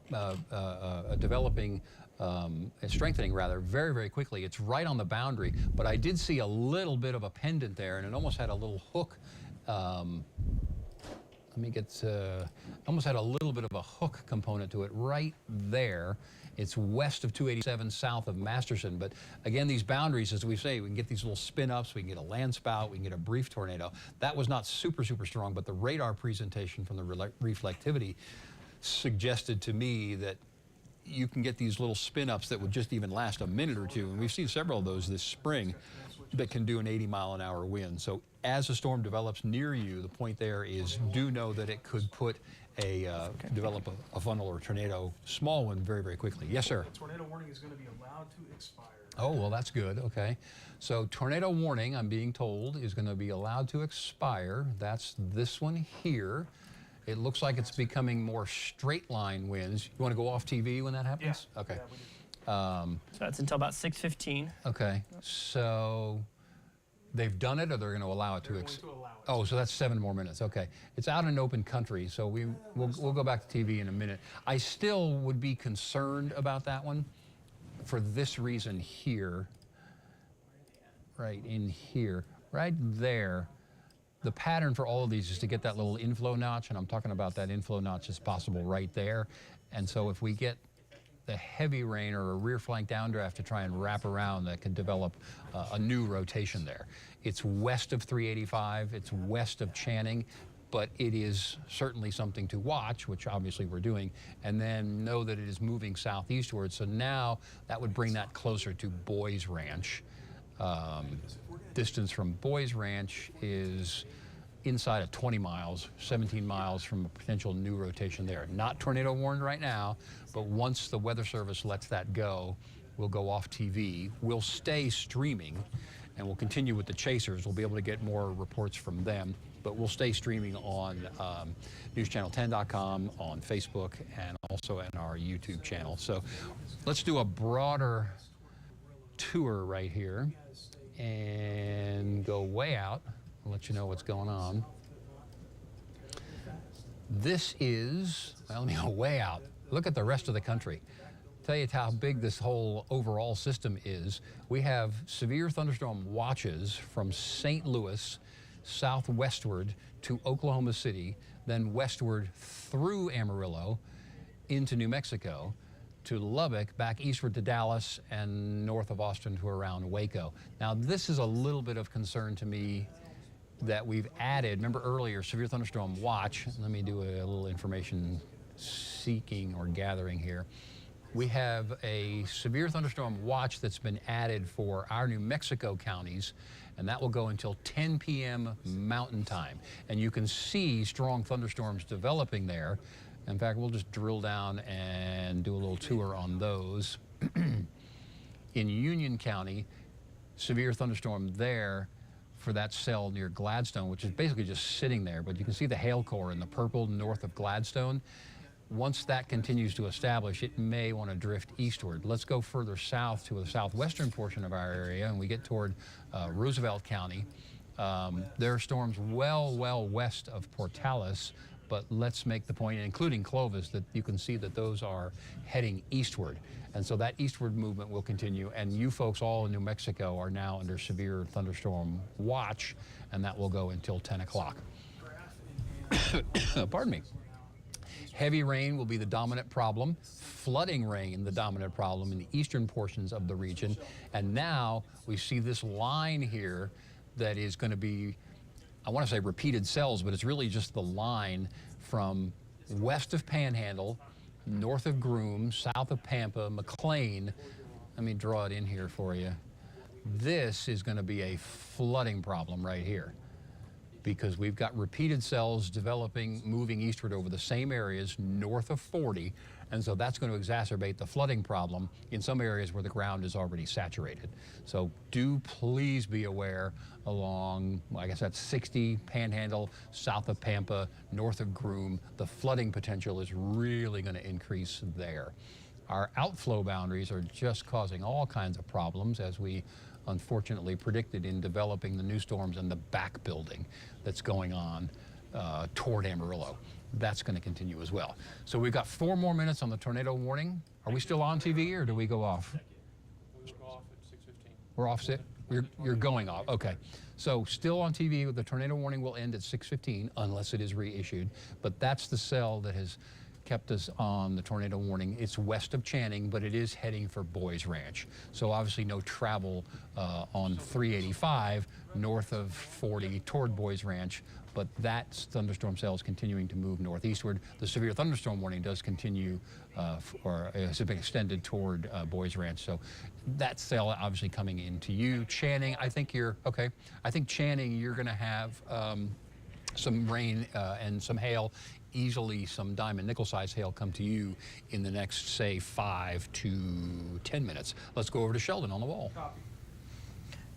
developing, strengthening rather, very, very quickly. It's right on the boundary, but I did see a little bit of a pendant there, and it almost had a little hook. Almost had a little bit of a hook component to it right there. It's west of 287, south of Masterson. But again, these boundaries, as we say, we can get these little spin-ups, we can get a land spout, we can get a brief tornado. That was not super strong, but the radar presentation from the reflectivity suggested to me that you can get these little spin-ups that would just even last a minute or two. And we've seen several of those this spring that can do an 80-mile-an-hour wind. So as a storm develops near you, the point there is do know that it could put develop a funnel or tornado, small one, very quickly. Yes, sir? The tornado warning is going to be allowed to expire. Oh, well, that's good. Okay. So tornado warning, I'm being told, is going to be allowed to expire. That's this one here. It looks like it's becoming more straight line winds. You want to go off TV when that happens? Yeah. Okay. Yeah, we do. So that's until about 6:15. Okay. So they've done it, or they're going to allow it They're going to allow it. Oh, so that's 7 more minutes. Okay. It's out in open country, so we'll go back to TV in a minute. I still would be concerned about that one for this reason here. Right in here. Right there. The pattern for all of these is to get that little inflow notch, and I'm talking about that inflow notch as possible right there. And so if we get the heavy rain or a rear flank downdraft to try and wrap around, that can develop a new rotation there. It's west of 385, it's west of Channing, but it is certainly something to watch, which obviously we're doing, and then know that it is moving southeastward. So now that would bring that closer to Boys Ranch. Distance from Boys Ranch is inside of 20 miles, 17 miles from a potential new rotation there. Not tornado warned right now, but once the Weather Service lets that go, we'll go off TV. We'll stay streaming, and we'll continue with the chasers. We'll be able to get more reports from them, but we'll stay streaming on NewsChannel10.com, on Facebook, and also in our YouTube channel. So let's do a broader tour right here and go way out. I'll let you know what's going on. This is, well, let me go way out. Look at the rest of the country. Tell you how big this whole overall system is. We have severe thunderstorm watches from St. Louis southwestward to Oklahoma City, then westward through Amarillo into New Mexico, to Lubbock, back eastward to Dallas, and north of Austin to around Waco. Now, this is a little bit of concern to me that we've added. Remember earlier, severe thunderstorm watch. Let me do a little information seeking or gathering here. We have a severe thunderstorm watch that's been added for our New Mexico counties, and that will go until 10 p.m. Mountain Time. And you can see strong thunderstorms developing there. In fact, we'll just drill down and do a little tour on those. In Union County, severe thunderstorm there for that cell near Gladstone, which is basically just sitting there, but you can see the hail core in the purple north of Gladstone. Once that continues to establish, it may want to drift eastward. Let's go further south to the southwestern portion of our area, and we get toward Roosevelt County. There are storms well west of Portales, but let's make the point, including Clovis, that you can see that those are heading eastward. And so that eastward movement will continue, and you folks all in New Mexico are now under severe thunderstorm watch, and that will go until 10 o'clock. Pardon me. Heavy rain will be the dominant problem, flooding rain the dominant problem in the eastern portions of the region. And now we see this line here that is going to be, I want to say repeated cells, but it's really just the line from west of Panhandle, north of Groom, south of Pampa, McLean. Let me draw it in here for you. This is going to be a flooding problem right here, because we've got repeated cells developing, moving eastward over the same areas north of 40, and so that's going to exacerbate the flooding problem in some areas where the ground is already saturated. So do please be aware along, I guess that's 60, Panhandle, south of Pampa, north of Groom. The flooding potential is really going to increase there. Our outflow boundaries are just causing all kinds of problems, as we unfortunately predicted in developing the new storms and the back building that's going on toward Amarillo. That's going to continue as well. So we've got 4 more minutes on the tornado warning. Are we still on TV, or do we go off? We'll go off at 6:15. We're off. You're going off. Okay. So still on TV. The tornado warning will end at 6:15 unless it is reissued. But that's the cell that has kept us on the tornado warning. It's west of Channing, but it is heading for Boys Ranch. So obviously no travel on 385 north of 40 toward Boys Ranch, but that thunderstorm cell is continuing to move northeastward. The severe thunderstorm warning does continue or has been extended toward Boys Ranch. So that cell obviously coming into you. Channing, I think you're okay. I think Channing, you're going to have some rain and some hail, easily some diamond nickel size hail come to you in the next, say, 5 to 10 minutes. Let's go over to Sheldon on the wall.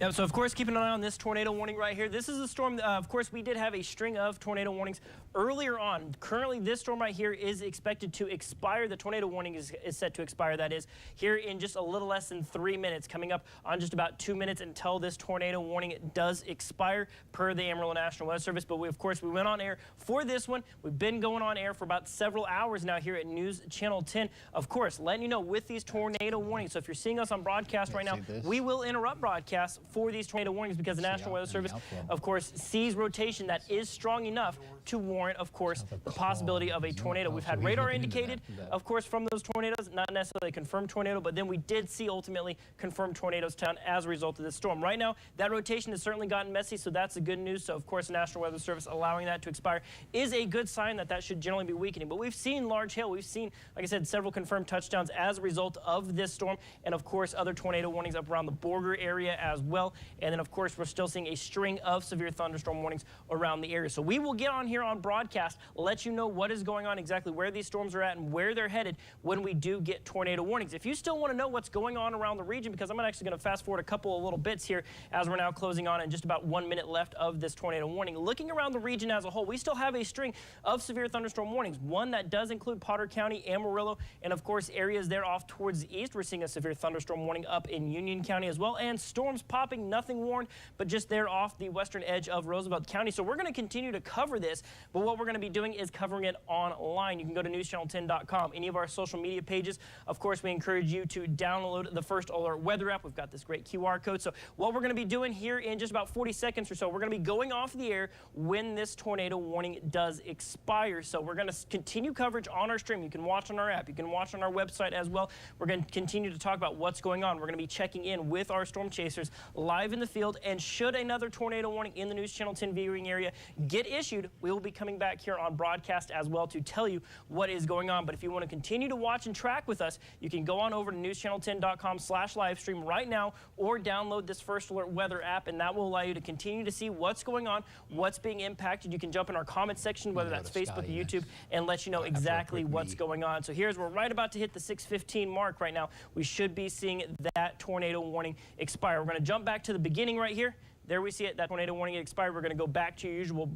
Yeah, so of course, keep an eye on this tornado warning right here. This is a storm, of course, we did have a string of tornado warnings earlier on. Currently, this storm right here is expected to expire. The tornado warning is set to expire, that is, here in just a little less than 3 minutes, coming up on just about 2 minutes until this tornado warning does expire per the Amarillo National Weather Service. But we, of course, we went on air for this one. We've been going on air for about several hours now here at News Channel 10. Of course, letting you know with these tornado warnings. So if you're seeing us on broadcast right now, we will interrupt broadcasts for these tornado warnings because the National Weather Service, of course, sees rotation that is strong enough to warrant, of course, the possibility of a tornado. We've had radar indicated, of course, from those tornadoes, not necessarily a confirmed tornado, but then we did see ultimately confirmed tornadoes down as a result of this storm. Right now, that rotation has certainly gotten messy, so that's the good news. So, of course, the National Weather Service allowing that to expire is a good sign that that should generally be weakening. But we've seen large hail. We've seen, like I said, several confirmed touchdowns as a result of this storm, and, of course, other tornado warnings up around the Borger area as well. And then, of course, we're still seeing a string of severe thunderstorm warnings around the area. So we will get on here on broadcast, let you know what is going on, exactly where these storms are at and where they're headed when we do get tornado warnings. If you still want to know what's going on around the region, because I'm actually going to fast forward a couple of little bits here as we're now closing on and just about 1 minute left of this tornado warning. Looking around the region as a whole, we still have a string of severe thunderstorm warnings. One that does include Potter County, Amarillo, and of course areas there off towards the east. We're seeing a severe thunderstorm warning up in Union County as well, and storms popping, nothing warned, but just there off the western edge of Roosevelt County. So we're going to continue to cover this, but what we're going to be doing is covering it online. You can go to newschannel10.com, any of our social media pages. Of course, we encourage you to download the First Alert Weather app. We've got this great QR code. So what we're going to be doing here in just about 40 seconds or so, we're going to be going off the air when this tornado warning does expire. So we're going to continue coverage on our stream. You can watch on our app. You can watch on our website as well. We're going to continue to talk about what's going on. We're going to be checking in with our storm chasers live in the field, and should another tornado warning in the News Channel 10 viewing area get issued, we will be coming back here on broadcast as well to tell you what is going on. But if you want to continue to watch and track with us, you can go on over to newschannel10.com/livestream right now, or download this First Alert Weather app, and that will allow you to continue to see what's going on, what's being impacted. You can jump in our comment section, whether that's Facebook or YouTube, and let you know exactly what's going on. So here's, we're right about to hit the 6:15 mark right now. We should be seeing that tornado warning expire. We're going to jump back to the beginning right here. There we see it, that tornado warning expired. We're going to go back to your usual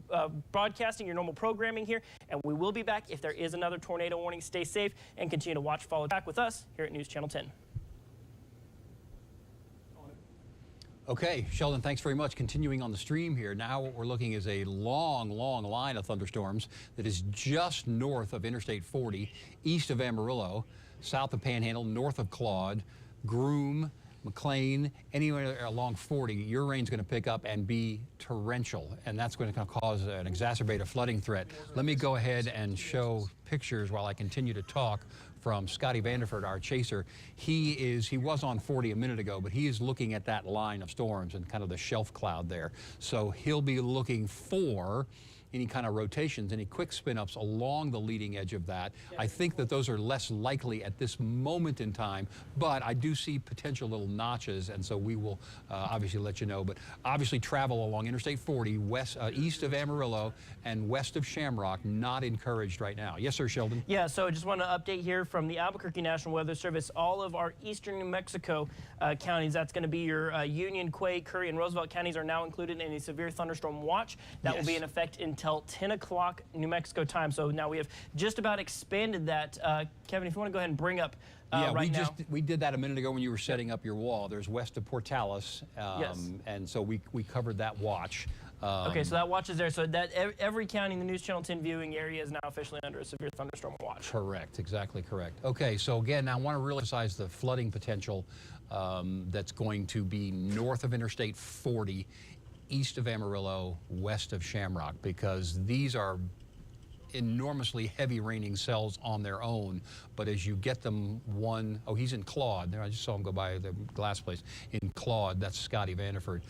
broadcasting, your normal programming here, and we will be back if there is another tornado warning. Stay safe and continue to watch, follow back with us here at News Channel 10. Okay, Sheldon, thanks very much. Continuing on the stream here, now what we're looking is a long, long line of thunderstorms that is just north of Interstate 40, east of Amarillo, south of Panhandle, north of Claude, Groom, McLean, anywhere along 40, your rain's going to pick up and be torrential, and that's going to cause an exacerbated flooding threat. Let me go ahead and show pictures while I continue to talk from Scotty Vanderford, our chaser. He was on 40 a minute ago, but he is looking at that line of storms and kind of the shelf cloud there. So he'll be looking for any kind of rotations, any quick spin-ups along the leading edge of that. I think that those are less likely at this moment in time, but I do see potential little notches, and so we will obviously let you know. But obviously travel along Interstate 40, east of Amarillo and west of Shamrock, not encouraged right now. Yes, sir, Sheldon? Yeah, so I just want to update here from the Albuquerque National Weather Service. All of our eastern New Mexico counties, that's going to be your Union, Quay, Curry, and Roosevelt counties, are now included in a severe thunderstorm watch. That will be in effect until 10 o'clock New Mexico time. So now we have just about expanded that. Kevin, if you want to go ahead and bring up we did that a minute ago when you were setting up your wall. There's west of Portales, and so we covered that watch. Okay, so that watch is there. So that every county in the News Channel 10 viewing area is now officially under a severe thunderstorm watch. Correct, exactly correct. Okay, so again, I want to really emphasize the flooding potential that's going to be north of Interstate 40, east of Amarillo, west of Shamrock, because these are enormously heavy raining cells on their own, but as you get them oh, he's in Claude. There, I just saw him go by the glass place. In Claude, that's Scotty Vanderford.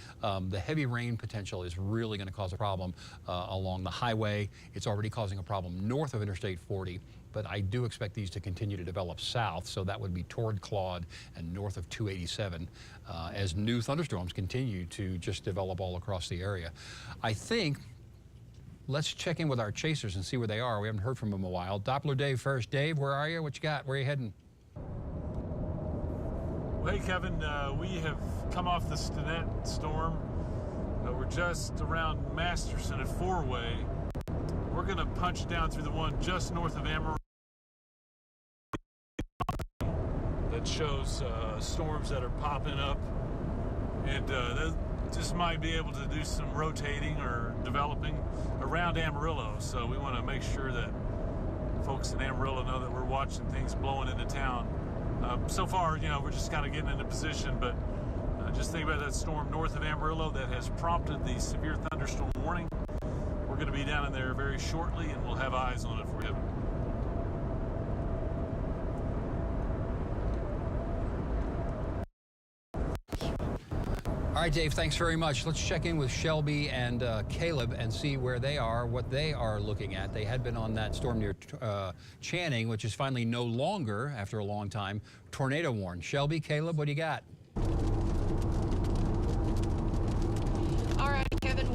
The heavy rain potential is really going to cause a problem along the highway. It's already causing a problem north of Interstate 40, but I do expect these to continue to develop south, so that would be toward Claude and north of 287 as new thunderstorms continue to just develop all across the area. I think let's check in with our chasers and see where they are. We haven't heard from them in a while. Doppler Dave first. Dave, where are you? What you got? Where are you heading? Well, hey, Kevin, we have come off the Stinnett storm. We're just around Masterson at Four-Way. We're going to punch down through the one just north of Amarillo that shows storms that are popping up, and that just might be able to do some rotating or developing around Amarillo. So we want to make sure that folks in Amarillo know that we're watching things blowing into town. So far, you know, we're just kind of getting into position, but just think about that storm north of Amarillo that has prompted the severe thunderstorm warning. We're going to be down in there very shortly, and we'll have eyes on it for you. All right, Dave, thanks very much. Let's check in with Shelby and Caleb and see where they are, what they are looking at. They had been on that storm near Channing, which is finally no longer, after a long time, tornado warned. Shelby, Caleb, what do you got? All right, Kevin,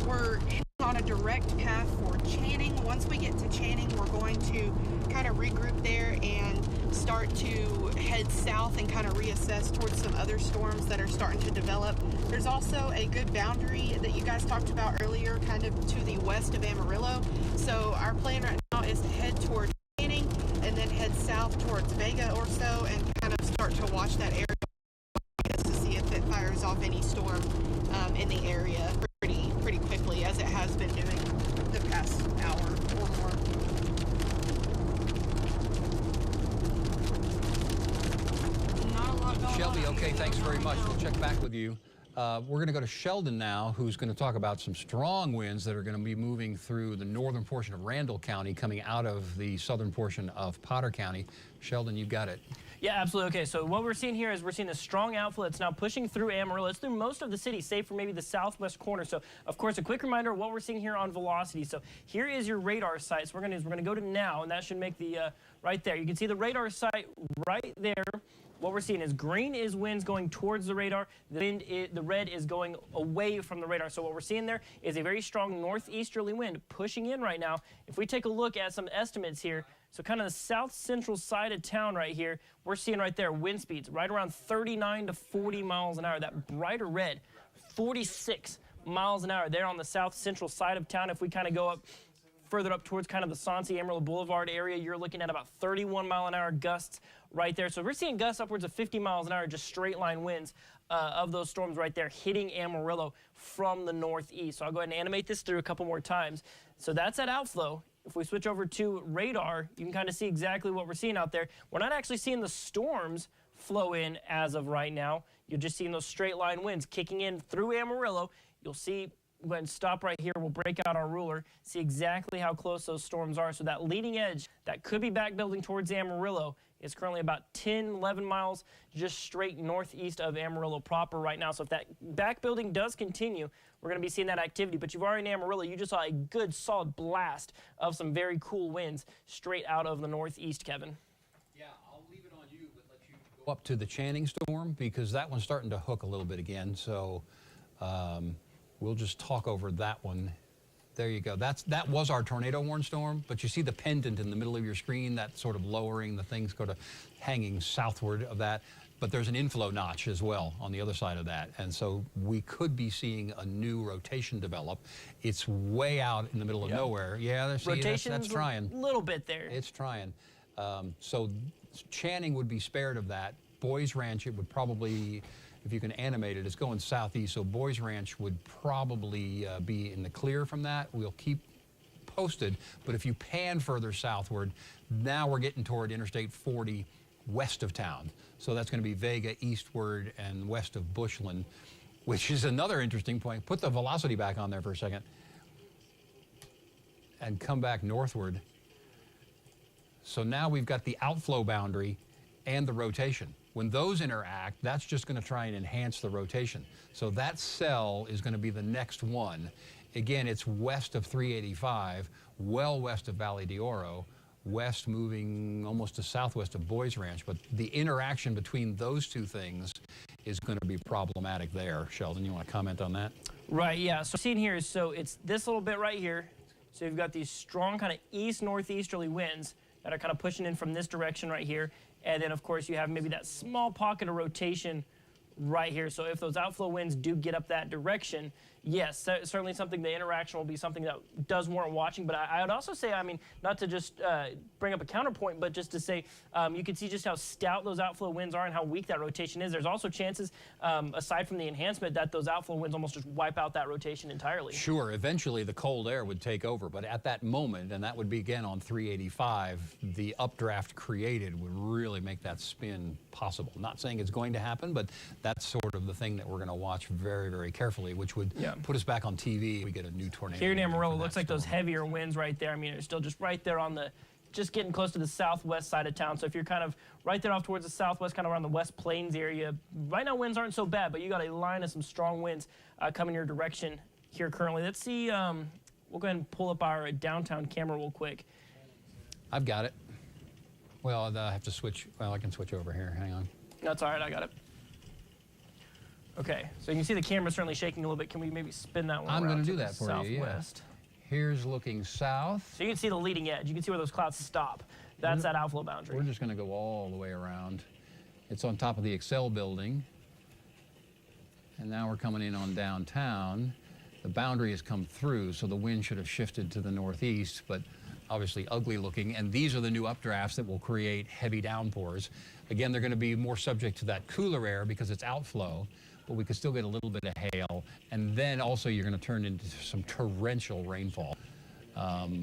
we're heading on a direct path for Channing. Once we get to Channing, we're going to kind of regroup there and start to head south and kind of reassess towards some other storms that are starting to develop. There's also a good boundary that you guys talked about earlier, kind of to the west of Amarillo. So our plan right now is to head towards Channing and then head south towards Vega or so and kind of start to watch that area to see if it fires off any storm in the area pretty quickly, as it has been doing the past hour or more. Not a lot going on. Shelby, okay, thanks very much. We'll check back with you. We're going to go to Sheldon now, who's going to talk about some strong winds that are going to be moving through the northern portion of Randall County, coming out of the southern portion of Potter County. Sheldon, you've got it. Yeah, absolutely. Okay, so what we're seeing here is we're seeing a strong outflow that's now pushing through Amarillo. It's through most of the city, save for maybe the southwest corner. So, of course, a quick reminder of what we're seeing here on velocity. So here is your radar site. So we're going to go to now, and that should make the right there. You can see the radar site right there. What we're seeing is green is winds going towards the radar. The red is going away from the radar. So what we're seeing there is a very strong northeasterly wind pushing in right now. If we take a look at some estimates here, so kind of the south central side of town right here, we're seeing right there wind speeds right around 39 to 40 miles an hour. That brighter red, 46 miles an hour there on the south central side of town. If we kind of go up further up towards kind of the Soncy Amarillo Boulevard area, you're looking at about 31 mile an hour gusts right there. So we're seeing gusts upwards of 50 miles an hour, just straight line winds of those storms right there hitting Amarillo from the northeast. So I'll go ahead and animate this through a couple more times. So that's that outflow. If we switch over to radar, you can kind of see exactly what we're seeing out there. We're not actually seeing the storms flow in as of right now. You're just seeing those straight line winds kicking in through Amarillo. You'll see, go ahead and stop right here. We'll break out our ruler, see exactly how close those storms are. So that leading edge that could be back building towards Amarillo is currently about 10, 11 miles just straight northeast of Amarillo proper right now. So if that back building does continue, we're going to be seeing that activity. But you've already in Amarillo, you just saw a good solid blast of some very cool winds straight out of the northeast, Kevin. Yeah, I'll leave it on you, but let you go up to the Channing storm, because that one's starting to hook a little bit again. So we'll just talk over that one. There you go. That was our tornado warn storm, but you see the pendant in the middle of your screen, that sort of lowering, the thing's sort of hanging southward of that. But there's an inflow notch as well on the other side of that. And so we could be seeing a new rotation develop. It's way out in the middle of nowhere. Yeah, that's trying. A little bit there. It's trying. So Channing would be spared of that. Boys Ranch, it would probably, if you can animate it, it's going southeast. So Boys Ranch would probably be in the clear from that. We'll keep posted. But if you pan further southward, now we're getting toward Interstate 40 west of town. So that's going to be Vega eastward and west of Bushland. which is another interesting point. Put the velocity back on there for a second and come back northward. So now we've got the outflow boundary and the rotation. When those interact, that's just going to try and enhance the rotation. So that cell is going to be the next one. Again, it's west of 385, well west of Valley d'Oro, west moving almost to southwest of Boys Ranch. But the interaction between those two things is going to be problematic there. Sheldon, you want to comment on that? Right, yeah. So seen here is, so it's this little bit right here. So you've got these strong kind of east-northeasterly winds that are kind of pushing in from this direction right here. And then, of course, you have maybe that small pocket of rotation right here. So if those outflow winds do get up that direction, yes, certainly something, the interaction will be something that does warrant watching. But I would also say, I mean, not to just bring up a counterpoint, but just to say, you can see just how stout those outflow winds are and how weak that rotation is. There's also chances, aside from the enhancement, that those outflow winds almost just wipe out that rotation entirely. Sure, eventually the cold air would take over, but at that moment, and that would be again on 385, the updraft created would really make that spin possible. Not saying it's going to happen, but that's sort of the thing that we're going to watch very, very carefully, which would put us back on TV. We get a new tornado. Here in Amarillo, it looks like those heavier winds right there. I mean, they're still just right there on the, just getting close to the southwest side of town. So if you're kind of right there off towards the southwest, kind of around the West Plains area, right now winds aren't so bad, but you got a line of some strong winds coming your direction here currently. Let's see, we'll go ahead and pull up our downtown camera real quick. I've got it. Well, I have to switch. Well, I can switch over here. Hang on. That's all right, I got it. Okay, so you can see the camera certainly shaking a little bit. Can we maybe spin that one I'm around going to to do that the for you, yeah. southwest? Here's looking south. So you can see the leading edge. You can see where those clouds stop. That's that outflow boundary. We're just going to go all the way around. It's on top of the Excel building. And now we're coming in on downtown. The boundary has come through, so the wind should have shifted to the northeast, but obviously ugly looking. And these are the new updrafts that will create heavy downpours. Again, they're going to be more subject to that cooler air because it's outflow, but we could still get a little bit of hail. And then also you're going to turn into some torrential rainfall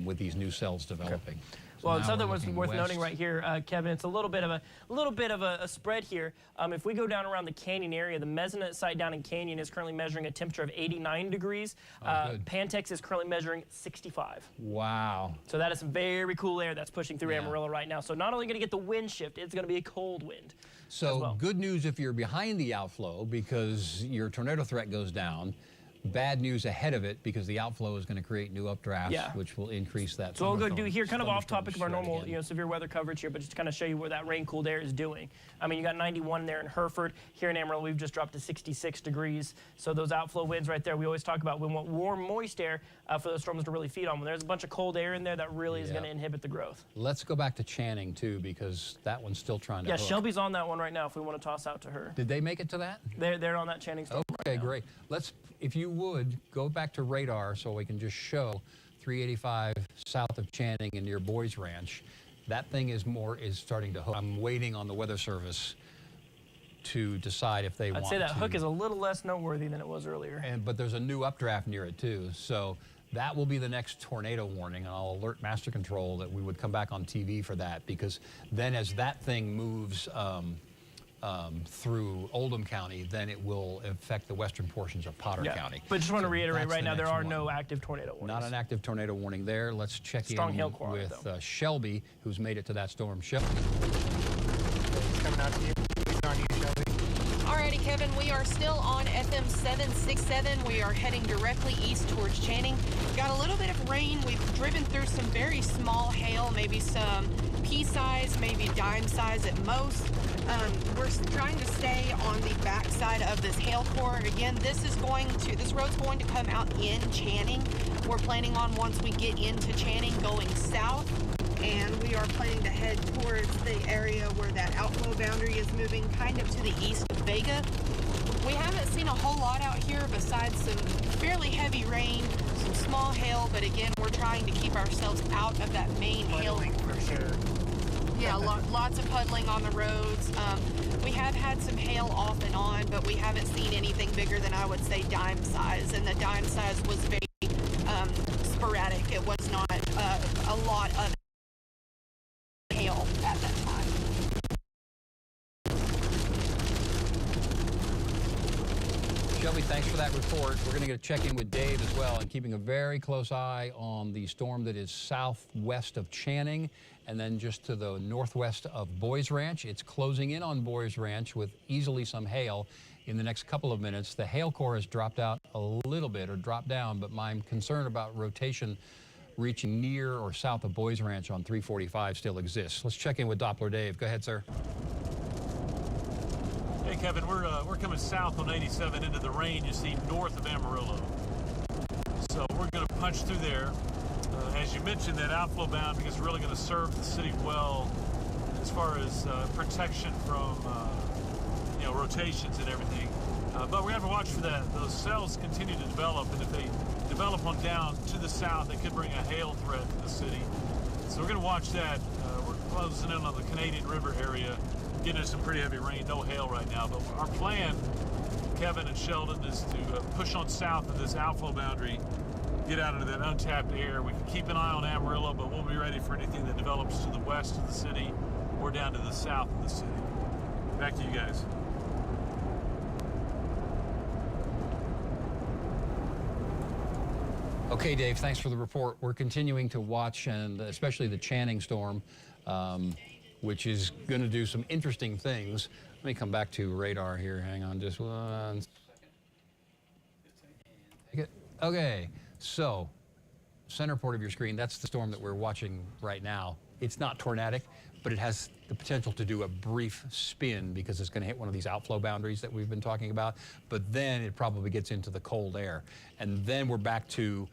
with these new cells developing. Okay. So well, something we're was looking worth west. noting right here, Kevin. It's a little bit of a spread here. If we go down around the Canyon area, the mesonet site down in Canyon is currently measuring a temperature of 89 degrees. Pantex is currently measuring 65. Wow. So that is some very cool air that's pushing through Amarillo right now. So not only going to get the wind shift, it's going to be a cold wind. So good news if you're behind the outflow because your tornado threat goes down. Bad news ahead of it because the outflow is going to create new updrafts, which will increase that. So what we'll go do here, kind of off topic of our normal, severe weather coverage here, but just to kind of show you where that rain cooled air is doing. I mean, you got 91 there in Hereford. Here in Amarillo, we've just dropped to 66 degrees. So those outflow winds right there, we always talk about we want warm, moist air for those storms to really feed on. When there's a bunch of cold air in there, that really is going to inhibit the growth. Let's go back to Channing too, because that one's still trying to. Yeah, Shelby's on that one right now. If we want to toss out to her. Did they make it to that? They're on that Channing storm. Okay, great. Let's, if you would, go back to radar so we can just show 385 south of Channing and near Boys Ranch. That thing is starting to hook. I'm waiting on the Weather Service to decide if they want to. I'd say that hook is a little less noteworthy than it was earlier. But there's a new updraft near it too. So that will be the next tornado warning, and I'll alert Master Control that we would come back on TV for that, because then as that thing moves through Oldham County, then it will affect the western portions of Potter County. But just want to reiterate right now, there are no active tornado warnings. Not an active tornado warning there. Let's check Strong in hail core with Shelby, who's made it to that storm. Shelby. He's coming out to you. He's on you, Shelby. Alrighty, Kevin, we are still on FM 767. We are heading directly east towards Channing. Got a little bit of rain. We've driven through some very small hail, maybe some pea size, maybe dime size at most. We're trying to stay on the backside of this hail core. Again, this road's going to come out in Channing. We're planning on, once we get into Channing, going south. And we are planning to head towards the area where that outflow boundary is moving, kind of to the east of Vega. We haven't seen a whole lot out here besides some fairly heavy rain, some small hail, but again, we're trying to keep ourselves out of that main hail for sure. Yeah, lots of puddling on the roads. We have had some hail off and on, but we haven't seen anything bigger than, I would say, dime size, and the dime size was very sporadic. It was not a lot of hail at that time. Shelby, Shelby, thanks for that report. We're going to check in with Dave as well, and keeping a very close eye on the storm that is southwest of Channing and then just to the northwest of Boys Ranch. It's closing in on Boys Ranch with easily some hail in the next couple of minutes. The hail core has dropped out a little bit, or dropped down, but my concern about rotation reaching near or south of Boys Ranch on 345 still exists. Let's check in with Doppler Dave. Go ahead, sir. Hey, Kevin, we're coming south on 87 into the rain you see north of Amarillo. So we're going to punch through there. As you mentioned, that outflow boundary is really going to serve the city well as far as protection from rotations and everything. But we're going to have to watch for that. Those cells continue to develop, and if they develop on down to the south, they could bring a hail threat to the city. So we're going to watch that. We're closing in on the Canadian River area, getting some pretty heavy rain, no hail right now. But our plan, Kevin and Sheldon, is to push on south of this outflow boundary, get out into that untapped air. We can keep an eye on Amarillo, but we'll be ready for anything that develops to the west of the city or down to the south of the city. Back to you guys. Okay, Dave, thanks for the report. We're continuing to watch, and especially the Channing storm, which is going to do some interesting things. Let me come back to radar here. Hang on just 1 second. Okay, so center port of your screen, that's the storm that we're watching right now. It's not tornadic, but it has the potential to do a brief spin because it's going to hit one of these outflow boundaries that we've been talking about. But then it probably gets into the cold air. And then we're back to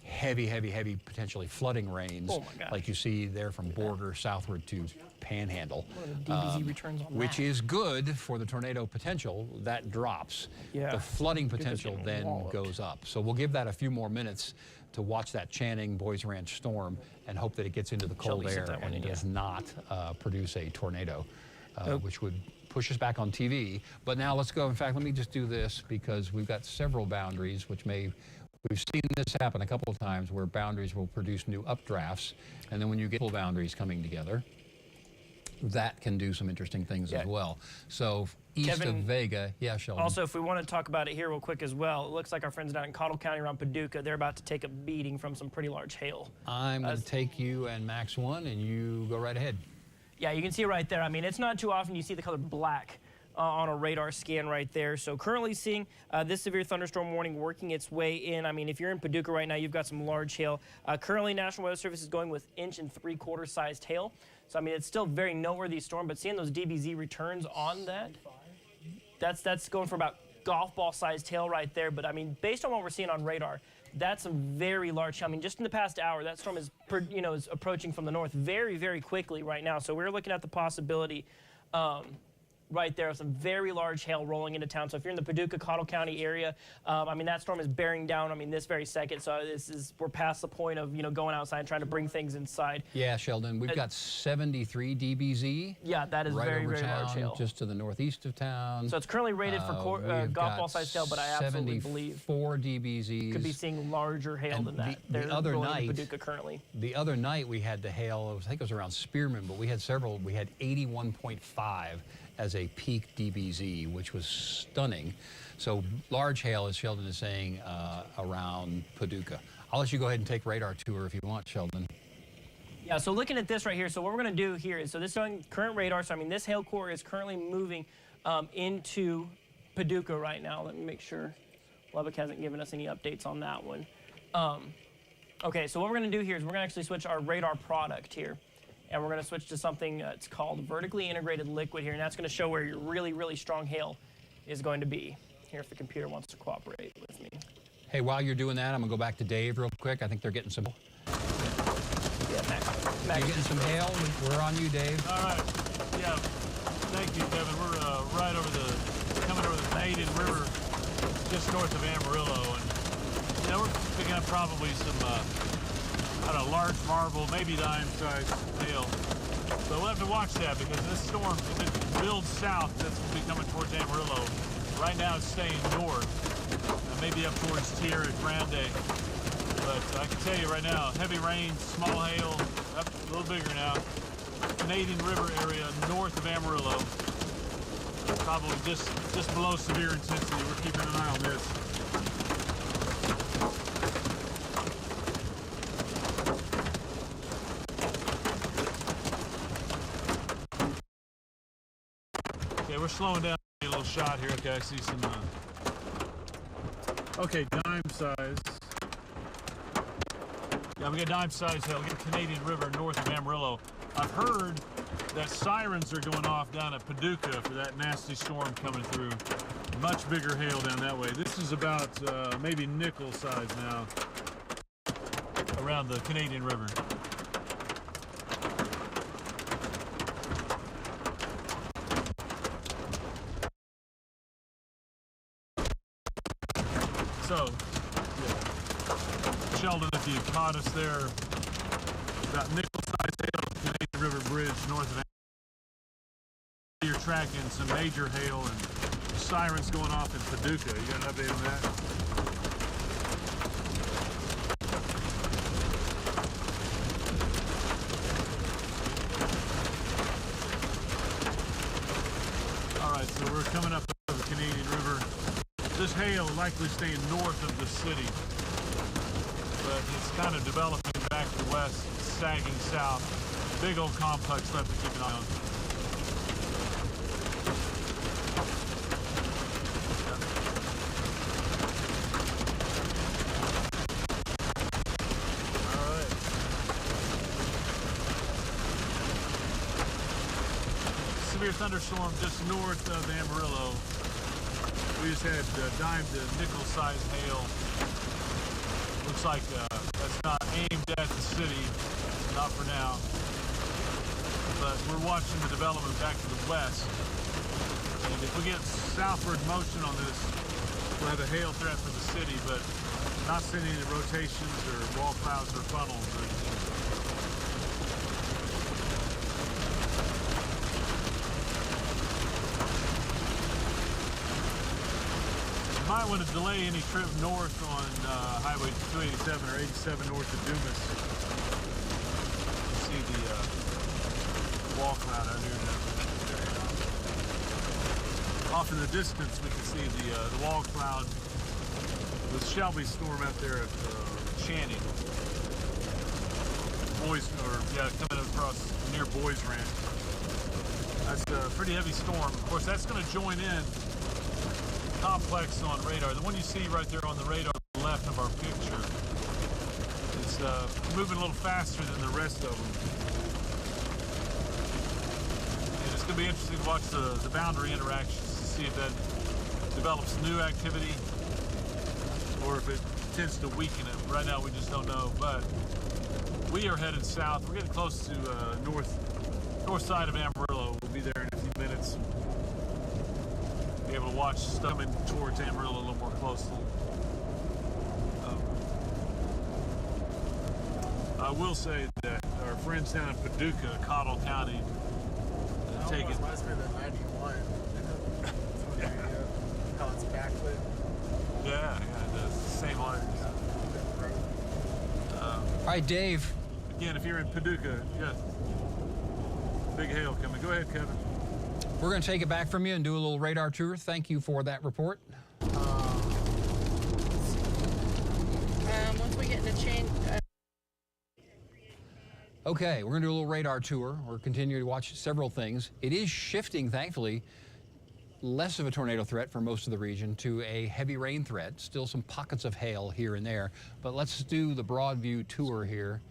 heavy, potentially flooding rains, like you see there from border southward to Panhandle, DBZ returns on which that. is good for the tornado potential. That drops. Yeah. The flooding potential then goes up. So we'll give that a few more minutes to watch that Channing Boys Ranch storm and hope that it gets into the cold Shelby sent air that one and in, does not produce a tornado, which would push us back on TV. But now let's go. In fact, let me just do this because we've got several boundaries which we've seen this happen a couple of times where boundaries will produce new updrafts, and then when you get full boundaries coming together, that can do some interesting things as well. So east Kevin, of Vega, yeah, Sheldon. Also, if we want to talk about it here real quick as well, it looks like our friends down in Cottle County around Paducah, they're about to take a beating from some pretty large hail. I'm going to take you and Max 1, and you go right ahead. Yeah, you can see right there. I mean, it's not too often you see the color black on a radar scan right there. So currently seeing this severe thunderstorm warning working its way in. I mean, if you're in Paducah right now, you've got some large hail. Currently, National Weather Service is going with 1 3/4 inch sized hail. So, I mean, it's still very noteworthy storm, but seeing those DBZ returns on that, that's going for about golf ball sized hail right there. But, I mean, based on what we're seeing on radar, that's some very large hail. I mean, just in the past hour, that storm is, is approaching from the north very quickly right now. So we're looking at the possibility right there, some very large hail rolling into town. So if you're in the Paducah, Cottle County area, I mean, that storm is bearing down, I mean, this very second. So we're past the point of, going outside and trying to bring things inside. Yeah, Sheldon, we've got 73 DBZ. Yeah, that is right very, over very town, large hail. Just to the northeast of town. So it's currently rated for golf ball size hail, but I absolutely believe 4 DBZs. Could be seeing larger hail than that. The other night, Paducah currently. The other night we had the hail, I think it was around Spearman, but we had several. We had 81.5 as a peak DBZ, which was stunning. So large hail, as Sheldon is saying, around Paducah. I'll let you go ahead and take radar tour if you want, Sheldon. Yeah, so looking at this right here, so what we're going to do here is, so this is on current radar, so I mean this hail core is currently moving into Paducah right now. Let me make sure Lubbock hasn't given us any updates on that one. Okay, so what we're going to do here is we're going to actually switch our radar product here. And we're going to switch to something it's called vertically integrated liquid here, and that's going to show where your really strong hail is going to be. Here, if the computer wants to cooperate with me. Hey, while you're doing that, I'm going to go back to Dave real quick. I think they're getting some. Yeah, Max. You're getting some hail? We're on you, Dave. All right. Yeah. Thank you, Kevin. We're coming over the Canadian River just north of Amarillo. And, we're picking up probably some, large marble, maybe dime-sized hail. So we'll have to watch that because this storm, if it builds south, that's going to be coming towards Amarillo. Right now it's staying north, maybe up towards Tierra Grande. But I can tell you right now, heavy rain, small hail, up a little bigger now. Canadian River area north of Amarillo. Probably just below severe intensity. We're keeping an eye on this. Okay, we're slowing down a little shot here. Okay, I see some. Okay, dime size. Yeah, we got dime size hail. We got Canadian River north of Amarillo. I've heard that sirens are going off down at Paducah for that nasty storm coming through. Much bigger hail down that way. This is about maybe nickel size now around the Canadian River. So, yeah. Sheldon, if you caught us there, about nickel-sized hail at the Canadian River Bridge north of Amarillo. You're tracking some major hail and sirens going off in Paducah. You got an update on that? All right, so we're coming up the Canadian River. This hail likely staying north of the city, but it's kind of developing back to the west, sagging south. Big old complex left to keep an eye on. All right. Severe thunderstorm just north of Amarillo. We just had dime to nickel-sized hail. Looks like that's not aimed at the city, not for now. But we're watching the development back to the west. And if we get southward motion on this, we'll have a hail threat for the city, but not sending any rotations or wall clouds or funnels or anything. Might want to delay any trip north on Highway 287 or 87 north of Dumas. See the wall cloud out here now. Off in the distance, we can see the wall cloud with Shelby storm out there at Channing. Coming across near Boys Ranch. That's a pretty heavy storm. Of course, that's going to join in complex on radar. The one you see right there on the radar on the left of our picture is moving a little faster than the rest of them. And it's going to be interesting to watch the boundary interactions to see if that develops new activity or if it tends to weaken it. Right now we just don't know, but we are headed south. We're getting close to north side of Amarillo. We'll be there in a few minutes. Be able to watch stuff coming towards Amarillo a little more closely. I will say that our friends down in Paducah, Cottle County, take it. Reminds me of the 91. How it's backlit. Yeah, it does. Same light. All right, Dave. Again, if you're in Paducah, yeah, big hail coming. Go ahead, Kevin. We're going to take it back from you and do a little radar tour. Thank you for that report. Once we get into change. Okay, we're going to do a little radar tour. We're continuing to watch several things. It is shifting, thankfully, less of a tornado threat for most of the region to a heavy rain threat. Still some pockets of hail here and there. But let's do the broad view tour here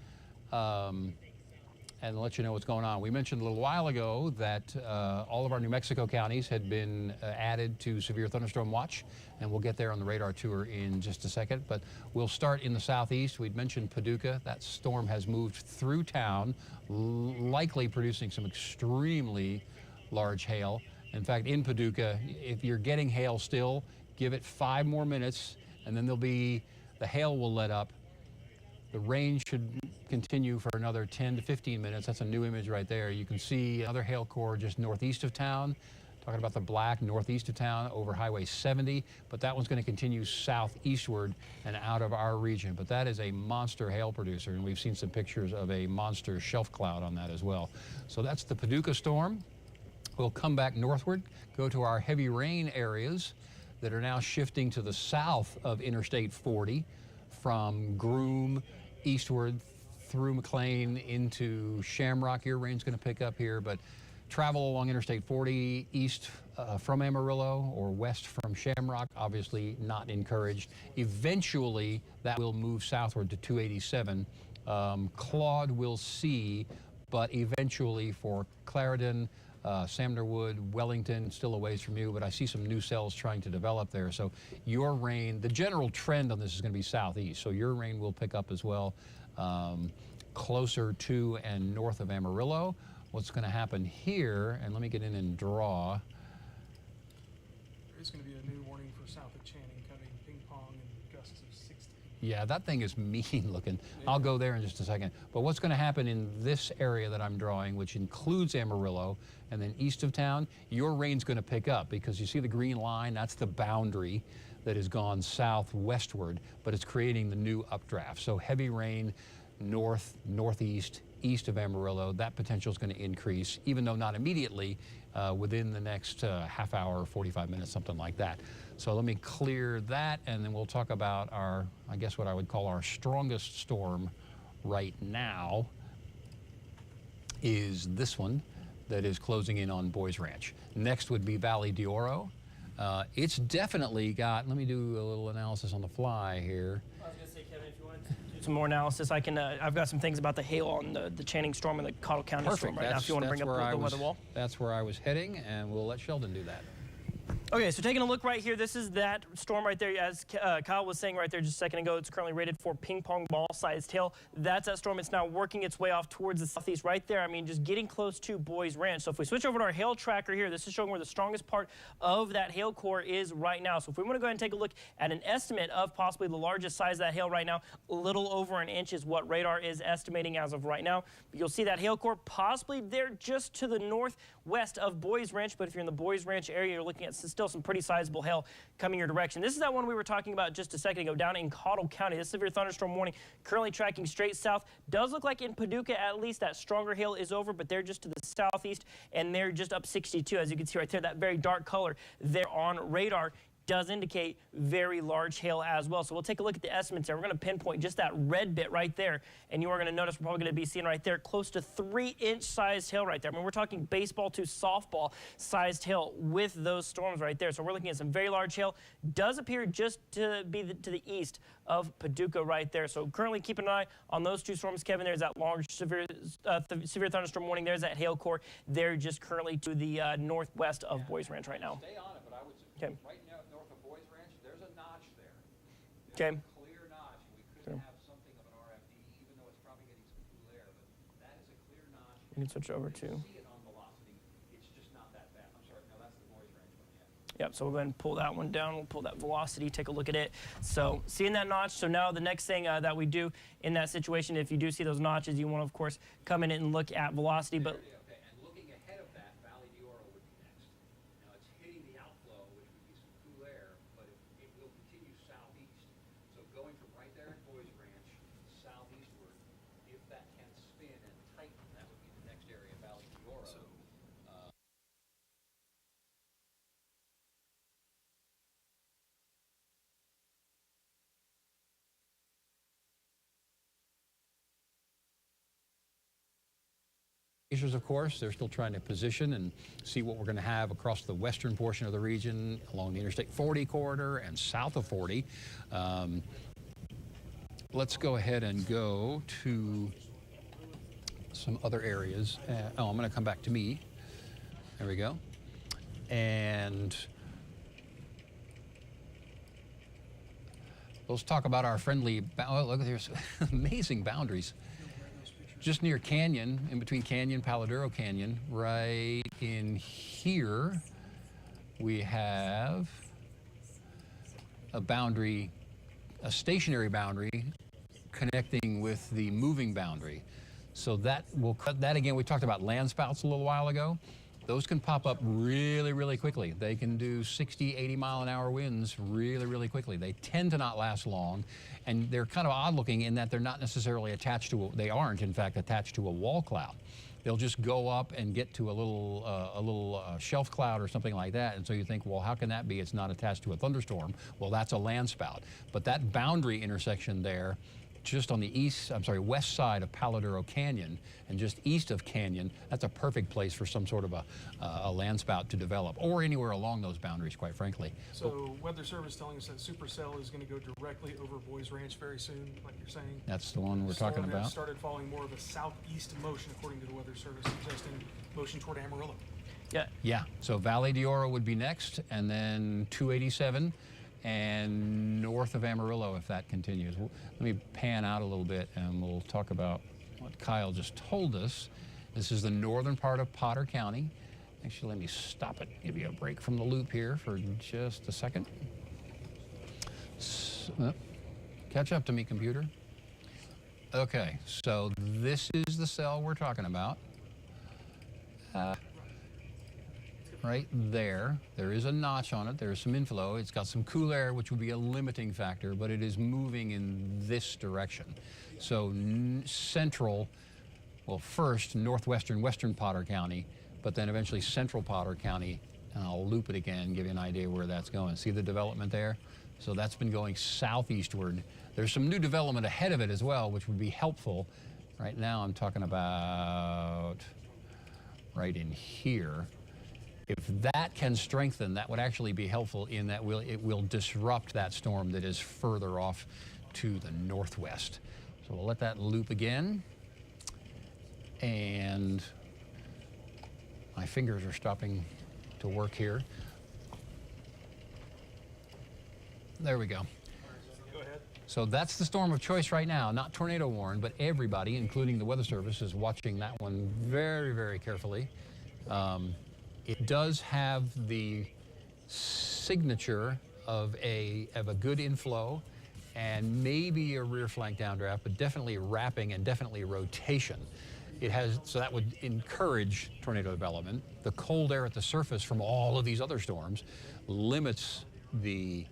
and let you know what's going on. We mentioned a little while ago that all of our New Mexico counties had been added to severe thunderstorm watch, and we'll get there on the radar tour in just a second. But we'll start in the southeast. We'd mentioned Paducah. That storm has moved through town, likely producing some extremely large hail. In fact, in Paducah, if you're getting hail still, give it 5 more minutes, and then the hail will let up. The rain should continue for another 10 to 15 minutes. That's a new image right there. You can see another hail core just northeast of town. Talking about the black northeast of town over Highway 70, but that one's going to continue southeastward and out of our region. But that is a monster hail producer, and we've seen some pictures of a monster shelf cloud on that as well. So that's the Paducah storm. We'll come back northward, go to our heavy rain areas that are now shifting to the south of Interstate 40 from Groom eastward through McLean into Shamrock. Your rain's going to pick up here, but travel along Interstate 40 east from Amarillo or west from Shamrock, obviously not encouraged. Eventually, that will move southward to 287. Claude will see, but eventually for Clarendon, Samnerwood, Wellington, still a ways from you, but I see some new cells trying to develop there. So your rain, the general trend on this is going to be southeast, so your rain will pick up as well, closer to and north of Amarillo. What's going to happen here, and let me get in and draw. There is going to be a new warning for south of Channing coming, ping pong and gusts of 60. Yeah, that thing is mean looking. I'll go there in just a second. But what's going to happen in this area that I'm drawing, which includes Amarillo and then east of town, your rain's going to pick up because you see the green line, that's the boundary that has gone southwestward, but it's creating the new updraft. So heavy rain north, northeast, east of Amarillo, that potential is going to increase, even though not immediately, within the next half hour, 45 minutes, something like that. So let me clear that, and then we'll talk about our, I guess what I would call our strongest storm right now is this one that is closing in on Boys Ranch. Next would be Valley d'Oro. It's definitely got, let me do a little analysis on the fly here. I was going to say, Kevin, if you want to do some more analysis, I can. I've got some things about the hail on the Channing storm and the Cottle County storm right now. If you want to bring up the weather wall. That's where I was heading, and we'll let Sheldon do that. Okay, so taking a look right here, this is that storm right there. As Kyle was saying right there just a second ago, it's currently rated for ping pong ball-sized hail. That's that storm. It's now working its way off towards the southeast right there. I mean, just getting close to Boys Ranch. So if we switch over to our hail tracker here, this is showing where the strongest part of that hail core is right now. So if we want to go ahead and take a look at an estimate of possibly the largest size of that hail right now, a little over an inch is what radar is estimating as of right now. But you'll see that hail core possibly there just to the northwest of Boys Ranch. But if you're in the Boys Ranch area, you're looking at still some pretty sizable hail coming your direction. This is that one we were talking about just a second ago down in Cottle County. This severe thunderstorm warning currently tracking straight south. Does look like in Paducah at least that stronger hail is over, but they're just to the southeast and they're just up 62. As you can see right there, that very dark color there on radar does indicate very large hail as well. So we'll take a look at the estimates there. We're going to pinpoint just that red bit right there, and you are going to notice we're probably going to be seeing right there close to 3-inch sized hail right there. I mean, we're talking baseball to softball sized hail with those storms right there. So we're looking at some very large hail. Does appear just to be to the east of Paducah right there. So currently keep an eye on those two storms, Kevin. There's that large severe thunderstorm warning. There's that hail core. They're just currently to the northwest of Boys Ranch right now. Stay on it, but I would Okay. right now north of Boys Ranch, there's a notch there. Okay. A clear notch. We could have something of an RFD, even though it's probably getting some cool air, but that is a clear notch. You can switch over to. See it on velocity. It's just not that bad. I'm sorry, no, that's the Boys Ranch one. Yeah. Yep, so we'll go ahead and pull that one down. We'll pull that velocity, take a look at it. So seeing that notch, so now the next thing that we do in that situation, if you do see those notches, you want to, of course, come in and look at velocity. But Okay, and looking ahead of that, Valley d'Oro would be next. Now it's hitting the outflow, which would be some cool air, but it will continue southeast. So going from right there at Boys Ranch southeastward, if that can spin and tighten, that would be the next area, Valley d'Oro. Of course, they're still trying to position and see what we're going to have across the western portion of the region along the Interstate 40 corridor and south of 40. Let's go ahead and go to some other areas. I'm going to come back to me. There we go. And let's talk about our friendly, oh, look, there's amazing boundaries. Just near Canyon, in between Canyon, Paladuro Canyon, right in here, we have a boundary, a stationary boundary connecting with the moving boundary. So that will cut that again. We talked about land spouts a little while ago. Those can pop up really, really quickly. They can do 60, 80 mile an hour winds really, really quickly. They tend to not last long, and they're kind of odd looking in that they're not necessarily attached to, they aren't in fact attached to a wall cloud. they'll just go up and get to a little shelf cloud or something like that. And so you think, well, how can that be? It's not attached to a thunderstorm. Well, that's a land spout. But that boundary intersection there, just on the west side of Paladuro Canyon and just east of Canyon, that's a perfect place for some sort of a land spout to develop, or anywhere along those boundaries, quite frankly. So Weather Service telling us that supercell is going to go directly over Boys Ranch very soon, like you're saying. That's the one we're talking And about. started following more of a southeast motion, according to the Weather Service, suggesting motion toward Amarillo. Yeah. Yeah, so Valle de Oro would be next, and then 287. And north of Amarillo, if that continues. Let me pan out a little bit and we'll talk about what Kyle just told us. This is the northern part of Potter County. Actually, let me stop it, give you a break from the loop here for just a second. Catch up to me, computer. Okay, so this is the cell we're talking about. Right there is a notch on it. There's some inflow. It's got some cool air, which will be a limiting factor, but it is moving in this direction. So central, well, first northwestern, western Potter County, but then eventually central Potter County, and I'll loop it again, give you an idea where that's going. See the development there? So that's been going southeastward. There's some new development ahead of it as well, which would be helpful. Right now I'm talking about right in here. If that can strengthen, that would actually be helpful in that it will disrupt that storm that is further off to the northwest. So we'll let that loop again. And my fingers are stopping to work here. There we go. Go ahead. So that's the storm of choice right now, not tornado warned, but everybody, including the Weather Service, is watching that one very, very carefully. It does have the signature of a good inflow and maybe a rear flank downdraft, but definitely wrapping and definitely rotation. It has, so that would encourage tornado development. The cold air at the surface from all of these other storms limits the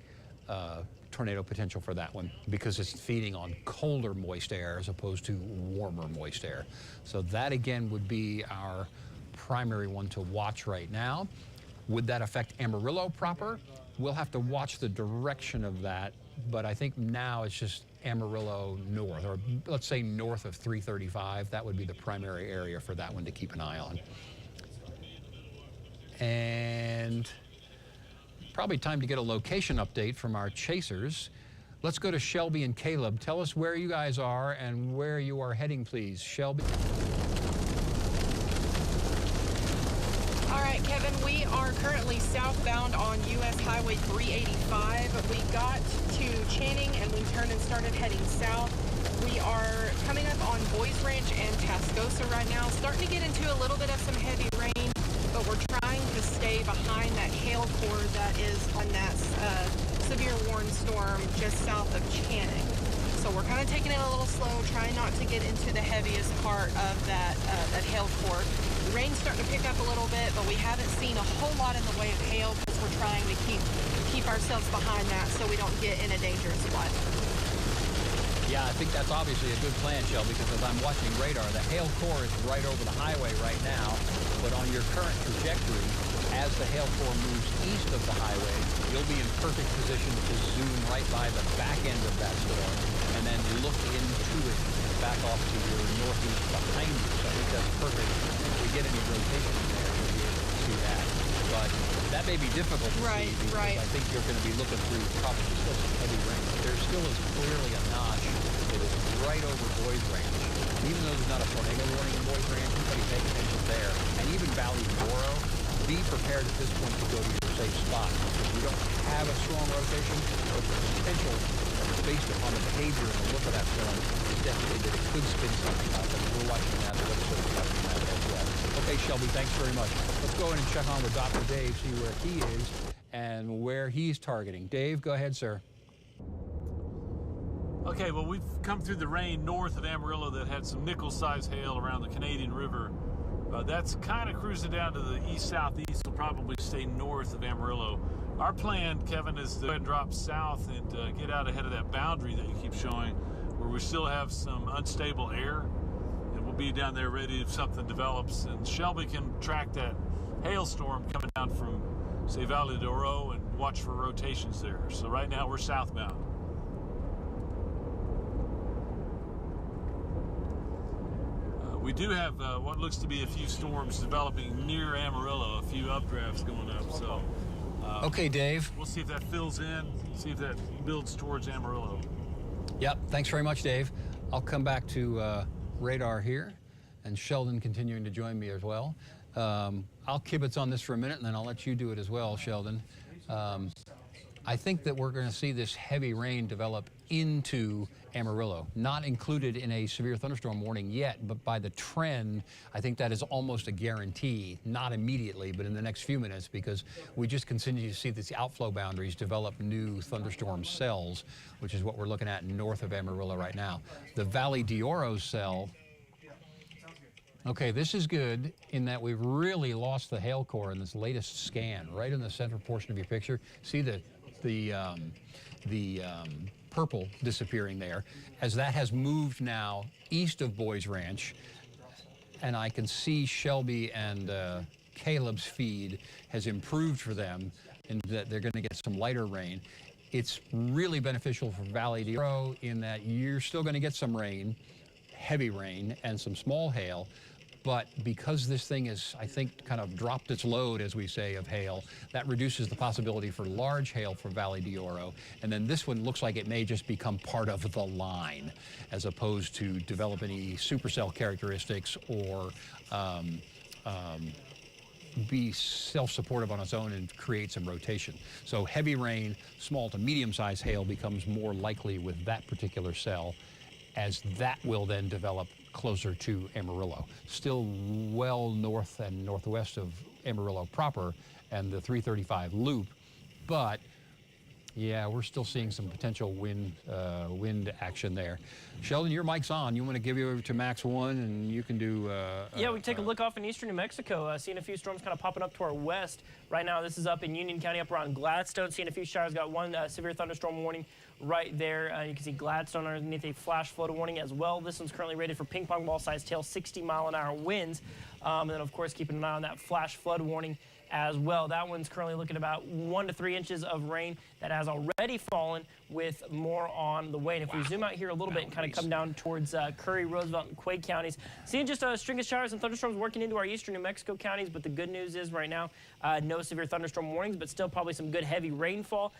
tornado potential for that one because it's feeding on colder moist air as opposed to warmer moist air. So that again would be our primary one to watch right now. Would that affect Amarillo proper? We'll have to watch the direction of that, but I think now it's just Amarillo north, or let's say north of 335. That would be the primary area for that one to keep an eye on. And probably time to get a location update from our chasers. Let's go to Shelby and Caleb. Tell us where you guys are and where you are heading, please. Shelby. All right, Kevin, we are currently southbound on US Highway 385. We got to Channing and we turned and started heading south. We are coming up on Boys Ranch and Tascosa right now, starting to get into a little bit of some heavy rain, but we're trying to stay behind that hail core that is on that severe warn storm just south of Channing. So we're kind of taking it a little slow, trying not to get into the heaviest part of that hail core. The rain's starting to pick up a little bit, but we haven't seen a whole lot in the way of hail because we're trying to keep ourselves behind that so we don't get in a dangerous spot. Yeah, I think that's obviously a good plan, Shelby, because as I'm watching radar, the hail core is right over the highway right now, but on your current trajectory, as the hail core moves east of the highway, you'll be in perfect position to zoom right by the back end of that storm and then look into it back off to your northeast behind you. So I think that's perfect. If we get any rotation in there, we'll be able to see that. But that may be difficult to see because I think you're going to be looking through probably still some heavy rain. But there still is clearly a notch that is right over Boys Ranch. And even though there's not a tornado warning in Boys Ranch, everybody pay attention there. And even Valle de Oro, be prepared at this point to go to your safe spot. Because we don't have a strong rotation, but the potential based upon the behavior and the look of that storm is definitely that it could spin something up. And we're watching that, the weather service is watching that as well. Okay, Shelby, thanks very much. Let's go in and check on with Dr. Dave, see where he is and where he's targeting. Dave, go ahead, sir. Okay, well, we've come through the rain north of Amarillo that had some nickel-sized hail around the Canadian River. That's kind of cruising down to the east-southeast. Will probably stay north of Amarillo. Our plan, Kevin, is to go ahead and drop south and get out ahead of that boundary that you keep showing, where we still have some unstable air. And we'll we'll be down there ready if something develops. And Shelby can track that hailstorm coming down from, say, Valley de Oro and watch for rotations there. So right now we're southbound. We do have what looks to be a few storms developing near Amarillo, a few updrafts going up. So Okay, Dave. we'll see if that fills in, see if that builds towards Amarillo. Yep, thanks very much, Dave. I'll come back to radar here, and Sheldon continuing to join me as well. I'll kibitz on this for a minute, and then I'll let you do it as well, Sheldon. I think that we're going to see this heavy rain develop into Amarillo, not included in a severe thunderstorm warning yet, but by the trend, I think that is almost a guarantee, not immediately, but in the next few minutes, because we just continue to see these outflow boundaries develop new thunderstorm cells, which is what we're looking at north of Amarillo right now. The Valley de Oro cell, okay, this is good in that we've really lost the hail core in this latest scan, right in the center portion of your picture. See the purple disappearing there, as that has moved now east of Boys Ranch, and I can see Shelby and Caleb's feed has improved for them, and that they're going to get some lighter rain. It's really beneficial for Valley de Oro in that you're still going to get some rain, heavy rain, and some small hail. But because this thing is, I think, kind of dropped its load, as we say, of hail, that reduces the possibility for large hail for Valley de Oro. And then this one looks like it may just become part of the line, as opposed to develop any supercell characteristics or be self-supportive on its own and create some rotation. So heavy rain, small to medium-sized hail becomes more likely with that particular cell, as that will then develop closer to Amarillo. Still well north and northwest of Amarillo proper and the 335 loop, but yeah, we're still seeing some potential wind action there. Sheldon, your mic's on. You want to give you over to Max 1 and you can do... yeah, we can take a look off in eastern New Mexico, seeing a few storms kind of popping up to our west. Right now, this is up in Union County, up around Gladstone, seeing a few showers. Got one severe thunderstorm warning right there. You can see Gladstone underneath a flash flood warning as well. This one's currently rated for ping pong ball size tail, 60-mile-an-hour winds. And then, of course, keeping an eye on that flash flood warning as well. That one's currently looking at about 1 to 3 inches of rain that has already fallen, with more on the way. And if we zoom out here a little bit and kind of come down towards Curry, Roosevelt, and Quake counties, seeing just a string of showers and thunderstorms working into our eastern New Mexico counties. But the good news is right now, no severe thunderstorm warnings, but still probably some good heavy rainfall.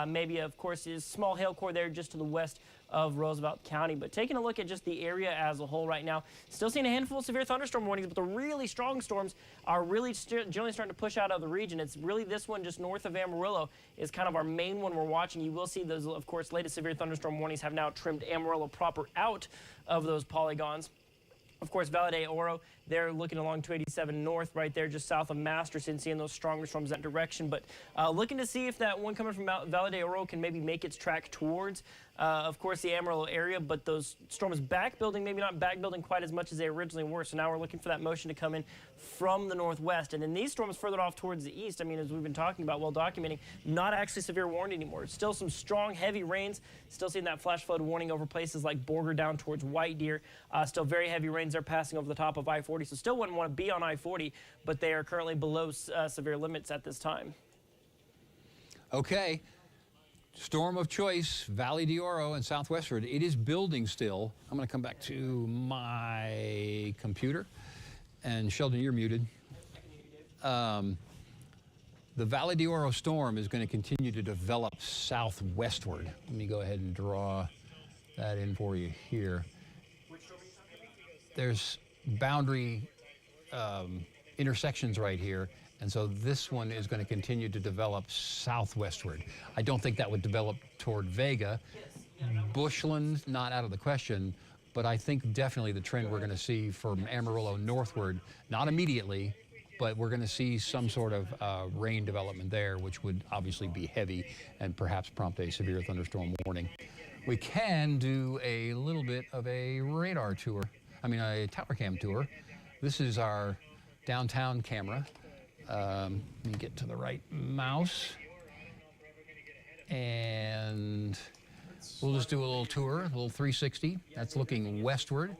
Maybe, of course, is small hail core there just to the west of Roosevelt County. But taking a look at just the area as a whole right now, still seeing a handful of severe thunderstorm warnings, but the really strong storms are really generally starting to push out of the region. It's really this one just north of Amarillo is kind of our main one we're watching. You will see those, of course, latest severe thunderstorm warnings have now trimmed Amarillo proper out of those polygons. Of course, Valley de Oro, they're looking along 287 north, right there just south of Masterson, seeing those stronger storms that direction. But looking to see if that one coming from Valley de Oro can maybe make its track towards, of course, the Amarillo area. But those storms back building, maybe not back building quite as much as they originally were. So now we're looking for that motion to come in from the northwest. And then these storms further off towards the east, I mean, as we've been talking about, well documenting, not actually severe warning anymore. Still some strong, heavy rains. Still seeing that flash flood warning over places like Borger down towards White Deer. Still very heavy rains are passing over the top of I-40. So still wouldn't want to be on I-40, but they are currently below severe limits at this time. Okay. Storm of choice, Valley de Oro and southwestward. It is building still. I'm going to come back to my computer. And Sheldon, you're muted. The Valley de Oro storm is going to continue to develop southwestward. Let me go ahead and draw that in for you here. There's boundary intersections right here, and so this one is going to continue to develop southwestward. I don't think that would develop toward Vega. Bushland, not out of the question, but I think definitely the trend we're going to see from Amarillo northward, not immediately, but we're going to see some sort of rain development there, which would obviously be heavy and perhaps prompt a severe thunderstorm warning. We can do a little bit of a radar tour, a tower cam tour. This is our downtown camera. Let me get to the right mouse. And we'll just do a little tour, a little 360. That's looking westward.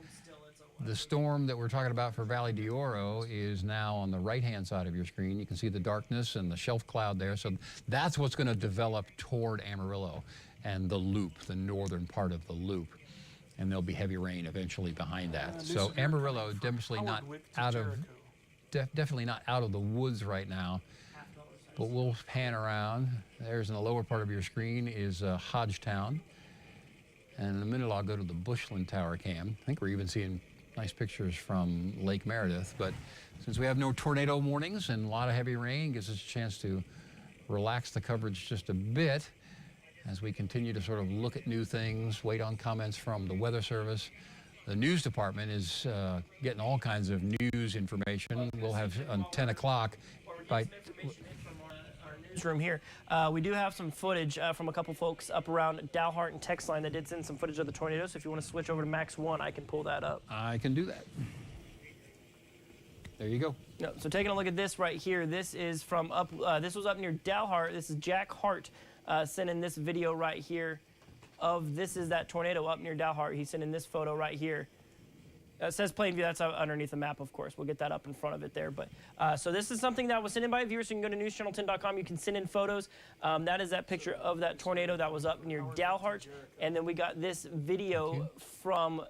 The storm that we're talking about for Valley de Oro is now on the right-hand side of your screen. You can see the darkness and the shelf cloud there. So that's what's going to develop toward Amarillo and the loop, the northern part of the loop. And there'll be heavy rain eventually behind that. So Amarillo definitely not out of definitely not out of the woods right now. But we'll pan around. There's in the lower part of your screen is Hodgetown. And in a minute I'll go to the Bushland Tower cam. I think we're even seeing nice pictures from Lake Meredith. But since we have no tornado warnings and a lot of heavy rain, gives us a chance to relax the coverage just a bit as we continue to sort of look at new things, wait on comments from the Weather Service. The news department is getting all kinds of news information. We'll have on 10 o'clock. Newsroom here. We do have some footage from a couple folks up around Dalhart and text line that did send some footage of the tornado. So if you want to switch over to Max 1, I can pull that up. I can do that. There you go. No, so taking a look at this right here, this is from up. This was up near Dalhart. This is Jack Hart sending this video right here of this is that tornado up near Dalhart. He's sending this photo right here. It says Plainview, that's underneath the map, of course. We'll get that up in front of it there. But so this is something that was sent in by viewers. So you can go to newschannel10.com. You can send in photos. That is that picture of that tornado that was up near Dalhart. And then we got this video from,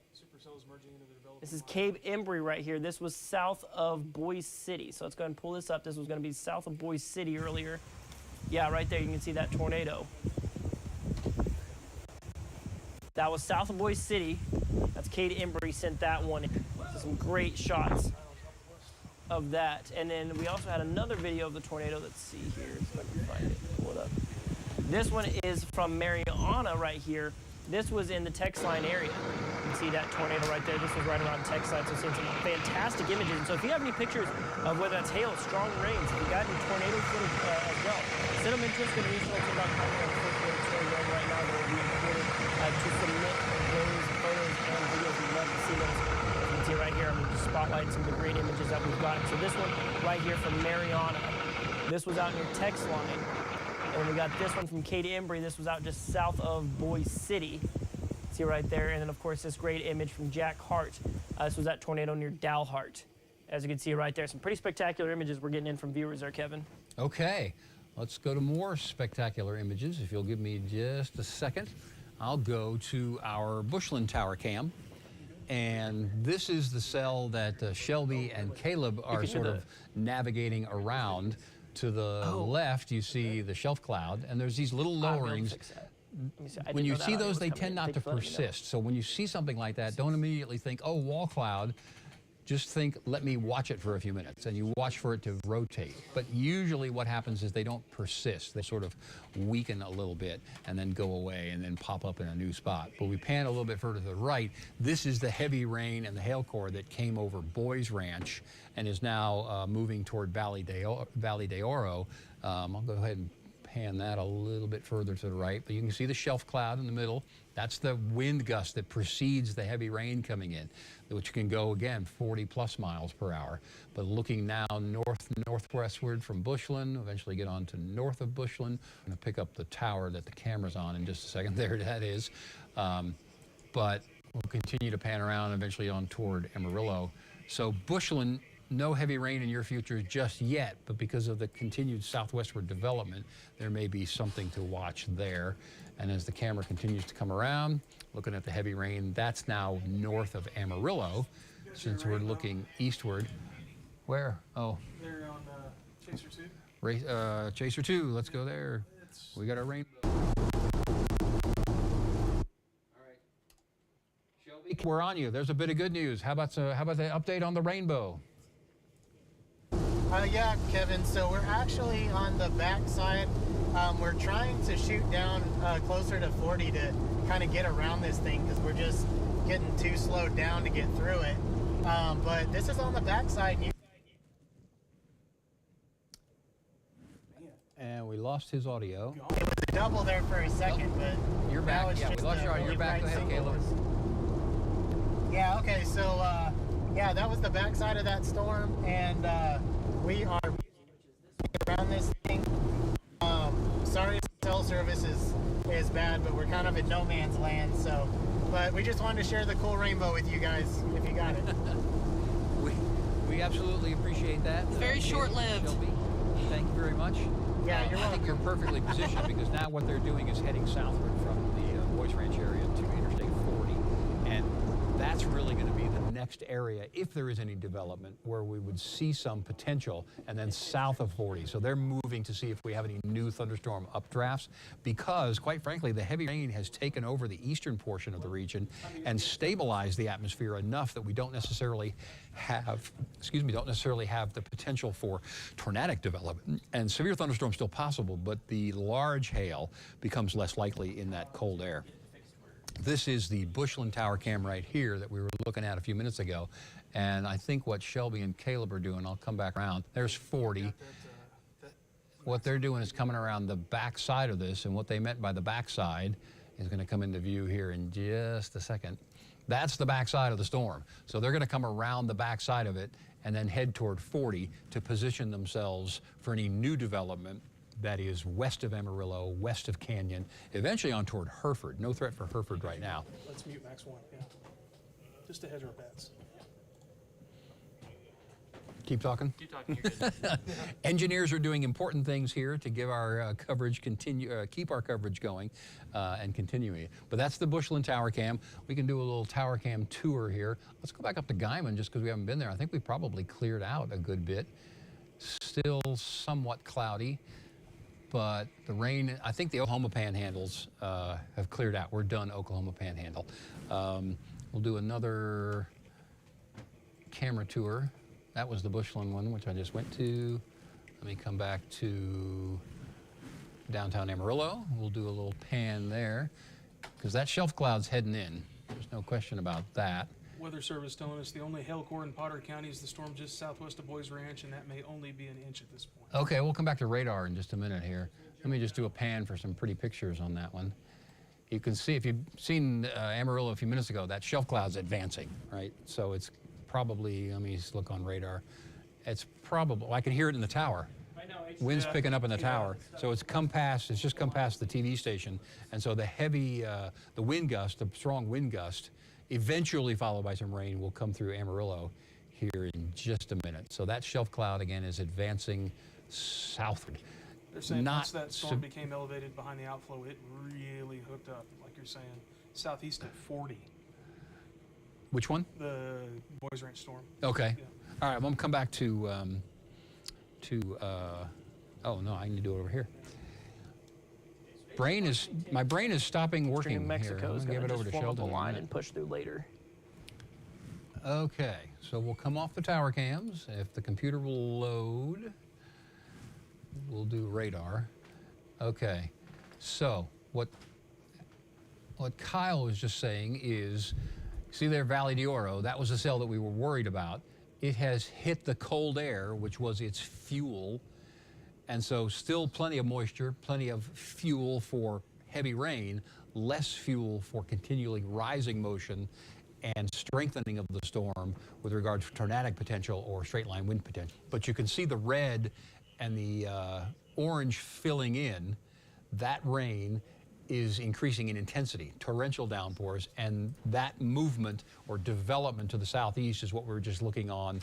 this is Cape Embry right here. This was south of Boise City. So let's go ahead and pull this up. This was going to be south of Boise City earlier. Yeah, right there you can see that tornado. That was south of Boise City. That's Kate Embry sent that one. So some great shots of that. And then we also had another video of the tornado. Let's see here if I can find it. Pull it up. This one is from Mariana right here. This was in the text line area. You can see that tornado right there. This was right around text line. So seeing some fantastic images. And so if you have any pictures of whether that's hail, strong rains, if you got any tornado footage as well, send them in to us at newschannel10.com. We're on the first day of story right now that will be recorded to submit those photos and videos. We'd love to see those. As you can see right here, I'm just spotlighting some of the great images that we've gotten. So this one right here from Mariana. This was out near text line. And we got this one from Kate Embry. This was out just south of Boise City. See right there. And then, of course, this great image from Jack Hart. This was that tornado near Dalhart. As you can see right there, some pretty spectacular images we're getting in from viewers there, Kevin. Okay, let's go to more spectacular images. If you'll give me just a second, I'll go to our Bushland Tower cam. And this is the cell that Shelby and Caleb are sort of navigating around. To the left, you see the shelf cloud, and there's these little lowerings. When you see those, they tend not to persist. So when you see something like that, don't immediately think, oh, wall cloud. Just think, let me watch it for a few minutes, and you watch for it to rotate. But usually what happens is they don't persist. They sort of weaken a little bit and then go away and then pop up in a new spot. But we pan a little bit further to the right. This is the heavy rain and the hail core that came over Boys Ranch and is now moving toward Valley de Oro. I'll go ahead and pan that a little bit further to the right, but you can see the shelf cloud in the middle. That's the wind gust that precedes the heavy rain coming in, which can go, again, 40+ miles per hour. But looking now northwestward from Bushland, eventually get on to north of Bushland. I'm going to pick up the tower that the camera's on in just a second. There that is. But we'll continue to pan around, eventually on toward Amarillo. So Bushland, no heavy rain in your future just yet, but because of the continued southwestward development, there may be something to watch there. And as the camera continues to come around, looking at the heavy rain, that's now north of Amarillo, since we're looking eastward. Where? Oh. They're on Chaser 2. Chaser 2, let's go there. We got our rain. We're on you. There's a bit of good news. How about the update on the rainbow? Yeah, Kevin. So we're actually on the back side. We're trying to shoot down closer to 40 to kind of get around this thing because we're just getting too slowed down to get through it. But this is on the back side. And we lost his audio. It was a double there for a second, but you're back. Yeah, we lost your audio. You're back. Go ahead, Caleb. Yeah. Okay. So yeah, that was the back side of that storm, and we are around this thing. Sorry if cell service is bad, but we're kind of in no man's land, so But we just wanted to share the cool rainbow with you guys, if you got it. We absolutely appreciate that. It's very short-lived. Shelby, thank you very much. Yeah, you're I think you're perfectly positioned because now what they're doing is heading southward from the Boys Ranch area to Interstate 40. And that's really going to be the next area, if there is any development, where we would see some potential, and then south of 40. So they're moving to see if we have any new thunderstorm updrafts because, quite frankly, the heavy rain has taken over the eastern portion of the region and stabilized the atmosphere enough that we don't necessarily have, the potential for tornadic development. And severe thunderstorms still possible, but the large hail becomes less likely in that cold air. This is the Bushland Tower cam right here that we were looking at a few minutes ago. And I think what Shelby and Caleb are doing, I'll come back around. There's 40. What they're doing is coming around the back side of this, and what they meant by the back side is going to come into view here in just a second. That's the back side of the storm. So they're going to come around the back side of it and then head toward 40 to position themselves for any new development that is west of Amarillo, west of Canyon, eventually on toward Hereford. No threat for Hereford right now. Let's mute Max 1, yeah. Just to hedge our bets. Keep talking. Keep talking, you're good. Engineers are doing important things here to give our coverage keep our coverage going and continuing it. But that's the Bushland Tower Cam. We can do a little Tower Cam tour here. Let's go back up to Guyman just because we haven't been there. I think we probably cleared out a good bit. Still somewhat cloudy, but the rain, I think the Oklahoma panhandles have cleared out. We're done Oklahoma panhandle. We'll do another camera tour. That was the Bushland one, which I just went to. Let me come back to downtown Amarillo. We'll do a little pan there because that shelf cloud's heading in. There's no question about that. Weather Service telling us the only hail core in Potter County is the storm just southwest of Boys Ranch, and that may only be an inch at this point. Okay, we'll come back to radar in just a minute here. Let me just do a pan for some pretty pictures on that one. You can see, if you've seen Amarillo a few minutes ago, that shelf cloud's advancing, right? So it's probably, let me just look on radar. It's probably, I can hear it in the tower. I know. Wind's picking up in the tower. So it's just come past the TV station. And so the heavy, the wind gust, the strong wind gust, eventually followed by some rain, will come through Amarillo here in just a minute. So that shelf cloud, again, is advancing southward. They're saying once that storm became elevated behind the outflow, it really hooked up, like you're saying, southeast at 40. Which one? The Boys Ranch storm. Okay. Yeah. All right, I'm going to come back to oh, no, I need to do it over here. My brain is stopping working New Mexico is here. I'm going give to it over just to form up a Sheldon. line and push through later. Okay, so we'll come off the tower cams. If the computer will load, we'll do radar. Okay, so what Kyle was just saying is, see there, Valley de Oro, that was the cell that we were worried about. It has hit the cold air, which was its fuel, and so still plenty of moisture, plenty of fuel for heavy rain, less fuel for continually rising motion and strengthening of the storm with regard to tornadic potential or straight line wind potential. But you can see the red and the orange filling in. That rain is increasing in intensity, torrential downpours, and that movement or development to the southeast is what we were just looking on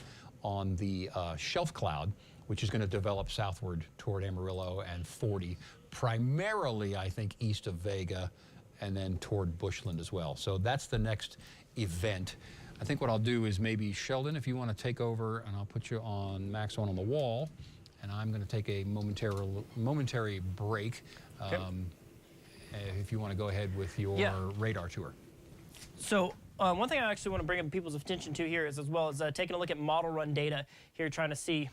the shelf cloud, which is going to develop southward toward Amarillo and 40, primarily, I think, east of Vega, and then toward Bushland as well. So that's the next event. I think what I'll do is maybe, Sheldon, if you want to take over, and I'll put you on Max 1 on the wall, and I'm going to take a momentary break. Okay. If you want to go ahead with your radar tour. So one thing I actually want to bring up people's attention to here is, as well as taking a look at model run data here, trying to see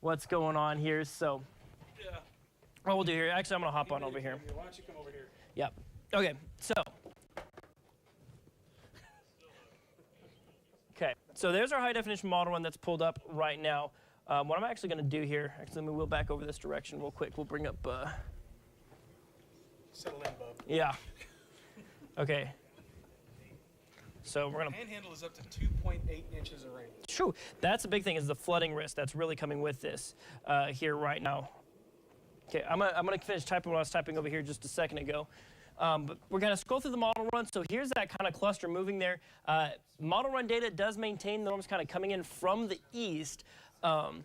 what's going on here. So what we'll do here, actually I'm going to hop on over here. Why don't you come over here? Yep. Okay, so. Okay, so there's our high definition model run that's pulled up right now. What I'm actually going to do here, actually let me wheel back over this direction real quick. We'll bring up, Settle in, bub. yeah. Okay. So we're going to. Panhandle is up to 2.8 inches of rain. True. That's the big thing, is the flooding risk that's really coming with this here right now. Okay, I'm gonna finish typing what I was typing over here just a second ago. But we're going to scroll through the model run. So here's that kind of cluster moving there. Model run data does maintain the storms kind of coming in from the east, and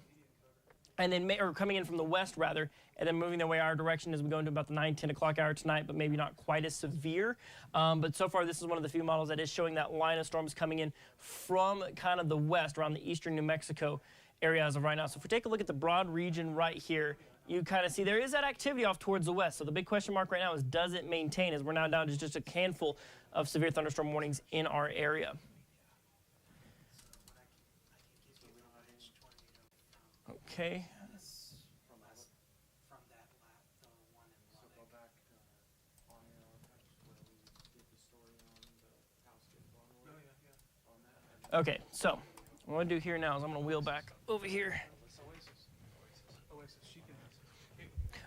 then or coming in from the west rather, and then moving their way our direction as we go into about the 9-10 o'clock hour tonight, but maybe not quite as severe. But so far, this is one of the few models that is showing that line of storms coming in from kind of the west, around the eastern New Mexico area as of right now. So if we take a look at the broad region right here, you kind of see there is that activity off towards the west. So the big question mark right now is, does it maintain, as we're now down to just a handful of severe thunderstorm warnings in our area. Okay. Okay, so what I'm going to do here now is I'm going to wheel back over here.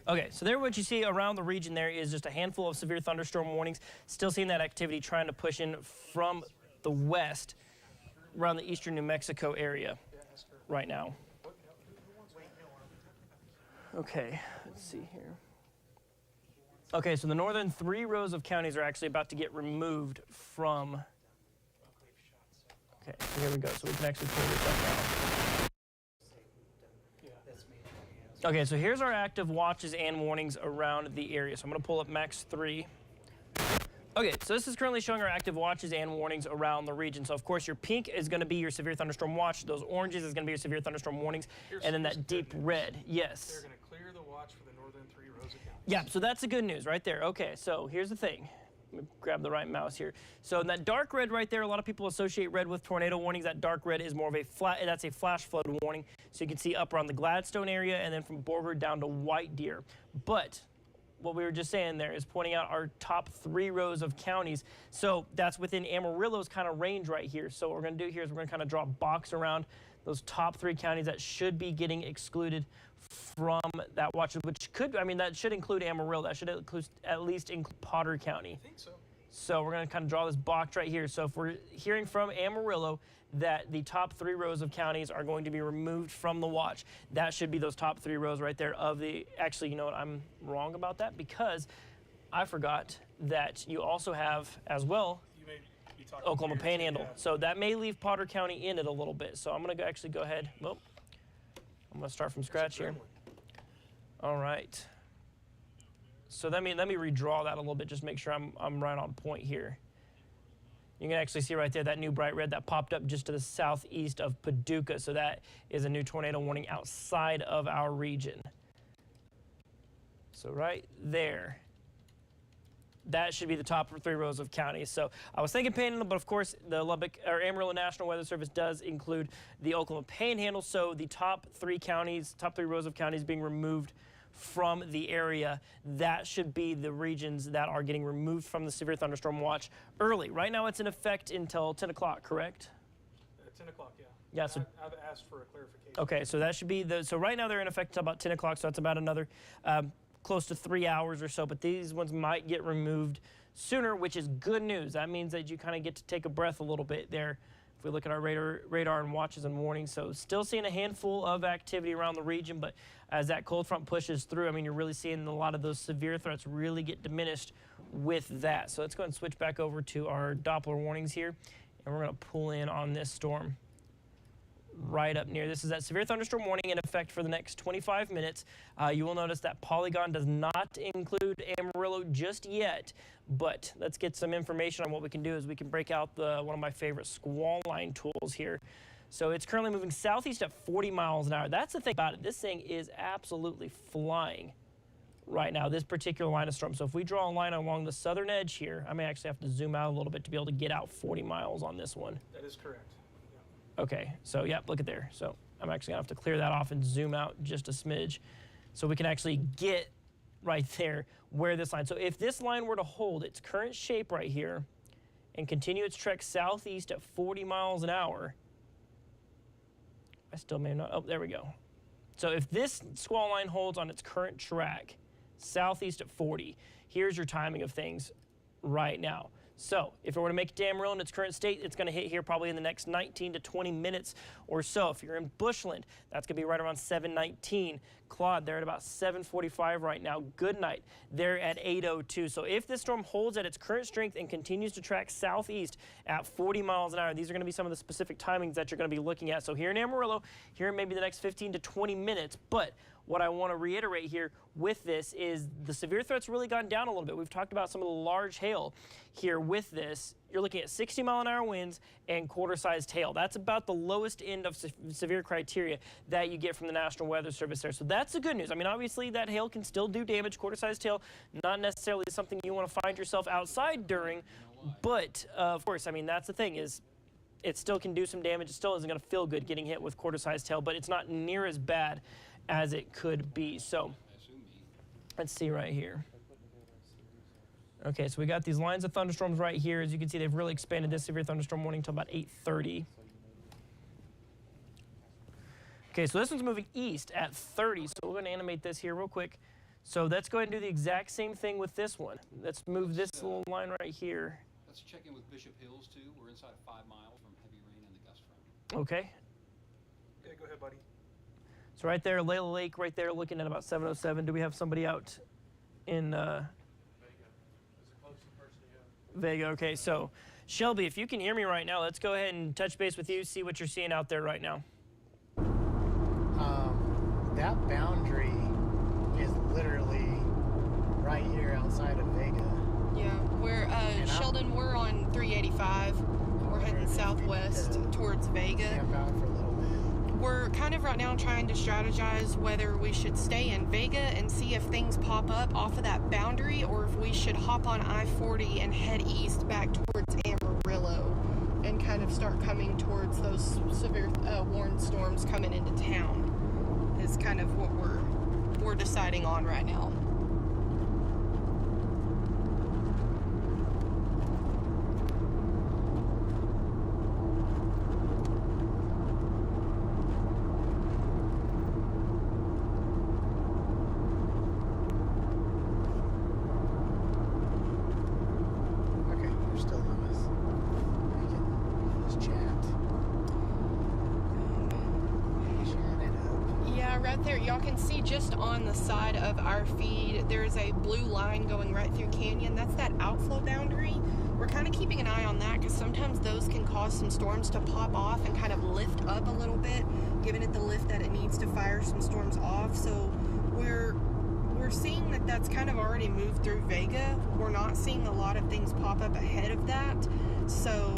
Okay, so there what you see around the region there is just a handful of severe thunderstorm warnings. Still seeing that activity trying to push in from the west around the eastern New Mexico area right now. Okay, let's see here. Okay, so the northern 3 rows of counties are actually about to get removed from... Okay, so here we go. So we can actually pull this up now. Okay, so here's our active watches and warnings around the area. So I'm going to pull up max 3. Okay, so this is currently showing our active watches and warnings around the region. So of course your pink is going to be your severe thunderstorm watch. Those oranges is going to be your severe thunderstorm warnings. And then that deep red, yes. They're going to clear the watch for the northern 3 rows of counties. Yeah, so that's the good news right there. Okay, so here's the thing. Let me grab the right mouse here. So that dark red right there, a lot of people associate red with tornado warnings. That dark red is more of a that's a flash flood warning. So you can see up around the Gladstone area and then from Borger down to White Deer. But what we were just saying there is pointing out our top 3 rows of counties. So that's within Amarillo's kind of range right here. So what we're going to do here is we're going to kind of draw a box around those top 3 counties that should be getting excluded from that watch, which could, I mean, that should include Amarillo. That should at least include Potter County. I think so. So we're going to kind of draw this box right here. So if we're hearing from Amarillo that the top 3 rows of counties are going to be removed from the watch, that should be those top 3 rows right there of the, actually, you know what, I'm wrong about that because I forgot that you also have as well You may be talking Oklahoma Panhandle. Yeah. So that may leave Potter County in it a little bit. So I'm going to actually go ahead. Well, I'm going to start from scratch here. All right. So let me redraw that a little bit, just make sure I'm right on point here. You can actually see right there that new bright red that popped up just to the southeast of Paducah. So that is a new tornado warning outside of our region. So right there. That should be the top 3 rows of counties. So I was thinking Panhandle, but of course the Lubbock or Amarillo National Weather Service does include the Oklahoma Panhandle. So the top 3 counties, top 3 rows of counties being removed from the area, that should be the regions that are getting removed from the severe thunderstorm watch early. Right now it's in effect until 10 o'clock, correct? 10 o'clock, yeah. Yeah, so I've asked for a clarification. okay, so that should be so right now they're in effect until about 10 o'clock, so that's about another close to 3 hours or so, but these ones might get removed sooner, which is good news. That means that you kind of get to take a breath a little bit there if we look at our radar and watches and warnings. So still seeing a handful of activity around the region, but as that cold front pushes through, I mean, you're really seeing a lot of those severe threats really get diminished with that. So let's go ahead and switch back over to our Doppler warnings here, and we're going to pull in on this storm right up near. This is that severe thunderstorm warning in effect for the next 25 minutes. You will notice that polygon does not include Amarillo just yet, but let's get some information on what we can do is we can break out one of my favorite squall line tools here. So it's currently moving southeast at 40 miles an hour. That's the thing about it. This thing is absolutely flying right now, this particular line of storm. So if we draw a line along the southern edge here, I may actually have to zoom out a little bit to be able to get out 40 miles on this one. That is correct. Okay, so yeah, look at there. So I'm actually gonna have to clear that off and zoom out just a smidge so we can actually get right there where this line. So if this line were to hold its current shape right here and continue its trek southeast at 40 miles an hour, I still may not, oh, there we go. So if this squall line holds on its current track, southeast at 40, here's your timing of things right now. So if it were to make it to Amarillo in its current state, it's going to hit here probably in the next 19 to 20 minutes or so. If you're in Bushland, that's going to be right around 7:19. Claude, they're at about 7:45 right now. Goodnight, they're at 8:02. So if this storm holds at its current strength and continues to track southeast at 40 miles an hour, these are going to be some of the specific timings that you're going to be looking at. So here in Amarillo, here in maybe the next 15 to 20 minutes. But what I want to reiterate here with this is the severe threat's really gone down a little bit. We've talked about some of the large hail here with this. You're looking at 60-mile-an-hour winds and quarter-sized hail. That's about the lowest end of severe criteria that you get from the National Weather Service there. So that's the good news. I mean, obviously, that hail can still do damage. Quarter-sized hail, not necessarily something you want to find yourself outside during. But, of course, I mean, that's the thing is it still can do some damage. It still isn't going to feel good getting hit with quarter-sized hail, but it's not near as bad as it could be. So let's see right here. Okay, so we got these lines of thunderstorms right here. As you can see, they've really expanded this severe thunderstorm warning until about 8:30. Okay, so this one's moving east at 30, so we're going to animate this here real quick. So let's go ahead and do the exact same thing with this one. Let's move this little line right here. Let's check in with Bishop Hills, too. We're inside of 5 miles from heavy rain and the gust front. Okay. Yeah, go ahead, buddy. So right there, Layla Lake, right there, looking at about 7:07. Do we have somebody out in Vega? Okay, so Shelby, if you can hear me right now, let's go ahead and touch base with you, see what you're seeing out there right now. That boundary is literally right here outside of Vega. Yeah, we're Sheldon. We're on 385. We're heading southwest towards Vega. Camp out for a little bit. We're kind of right now trying to strategize whether we should stay in Vega and see if things pop up off of that boundary, or if we should hop on I-40 and head east back towards Amarillo and kind of start coming towards those severe warned storms coming into town. Is kind of what we're deciding on right now. Okay, we're still on this. We can just chat. Chat it up. Yeah, right there. Y'all can see just on the side of our feed, there's a blue line going right through Canyon. That's that outflow boundary. We're kind of keeping an eye on that because sometimes those can cause some storms to pop off and kind of lift up a little bit, giving it the lift that it needs to fire some storms off. So we're seeing that that's kind of already moved through Vega. We're not seeing a lot of things pop up ahead of that. So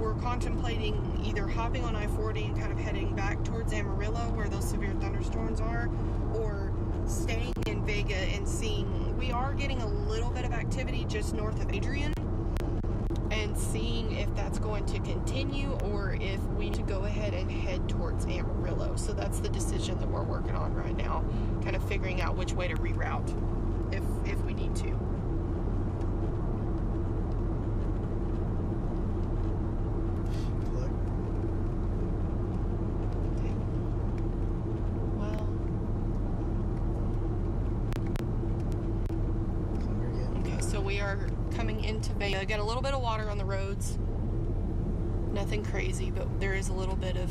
we're contemplating either hopping on I-40 and kind of heading back towards Amarillo where those severe thunderstorms are, or staying in Vega and seeing. We are getting a little bit of activity just north of Adrian and seeing if that's going to continue or if we need to go ahead and head towards Amarillo. So that's the decision that we're working on right now, kind of figuring out which way to reroute if we need to. Look. Well, So we're getting okay, so we are coming into Vega. Got a little bit of water on the roads. Nothing crazy, but there is a little bit of.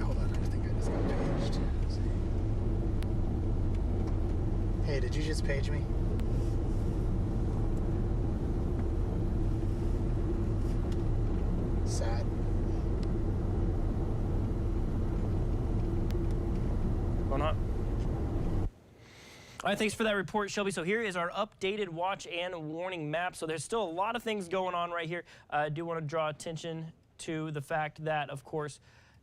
hold on, I think I just got paged. Let's see. Hey, did you just page me? Sad. Going on. All right, thanks for that report, Shelby. So here is our updated watch and warning map. So there's still a lot of things going on right here. I do want to draw attention to the fact that, of course,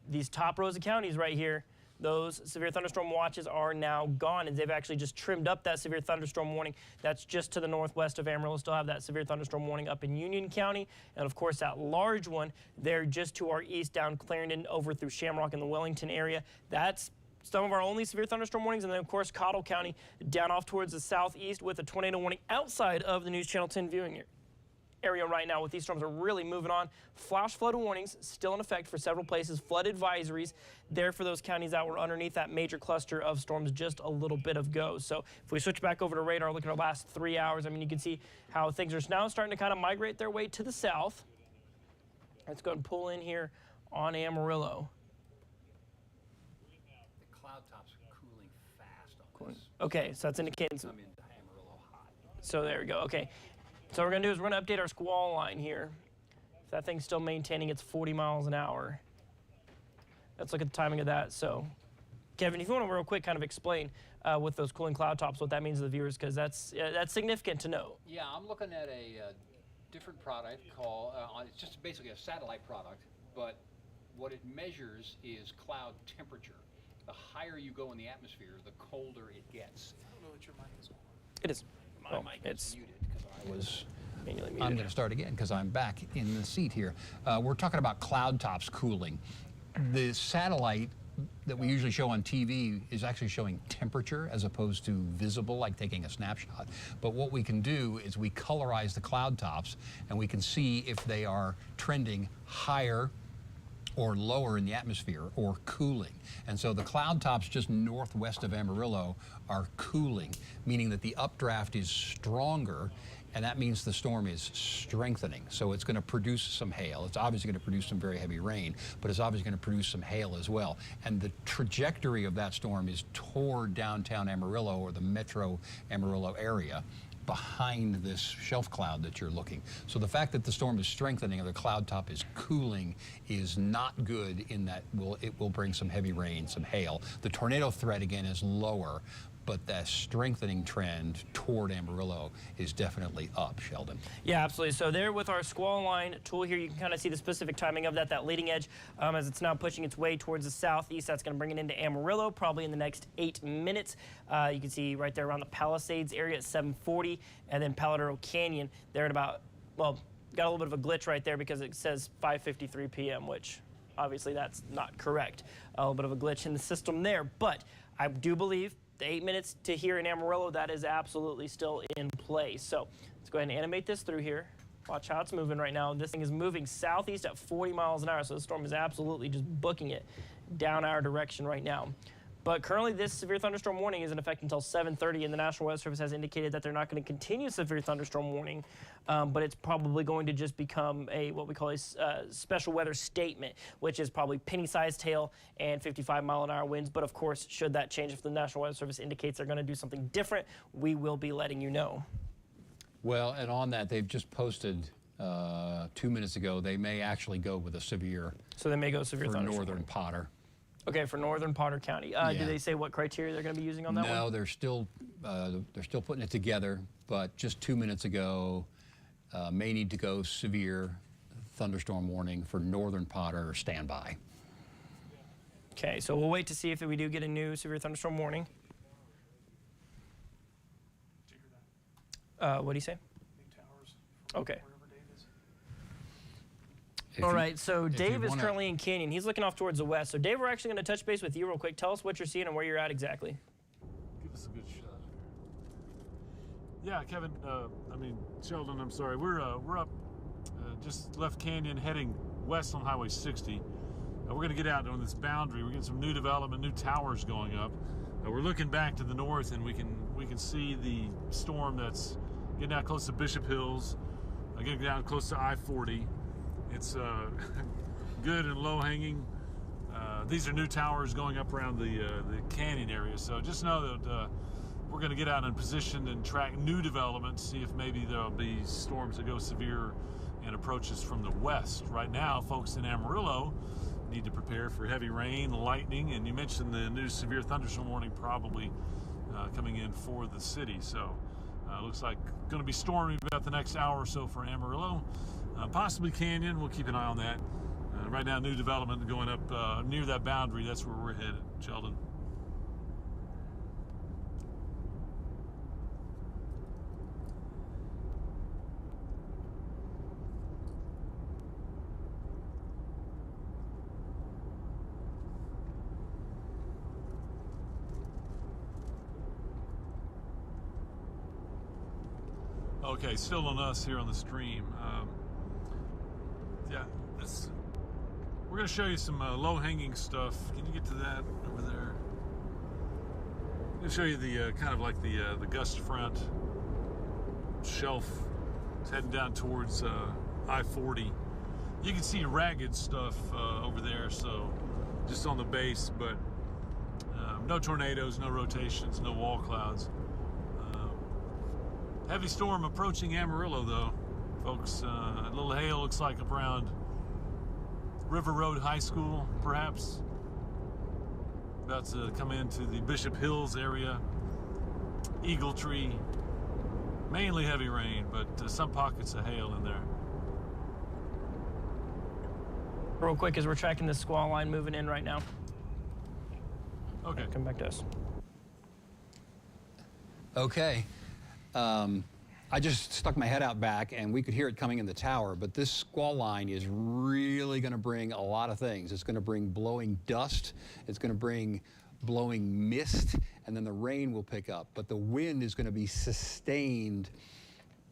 these top rows of counties right here, those severe thunderstorm watches are now gone, and they've actually just trimmed up that severe thunderstorm warning. That's just to the northwest of Amarillo. Still have that severe thunderstorm warning up in Union County, and of course that large one there just to our east down Clarendon over through Shamrock in the Wellington area. That's some of our only severe thunderstorm warnings, and then of course Cottle County down off towards the southeast with a tornado warning outside of the News Channel 10 viewing area. area right now with these storms are really moving on. Flash flood warnings still in effect for several places. Flood advisories there for those counties that were underneath that major cluster of storms just a little bit ago. So if we switch back over to radar, look at our last 3 hours. I mean, you can see how things are now starting to kind of migrate their way to the south. Let's go and pull in here on Amarillo. The cloud tops are cooling fast on this. Okay, so that's indicating some. I'm into Amarillo hot. So there we go. Okay. So what we're going to do is we're going to update our squall line here. If that thing's still maintaining its 40 miles an hour. Let's look at the timing of that. So, Kevin, if you want to real quick kind of explain with those cooling cloud tops what that means to the viewers, because that's significant to know. Yeah, I'm looking at a different product called, it's just basically a satellite product, but what it measures is cloud temperature. The higher you go in the atmosphere, the colder it gets. I don't know that your mic is on. It is. My Well, mic it's is muted because I was... manually I'm muted. going to start again because I'm back in the seat here. We're talking about cloud tops cooling. The satellite that we usually show on TV is actually showing temperature as opposed to visible, like taking a snapshot. But what we can do is we colorize the cloud tops and we can see if they are trending higher or lower in the atmosphere or cooling. And so the cloud tops just northwest of Amarillo are cooling, meaning that the updraft is stronger, and that means the storm is strengthening. So it's going to produce some hail. It's obviously going to produce some very heavy rain, but it's obviously going to produce some hail as well. And the trajectory of that storm is toward downtown Amarillo or the metro Amarillo area, behind this shelf cloud that you're looking. So the fact that the storm is strengthening and the cloud top is cooling is not good, in that it will bring some heavy rain, some hail. The tornado threat again is lower, but that strengthening trend toward Amarillo is definitely up, Sheldon. Yeah, absolutely. So there with our squall line tool here, you can kind of see the specific timing of that leading edge as it's now pushing its way towards the southeast. That's going to bring it into Amarillo probably in the next 8 minutes. You can see right there around the Palisades area at 7:40, and then Paladero Canyon, they're at about, well, got a little bit of a glitch right there because it says 5:53 p.m., which obviously that's not correct. A little bit of a glitch in the system there, but I do believe the 8 minutes to here in Amarillo, that is absolutely still in play. So let's go ahead and animate this through here. Watch how it's moving right now. This thing is moving southeast at 40 miles an hour, so the storm is absolutely just booking it down our direction right now. But currently, this severe thunderstorm warning is in effect until 7:30, and the National Weather Service has indicated that they're not going to continue severe thunderstorm warning, but it's probably going to just become what we call a special weather statement, which is probably penny-sized hail and 55-mile-an-hour winds. But of course, should that change, if the National Weather Service indicates they're going to do something different, we will be letting you know. Well, and on that, they've just posted 2 minutes ago, they may actually go with a severe So they may go severe for thunderstorm. northern Potter. Okay, for northern Potter County. Yeah. Did they say what criteria they're going to be using on that one? No, they're still putting it together, but just 2 minutes ago, may need to go severe thunderstorm warning for northern Potter, standby. Okay, so we'll wait to see if we do get a new severe thunderstorm warning. Did you hear that? What do you say? Big towers. from Okay. Wherever Dave is. All right, so if you Dave is wanna- currently in Canyon. He's looking off towards the west. So Dave, we're actually going to touch base with you real quick. Tell us what you're seeing and where you're at exactly. Give us a good shot here. Yeah, Kevin, Sheldon, I'm sorry. We're up, just left Canyon heading west on Highway 60. We're going to get out on this boundary. We're getting some new development, new towers going up. We're looking back to the north, and we can see the storm that's getting out close to Bishop Hills, getting down close to I-40. It's good and low hanging. These are new towers going up around the canyon area. So just know that we're going to get out in position and track new developments, see if maybe there'll be storms that go severe and approaches from the west. Right now, folks in Amarillo need to prepare for heavy rain, lightning, and you mentioned the new severe thunderstorm warning probably coming in for the city. So looks like going to be stormy about the next hour or so for Amarillo. Possibly Canyon, we'll keep an eye on that. Right now, new development going up near that boundary. That's where we're headed, Sheldon. Okay, still on us here on the stream. Yeah, we're going to show you some low-hanging stuff. Can you get to that over there? I'm going to show you the kind of like the gust front shelf. It's heading down towards I-40. You can see ragged stuff over there, so just on the base, but no tornadoes, no rotations, no wall clouds. Heavy storm approaching Amarillo, though, folks. A little hail looks like around River Road High School, perhaps. About to come into the Bishop Hills area. Eagle Tree. Mainly heavy rain, but some pockets of hail in there. Real quick, as we're tracking this squall line moving in right now. Okay. Come back to us. Okay. I just stuck my head out back and we could hear it coming in the tower, but this squall line is really going to bring a lot of things. It's going to bring blowing dust, it's going to bring blowing mist, and then the rain will pick up. But the wind is going to be sustained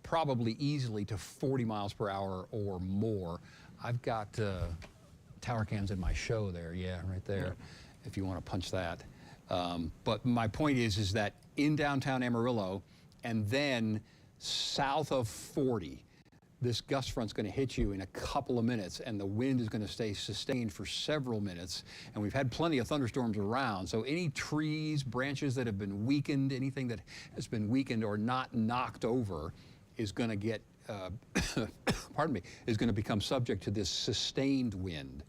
probably easily to 40 miles per hour or more. I've got tower cams in my show there, yeah, right there, if you want to punch that. But my point is that in downtown Amarillo, and then south of 40, this gust front's going to hit you in a couple of minutes, and the wind is going to stay sustained for several minutes. And we've had plenty of thunderstorms around, so any trees, branches that have been weakened, anything that has been weakened or not knocked over is going to get, pardon me, is going to become subject to this sustained wind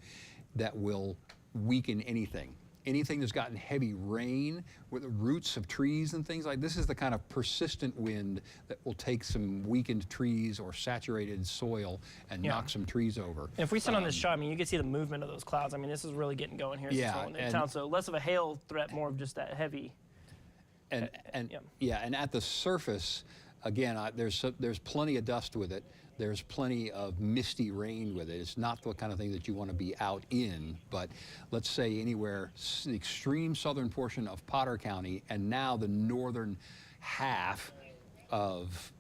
that will weaken anything. Anything that's gotten heavy rain with the roots of trees and things like this is the kind of persistent wind that will take some weakened trees or saturated soil and knock some trees over. And if we sit on this shot, I mean, you can see the movement of those clouds. I mean, this is really getting going here. Yeah, In town, so less of a hail threat, more of just that heavy. And at the surface, again, there's plenty of dust with it. There's plenty of misty rain with it. It's not the kind of thing that you want to be out in, but let's say anywhere, the extreme southern portion of Potter County and now the northern half of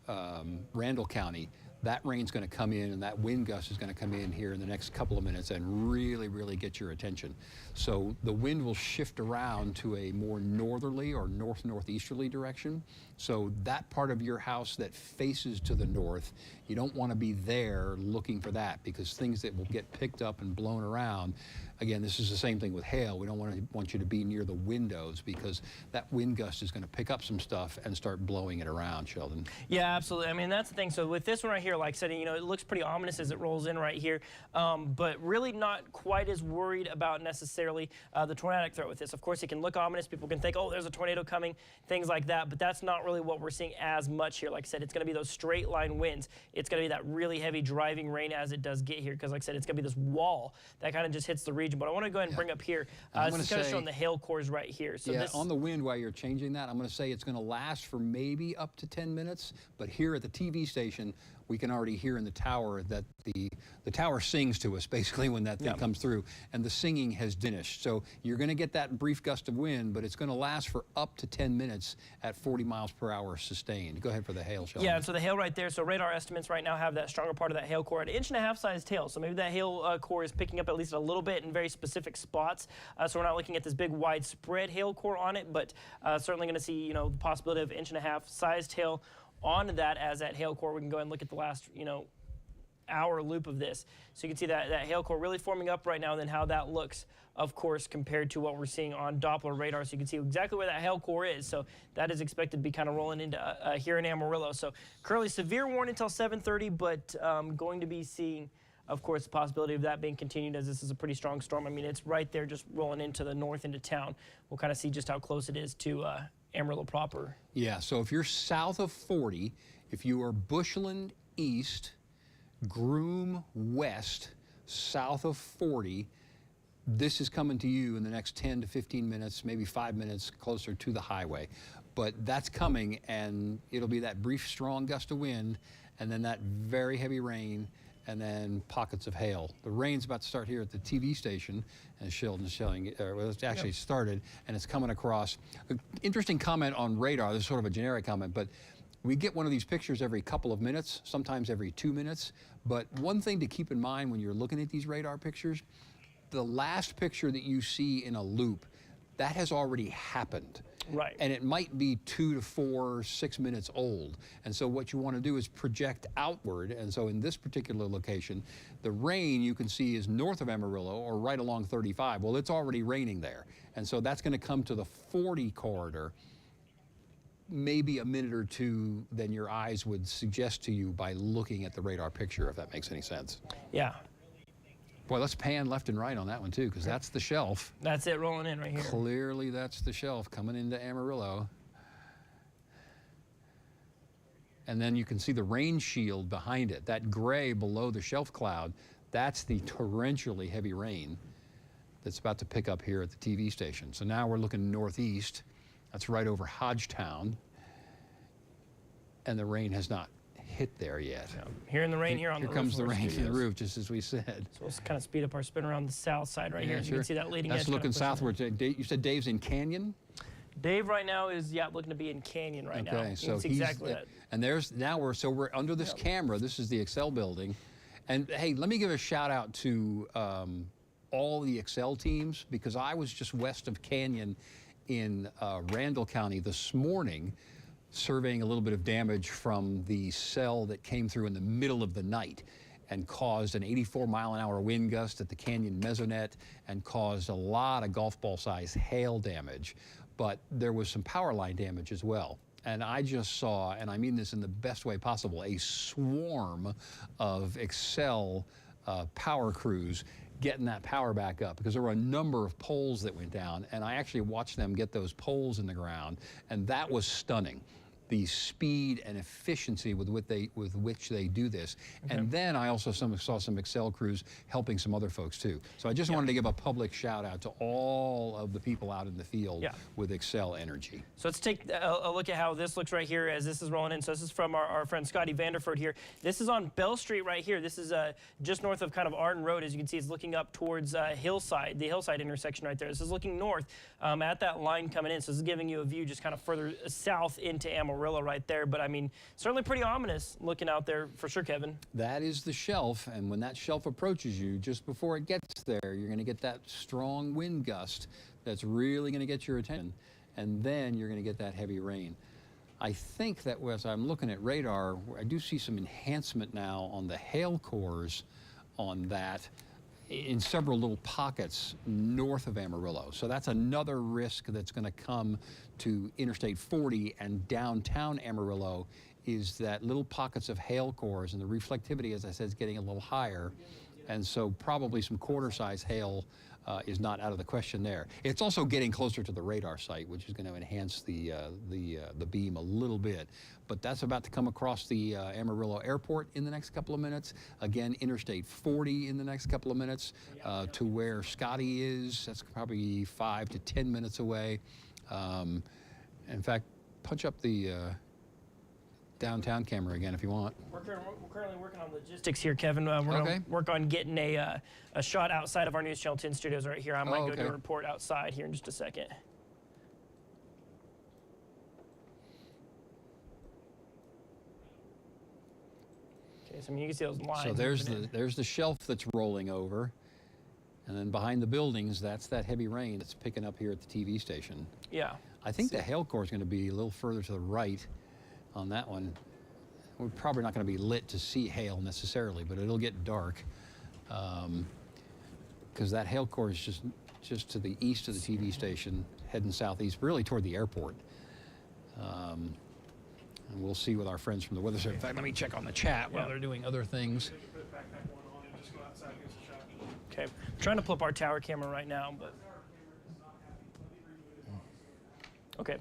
Randall County, that rain's going to come in and that wind gust is going to come in here in the next couple of minutes and really, really get your attention. So the wind will shift around to a more northerly or north-northeasterly direction. So that part of your house that faces to the north, you don't want to be there looking for that, because things that will get picked up and blown around, again, this is the same thing with hail. We don't want you to be near the windows, because that wind gust is going to pick up some stuff and start blowing it around, Sheldon. Yeah, absolutely. I mean, that's the thing. So with this one right here, like I said, you know, it looks pretty ominous as it rolls in right here, but really not quite as worried about necessarily the tornadic threat with this. Of course, it can look ominous. People can think, oh, there's a tornado coming, things like that, but that's not really what we're seeing as much here. Like I said, it's going to be those straight line winds. It's going to be that really heavy driving rain as it does get here, because like I said, it's going to be this wall that kind of just hits the region. But I want to go ahead and bring up here, this is kind of showing the hail cores right here. So on the wind, while you're changing that, I'm going to say it's going to last for maybe up to 10 minutes, but here at the TV station, we can already hear in the tower that the tower sings to us basically when that thing comes through, and the singing has diminished. So you're going to get that brief gust of wind, but it's going to last for up to 10 minutes at 40 miles per hour sustained. Go ahead for the hail, Sheldon. Yeah, so the hail right there. So radar estimates right now have that stronger part of that hail core at 1.5 inch size hail. So maybe that hail core is picking up at least a little bit in very specific spots. So we're not looking at this big widespread hail core on it, but certainly going to see, you know, the possibility of 1.5 inch sized hail on that as that hail core. We can go ahead and look at the last, you know, hour loop of this. So you can see that hail core really forming up right now, and then how that looks, of course, compared to what we're seeing on Doppler radar. So you can see exactly where that hail core is. So that is expected to be kind of rolling into here in Amarillo. So currently severe warning until 7:30, but going to be seeing, of course, the possibility of that being continued, as this is a pretty strong storm. I mean, it's right there just rolling into the north into town. We'll kind of see just how close it is to Amarillo proper. Yeah, so if you're south of 40, if you are Bushland east, Groom west, south of 40, this is coming to you in the next 10 to 15 minutes, maybe 5 minutes closer to the highway. But that's coming, and it'll be that brief, strong gust of wind, and then that very heavy rain, and then pockets of hail. The rain's about to start here at the TV station, as Sheldon's showing, well, it's actually started, and it's coming across. Interesting comment on radar, this is sort of a generic comment, but We get one of these pictures every couple of minutes, sometimes every 2 minutes. But one thing to keep in mind when you're looking at these radar pictures, the last picture that you see in a loop, that has already happened. Right. And it might be 2 to 4, 6 minutes old. And so what you want to do is project outward. And so in this particular location, the rain you can see is north of Amarillo or right along 35. Well, it's already raining there. And so that's going to come to the 40 corridor maybe a minute or two than your eyes would suggest to you by looking at the radar picture, if that makes any sense. Yeah. Boy, let's pan left and right on that one too, because that's the shelf. That's it rolling in right here. Clearly that's the shelf coming into Amarillo. And then you can see the rain shield behind it. That gray below the shelf cloud, that's the torrentially heavy rain that's about to pick up here at the TV station. So now we're looking northeast. That's right over Hodgetown. And the rain has not hit there yet. Yeah. Hearing the rain here on the roof. Here comes the of our rain from the studios. roof, just as we said. So let's kind of speed up our spin around the south side right here. Yeah, So you can see that leading edge. That's kind of looking pushing southward. You said Dave's in Canyon? Dave right now is, looking to be in Canyon right now. Okay, You so can see he's, exactly that. and there's, now we're under this camera. This is the Excel building. And hey, let me give a shout out to all the Excel teams, because I was just west of Canyon in Randall County this morning, surveying a little bit of damage from the cell that came through in the middle of the night and caused an 84-mile-an-hour wind gust at the Canyon Mesonet and caused a lot of golf ball size hail damage. But there was some power line damage as well. And I just saw, and I mean this in the best way possible, a swarm of Excel power crews getting that power back up, because there were a number of poles that went down, and I actually watched them get those poles in the ground, and that was stunning. The speed and efficiency with which they do this. Okay. And then I also saw some Excel crews helping some other folks too. So I just wanted to give a public shout out to all of the people out in the field with Excel Energy. So let's take a look at how this looks right here as this is rolling in. So this is from our friend Scotty Vanderford here. This is on Bell Street right here. This is just north of kind of Arden Road. As you can see, it's looking up towards Hillside, the Hillside intersection right there. This is looking north at that line coming in. So this is giving you a view just kind of further south into Amarillo right there. But I mean, certainly pretty ominous looking out there for sure, Kevin. That is the shelf, and when that shelf approaches you, just before it gets there, you're going to get that strong wind gust that's really going to get your attention, and then you're going to get that heavy rain. I think that as I'm looking at radar, I do see some enhancement now on the hail cores on that in several little pockets north of Amarillo. So that's another risk that's going to come to Interstate 40 and downtown Amarillo, is that little pockets of hail cores, and the reflectivity, as I said, is getting a little higher. And so probably some quarter-size hail is not out of the question there. It's also getting closer to the radar site, which is going to enhance the beam a little bit. But that's about to come across the Amarillo Airport in the next couple of minutes. Again, Interstate 40 in the next couple of minutes to where Scotty is. That's probably 5 to 10 minutes away. In fact, punch up the downtown camera again if you want. We're currently working on logistics here, Kevin. We're going to work on getting a shot outside of our News Channel 10 studios right here. I might go do a report outside here in just a second. Okay, so I mean, you can see those lines. So there's the shelf that's rolling over. And then behind the buildings, that's that heavy rain that's picking up here at the TV station. Yeah. I think the hail core is going to be a little further to the right on that one. We're probably not going to be lit to see hail necessarily, but it'll get dark because that hail core is just to the east of the TV station, heading southeast, really toward the airport. And we'll see with our friends from the weather service. In fact, let me check on the chat while they're doing other things. Okay, I'm trying to pull up our tower camera right now, but okay.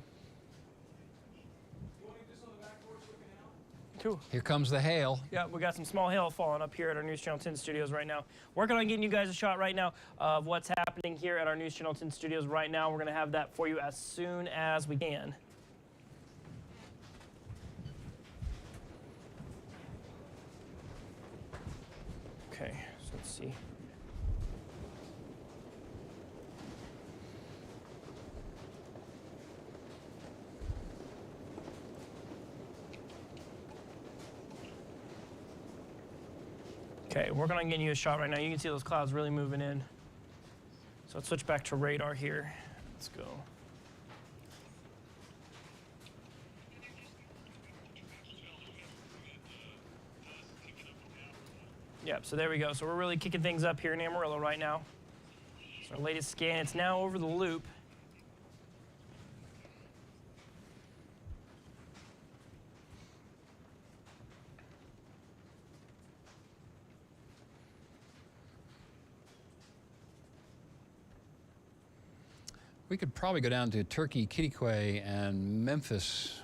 Cool. Here comes the hail. Yeah, we got some small hail falling up here at our News Channel 10 studios right now. Working on getting you guys a shot right now of what's happening here at our News Channel 10 studios right now. We're going to have that for you as soon as we can. Okay, so let's see. Okay, working on getting you a shot right now. You can see those clouds really moving in. So let's switch back to radar here. Let's go. Yep, so there we go. So we're really kicking things up here in Amarillo right now. So our latest scan, it's now over the loop. We could probably go down to Turkey, Kittiquay, and Memphis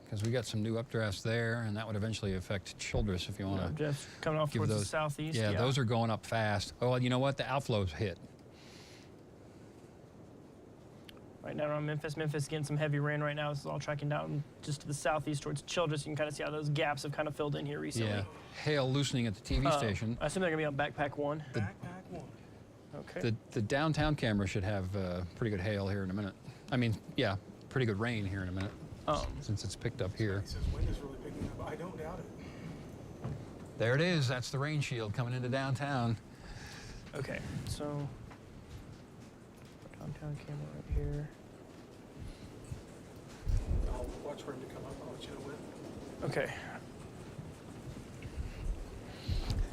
because we got some new updrafts there, and that would eventually affect Childress if you want to. Just coming off towards the southeast. Yeah, those are going up fast. Oh, and you know what? The outflows hit. Right now around Memphis. Memphis getting some heavy rain right now. This is all tracking down just to the southeast towards Childress. You can kind of see how those gaps have kind of filled in here recently. Yeah, hail loosening at the TV station. I assume they're going to be on Backpack 1. Backpack 1. Okay. The downtown camera should have pretty good hail here in a minute. I mean, yeah, pretty good rain here in a minute. Since it's picked up here. He says wind is really picking up. I don't doubt it. There it is. That's the rain shield coming into downtown. Okay, so downtown camera right here. I'll watch for him to come up. I'll let you know when. Okay.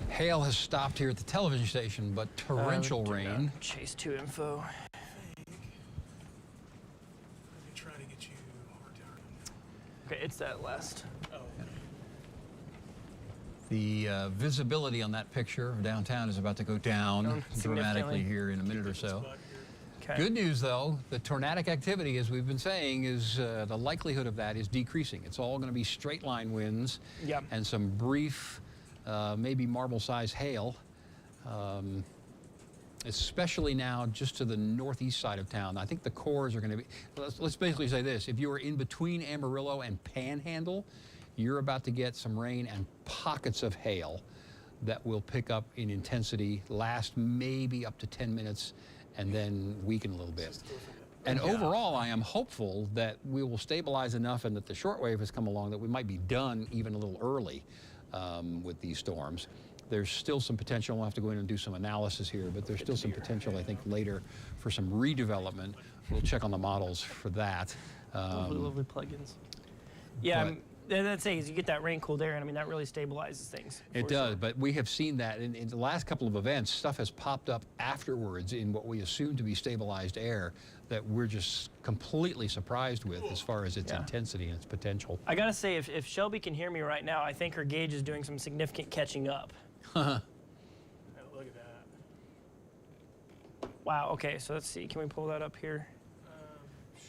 Hail has stopped here at the television station, but torrential rain. Chase 2 info. Let me try to get you down. Okay, it's that last. Oh. The visibility on that picture of downtown is about to go down dramatically here in a minute or so. Okay. Good news, though, the tornadic activity, as we've been saying, is the likelihood of that is decreasing. It's all going to be straight line winds and some brief, maybe marble-sized hail, especially now just to the northeast side of town. I think the cores are going to be, let's basically say this, if you are in between Amarillo and Panhandle, you're about to get some rain and pockets of hail that will pick up in intensity, last maybe up to 10 minutes, and then weaken a little bit. And overall, I am hopeful that we will stabilize enough and that the shortwave has come along that we might be done even a little early with these storms. There's still some potential. We'll have to go in and do some analysis here, but there's still some potential, I think, later for some redevelopment. We'll check on the models for that. Lovely plugins. Yeah, that's it. You get that rain cooled air, and I mean, that really stabilizes things. It does, but we have seen that in the last couple of events, stuff has popped up afterwards in what we assume to be stabilized air that we're just completely surprised with as far as its intensity and its potential. I gotta say, if Shelby can hear me right now, I think her gauge is doing some significant catching up. Look at that. Wow, okay, so let's see. Can we pull that up here?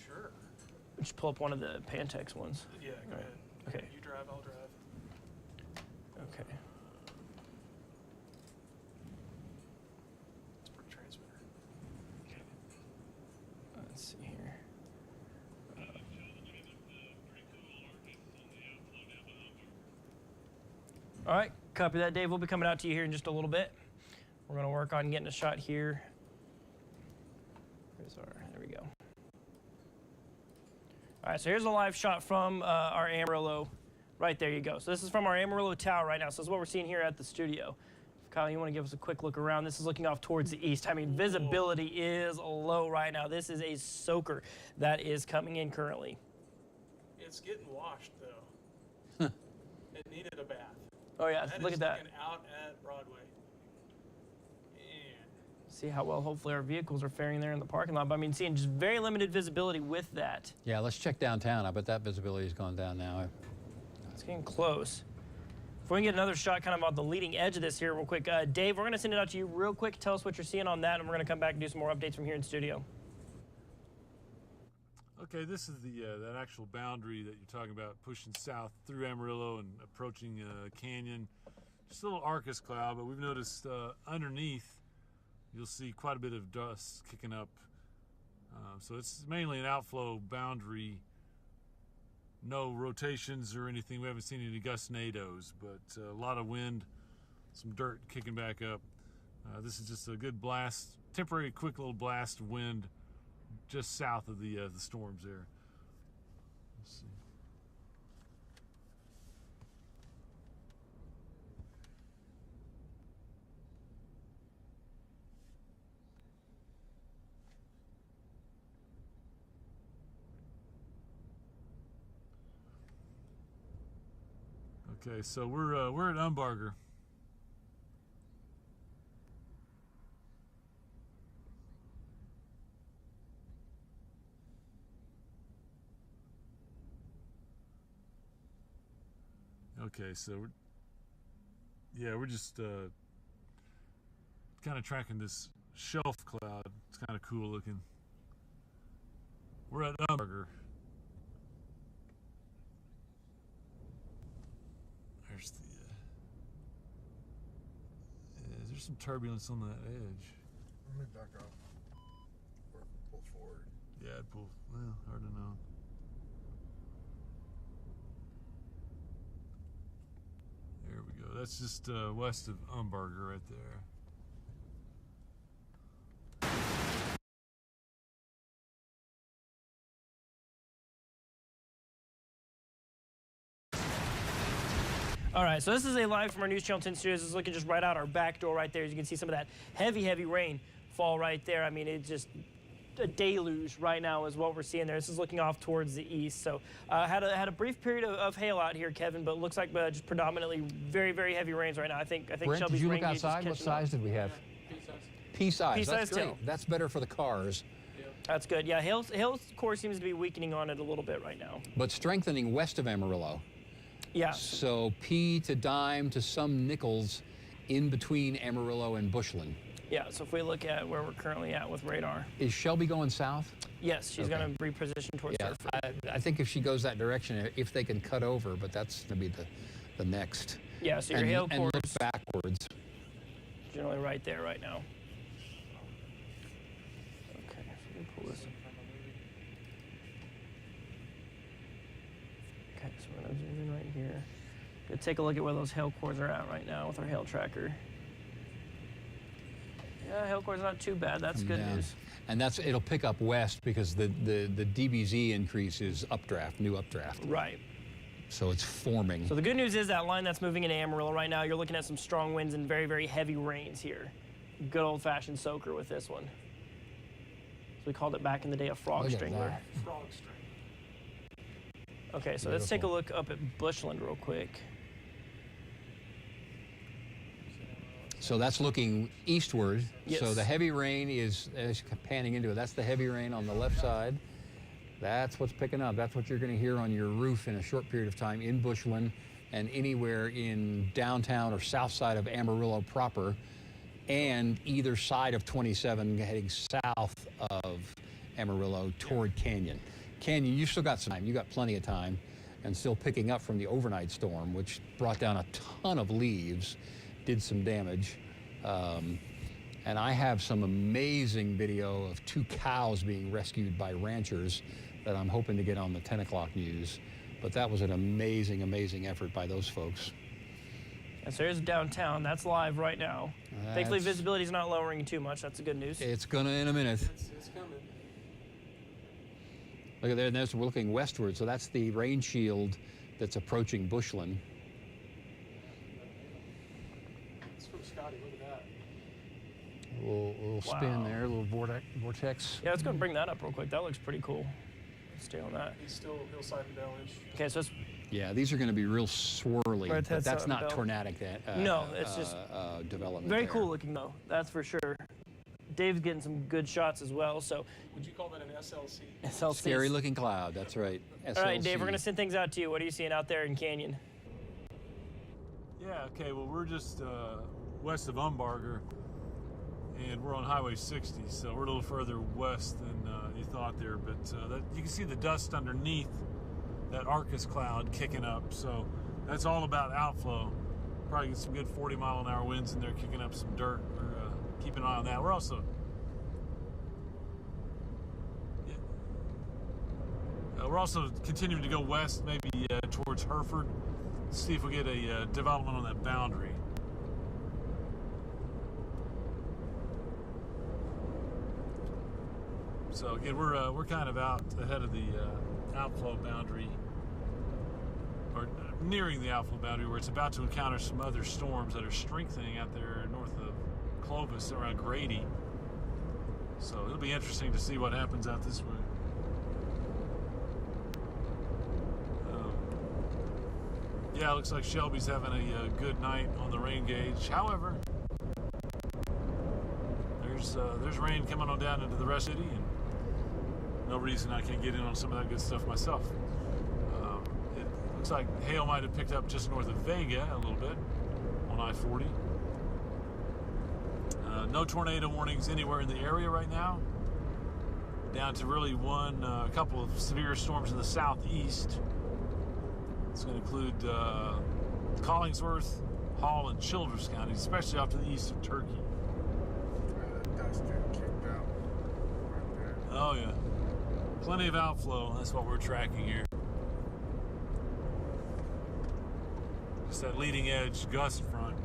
Sure. Just pull up one of the Pantex ones. Yeah, go ahead. Okay. You drive, I'll drive. Okay. It's per transmitter. Okay. Let's see here. All right, copy that, Dave. We'll be coming out to you here in just a little bit. We're going to work on getting a shot here. There we go. All right, so here's a live shot from our Amarillo. Right there you go. So this is from our Amarillo tower right now. So this is what we're seeing here at the studio. Kyle, you want to give us a quick look around? This is looking off towards the east. I mean, visibility is low right now. This is a soaker that is coming in currently. It's getting washed, though. It needed a bath. Oh, yeah, look at that. Looking out at Broadway. And See how well, hopefully, our vehicles are faring there in the parking lot. But I mean, seeing just very limited visibility with that. Yeah, let's check downtown. I bet that visibility has gone down now. It's getting close. If we can get another shot kind of on the leading edge of this here real quick. Dave, we're going to send it out to you real quick. Tell us what you're seeing on that, and we're going to come back and do some more updates from here in studio. Okay, this is the that actual boundary that you're talking about, pushing south through Amarillo and approaching Canyon. Just a little Arcus cloud, but we've noticed underneath you'll see quite a bit of dust kicking up. So it's mainly an outflow boundary. No rotations or anything. We haven't seen any gustnados, but a lot of wind, some dirt kicking back up. This is just a good blast, temporary, quick little blast of wind just south of the storms there. Let's see. Okay, so we're at Umbarger. Okay, so we're just kind of tracking this shelf cloud. It's kind of cool looking. We're at Umbarger. There's the. There's some turbulence on that edge. Let me back up. Or pull forward. Yeah, I'd pull. Well, hard to know. There we go. That's just west of Umbarger right there. All right, so this is a live from our News Channel 10 studios. It's looking just right out our back door right there. As you can see some of that heavy, heavy rain fall right there. I mean, it's just a deluge right now is what we're seeing there. This is looking off towards the east. So had a brief period of hail out here, Kevin, but it looks like just predominantly very, very heavy rains right now. I think Brent, Shelby's did you rain look gauge is outside? What catching up. size did we have? Pea-size. Pea size. That's Pea-size great. tail. That's better for the cars. That's good. Yeah, hail's core seems to be weakening on it a little bit right now. But strengthening west of Amarillo. Yeah. So P to dime to some nickels in between Amarillo and Bushland. Yeah, so if we look at where we're currently at with radar. Is Shelby going south? Yes, she's going to reposition towards Yeah, Hereford. I think if she goes that direction, if they can cut over, but that's going to be the next. Yeah, so your and, hail and core look is backwards. generally right there right now. Okay, so we can pull this. Okay, so we're going to zoom in right here. Gonna take a look at where those hail cores are at right now with our hail tracker. Yeah, hail core's not too bad. That's good Down. news. And it'll pick up west because the DBZ increase is updraft, new updraft. Right. So it's forming. So the good news is that line that's moving into Amarillo right now, you're looking at some strong winds and very, very heavy rains here. Good old-fashioned soaker with this one. So we called it back in the day a frog Look at strangler. that. Frog string. Okay, so let's take a look up at Bushland real quick. So that's looking eastward. Yes. So the heavy rain is panning into it. That's the heavy rain on the left side. That's what's picking up. That's what you're going to hear on your roof in a short period of time in Bushland and anywhere in downtown or south side of Amarillo proper and either side of 27 heading south of Amarillo toward Canyon. Canyon, you still got some time. You got plenty of time and still picking up from the overnight storm, which brought down a ton of leaves, did some damage. And I have some amazing video of 2 cows being rescued by ranchers that I'm hoping to get on the 10 o'clock news. But that was an amazing, amazing effort by those folks. And so here's downtown. That's live right now. Thankfully, visibility is not lowering too much. That's the good news. It's gonna in a minute. It's coming. Look at there, and there's, we're looking westward. So that's the rain shield that's approaching Bushland. It's from Scotty. Look at that. A little spin Wow. there, a little vortex. Yeah, let's go and bring that up real quick. That looks pretty cool. Let's stay on that. He's still hillside and Bell-ish. Okay, so it's, Yeah, these are going to be real swirly, Right, but that's that's not Bell. tornadic No, it's just development. very there. cool looking though. That's for sure. Dave's getting some good shots as well. So Would you call that an SLC? SLC. Scary looking cloud, that's right. All right, Dave, SLC. we're gonna send things out to you. What are you seeing out there in Canyon? Yeah, okay, well, we're just west of Umbarger, and we're on Highway 60, so we're a little further west than you thought there, but you can see the dust underneath that Arcus cloud kicking up, so that's all about outflow. Probably get some good 40-mile-an-hour winds in there kicking up some dirt. We're keeping an eye on that. We're also... we're also continuing to go west, maybe towards Hereford, see if we get a development on that boundary. So again, we're kind of out ahead of the outflow boundary, or nearing the outflow boundary, where it's about to encounter some other storms that are strengthening out there north of Clovis around Grady. So it'll be interesting to see what happens out this way. Yeah, it looks like Shelby's having a good night on the rain gauge. However, there's rain coming on down into the rest of the city, and no reason I can't get in on some of that good stuff myself. It looks like hail might have picked up just north of Vega a little bit on I-40. No tornado warnings anywhere in the area right now. Down to really a couple of severe storms in the southeast. It's going to include Collingsworth, Hall, and Childress counties, especially off to the east of Turkey. Dust getting kicked out right there. Oh yeah, plenty of outflow. That's what we're tracking here. Just that leading edge gust front,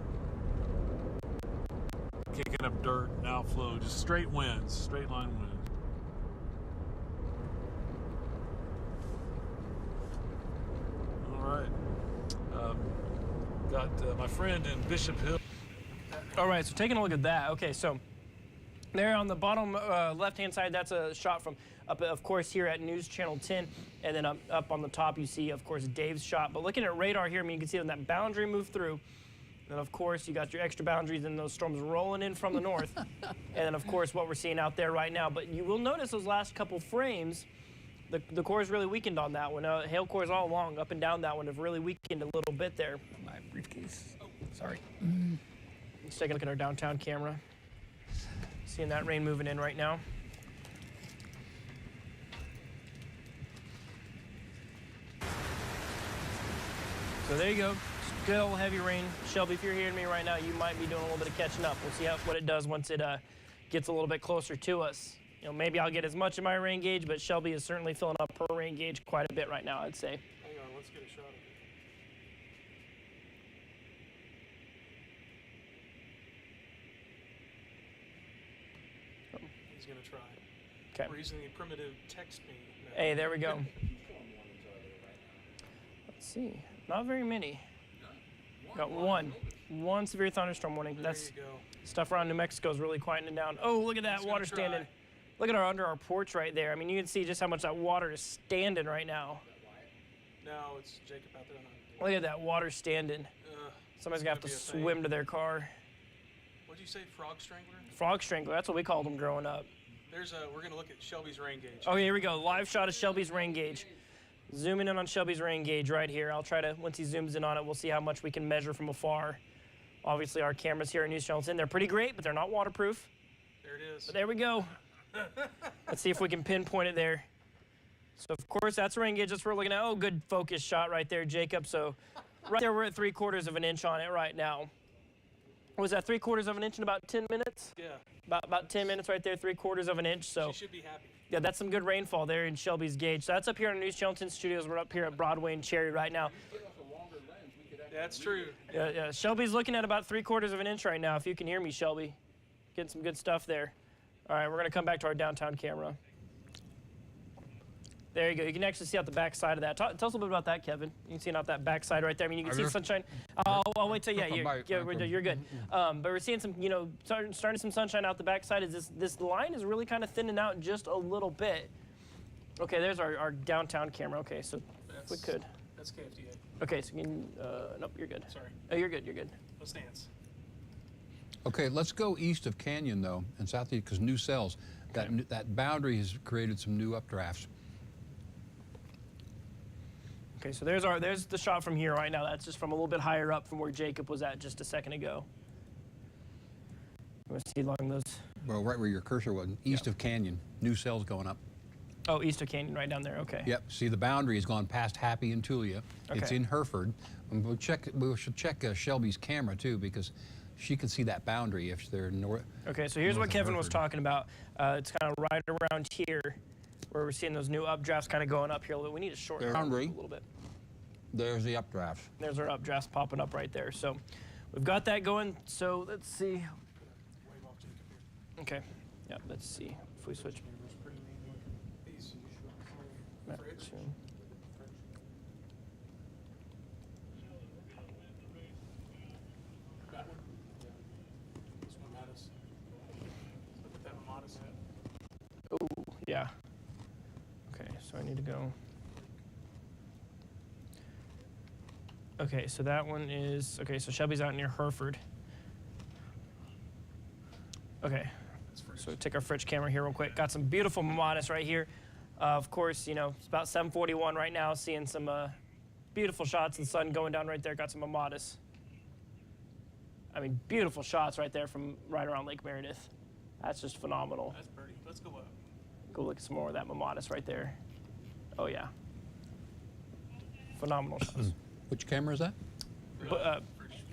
kicking up dirt and outflow. Just straight winds, straight line winds. All right. Got my friend in Bishop Hill. All right, so taking a look at that. Okay, so there on the bottom left-hand side, that's a shot from up, of course, here at News Channel 10. And then up on the top, you see, of course, Dave's shot. But looking at radar here, I mean, you can see when that boundary moved through. And, of course, you got your extra boundaries and those storms rolling in from the north. And then, of course, what we're seeing out there right now. But you will notice those last couple frames, the core is really weakened on that one. Hail cores all along, up and down that one, have really weakened a little bit there. My briefcase. Oh, sorry. Let's take a look at our downtown camera. Seeing that rain moving in right now. So there you go. Good old heavy rain. Shelby, if you're hearing me right now, you might be doing a little bit of catching up. We'll see what it does once it gets a little bit closer to us. You know, maybe I'll get as much of my rain gauge, but Shelby is certainly filling up her rain gauge quite a bit right now, I'd say. Hang on, let's get a shot of it. He's gonna try. Okay. We're using the primitive text me. Hey, there we go. Let's see. Not very many. Got one severe thunderstorm warning. That's There you go. stuff around New Mexico is really quieting down. Oh, look at that It's water gonna standing. try. Look at under our porch right there. I mean, you can see just how much that water is standing right now. No, it's Jacob out there. Look at that water standing. Somebody's gonna have to be a thing. swim to their car. What'd you say, frog strangler? Frog strangler, that's what we called them growing up. We're gonna look at Shelby's rain gauge. Oh, here we go. Live shot of Shelby's rain gauge. Zooming in on Shelby's rain gauge right here. I'll try to, once he zooms in on it, we'll see how much we can measure from afar. Obviously, our cameras here at News Channel 10, they're pretty great, but they're not waterproof. There it is. But there we go. Let's see if we can pinpoint it there. So, of course, that's rain gauge. That's what we're looking at. Oh, good focus shot right there, Jacob. So, right there, we're at 3/4 of an inch on it right now. What was that, 3/4 of an inch in about 10 minutes? Yeah. About 10 minutes right there, 3/4 of an inch. So. She should be happy. Yeah, that's some good rainfall there in Shelby's gauge. So that's up here in News Channel 10 studios. We're up here at Broadway and Cherry right now. That's true. Yeah. Shelby's looking at about 3/4 of an inch right now, if you can hear me, Shelby. Getting some good stuff there. All right, we're going to come back to our downtown camera. There you go. You can actually see out the back side of that. Tell us a little bit about that, Kevin. You can see out that back side right there. I mean, you can see sunshine. I'll wait till, you're good. But we're seeing some, starting some sunshine out the back side. This line is really kind of thinning out just a little bit. Okay, there's our downtown camera. Okay, so if we could. That's KFDA. Okay, so you can, nope, you're good. Sorry. Oh, you're good. Let's dance. Okay, let's go east of Canyon, though, and southeast, because new cells. That boundary has created some new updrafts. Okay, so there's the shot from here right now. That's just from a little bit higher up from where Jacob was at just a second ago. You want to see along those? Well, right where your cursor was, east of Canyon, new cells going up. Oh, east of Canyon, right down there. Okay. Yep. See, the boundary has gone past Happy and Tulia. It's Okay. in Hereford. And we should check Shelby's camera too, because she can see that boundary if they're north. Okay, so here's north what of Kevin was Hereford. talking about. It's kind of right around here, where we're seeing those new updrafts kind of going up here a little bit. We need to shorten it up a Boundary. little bit. There's the updrafts. There's our updrafts popping up right there. So we've got that going. So let's see. Wave off Jacob here. Okay. Yeah, let's see if we switch. These. back Fridge. to- That one? Yeah. This one Mattis. Look at that Mattis hat. Oh, yeah. Okay, so I need to go. Okay, so that one is, okay, so Shelby's out near Hereford. Okay, so take our fridge camera here real quick. Got some beautiful mimotis right here. Of course, you know, it's about 7:41 right now, seeing some beautiful shots of the sun going down right there. Got some mimotis. I mean, beautiful shots right there from right around Lake Meredith. That's just phenomenal. That's pretty. Let's go up. Go look at some more of that mimotis right there. Oh, yeah. Phenomenal shots. Which camera is that?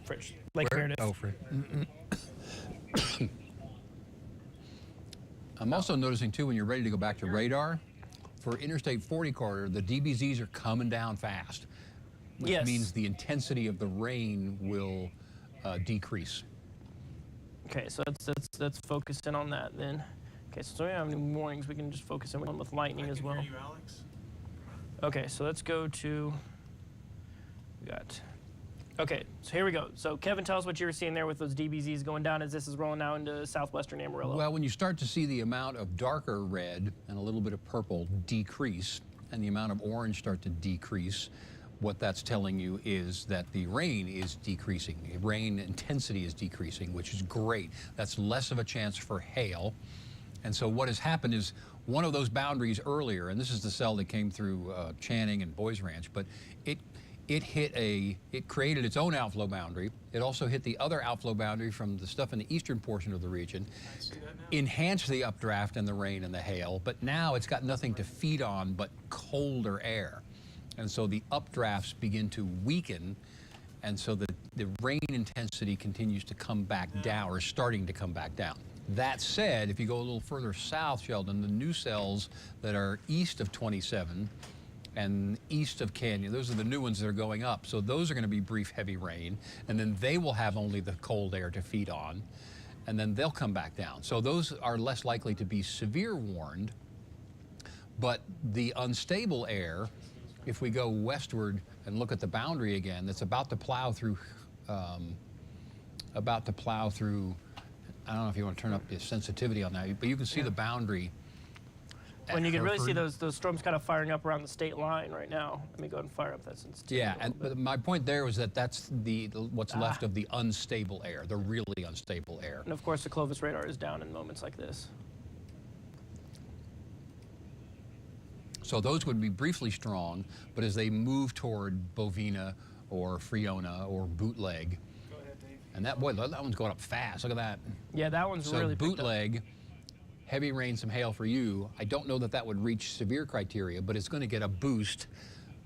Fridge. Lake Where? Meredith. Oh, Fridge. I'm also noticing, too, when you're ready to go back to radar, for Interstate 40 corridor, the DBZs are coming down fast, which Yes. means the intensity of the rain will decrease. Okay, so let's focus in on that then. Okay, so we don't have any warnings. We can just focus in on with lightning as well. Hear you, Alex? Okay, so let's go to, we got, okay, so here we go. So Kevin, tell us what you were seeing there with those DBZs going down as this is rolling out into southwestern Amarillo. Well, when you start to see the amount of darker red and a little bit of purple decrease and the amount of orange start to decrease, what that's telling you is that the rain is decreasing. The rain intensity is decreasing, which is great. That's less of a chance for hail. And so what has happened is one of those boundaries earlier, and this is the cell that came through Channing and Boys Ranch, but it created its own outflow boundary. It also hit the other outflow boundary from the stuff in the eastern portion of the region, enhanced the updraft and the rain and the hail, but now it's got nothing to feed on but colder air. And so the updrafts begin to weaken, and so the rain intensity continues to come back down, or is starting to come back down. That said, if you go a little further south, Sheldon, the new cells that are east of 27 and east of Canyon, those are the new ones that are going up. So those are going to be brief heavy rain, and then they will have only the cold air to feed on, and then they'll come back down. So those are less likely to be severe warned, but the unstable air, if we go westward and look at the boundary again, that's about to plow through, I don't know if you want to turn up the sensitivity on that, but you can see the boundary. When you can really see those storms kind of firing up around the state line right now. Let me go ahead and fire up that sensitivity. Yeah, but my point there was that that's what's left of the unstable air, the really unstable air. And of course, the Clovis radar is down in moments like this. So those would be briefly strong, but as they move toward Bovina or Friona or Bootleg, and that one's going up fast. Look at that. Yeah, that one's really picked up. Bootleg, heavy rain, some hail for you. I don't know that that would reach severe criteria, but it's going to get a boost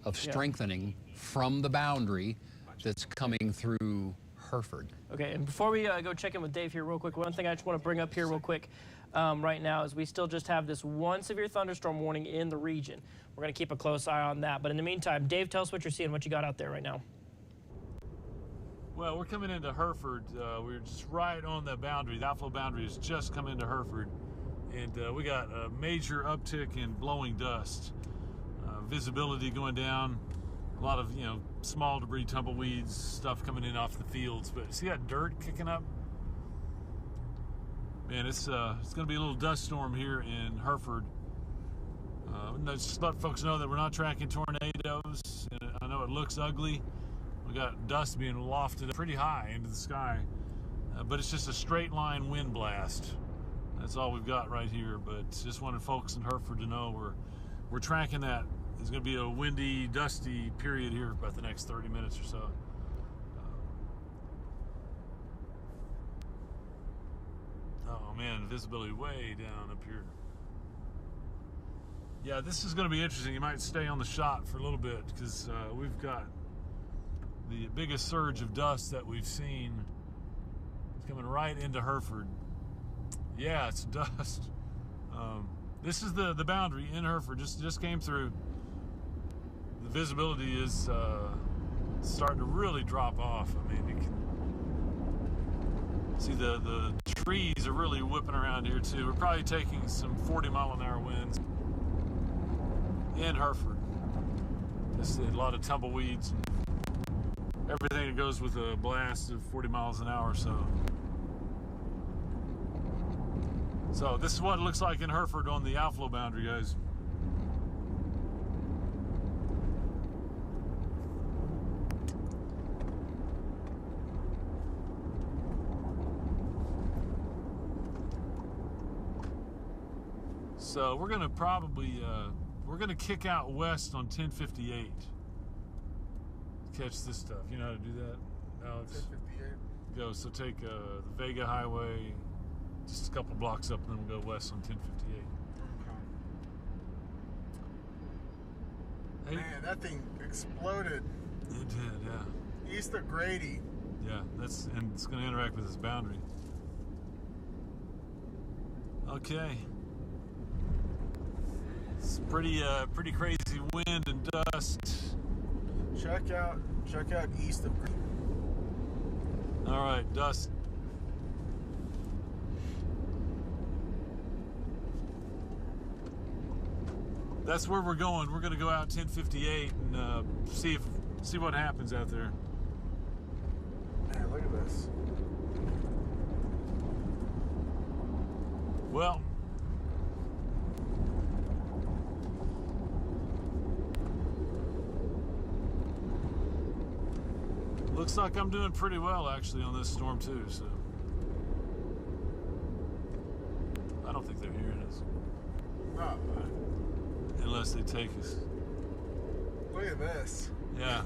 of strengthening from the boundary that's coming through Hereford. Okay, and before we go check in with Dave here real quick, one thing I just want to bring up here real quick right now is we still just have this one severe thunderstorm warning in the region. We're going to keep a close eye on that. But in the meantime, Dave, tell us what you're seeing, what you got out there right now. Well, we're coming into Hereford. We're just right on the boundary. The outflow boundary has just come into Hereford. And we got a major uptick in blowing dust. Visibility going down. A lot of, small debris, tumbleweeds, stuff coming in off the fields. But see that dirt kicking up? Man, it's going to be a little dust storm here in Hereford. Just let folks know that we're not tracking tornadoes. I know it looks ugly. We got dust being lofted pretty high into the sky. But it's just a straight line wind blast. That's all we've got right here. But just wanted folks in Hereford to know we're tracking that. There's going to be a windy, dusty period here about the next 30 minutes or so. Oh man, visibility way down up here. Yeah, this is going to be interesting. You might stay on the shot for a little bit because we've got the biggest surge of dust that we've seen. It's coming right into Hereford. Yeah, it's dust. This is the boundary in Hereford. Just came through. The visibility is starting to really drop off. I mean, you can see the trees are really whipping around here too. We're probably taking some 40-mile-an-hour winds in Hereford. Just a lot of tumbleweeds and everything that goes with a blast of 40 miles an hour. So this is what it looks like in Hereford on the outflow boundary, guys. So we're gonna probably we're gonna kick out west on 1058. Catch this stuff. You know how to do that, Alex? 1058. Go. So take the Vega Highway, just a couple blocks up, and then we'll go west on 1058. Hey, Man, that thing exploded it did, yeah. east of Grady. Yeah, and it's going to interact with this boundary. Okay. It's pretty crazy wind and dust. Check out east of Grady. All right, dust. That's where we're going. We're going to go out 1058 and see what happens out there. Man, look at this. Well, looks like I'm doing pretty well actually on this storm too, so I don't think they're hearing us. Oh, Unless they take us. look at this. Yeah.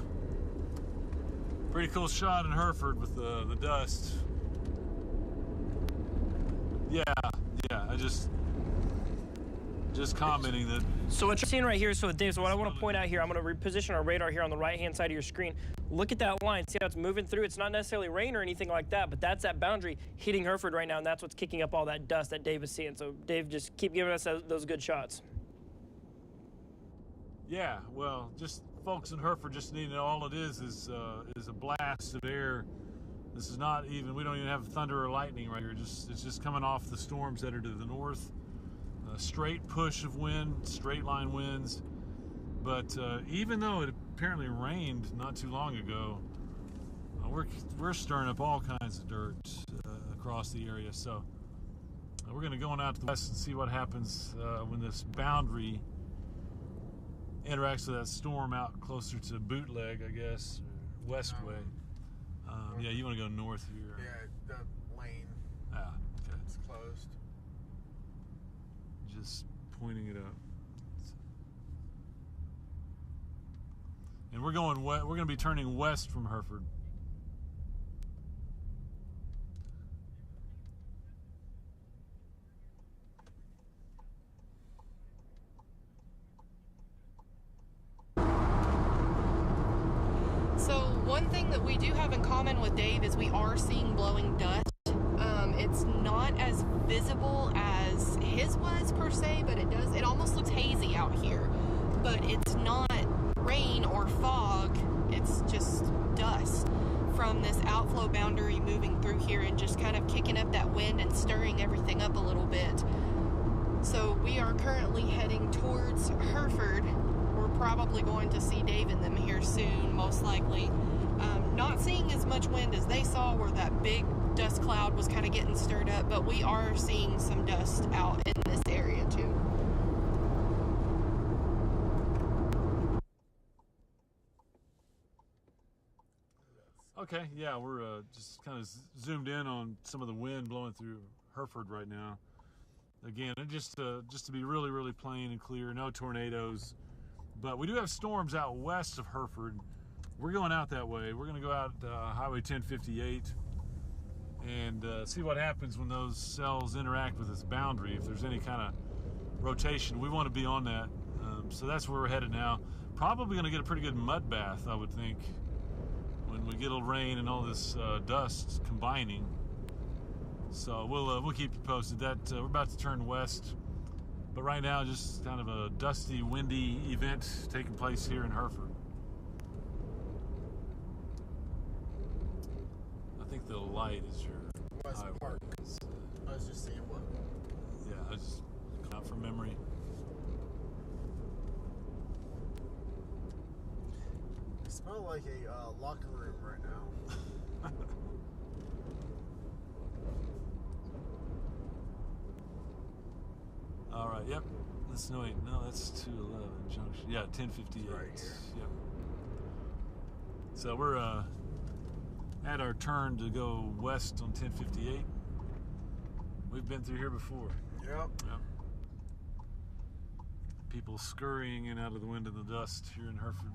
Pretty cool shot in Hereford with the dust. Yeah, I just commenting that. So what you're seeing right here, so Dave, so what I want to point out here, I'm going to reposition our radar here on the right-hand side of your screen. Look at that line. See how it's moving through? It's not necessarily rain or anything like that, but that's that boundary hitting Hereford right now, and that's what's kicking up all that dust that Dave is seeing. So Dave, just keep giving us those good shots. Yeah, well, just folks in Hereford just need to know all it is a blast of air. This is not even, we don't even have thunder or lightning right here. It's just coming off the storms that are to the north. A straight push of wind, straight line winds. But even though it apparently rained not too long ago, we're stirring up all kinds of dirt across the area. So we're going to go on out to the west and see what happens when this boundary interacts with that storm out closer to Bootleg, I guess, or Westway. Yeah, you want to go north here. Yeah, the lane Okay. is closed. Just pointing it up. And we're going west. We're going to be turning west from Hereford. So one thing that we do have in common with Dave is we are seeing blowing dust. It's not as visible as his was per se, but it almost looks hazy out here. But it's not rain or fog, it's just dust from this outflow boundary moving through here and just kind of kicking up that wind and stirring everything up a little bit. So we are currently heading towards Hereford. We're probably going to see Dave and them here soon, most likely. Not seeing as much wind as they saw where that big dust cloud was kind of getting stirred up, but we are seeing some dust out in this area too. Okay, yeah, we're just kind of zoomed in on some of the wind blowing through Hereford right now. Again, and just to be really, really plain and clear, no tornadoes, but we do have storms out west of Hereford. We're going out that way. We're going to go out Highway 1058 and see what happens when those cells interact with this boundary. If there's any kind of rotation, we want to be on that. So that's where we're headed now. Probably going to get a pretty good mud bath, I would think, when we get a little rain and all this dust combining. So we'll keep you posted. That we're about to turn west, but right now just kind of a dusty, windy event taking place here in Hereford. I think the light is your West highway. Park. I was just seeing what. Yeah, I just out from memory. It smells like a locker room right now. All right, yep. No, that's 211 Junction. Yeah, 1058. Right here. Yep. So we're at our turn to go west on 1058. We've been through here before. Yep. Yep. people scurrying in out of the wind and the dust here in Hereford.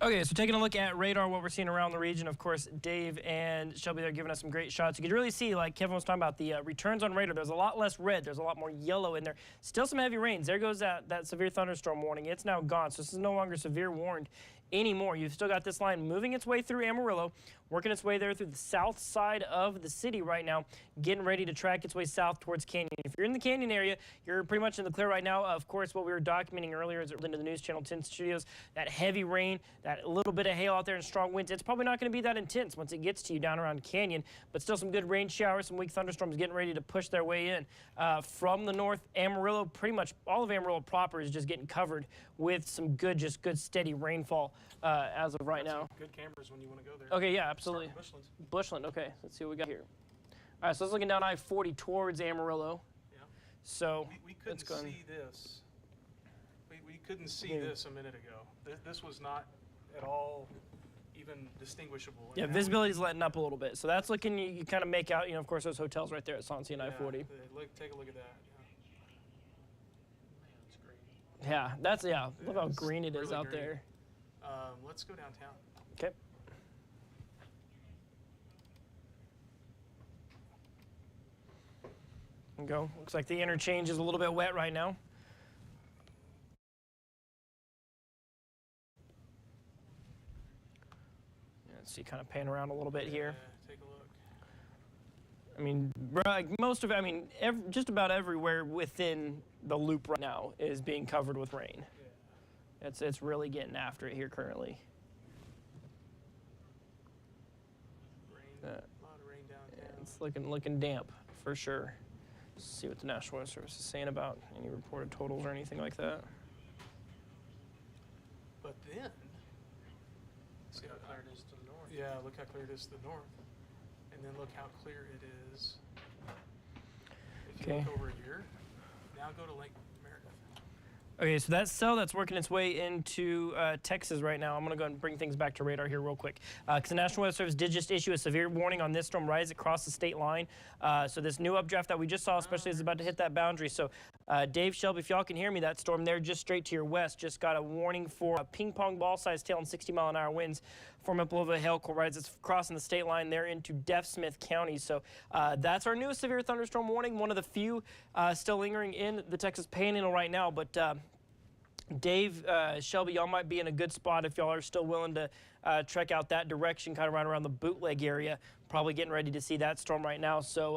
Okay, so taking a look at radar, what we're seeing around the region, of course, Dave and Shelby, they're giving us some great shots. You can really see, like Kevin was talking about, the returns on radar. There's a lot less red. There's a lot more yellow in there. Still some heavy rains. There goes that severe thunderstorm warning. It's now gone, so this is no longer severe warned anymore. You've still got this line moving its way through Amarillo, working its way there through the south side of the city right now, getting ready to track its way south towards Canyon. If you're in the Canyon area, you're pretty much in the clear right now. Of course, what we were documenting earlier as it into the News Channel 10 studios, that heavy rain, that little bit of hail out there and strong winds, it's probably not going to be that intense once it gets to you down around Canyon, but still some good rain showers, some weak thunderstorms getting ready to push their way in. From the north, Amarillo, pretty much all of Amarillo proper is just getting covered with some good steady rainfall as of right now. Good cameras when you want to go there. Okay, yeah, absolutely. Bushland, okay. Let's see what we got here. All right, so it's looking down I-40 towards Amarillo. Yeah. So we couldn't see this. We couldn't see this a minute ago. This was not at all even distinguishable. Yeah, visibility's letting up a little bit. So that's looking, you kind of make out, you know, of course, those hotels right there at Sansi and I-40. Take a look at that. Yeah, that's, look how green it is really out green. there. Let's go downtown. Okay. Go. Looks like the interchange is a little bit wet right now. Let's see, kind of pan around a little bit here. Take a look. I mean, just about everywhere within the loop right now is being covered with rain. Yeah. It's really getting after it here currently. A lot of rain downtown. It's looking damp for sure. Let's see what the National Weather Service is saying about any reported totals or anything like that. But then, see how clear it is to the north. Yeah, look how clear it is to the north. And then look how clear it is. If you look over here, now go to Lake Meredith. Okay, so that cell that's working its way into Texas right now, I'm going to go ahead and bring things back to radar here real quick. Because the National Weather Service did just issue a severe warning on this storm rise across the state line. So this new updraft that we just saw, especially, is about to hit that boundary. So Dave, Shelby, if y'all can hear me, that storm there just straight to your west just got a warning for a ping pong ball sized tail and 60-mile-an-hour winds forming up over hail core rise. It's crossing the state line there into Deaf Smith County. So that's our newest severe thunderstorm warning, one of the few still lingering in the Texas Panhandle right now. But Dave, Shelby, y'all might be in a good spot if y'all are still willing to trek out that direction, kind of right around the Bootleg area. Probably getting ready to see that storm right now. So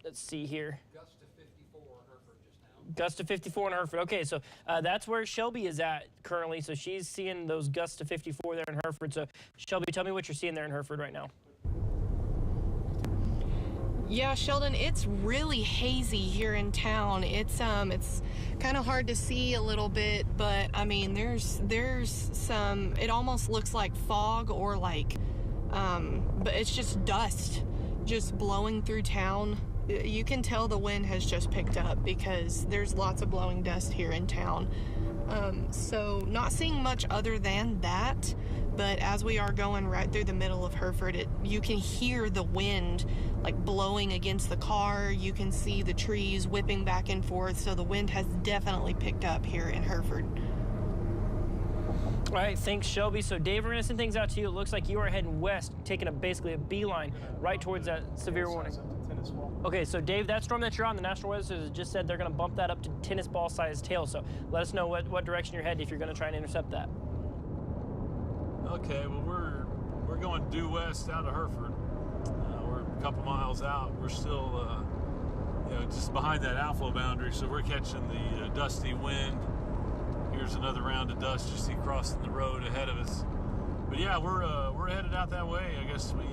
let's see here. Gusts to 54 in Hereford just now. Gusts to 54 in Hereford. Okay, so that's where Shelby is at currently. So she's seeing those gusts to 54 there in Hereford. So Shelby, tell me what you're seeing there in Hereford right now. Yeah, Sheldon, it's really hazy here in town. It's kind of hard to see a little bit, but I mean, there's some, it almost looks like fog or like, but it's just dust just blowing through town. You can tell the wind has just picked up because there's lots of blowing dust here in town. So not seeing much other than that, but as we are going right through the middle of Hereford, you can hear the wind like blowing against the car. You can see the trees whipping back and forth, so the wind has definitely picked up here in Hereford. All right, thanks, Shelby. So, Dave, we're going to send things out to you. It looks like you are heading west, taking basically a beeline right towards that severe warning. Okay, so, Dave, that storm that you're on, the National Weather Service just said they're going to bump that up to tennis ball-sized tail. So, let us know what direction you're heading if you're going to try and intercept that. Okay, well, we're going due west out of Hereford. We're a couple miles out. We're still, just behind that outflow boundary, so we're catching the dusty wind. Here's another round of dust you see crossing the road ahead of us. But yeah, we're headed out that way. I guess we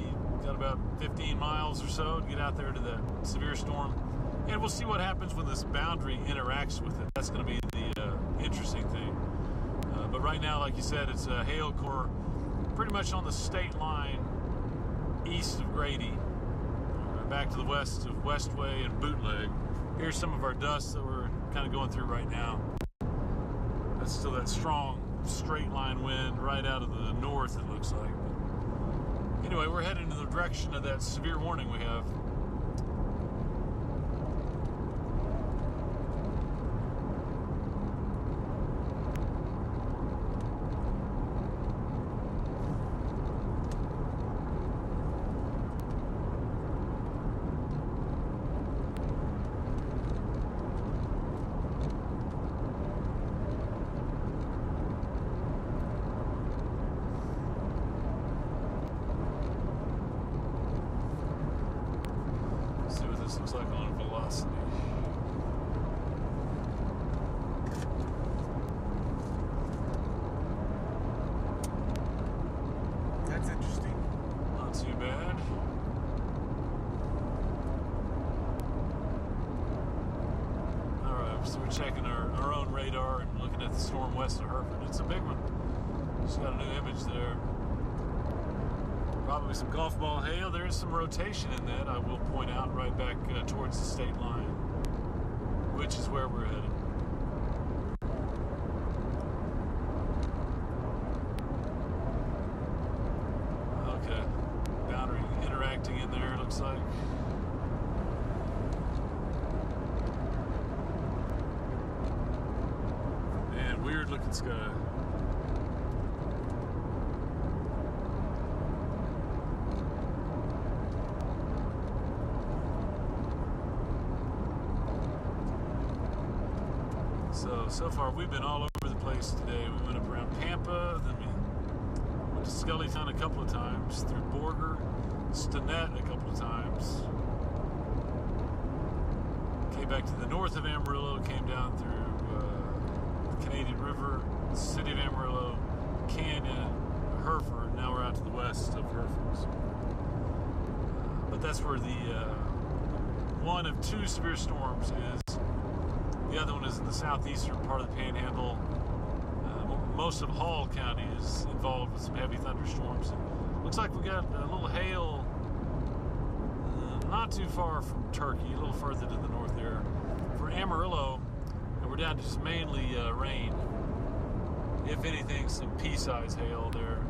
got about 15 miles or so to get out there to the severe storm, and we'll see what happens when this boundary interacts with it. That's going to be the interesting thing. But right now, like you said, it's a hail core pretty much on the state line east of Grady, back to the west of Westway and Bootleg. Here's some of our dust that we're kind of going through right now. That's still that strong straight line wind right out of the north, it looks like. But anyway, we're heading in the direction of that severe warning we have. looks like on velocity. That's interesting. Not too bad. Alright, so we're checking our own radar and looking at the storm west of Hereford. It's a big one. Just got a new image there. Probably some golf ball hail. There is some rotation in that, I will point out, right back towards the state line, which is where we're headed. Okay, boundary interacting in there, looks like. And weird looking sky. So far we've been all over the place today. We went up around Pampa, then we went to Skellytown a couple of times, through Borger, Stinnett a couple of times. Came back to the north of Amarillo, came down through the Canadian River, the city of Amarillo, Canyon, Hereford. Now we're out to the west of Hereford. So, but that's where the one of two severe storms is. The other one is in the southeastern part of the Panhandle. Most of Hall County is involved with some heavy thunderstorms. Looks like we got a little hail not too far from Turkey, a little further to the north there. For Amarillo, we're down to just mainly rain. If anything, some pea-size hail there.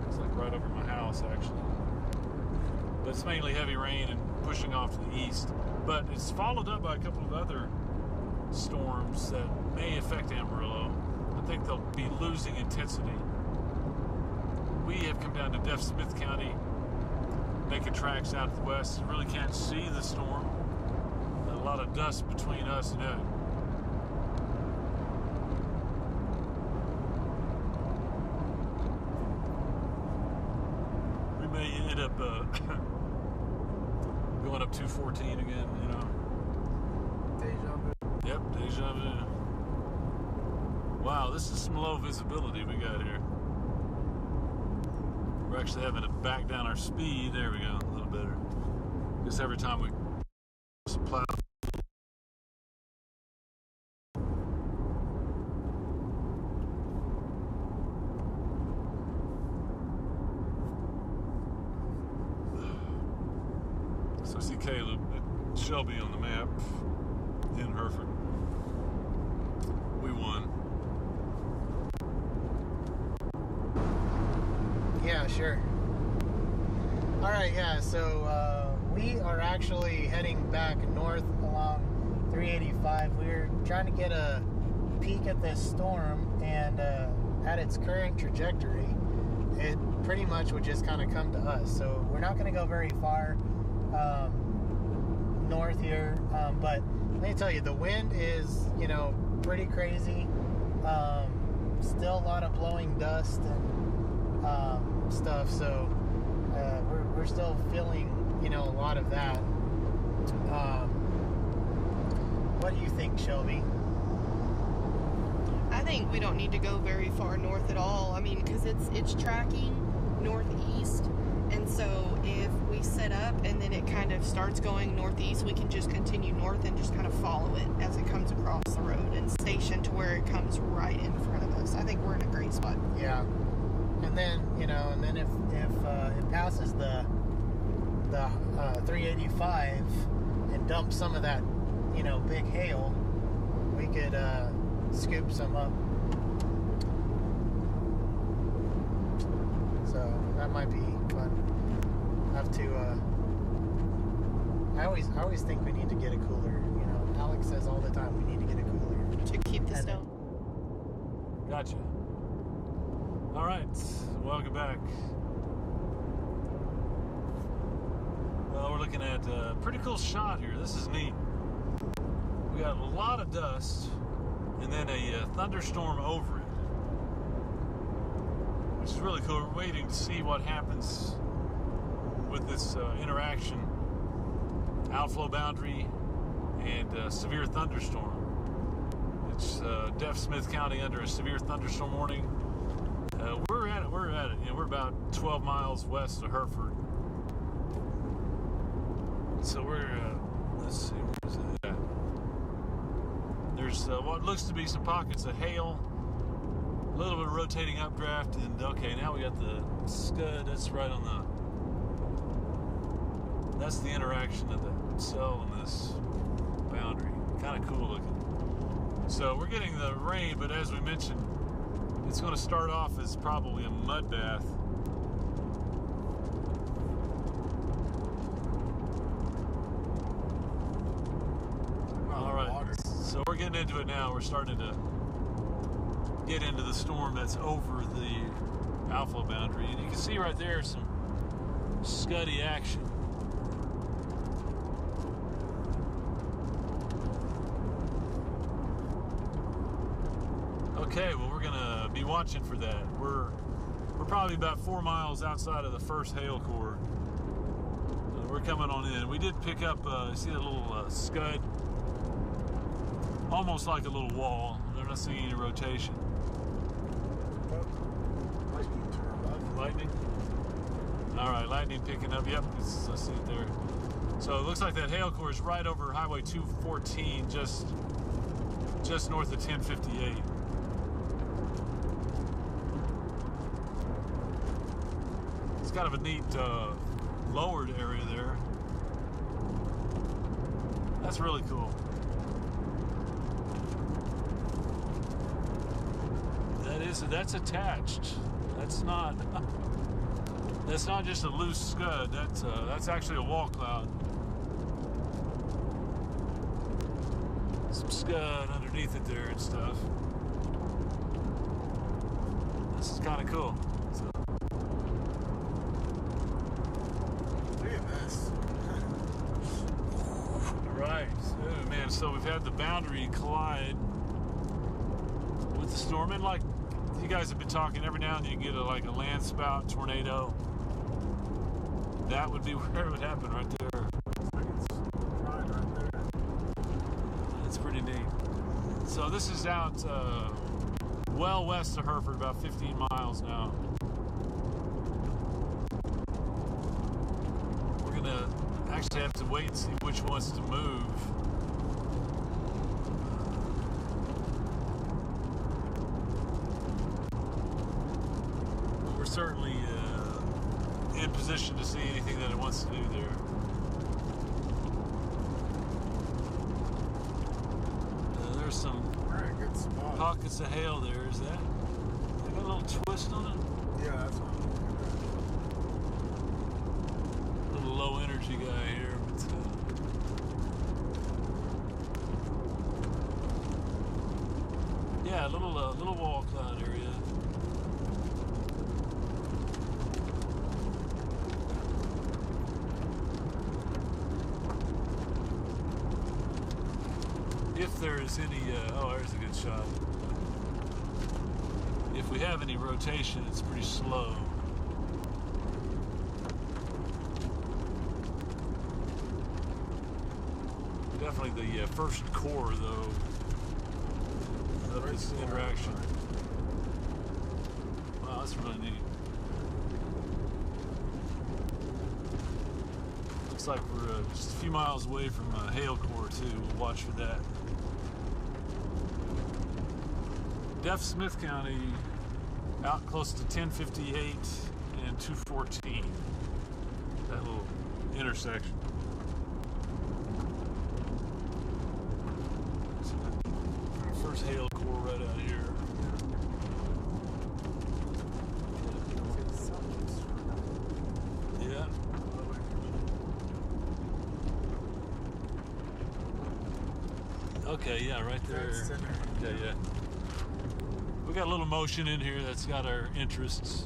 It's like right over my house, actually. But it's mainly heavy rain and pushing off to the east. But it's followed up by a couple of other storms that may affect Amarillo. I think they'll be losing intensity. We have come down to Deaf Smith County, making tracks out to the west. You really can't see the storm. A lot of dust between us and it. We may end up going up 214 again, you know. Deja vu. Yep, deja vu. Wow, this is some low visibility we got here. We're actually having to back down our speed. There we go, a little better. Because every time we plow. So see Caleb at Shelby on the map in Hereford. We won. Yeah, sure. All right, yeah, so we are actually heading back north along 385. We're trying to get a peek at this storm, and at its current trajectory, it pretty much would just kind of come to us. So we're not going to go very far north here, but let me tell you, the wind is, you know, pretty crazy. Still a lot of blowing dust and stuff, so we're still feeling, you know, a lot of that. What do you think, Shelby? I think we don't need to go very far north at all. I mean, because it's tracking northeast, and so if we set up and then it kind of starts going northeast, we can just continue north and just kind of follow it as it comes across the road and station to where it comes right in front of us. I think we're in a great spot. Yeah. And then, you know, and then if it passes the 385 and dumps some of that, you know, big hail, we could scoop some up. So that might be fun. Have to. I always think we need to get a cooler. You know, Alex says all the time we need to get a cooler To keep the snow. Gotcha. All right, welcome back. Well, we're looking at a pretty cool shot here. This is neat. We got a lot of dust and then a thunderstorm over it, which is really cool. We're waiting to see what happens with this interaction outflow boundary and severe thunderstorm. It's Deaf Smith County under a severe thunderstorm warning. We're at it. You know, we're about 12 miles west of Hereford. So we're, let's see, where is it at? There's what looks to be some pockets of hail, a little bit of rotating updraft, and okay, now we got the scud. That's right on that's the interaction of the cell and this boundary. Kind of cool looking. So we're getting the rain, but as we mentioned, it's going to start off as probably a mud bath. All right, so we're getting into it now. We're starting to get into the storm that's over the outflow boundary, and you can see right there some scuddy action. Okay, well, we're gonna be watching for that. We're probably about 4 miles outside of the first hail core. We're coming on in. We did pick up, see that little scud? Almost like a little wall. They're not seeing any rotation. Lightning? All right, lightning picking up. Yep, I see it there. So it looks like that hail core is right over Highway 214, just north of 1058. It's kind of a neat lowered area there. That's really cool. That's attached. That's not just a loose scud. That's actually a wall cloud. Some scud underneath it there and stuff. This is kind of cool. So. Look at this. All right. Oh, man, so we've had the boundary collide with the storm, and like you guys have been talking, every now and then you get like a land spout tornado. That would be where it would happen, right there. That's pretty neat. So this is out well west of Hereford, about 15 miles now. We're gonna actually have to wait and see which wants to move. Certainly in position to see anything that it wants to do there. There's some Good spot. pockets of hail there. Is that? They got a little twist on it? Yeah, that's what I'm looking at. Little low energy guy here, but yeah, a little wall cloud area. If there is any, oh, there's a good shot. If we have any rotation, it's pretty slow. Definitely the first core, though, of this interaction. Wow, that's really neat. Looks like we're just a few miles away from a hail core, too. We'll watch for that. Deaf Smith County, out close to 1058 and 214. That little intersection. First hail core right out here. Yeah. Okay, yeah, right there. Yeah. We got a little motion in here that's got our interests.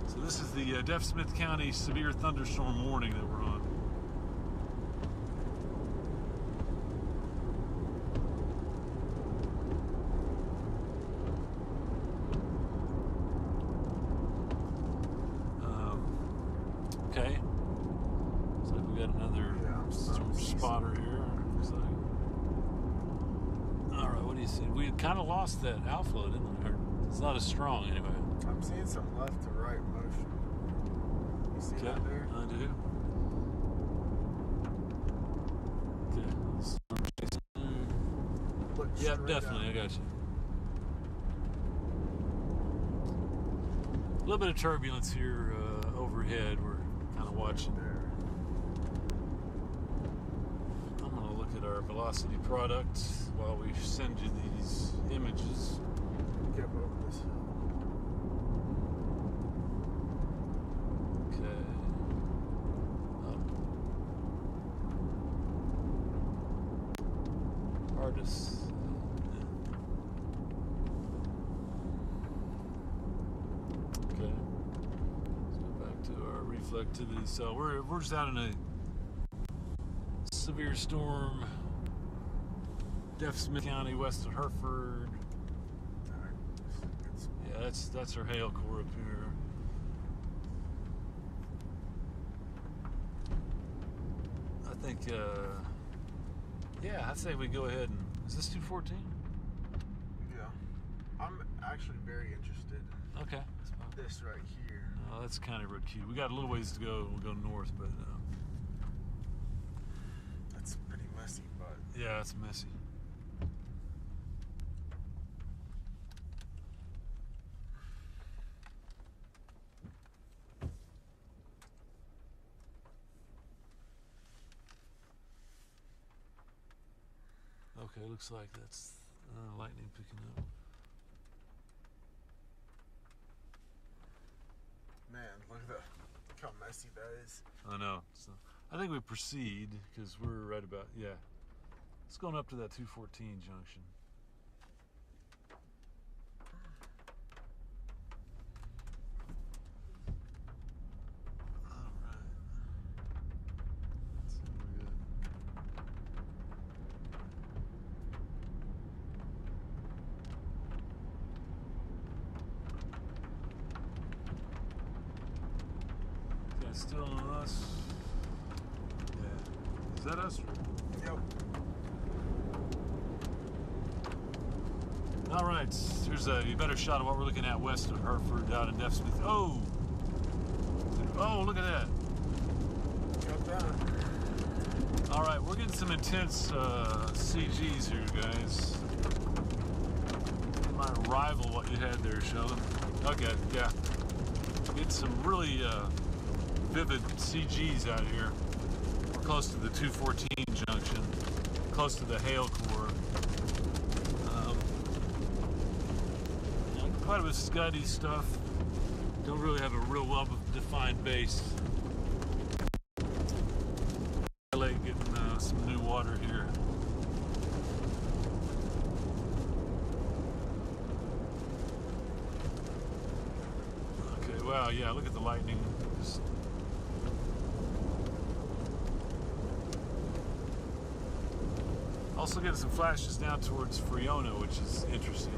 So this is the Deaf Smith County severe thunderstorm warning that we're on. Okay. Looks like we got another storm spotter here. Looks like. All right, what do you see? We kind of lost that outflow, didn't we? Or it's not as strong anyway. I'm seeing some left to right motion. You see that there? I do. Okay. Look Yeah, straight definitely. down. I got you. A little bit of turbulence here overhead. We're kind of watching there. I'm going to look at our velocity product while we send you these images. Get over this hill. Okay. Oh. Artists. Okay. Let's go back to our reflectivity. So we're just out in a severe storm. Smith County, west of Hereford. Yeah, that's our hail core up here. I think, yeah, I'd say we go ahead and, is this 214? Yeah. I'm actually very interested in Okay. this right here. No, that's County Road Q. We got a little ways to go. We'll go north, but That's pretty messy, but yeah, it's messy. Okay, looks like that's lightning picking up. man, look how messy that is. I know. So I think we proceed because we're right about, yeah. It's going up to that 214 junction. All right. Let's see what we got. Okay, still on us. Yeah. Is that us? Yep. All right, here's a better shot of what we're looking at west of Hereford, out in Smith. Oh, look at that. Got that. All right, we're getting some intense CGs here, guys. Might rival what you had there, Sheldon. Okay, yeah. Getting some really vivid CGs out here. We're close to the 214 junction, close to the hail core. Quite a bit of scuddy stuff. Don't really have a real well-defined base. Lake getting some new water here. Okay, wow, yeah, look at the lightning. Just also getting some flashes down towards Friona, which is interesting.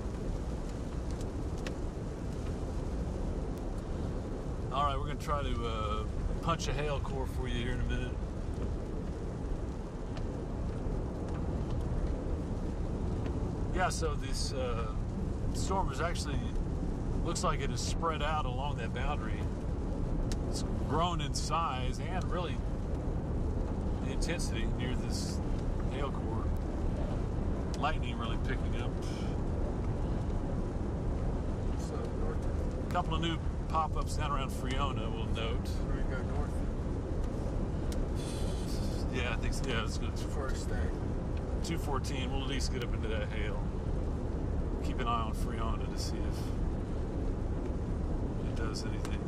All right, we're going to try to punch a hail core for you here in a minute. Yeah, so this storm is actually, looks like it is spread out along that boundary. It's grown in size and really the intensity near this hail core. Lightning really picking up. So north. A couple of new pop-ups down around Friona, we'll note. We're gonna go north. Yeah, I think so. Yeah, let's go to First thing. 214. We'll at least get up into that hail. Keep an eye on Friona to see if it does anything.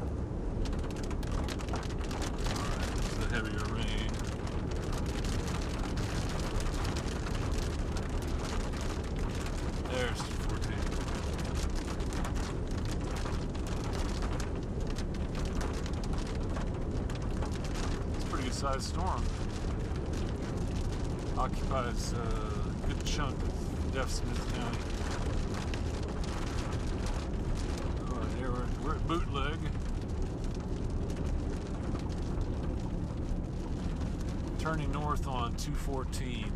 Alright, there's the heavier rain. There's 214. Sized storm. Occupies a good chunk of Smith County. All right, here we're at Bootleg. turning north on 214.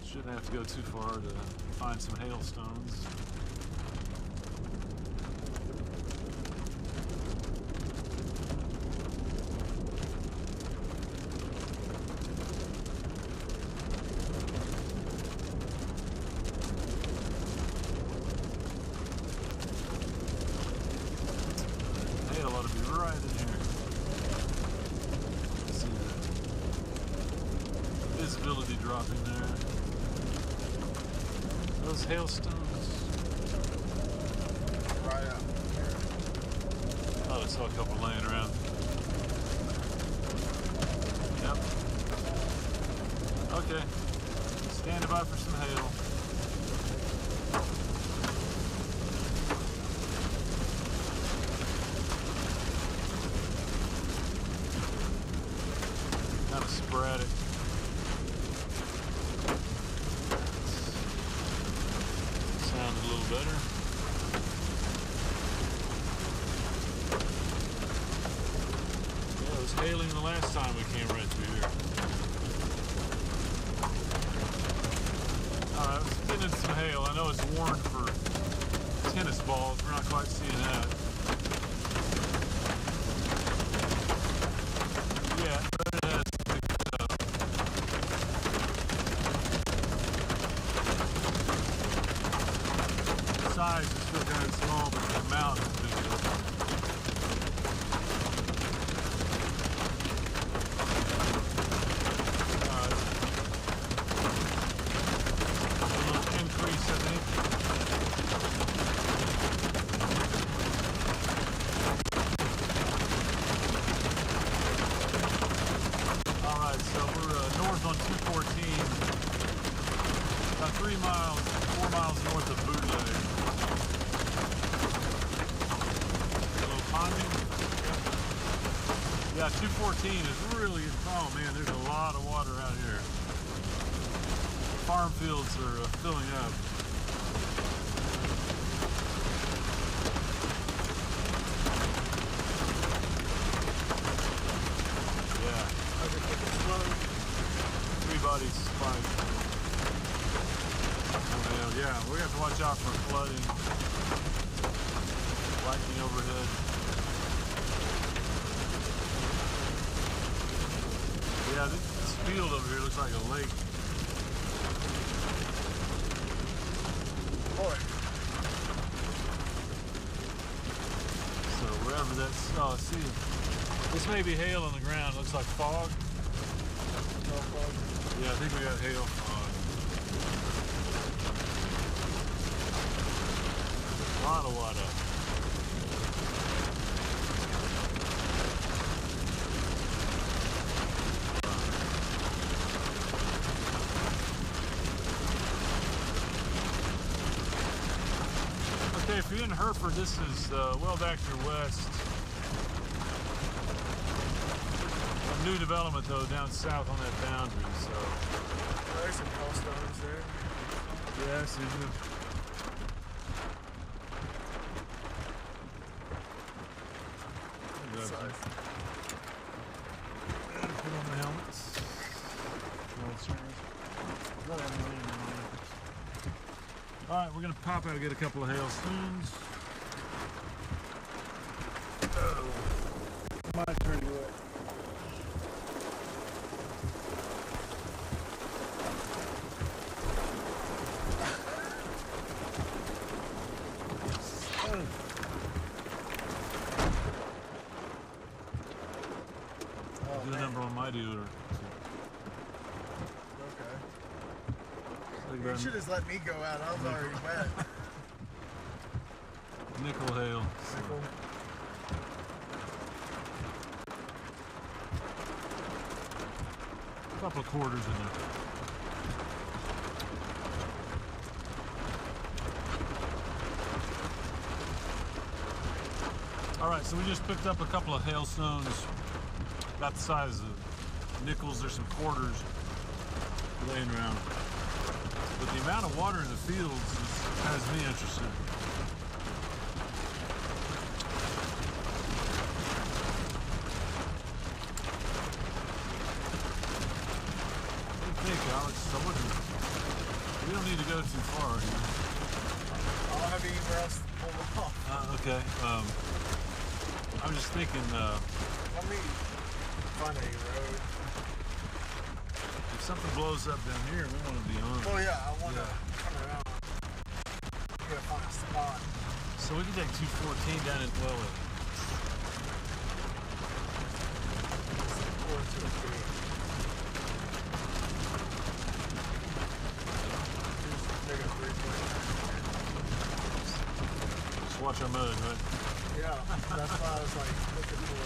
Shouldn't have to go too far to find some hailstones. Hail ought to be right in here. See the visibility dropping there. Those hailstones. Right up. Oh, I saw a couple laying around. Yep. Okay. Standing by for some hail. Kind of sporadic. Sound a little better. Yeah, it was hailing the last time we came right through here. Alright, let's get into some hail. I know it's warned for tennis balls. We're not quite seeing that. Yeah, but it has picked up. Size is still kind of small, but the amount is big enough. A little increase, I think. All right, so we're north on 214, about 4 miles north of Bootleg. Yeah, 214 is really, oh man, there's a lot of water out here. Farm fields are filling up. Yeah. Three bodies spiked. Oh, yeah, we have to watch out for flooding. Lightning overhead. Yeah, this field over here looks like a lake. Boy. So wherever that's, oh, see, this may be hail on the ground. Looks like fog. Yeah, I think we got hail fog. A lot of water. Okay, if you're in Hereford, this is well back to your west. A new development though down south on that boundary. So There's some hailstones there. yeah, see you. Size. Put on the helmets. All right, we're gonna pop out and get a couple of hailstones. Oh. My turn to it. Do the number on my dealer. Okay. You should have let me go out. I was already wet. Nickel hail. Nickel. A couple of quarters in there. All right, so we just picked up a couple of hailstones, about the size of nickels. There's some quarters laying around. But the amount of water in the fields has me interested. What do you think, Alex? We don't need to go too far here. I don't have anywhere else to pull off. Okay. I'm just thinking, Let me find a road. if something blows up down here, we want to be on it. Oh yeah, I want to come around. I'm gonna find a spot. So we can take 214 down and well. Or to the gate. Take a 3.9. Just watch our mud, right? Yeah, that's why I was like looking for.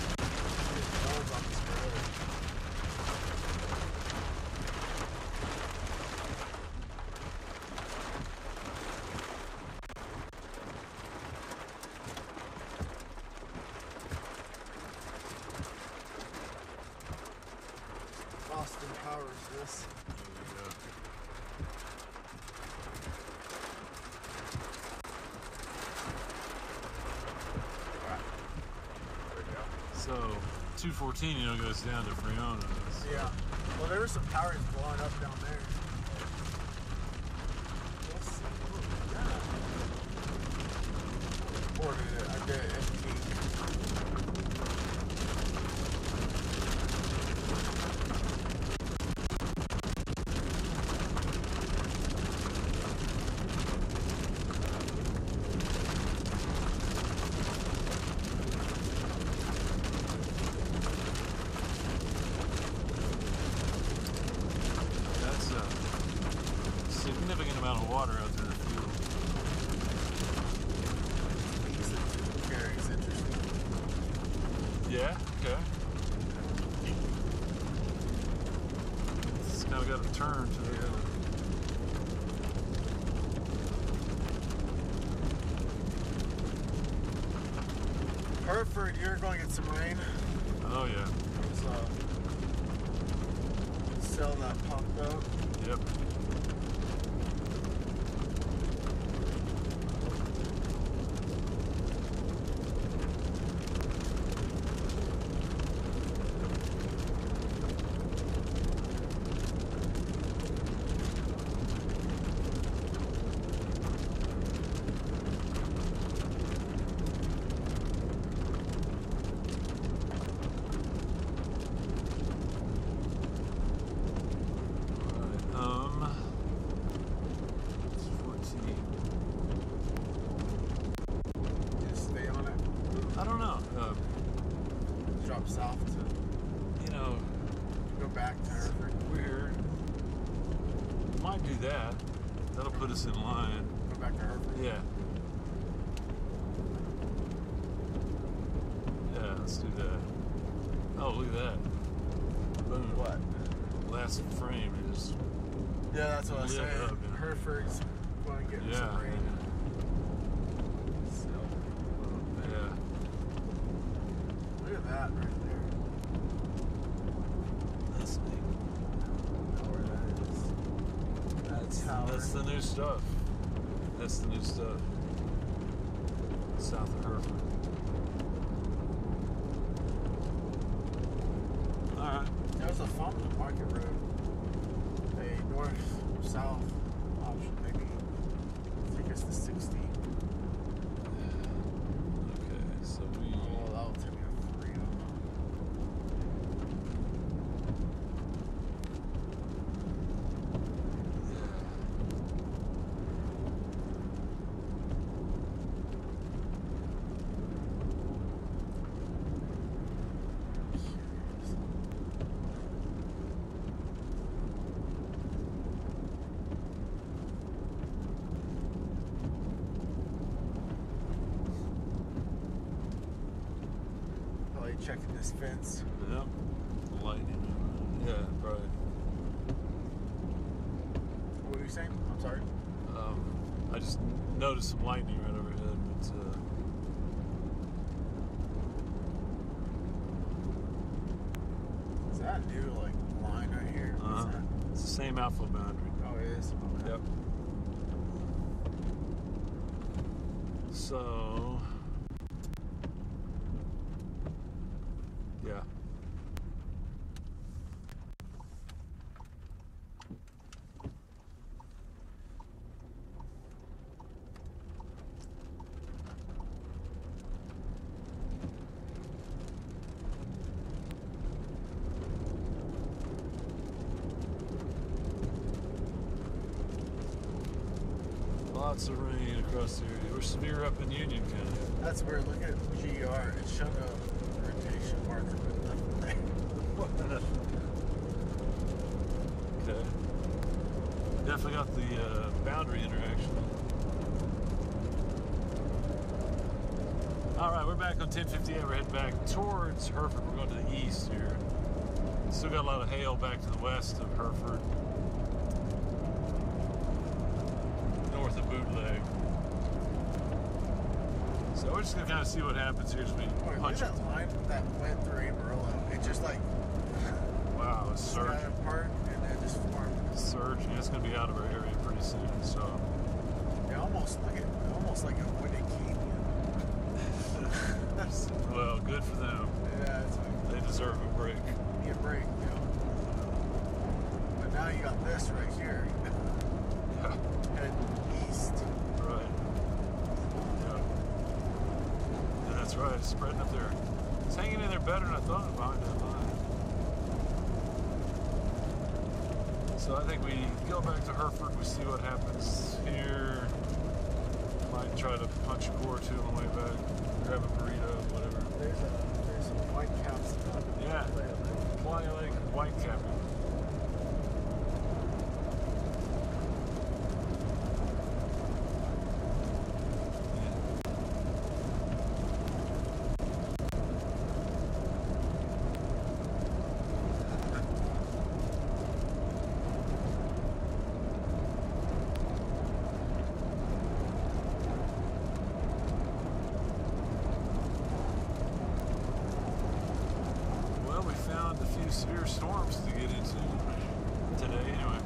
Dogs on this road. Austin Powers, this. So 214, you know, goes down to Freona. Yeah. Well, there were some towers blowing up down there. Let's see. What was that? Reported it. I did it. FT. That's a significant amount of water out there in the field. Carries interesting. Yeah, okay. It's kind of got a turn to it. Hereford, you're going to get some rain. Oh yeah. So, cell that popped out. Yep. It's 14. Just stay on it. I don't know. Drop south to You know, go back to Hereford. weird. Might do that. That'll put us in line. Go back to Hereford. Yeah. Yeah, let's do that. Oh, look at that. Boom. What? Last frame is. Yeah, that's what I was Lit saying. up, yeah. Hereford's going to get Yeah. some rain. So, Yeah. look at that right there. That's neat. Know where that is. Tower. That's the new stuff. That's the new stuff. South of Hereford. Alright. There's a Farmers Market Road. A north-south option, maybe. I think it's the 60. Okay, so we. Oh, that'll take me to Freedom. Probably checking this fence. Yep. Lightning. Yeah, right. What were you saying? I'm sorry. I just noticed some lightning right overhead, but new like line right here. What's that? It's the same alpha boundary. Oh, it is. Okay. Yep. So, yeah. Lots of rain across the area. We're severe up in Union County. That's weird. Look at GR. It showed a rotation marker, but nothing there. Okay. Definitely got the boundary interaction. All right, we're back on 1058. We're heading back towards Hereford. We're going to the east here. Still got a lot of hail back to the west of Hereford. North of Bootleg. So we're just gonna kind of see what happens here as we Look punch at it. that line that went through Amarillo. It just like Wow, it's got surging. apart and then just formed. Surging. It's gonna be out of our area pretty soon. So Yeah, almost like a wooded canyon. well, good for them. Yeah, it's like They deserve a break. give me a break, you know. But now you got this right here. Heading east. Right. Yeah. Yeah, that's right. It's spreading up there. It's hanging in there better than I thought behind that line. So I think we go back to Hereford. We see what happens here. Might try to punch a core or two on the way back. Grab a burrito, whatever. There's some white caps. Yeah. Fly Lake White Cap. Well, we found a few severe storms to get into today, anyway.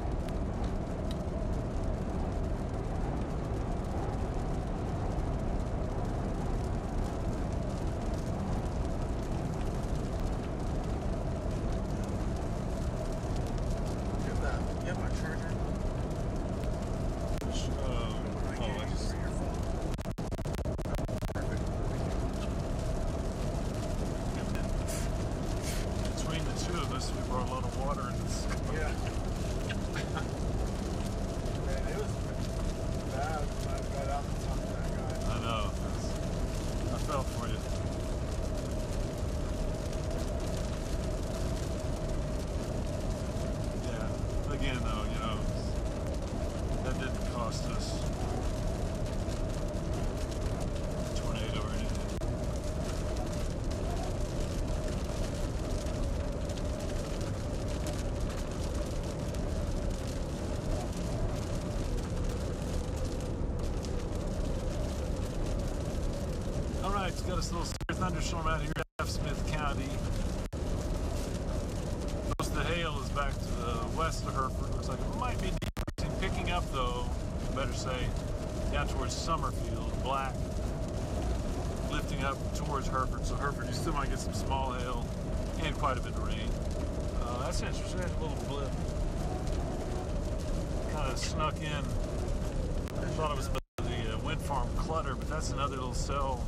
Get that. You have my charger? I just, For your phone. Perfect. between the two of us, we brought a lot of water in this. Yeah. Man, it was bad when I got out the top of that guy. I know. I felt for you. Yeah. Again, though, you know, that didn't cost us a tornado or anything. All right, it's got us a little severe thunderstorm out here in Smith County. Most of the hail is back to the west of Hereford. Looks like it might be decreasing, picking up though, better say, down towards Summerfield, Black, lifting up towards Hereford. So Hereford, you still might get some small hail and quite a bit of rain. That's interesting, a little blip. Kind of snuck in. I thought it was the wind farm clutter, but that's another little cell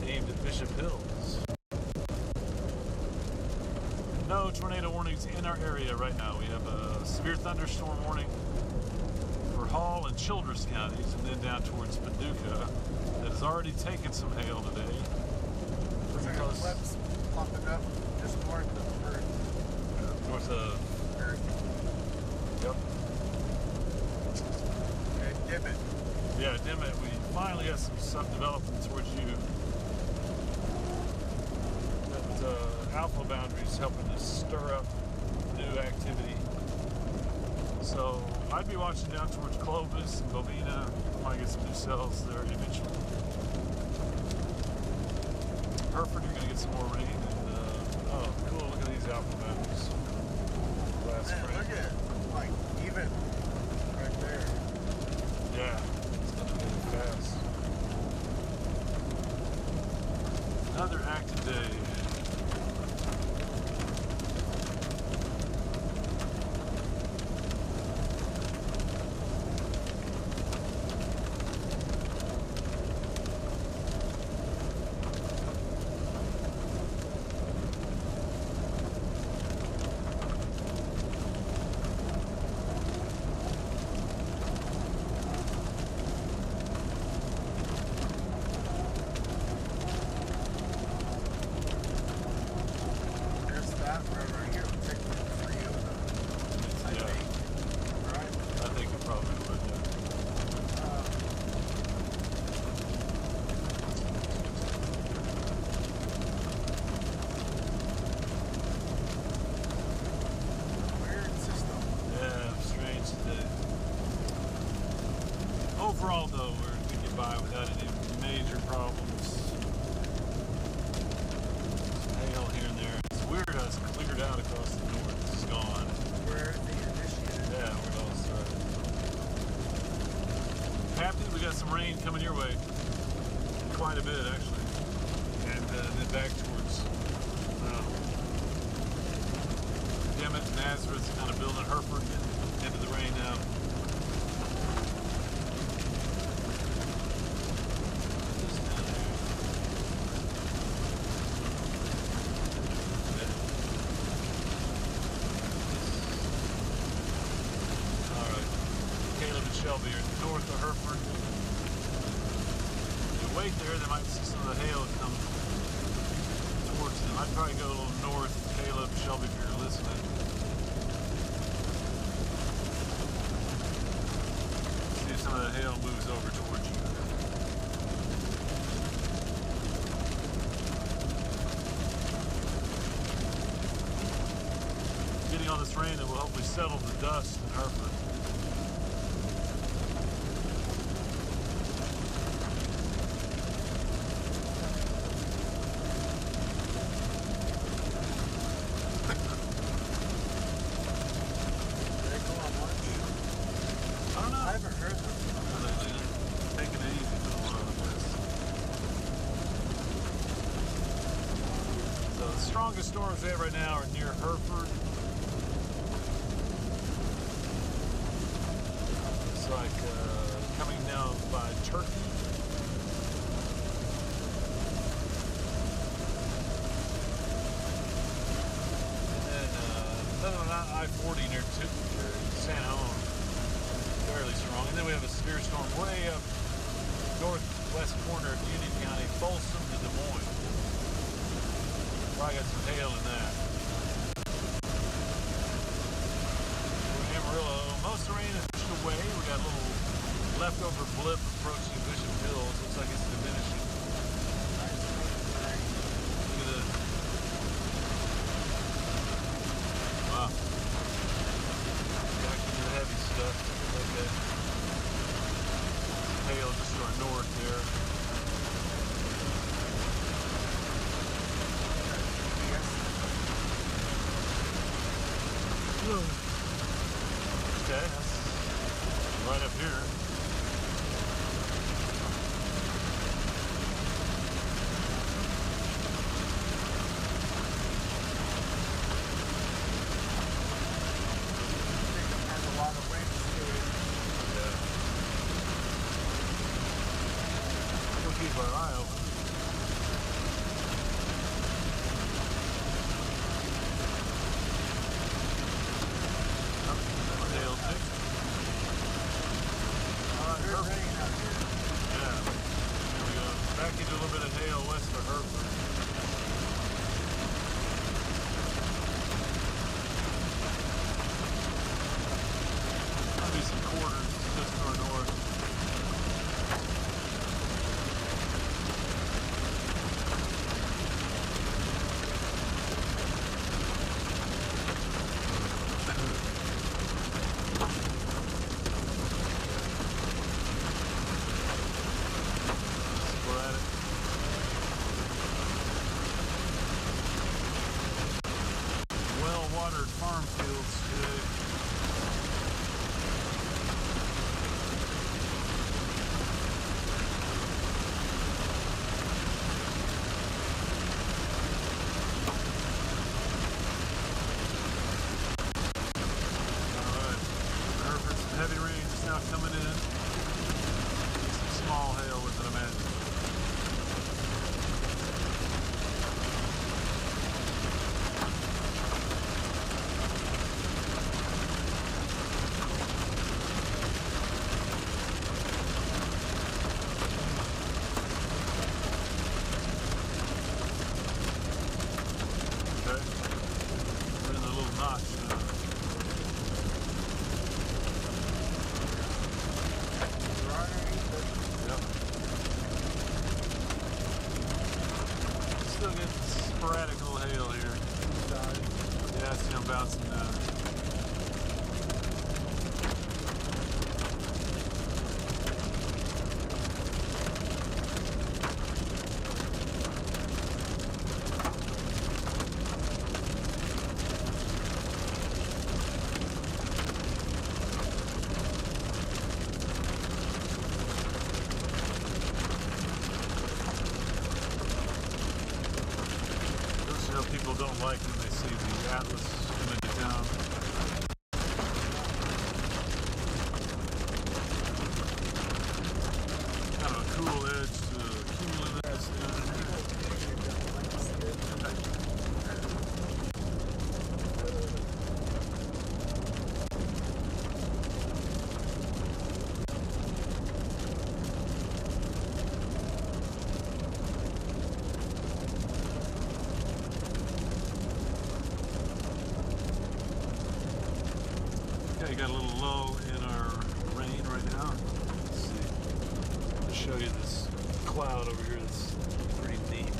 aimed at Bishop Hills. No tornado warnings in our area right now. We have a severe thunderstorm warning for Hall and Childress counties, and then down towards Paducah that has already taken some hail today. Looks Pretty like a close. clip's popping up just north of Earth. North of, yep. And Dimmitt. Yeah, Dimmitt, we finally got some stuff developing towards you. That alpha boundary is helping to stir up new activity. So I'd be watching down towards Clovis and Bovina. Might get some new cells there eventually. Hereford, you're gonna get some more rain. And oh, cool! Look at these alpha boundaries. that road right here would take like 3 of them. I think. Right? I think it probably would, yeah. Weird system. Yeah, strange today. Overall, though, we get by without any major problems. Hail here and there. It's weird how it's cleared out across the north. It's gone. Where the initiated. Yeah, where it all started. Happy we got some rain coming your way. Quite a bit, actually. And then back towards Emmett and Nazareth, kind of building Hereford into the rain now. Shelby are north of Hereford. If you wait there, they might see some of the hail come towards them. I'd probably go a little north, Caleb, Shelby, if you're listening. See if some of the hail moves over towards you. Getting all this rain that will hopefully settle the dust in Hereford. Strongest storms we have right now are near Hereford. It's like coming down by Turkey. And then another on I-40 near San Juan, fairly strong. And then we have a severe storm way up northwest corner of Union County, Folsom to Des Moines. Probably got some hail in that. Amarillo, most of the rain is pushed away. We got a little leftover blip approaching Bishop Hills. Looks like it's diminishing. Look at this. Wow. Back into the heavy stuff. Okay. Hail just to our north there. Okay, that's right up here. Has a lot of wind to it. Yeah. We'll keep our eye open. Back into a little bit of hail west of Hereford. There'll be some quarters just to our north. Well-watered farm fields today. Alright, Hereford, some heavy rain just now coming in. Some small hail with it, I imagine. bouncing down. People don't like when they see the Atlas coming to town. Kind of a cool edge to cumulus down here. Okay, got a little low in our rain right now. Let's see. I'll show you this cloud over here that's pretty neat.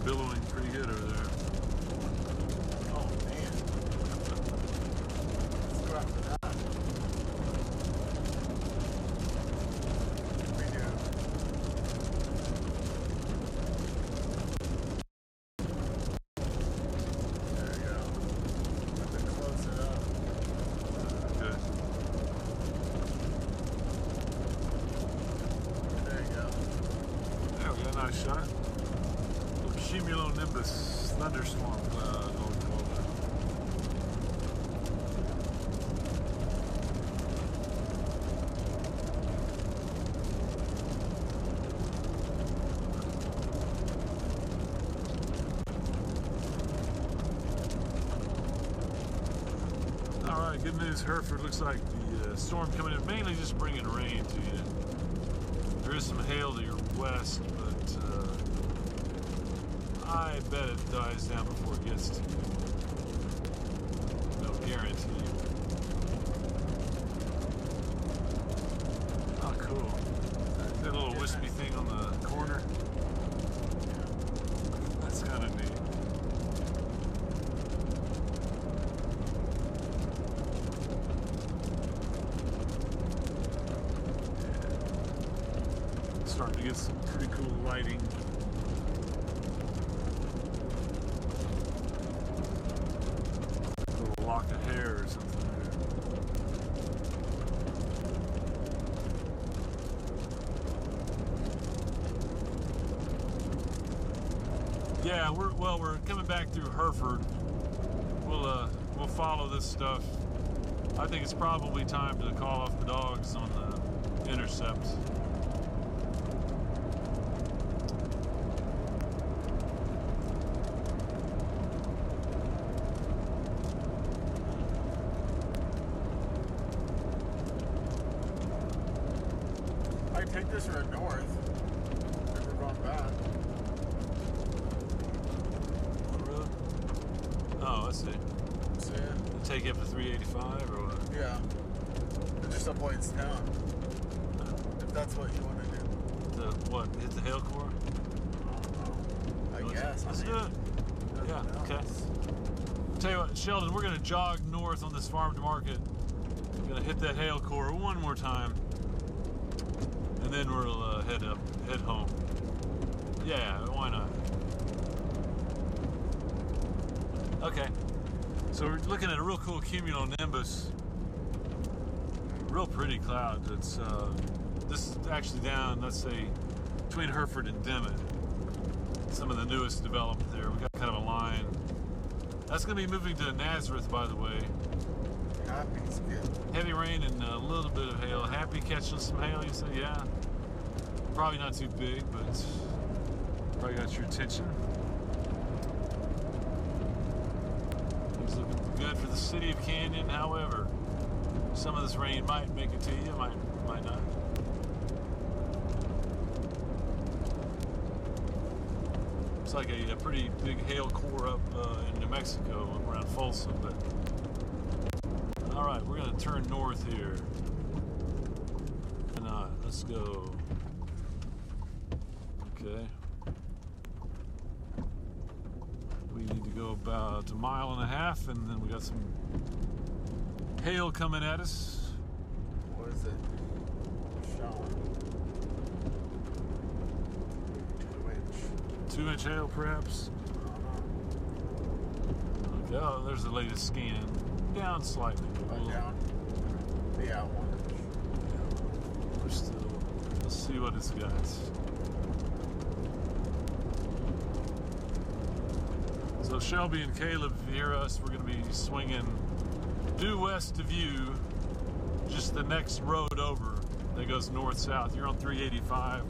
Billowing pretty good over there. Oh man. Let's go after that. We do. There we go. Have to close it up. Good. There you go. There we go, nice shot. Cumulonimbus thunderstorm cloud, what we call that. All right, good news, Hereford. Looks like the storm coming in, mainly just bringing rain to you. There is some hail to your west, but I bet it dies down before it gets to you. No guarantee. Oh, cool. That little wispy thing on the corner. That's kind of neat. Yeah. Starting to get some pretty cool lighting. Lock of hair or something. Yeah, we're coming back through Hereford. We'll follow this stuff. I think it's probably time to call off the dogs on the intercept. I take this road north. If we're going back. What road? Oh, I see. See it? Take it up to 385 or what? Yeah. It's just avoids town. If that's what you want to do. The what? Hit the hail core? I guess. Let's do it. Yeah, okay. Tell you what, Sheldon, we're going to jog north on this farm to market. We're going to hit that hail core one more time. And then we'll head home. Yeah, why not? Okay. So we're looking at a real cool cumulonimbus. Real pretty cloud. It's this is actually down, let's say, between Hereford and Dimmitt. Some of the newest development there. We got kind of a line. That's going to be moving to Nazareth, by the way. Happy's good. Heavy rain and a little bit of hail. Happy catching some hail, you say? Yeah. Probably not too big, but probably got your attention. It's looking good for the city of Canyon. However, some of this rain might make it to you, might not. It's like a pretty big hail core up in New Mexico around Folsom, but all right, we're gonna turn north here. Why not? Let's go. Okay. We need to go about 1.5 miles, and then we got some hail coming at us. What is it? Shower. 2 inch. 2-inch hail, perhaps. Okay, oh, there's the latest scan. Down slightly. Down. Yeah, 1 inch. We're still. Let's see what it's got. So Shelby and Caleb, if you hear us, we're going to be swinging due west of you, just the next road over that goes north-south. You're on 385.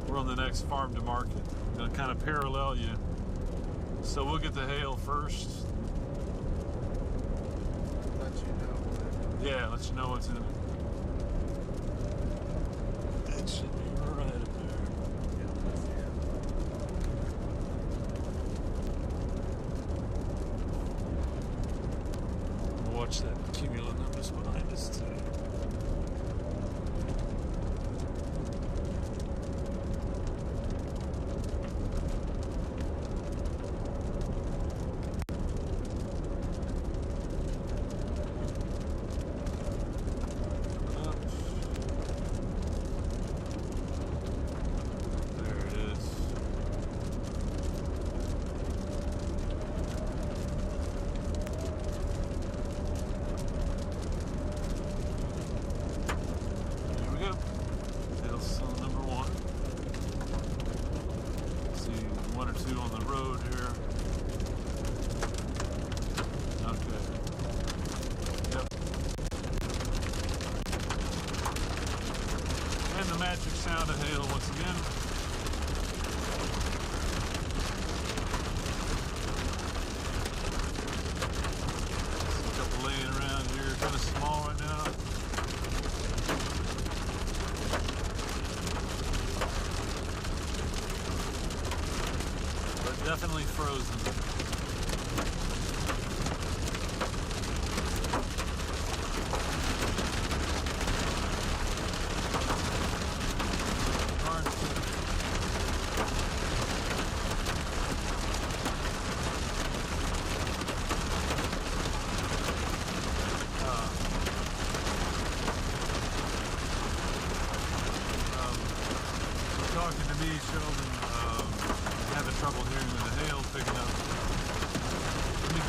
We're on the next farm to market. We're going to kind of parallel you. So we'll get the hail first. Let you know. Yeah, let you know what's in it. It should be right up there. Watch that cumulonimbus behind us too. Magic sound of hail once again. There's a couple laying around here, kind of small right now. But definitely frozen.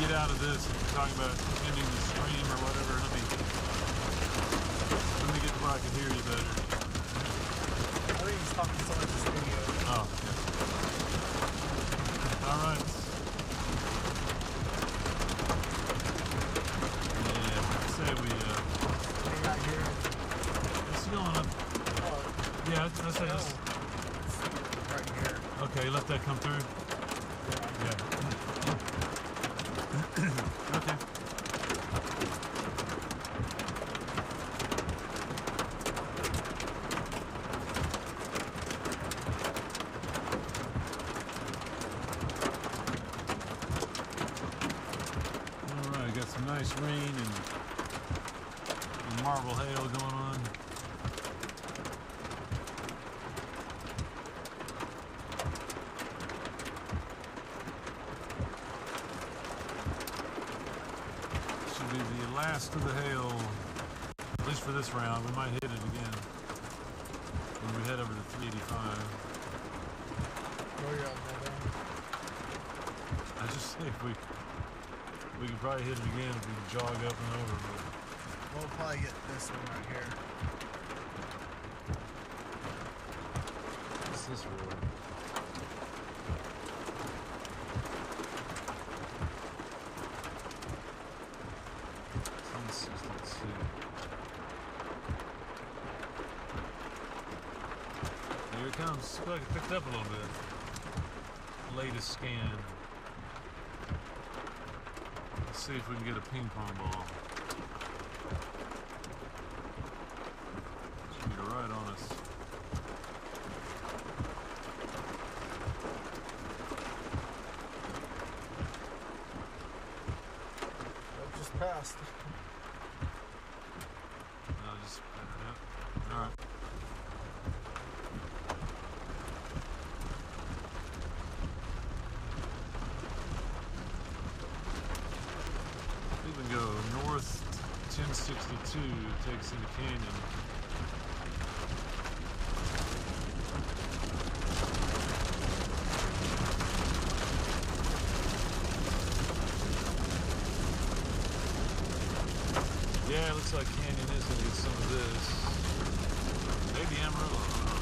Out of this, if you're talking about ending the stream or whatever, let me get to where I can hear you better. I think he's talking so much this video. Oh, okay. All right. Yeah, I say we right here. It's going up. Yeah, I say this. Right here. Okay, let that come through. Yeah. Okay. All right, got some nice rain and marble hail going on. Last of the hail, at least for this round. We might hit it again when we head over to 385. I just think we could probably hit it again if we could jog up and over. But we'll probably get this one right here. what's this road? Let's see. Here it comes. I feel like it picked up a little bit. Latest scan. Let's see if we can get a ping pong ball. Should be right on us. That just passed. Yeah. All right. We can go north 1062, takes in the canyon. Yeah, it looks like Canyon is going to get some of this. Maybe Amarillo. I don't know.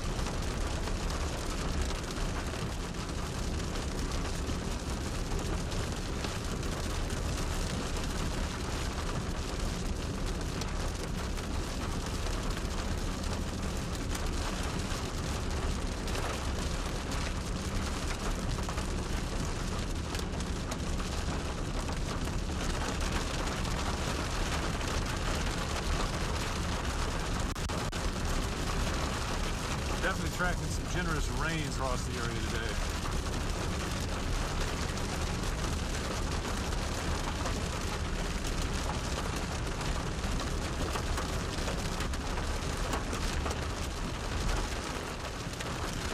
Definitely tracking some generous rains across the area today.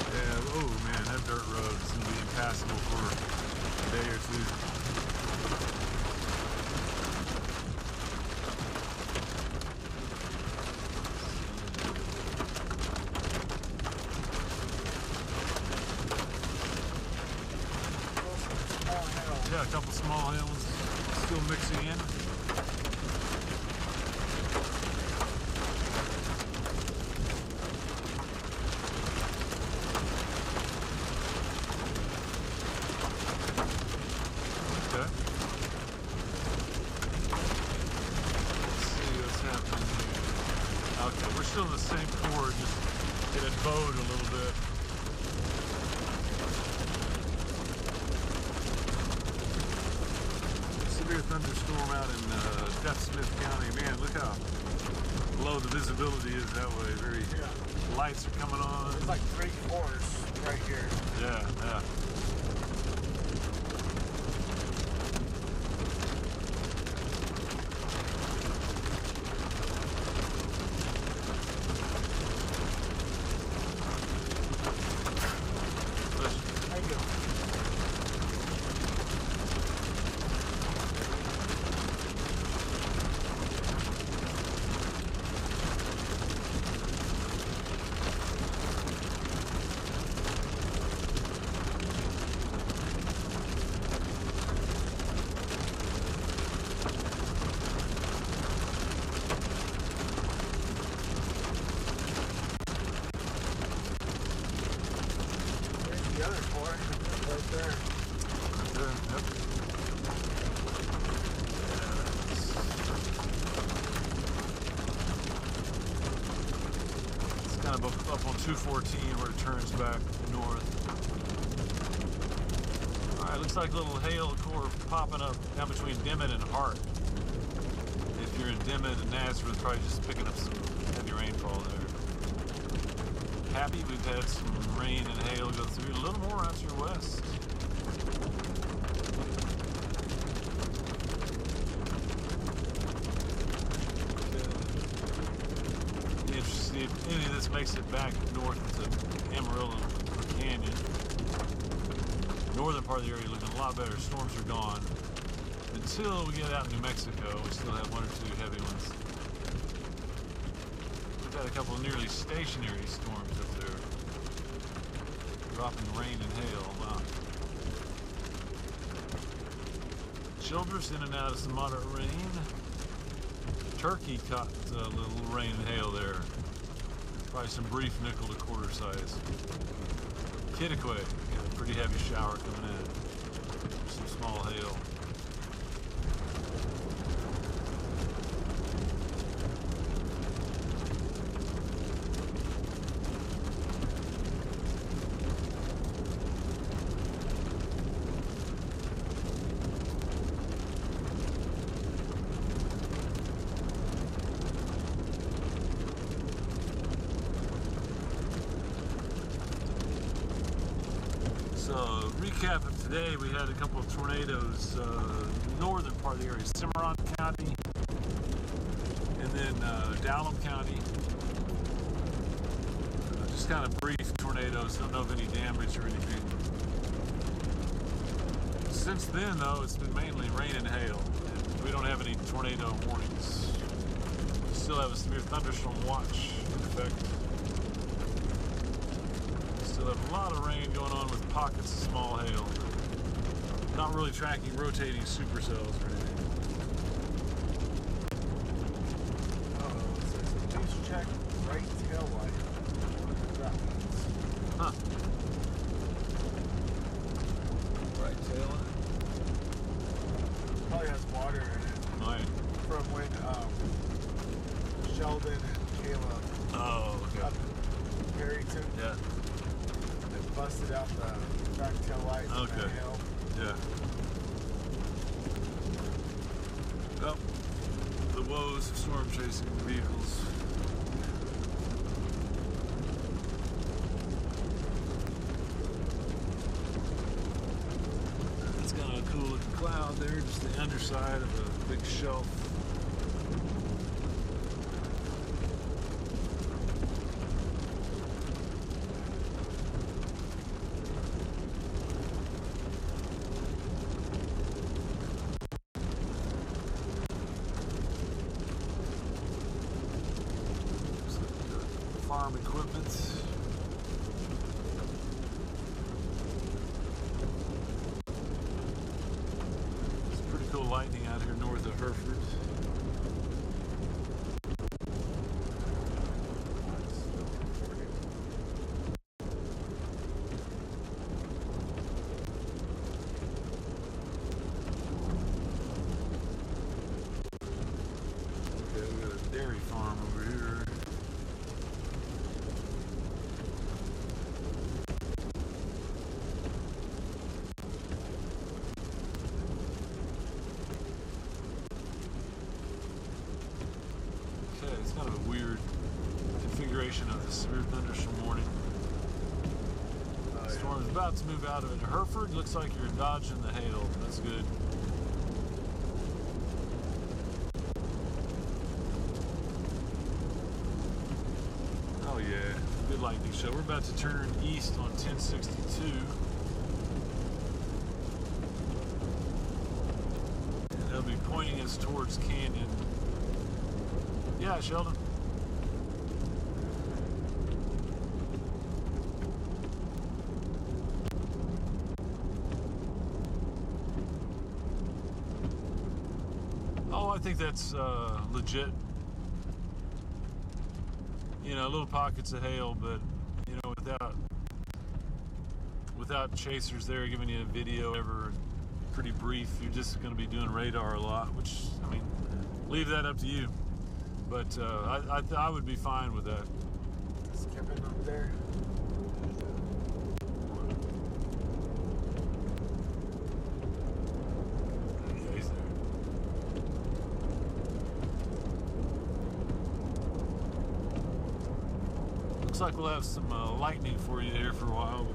Yeah, oh man, that dirt road is going to be impassable for a day or two. Yeah, a couple small hills still mixing in. Okay. Let's see what's happening here. Okay, we're still in the same chord, just it had bowed a little bit. Thunderstorm out in Duff Smith County. Man, look how low the visibility is that way. Very lights are coming on. It's like 3/4 right here. Yeah, yeah. Thank you. The other four, right there. Yep. It's kind of up on 214 where it turns back north. All right, looks like a little hail core popping up down between Dimmitt and Hart. If you're in Dimmitt and Nazareth, probably just picking up some heavy rainfall there. Happy we've had some rain and hail go through. A little more out to your west. Be interested if any of this makes it back north to Amarillo Canyon. Northern part of the area looking a lot better. Storms are gone. Until we get out in New Mexico, we still have one or two heavy ones. We've had a couple of nearly stationary storms up there. Dropping rain and hail. Wow. Childress in and out of some moderate rain. Turkey caught a little rain and hail there. Probably some brief nickel to quarter size. Kittiquay, got a pretty heavy shower coming in. Some small hail. recap of today, we had a couple of tornadoes, northern part of the area, Cimarron County, and then Dallam County. Just kind of brief tornadoes, don't know of any damage or anything. Since then, though, it's been mainly rain and hail. We don't have any tornado warnings. We still have a severe thunderstorm watch in effect. Still have a lot of rain going on with pockets of small hail. Not really tracking rotating supercells or anything. Uh-oh, it says please check right tail light. What that means. Huh. Right tail light. Probably has water in it. Right. From when Sheldon and Kayla Oh, okay. up in Perryton, Yeah. they busted out the back tail lights in Okay. that hail. Yeah. Well, the woes of storm chasing vehicles. It's kind of a cool looking cloud there, just the underside of a big shelf. Farm equipment. It's pretty cool lightning out here north of Hereford. Okay, we got a dairy farm over here. Okay, it's kind of a weird configuration of the severe thunderstorm warning. The storm is about to move out of it. Hereford looks like you're dodging the hail. That's good. Oh yeah, good lightning show. We're about to turn east on 1062. And they'll be pointing us towards Canyon. Yeah, Sheldon. Oh, I think that's legit. You know, little pockets of hail, but you know, without chasers there giving you a video ever, pretty brief. You're just going to be doing radar a lot, which I mean, leave that up to you. But I would be fine with that. Skipping up there. Yeah, he's there. Looks like we'll have some lightning for you here for a while.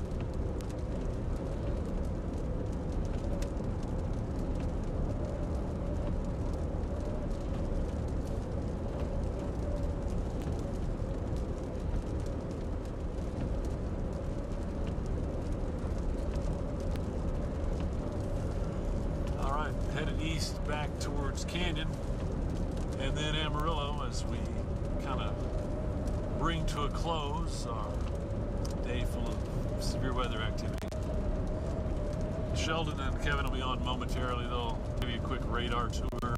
All right, headed east back towards Canyon and then Amarillo as we kind of bring to a close our day full of severe weather activity. Sheldon and Kevin will be on momentarily. They'll give you a quick radar tour.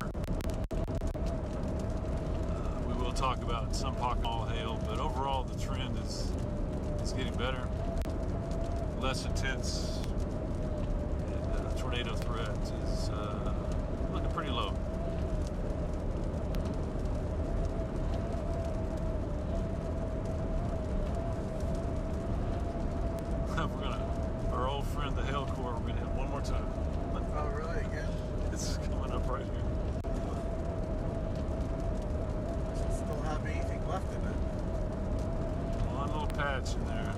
We will talk about some pocket all hail, but overall the trend is getting better, less intense, and the tornado threat is looking pretty low. Our old friend the Hail Corps, we're gonna hit one more time. Oh, really? Again? This is coming up right here. Does it still have anything left in it? One little patch in there.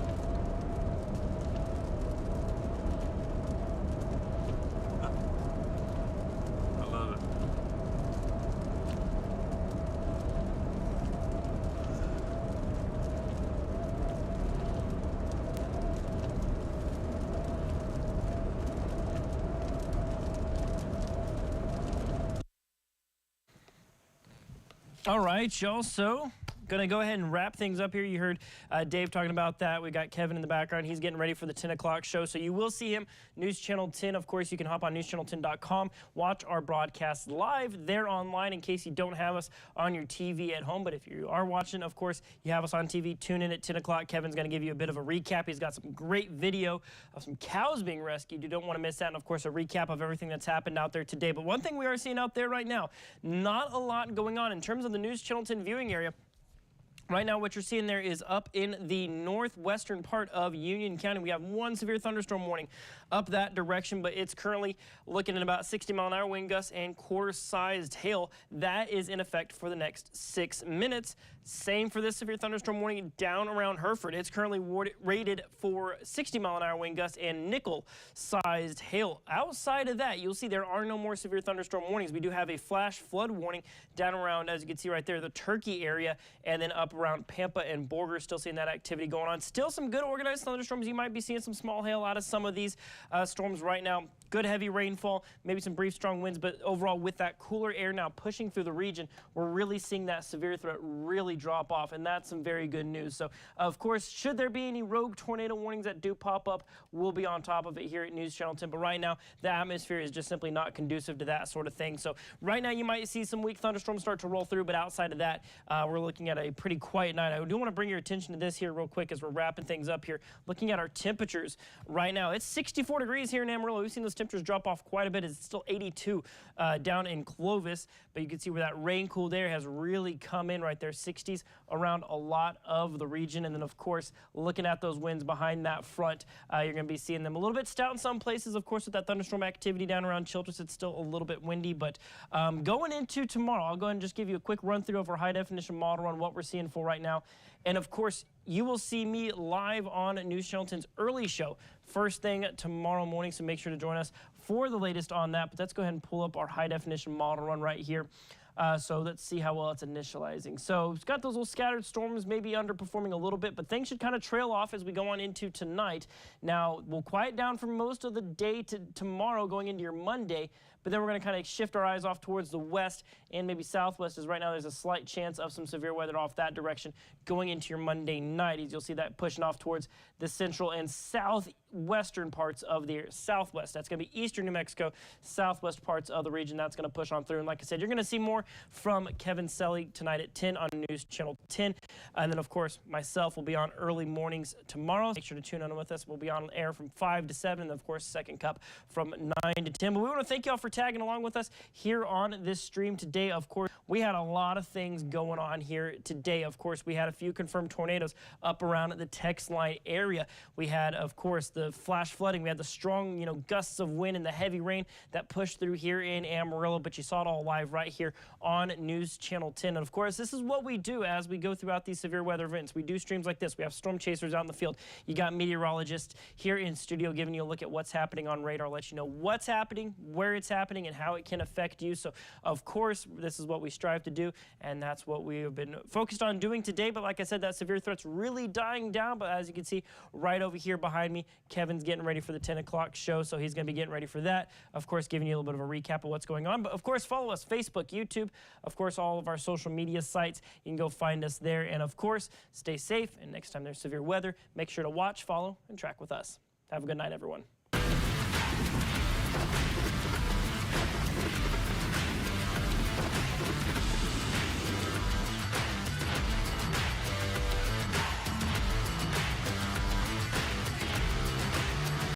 All right, y'all. So, gonna go ahead and wrap things up here. You heard Dave talking about that. We got Kevin in the background. He's getting ready for the 10 o'clock show. So you will see him, News Channel 10. Of course, you can hop on newschannel10.com, watch our broadcast live there online in case you don't have us on your TV at home. But if you are watching, of course, you have us on TV. Tune in at 10 o'clock. Kevin's gonna give you a bit of a recap. He's got some great video of some cows being rescued. You don't want to miss that. And of course, a recap of everything that's happened out there today. But one thing we are seeing out there right now, not a lot going on in terms of the News Channel 10 viewing area. Right now, what you're seeing there is up in the northwestern part of Union County. We have one severe thunderstorm warning up that direction, but it's currently looking at about 60-mile-an-hour wind gusts and quarter-sized hail. That is in effect for the next 6 minutes. Same for this severe thunderstorm warning down around Hereford. It's currently rated for 60-mile-an-hour wind gusts and nickel-sized hail. Outside of that, you'll see there are no more severe thunderstorm warnings. We do have a flash flood warning down around, as you can see right there, the Turkey area, and then up around Pampa and Borger. Still seeing that activity going on. Still some good organized thunderstorms. You might be seeing some small hail out of some of these storms right now. Good heavy rainfall, maybe some brief strong winds, but overall with that cooler air now pushing through the region, we're really seeing that severe threat really drop off, and that's some very good news. So, of course, should there be any rogue tornado warnings that do pop up, we'll be on top of it here at News Channel 10. But right now, the atmosphere is just simply not conducive to that sort of thing. So right now, you might see some weak thunderstorms start to roll through, but outside of that, we're looking at a pretty quiet night. I do want to bring your attention to this here real quick as we're wrapping things up here. Looking at our temperatures right now, it's 64 degrees here in Amarillo. We've seen those temperatures drop off quite a bit. It's still 82 down in Clovis, but you can see where that rain cooled air has really come in right there, 60s around a lot of the region. And then, of course, looking at those winds behind that front, you're going to be seeing them a little bit stout in some places. Of course, with that thunderstorm activity down around Childress, it's still a little bit windy. But going into tomorrow, I'll go ahead and just give you a quick run through of our high-definition model on what we're seeing for right now. And, of course, you will see me live on News Channel 10's early show first thing tomorrow morning, so make sure to join us for the latest on that. But let's go ahead and pull up our high-definition model run right here. So let's see how well it's initializing. So it's got those little scattered storms maybe underperforming a little bit, but things should kind of trail off as we go on into tonight. Now, we'll quiet down for most of the day to tomorrow going into your Monday, but then we're going to kind of shift our eyes off towards the west and maybe southwest, as right now there's a slight chance of some severe weather off that direction going into your Monday night, as you'll see that pushing off towards the central and southwestern parts of the southwest. That's going to be eastern New Mexico, southwest parts of the region. That's going to push on through. And like I said, you're going to see more from Kevin Selly tonight at 10 on News Channel 10. And then, of course, myself will be on early mornings tomorrow. Make sure to tune in with us. We'll be on air from 5 to 7, and, of course, Second Cup from 9 to 10. But we want to thank you all for tagging along with us here on this stream today. Of course, we had a lot of things going on here today. Of course, we had a few confirmed tornadoes up around the text line area. We had, of course, the flash flooding. We had the strong, gusts of wind and the heavy rain that pushed through here in Amarillo, but you saw it all live right here on News Channel 10. And, of course, this is what we do as we go throughout these severe weather events. We do streams like this. We have storm chasers out in the field. You got meteorologists here in studio giving you a look at what's happening on radar, let you know what's happening, where it's happening, and how it can affect you. So, of course, this is what we strive to do, and that's what we have been focused on doing today. But like I said, that severe threat's really dying down. But as you can see right over here behind me, Kevin's getting ready for the 10 o'clock show, so he's going to be getting ready for that. Of course, giving you a little bit of a recap of what's going on. But, of course, follow us, Facebook, YouTube, of course, all of our social media sites. You can go find us there. And, of course, stay safe. And next time there's severe weather, make sure to watch, follow, and track with us. Have a good night, everyone.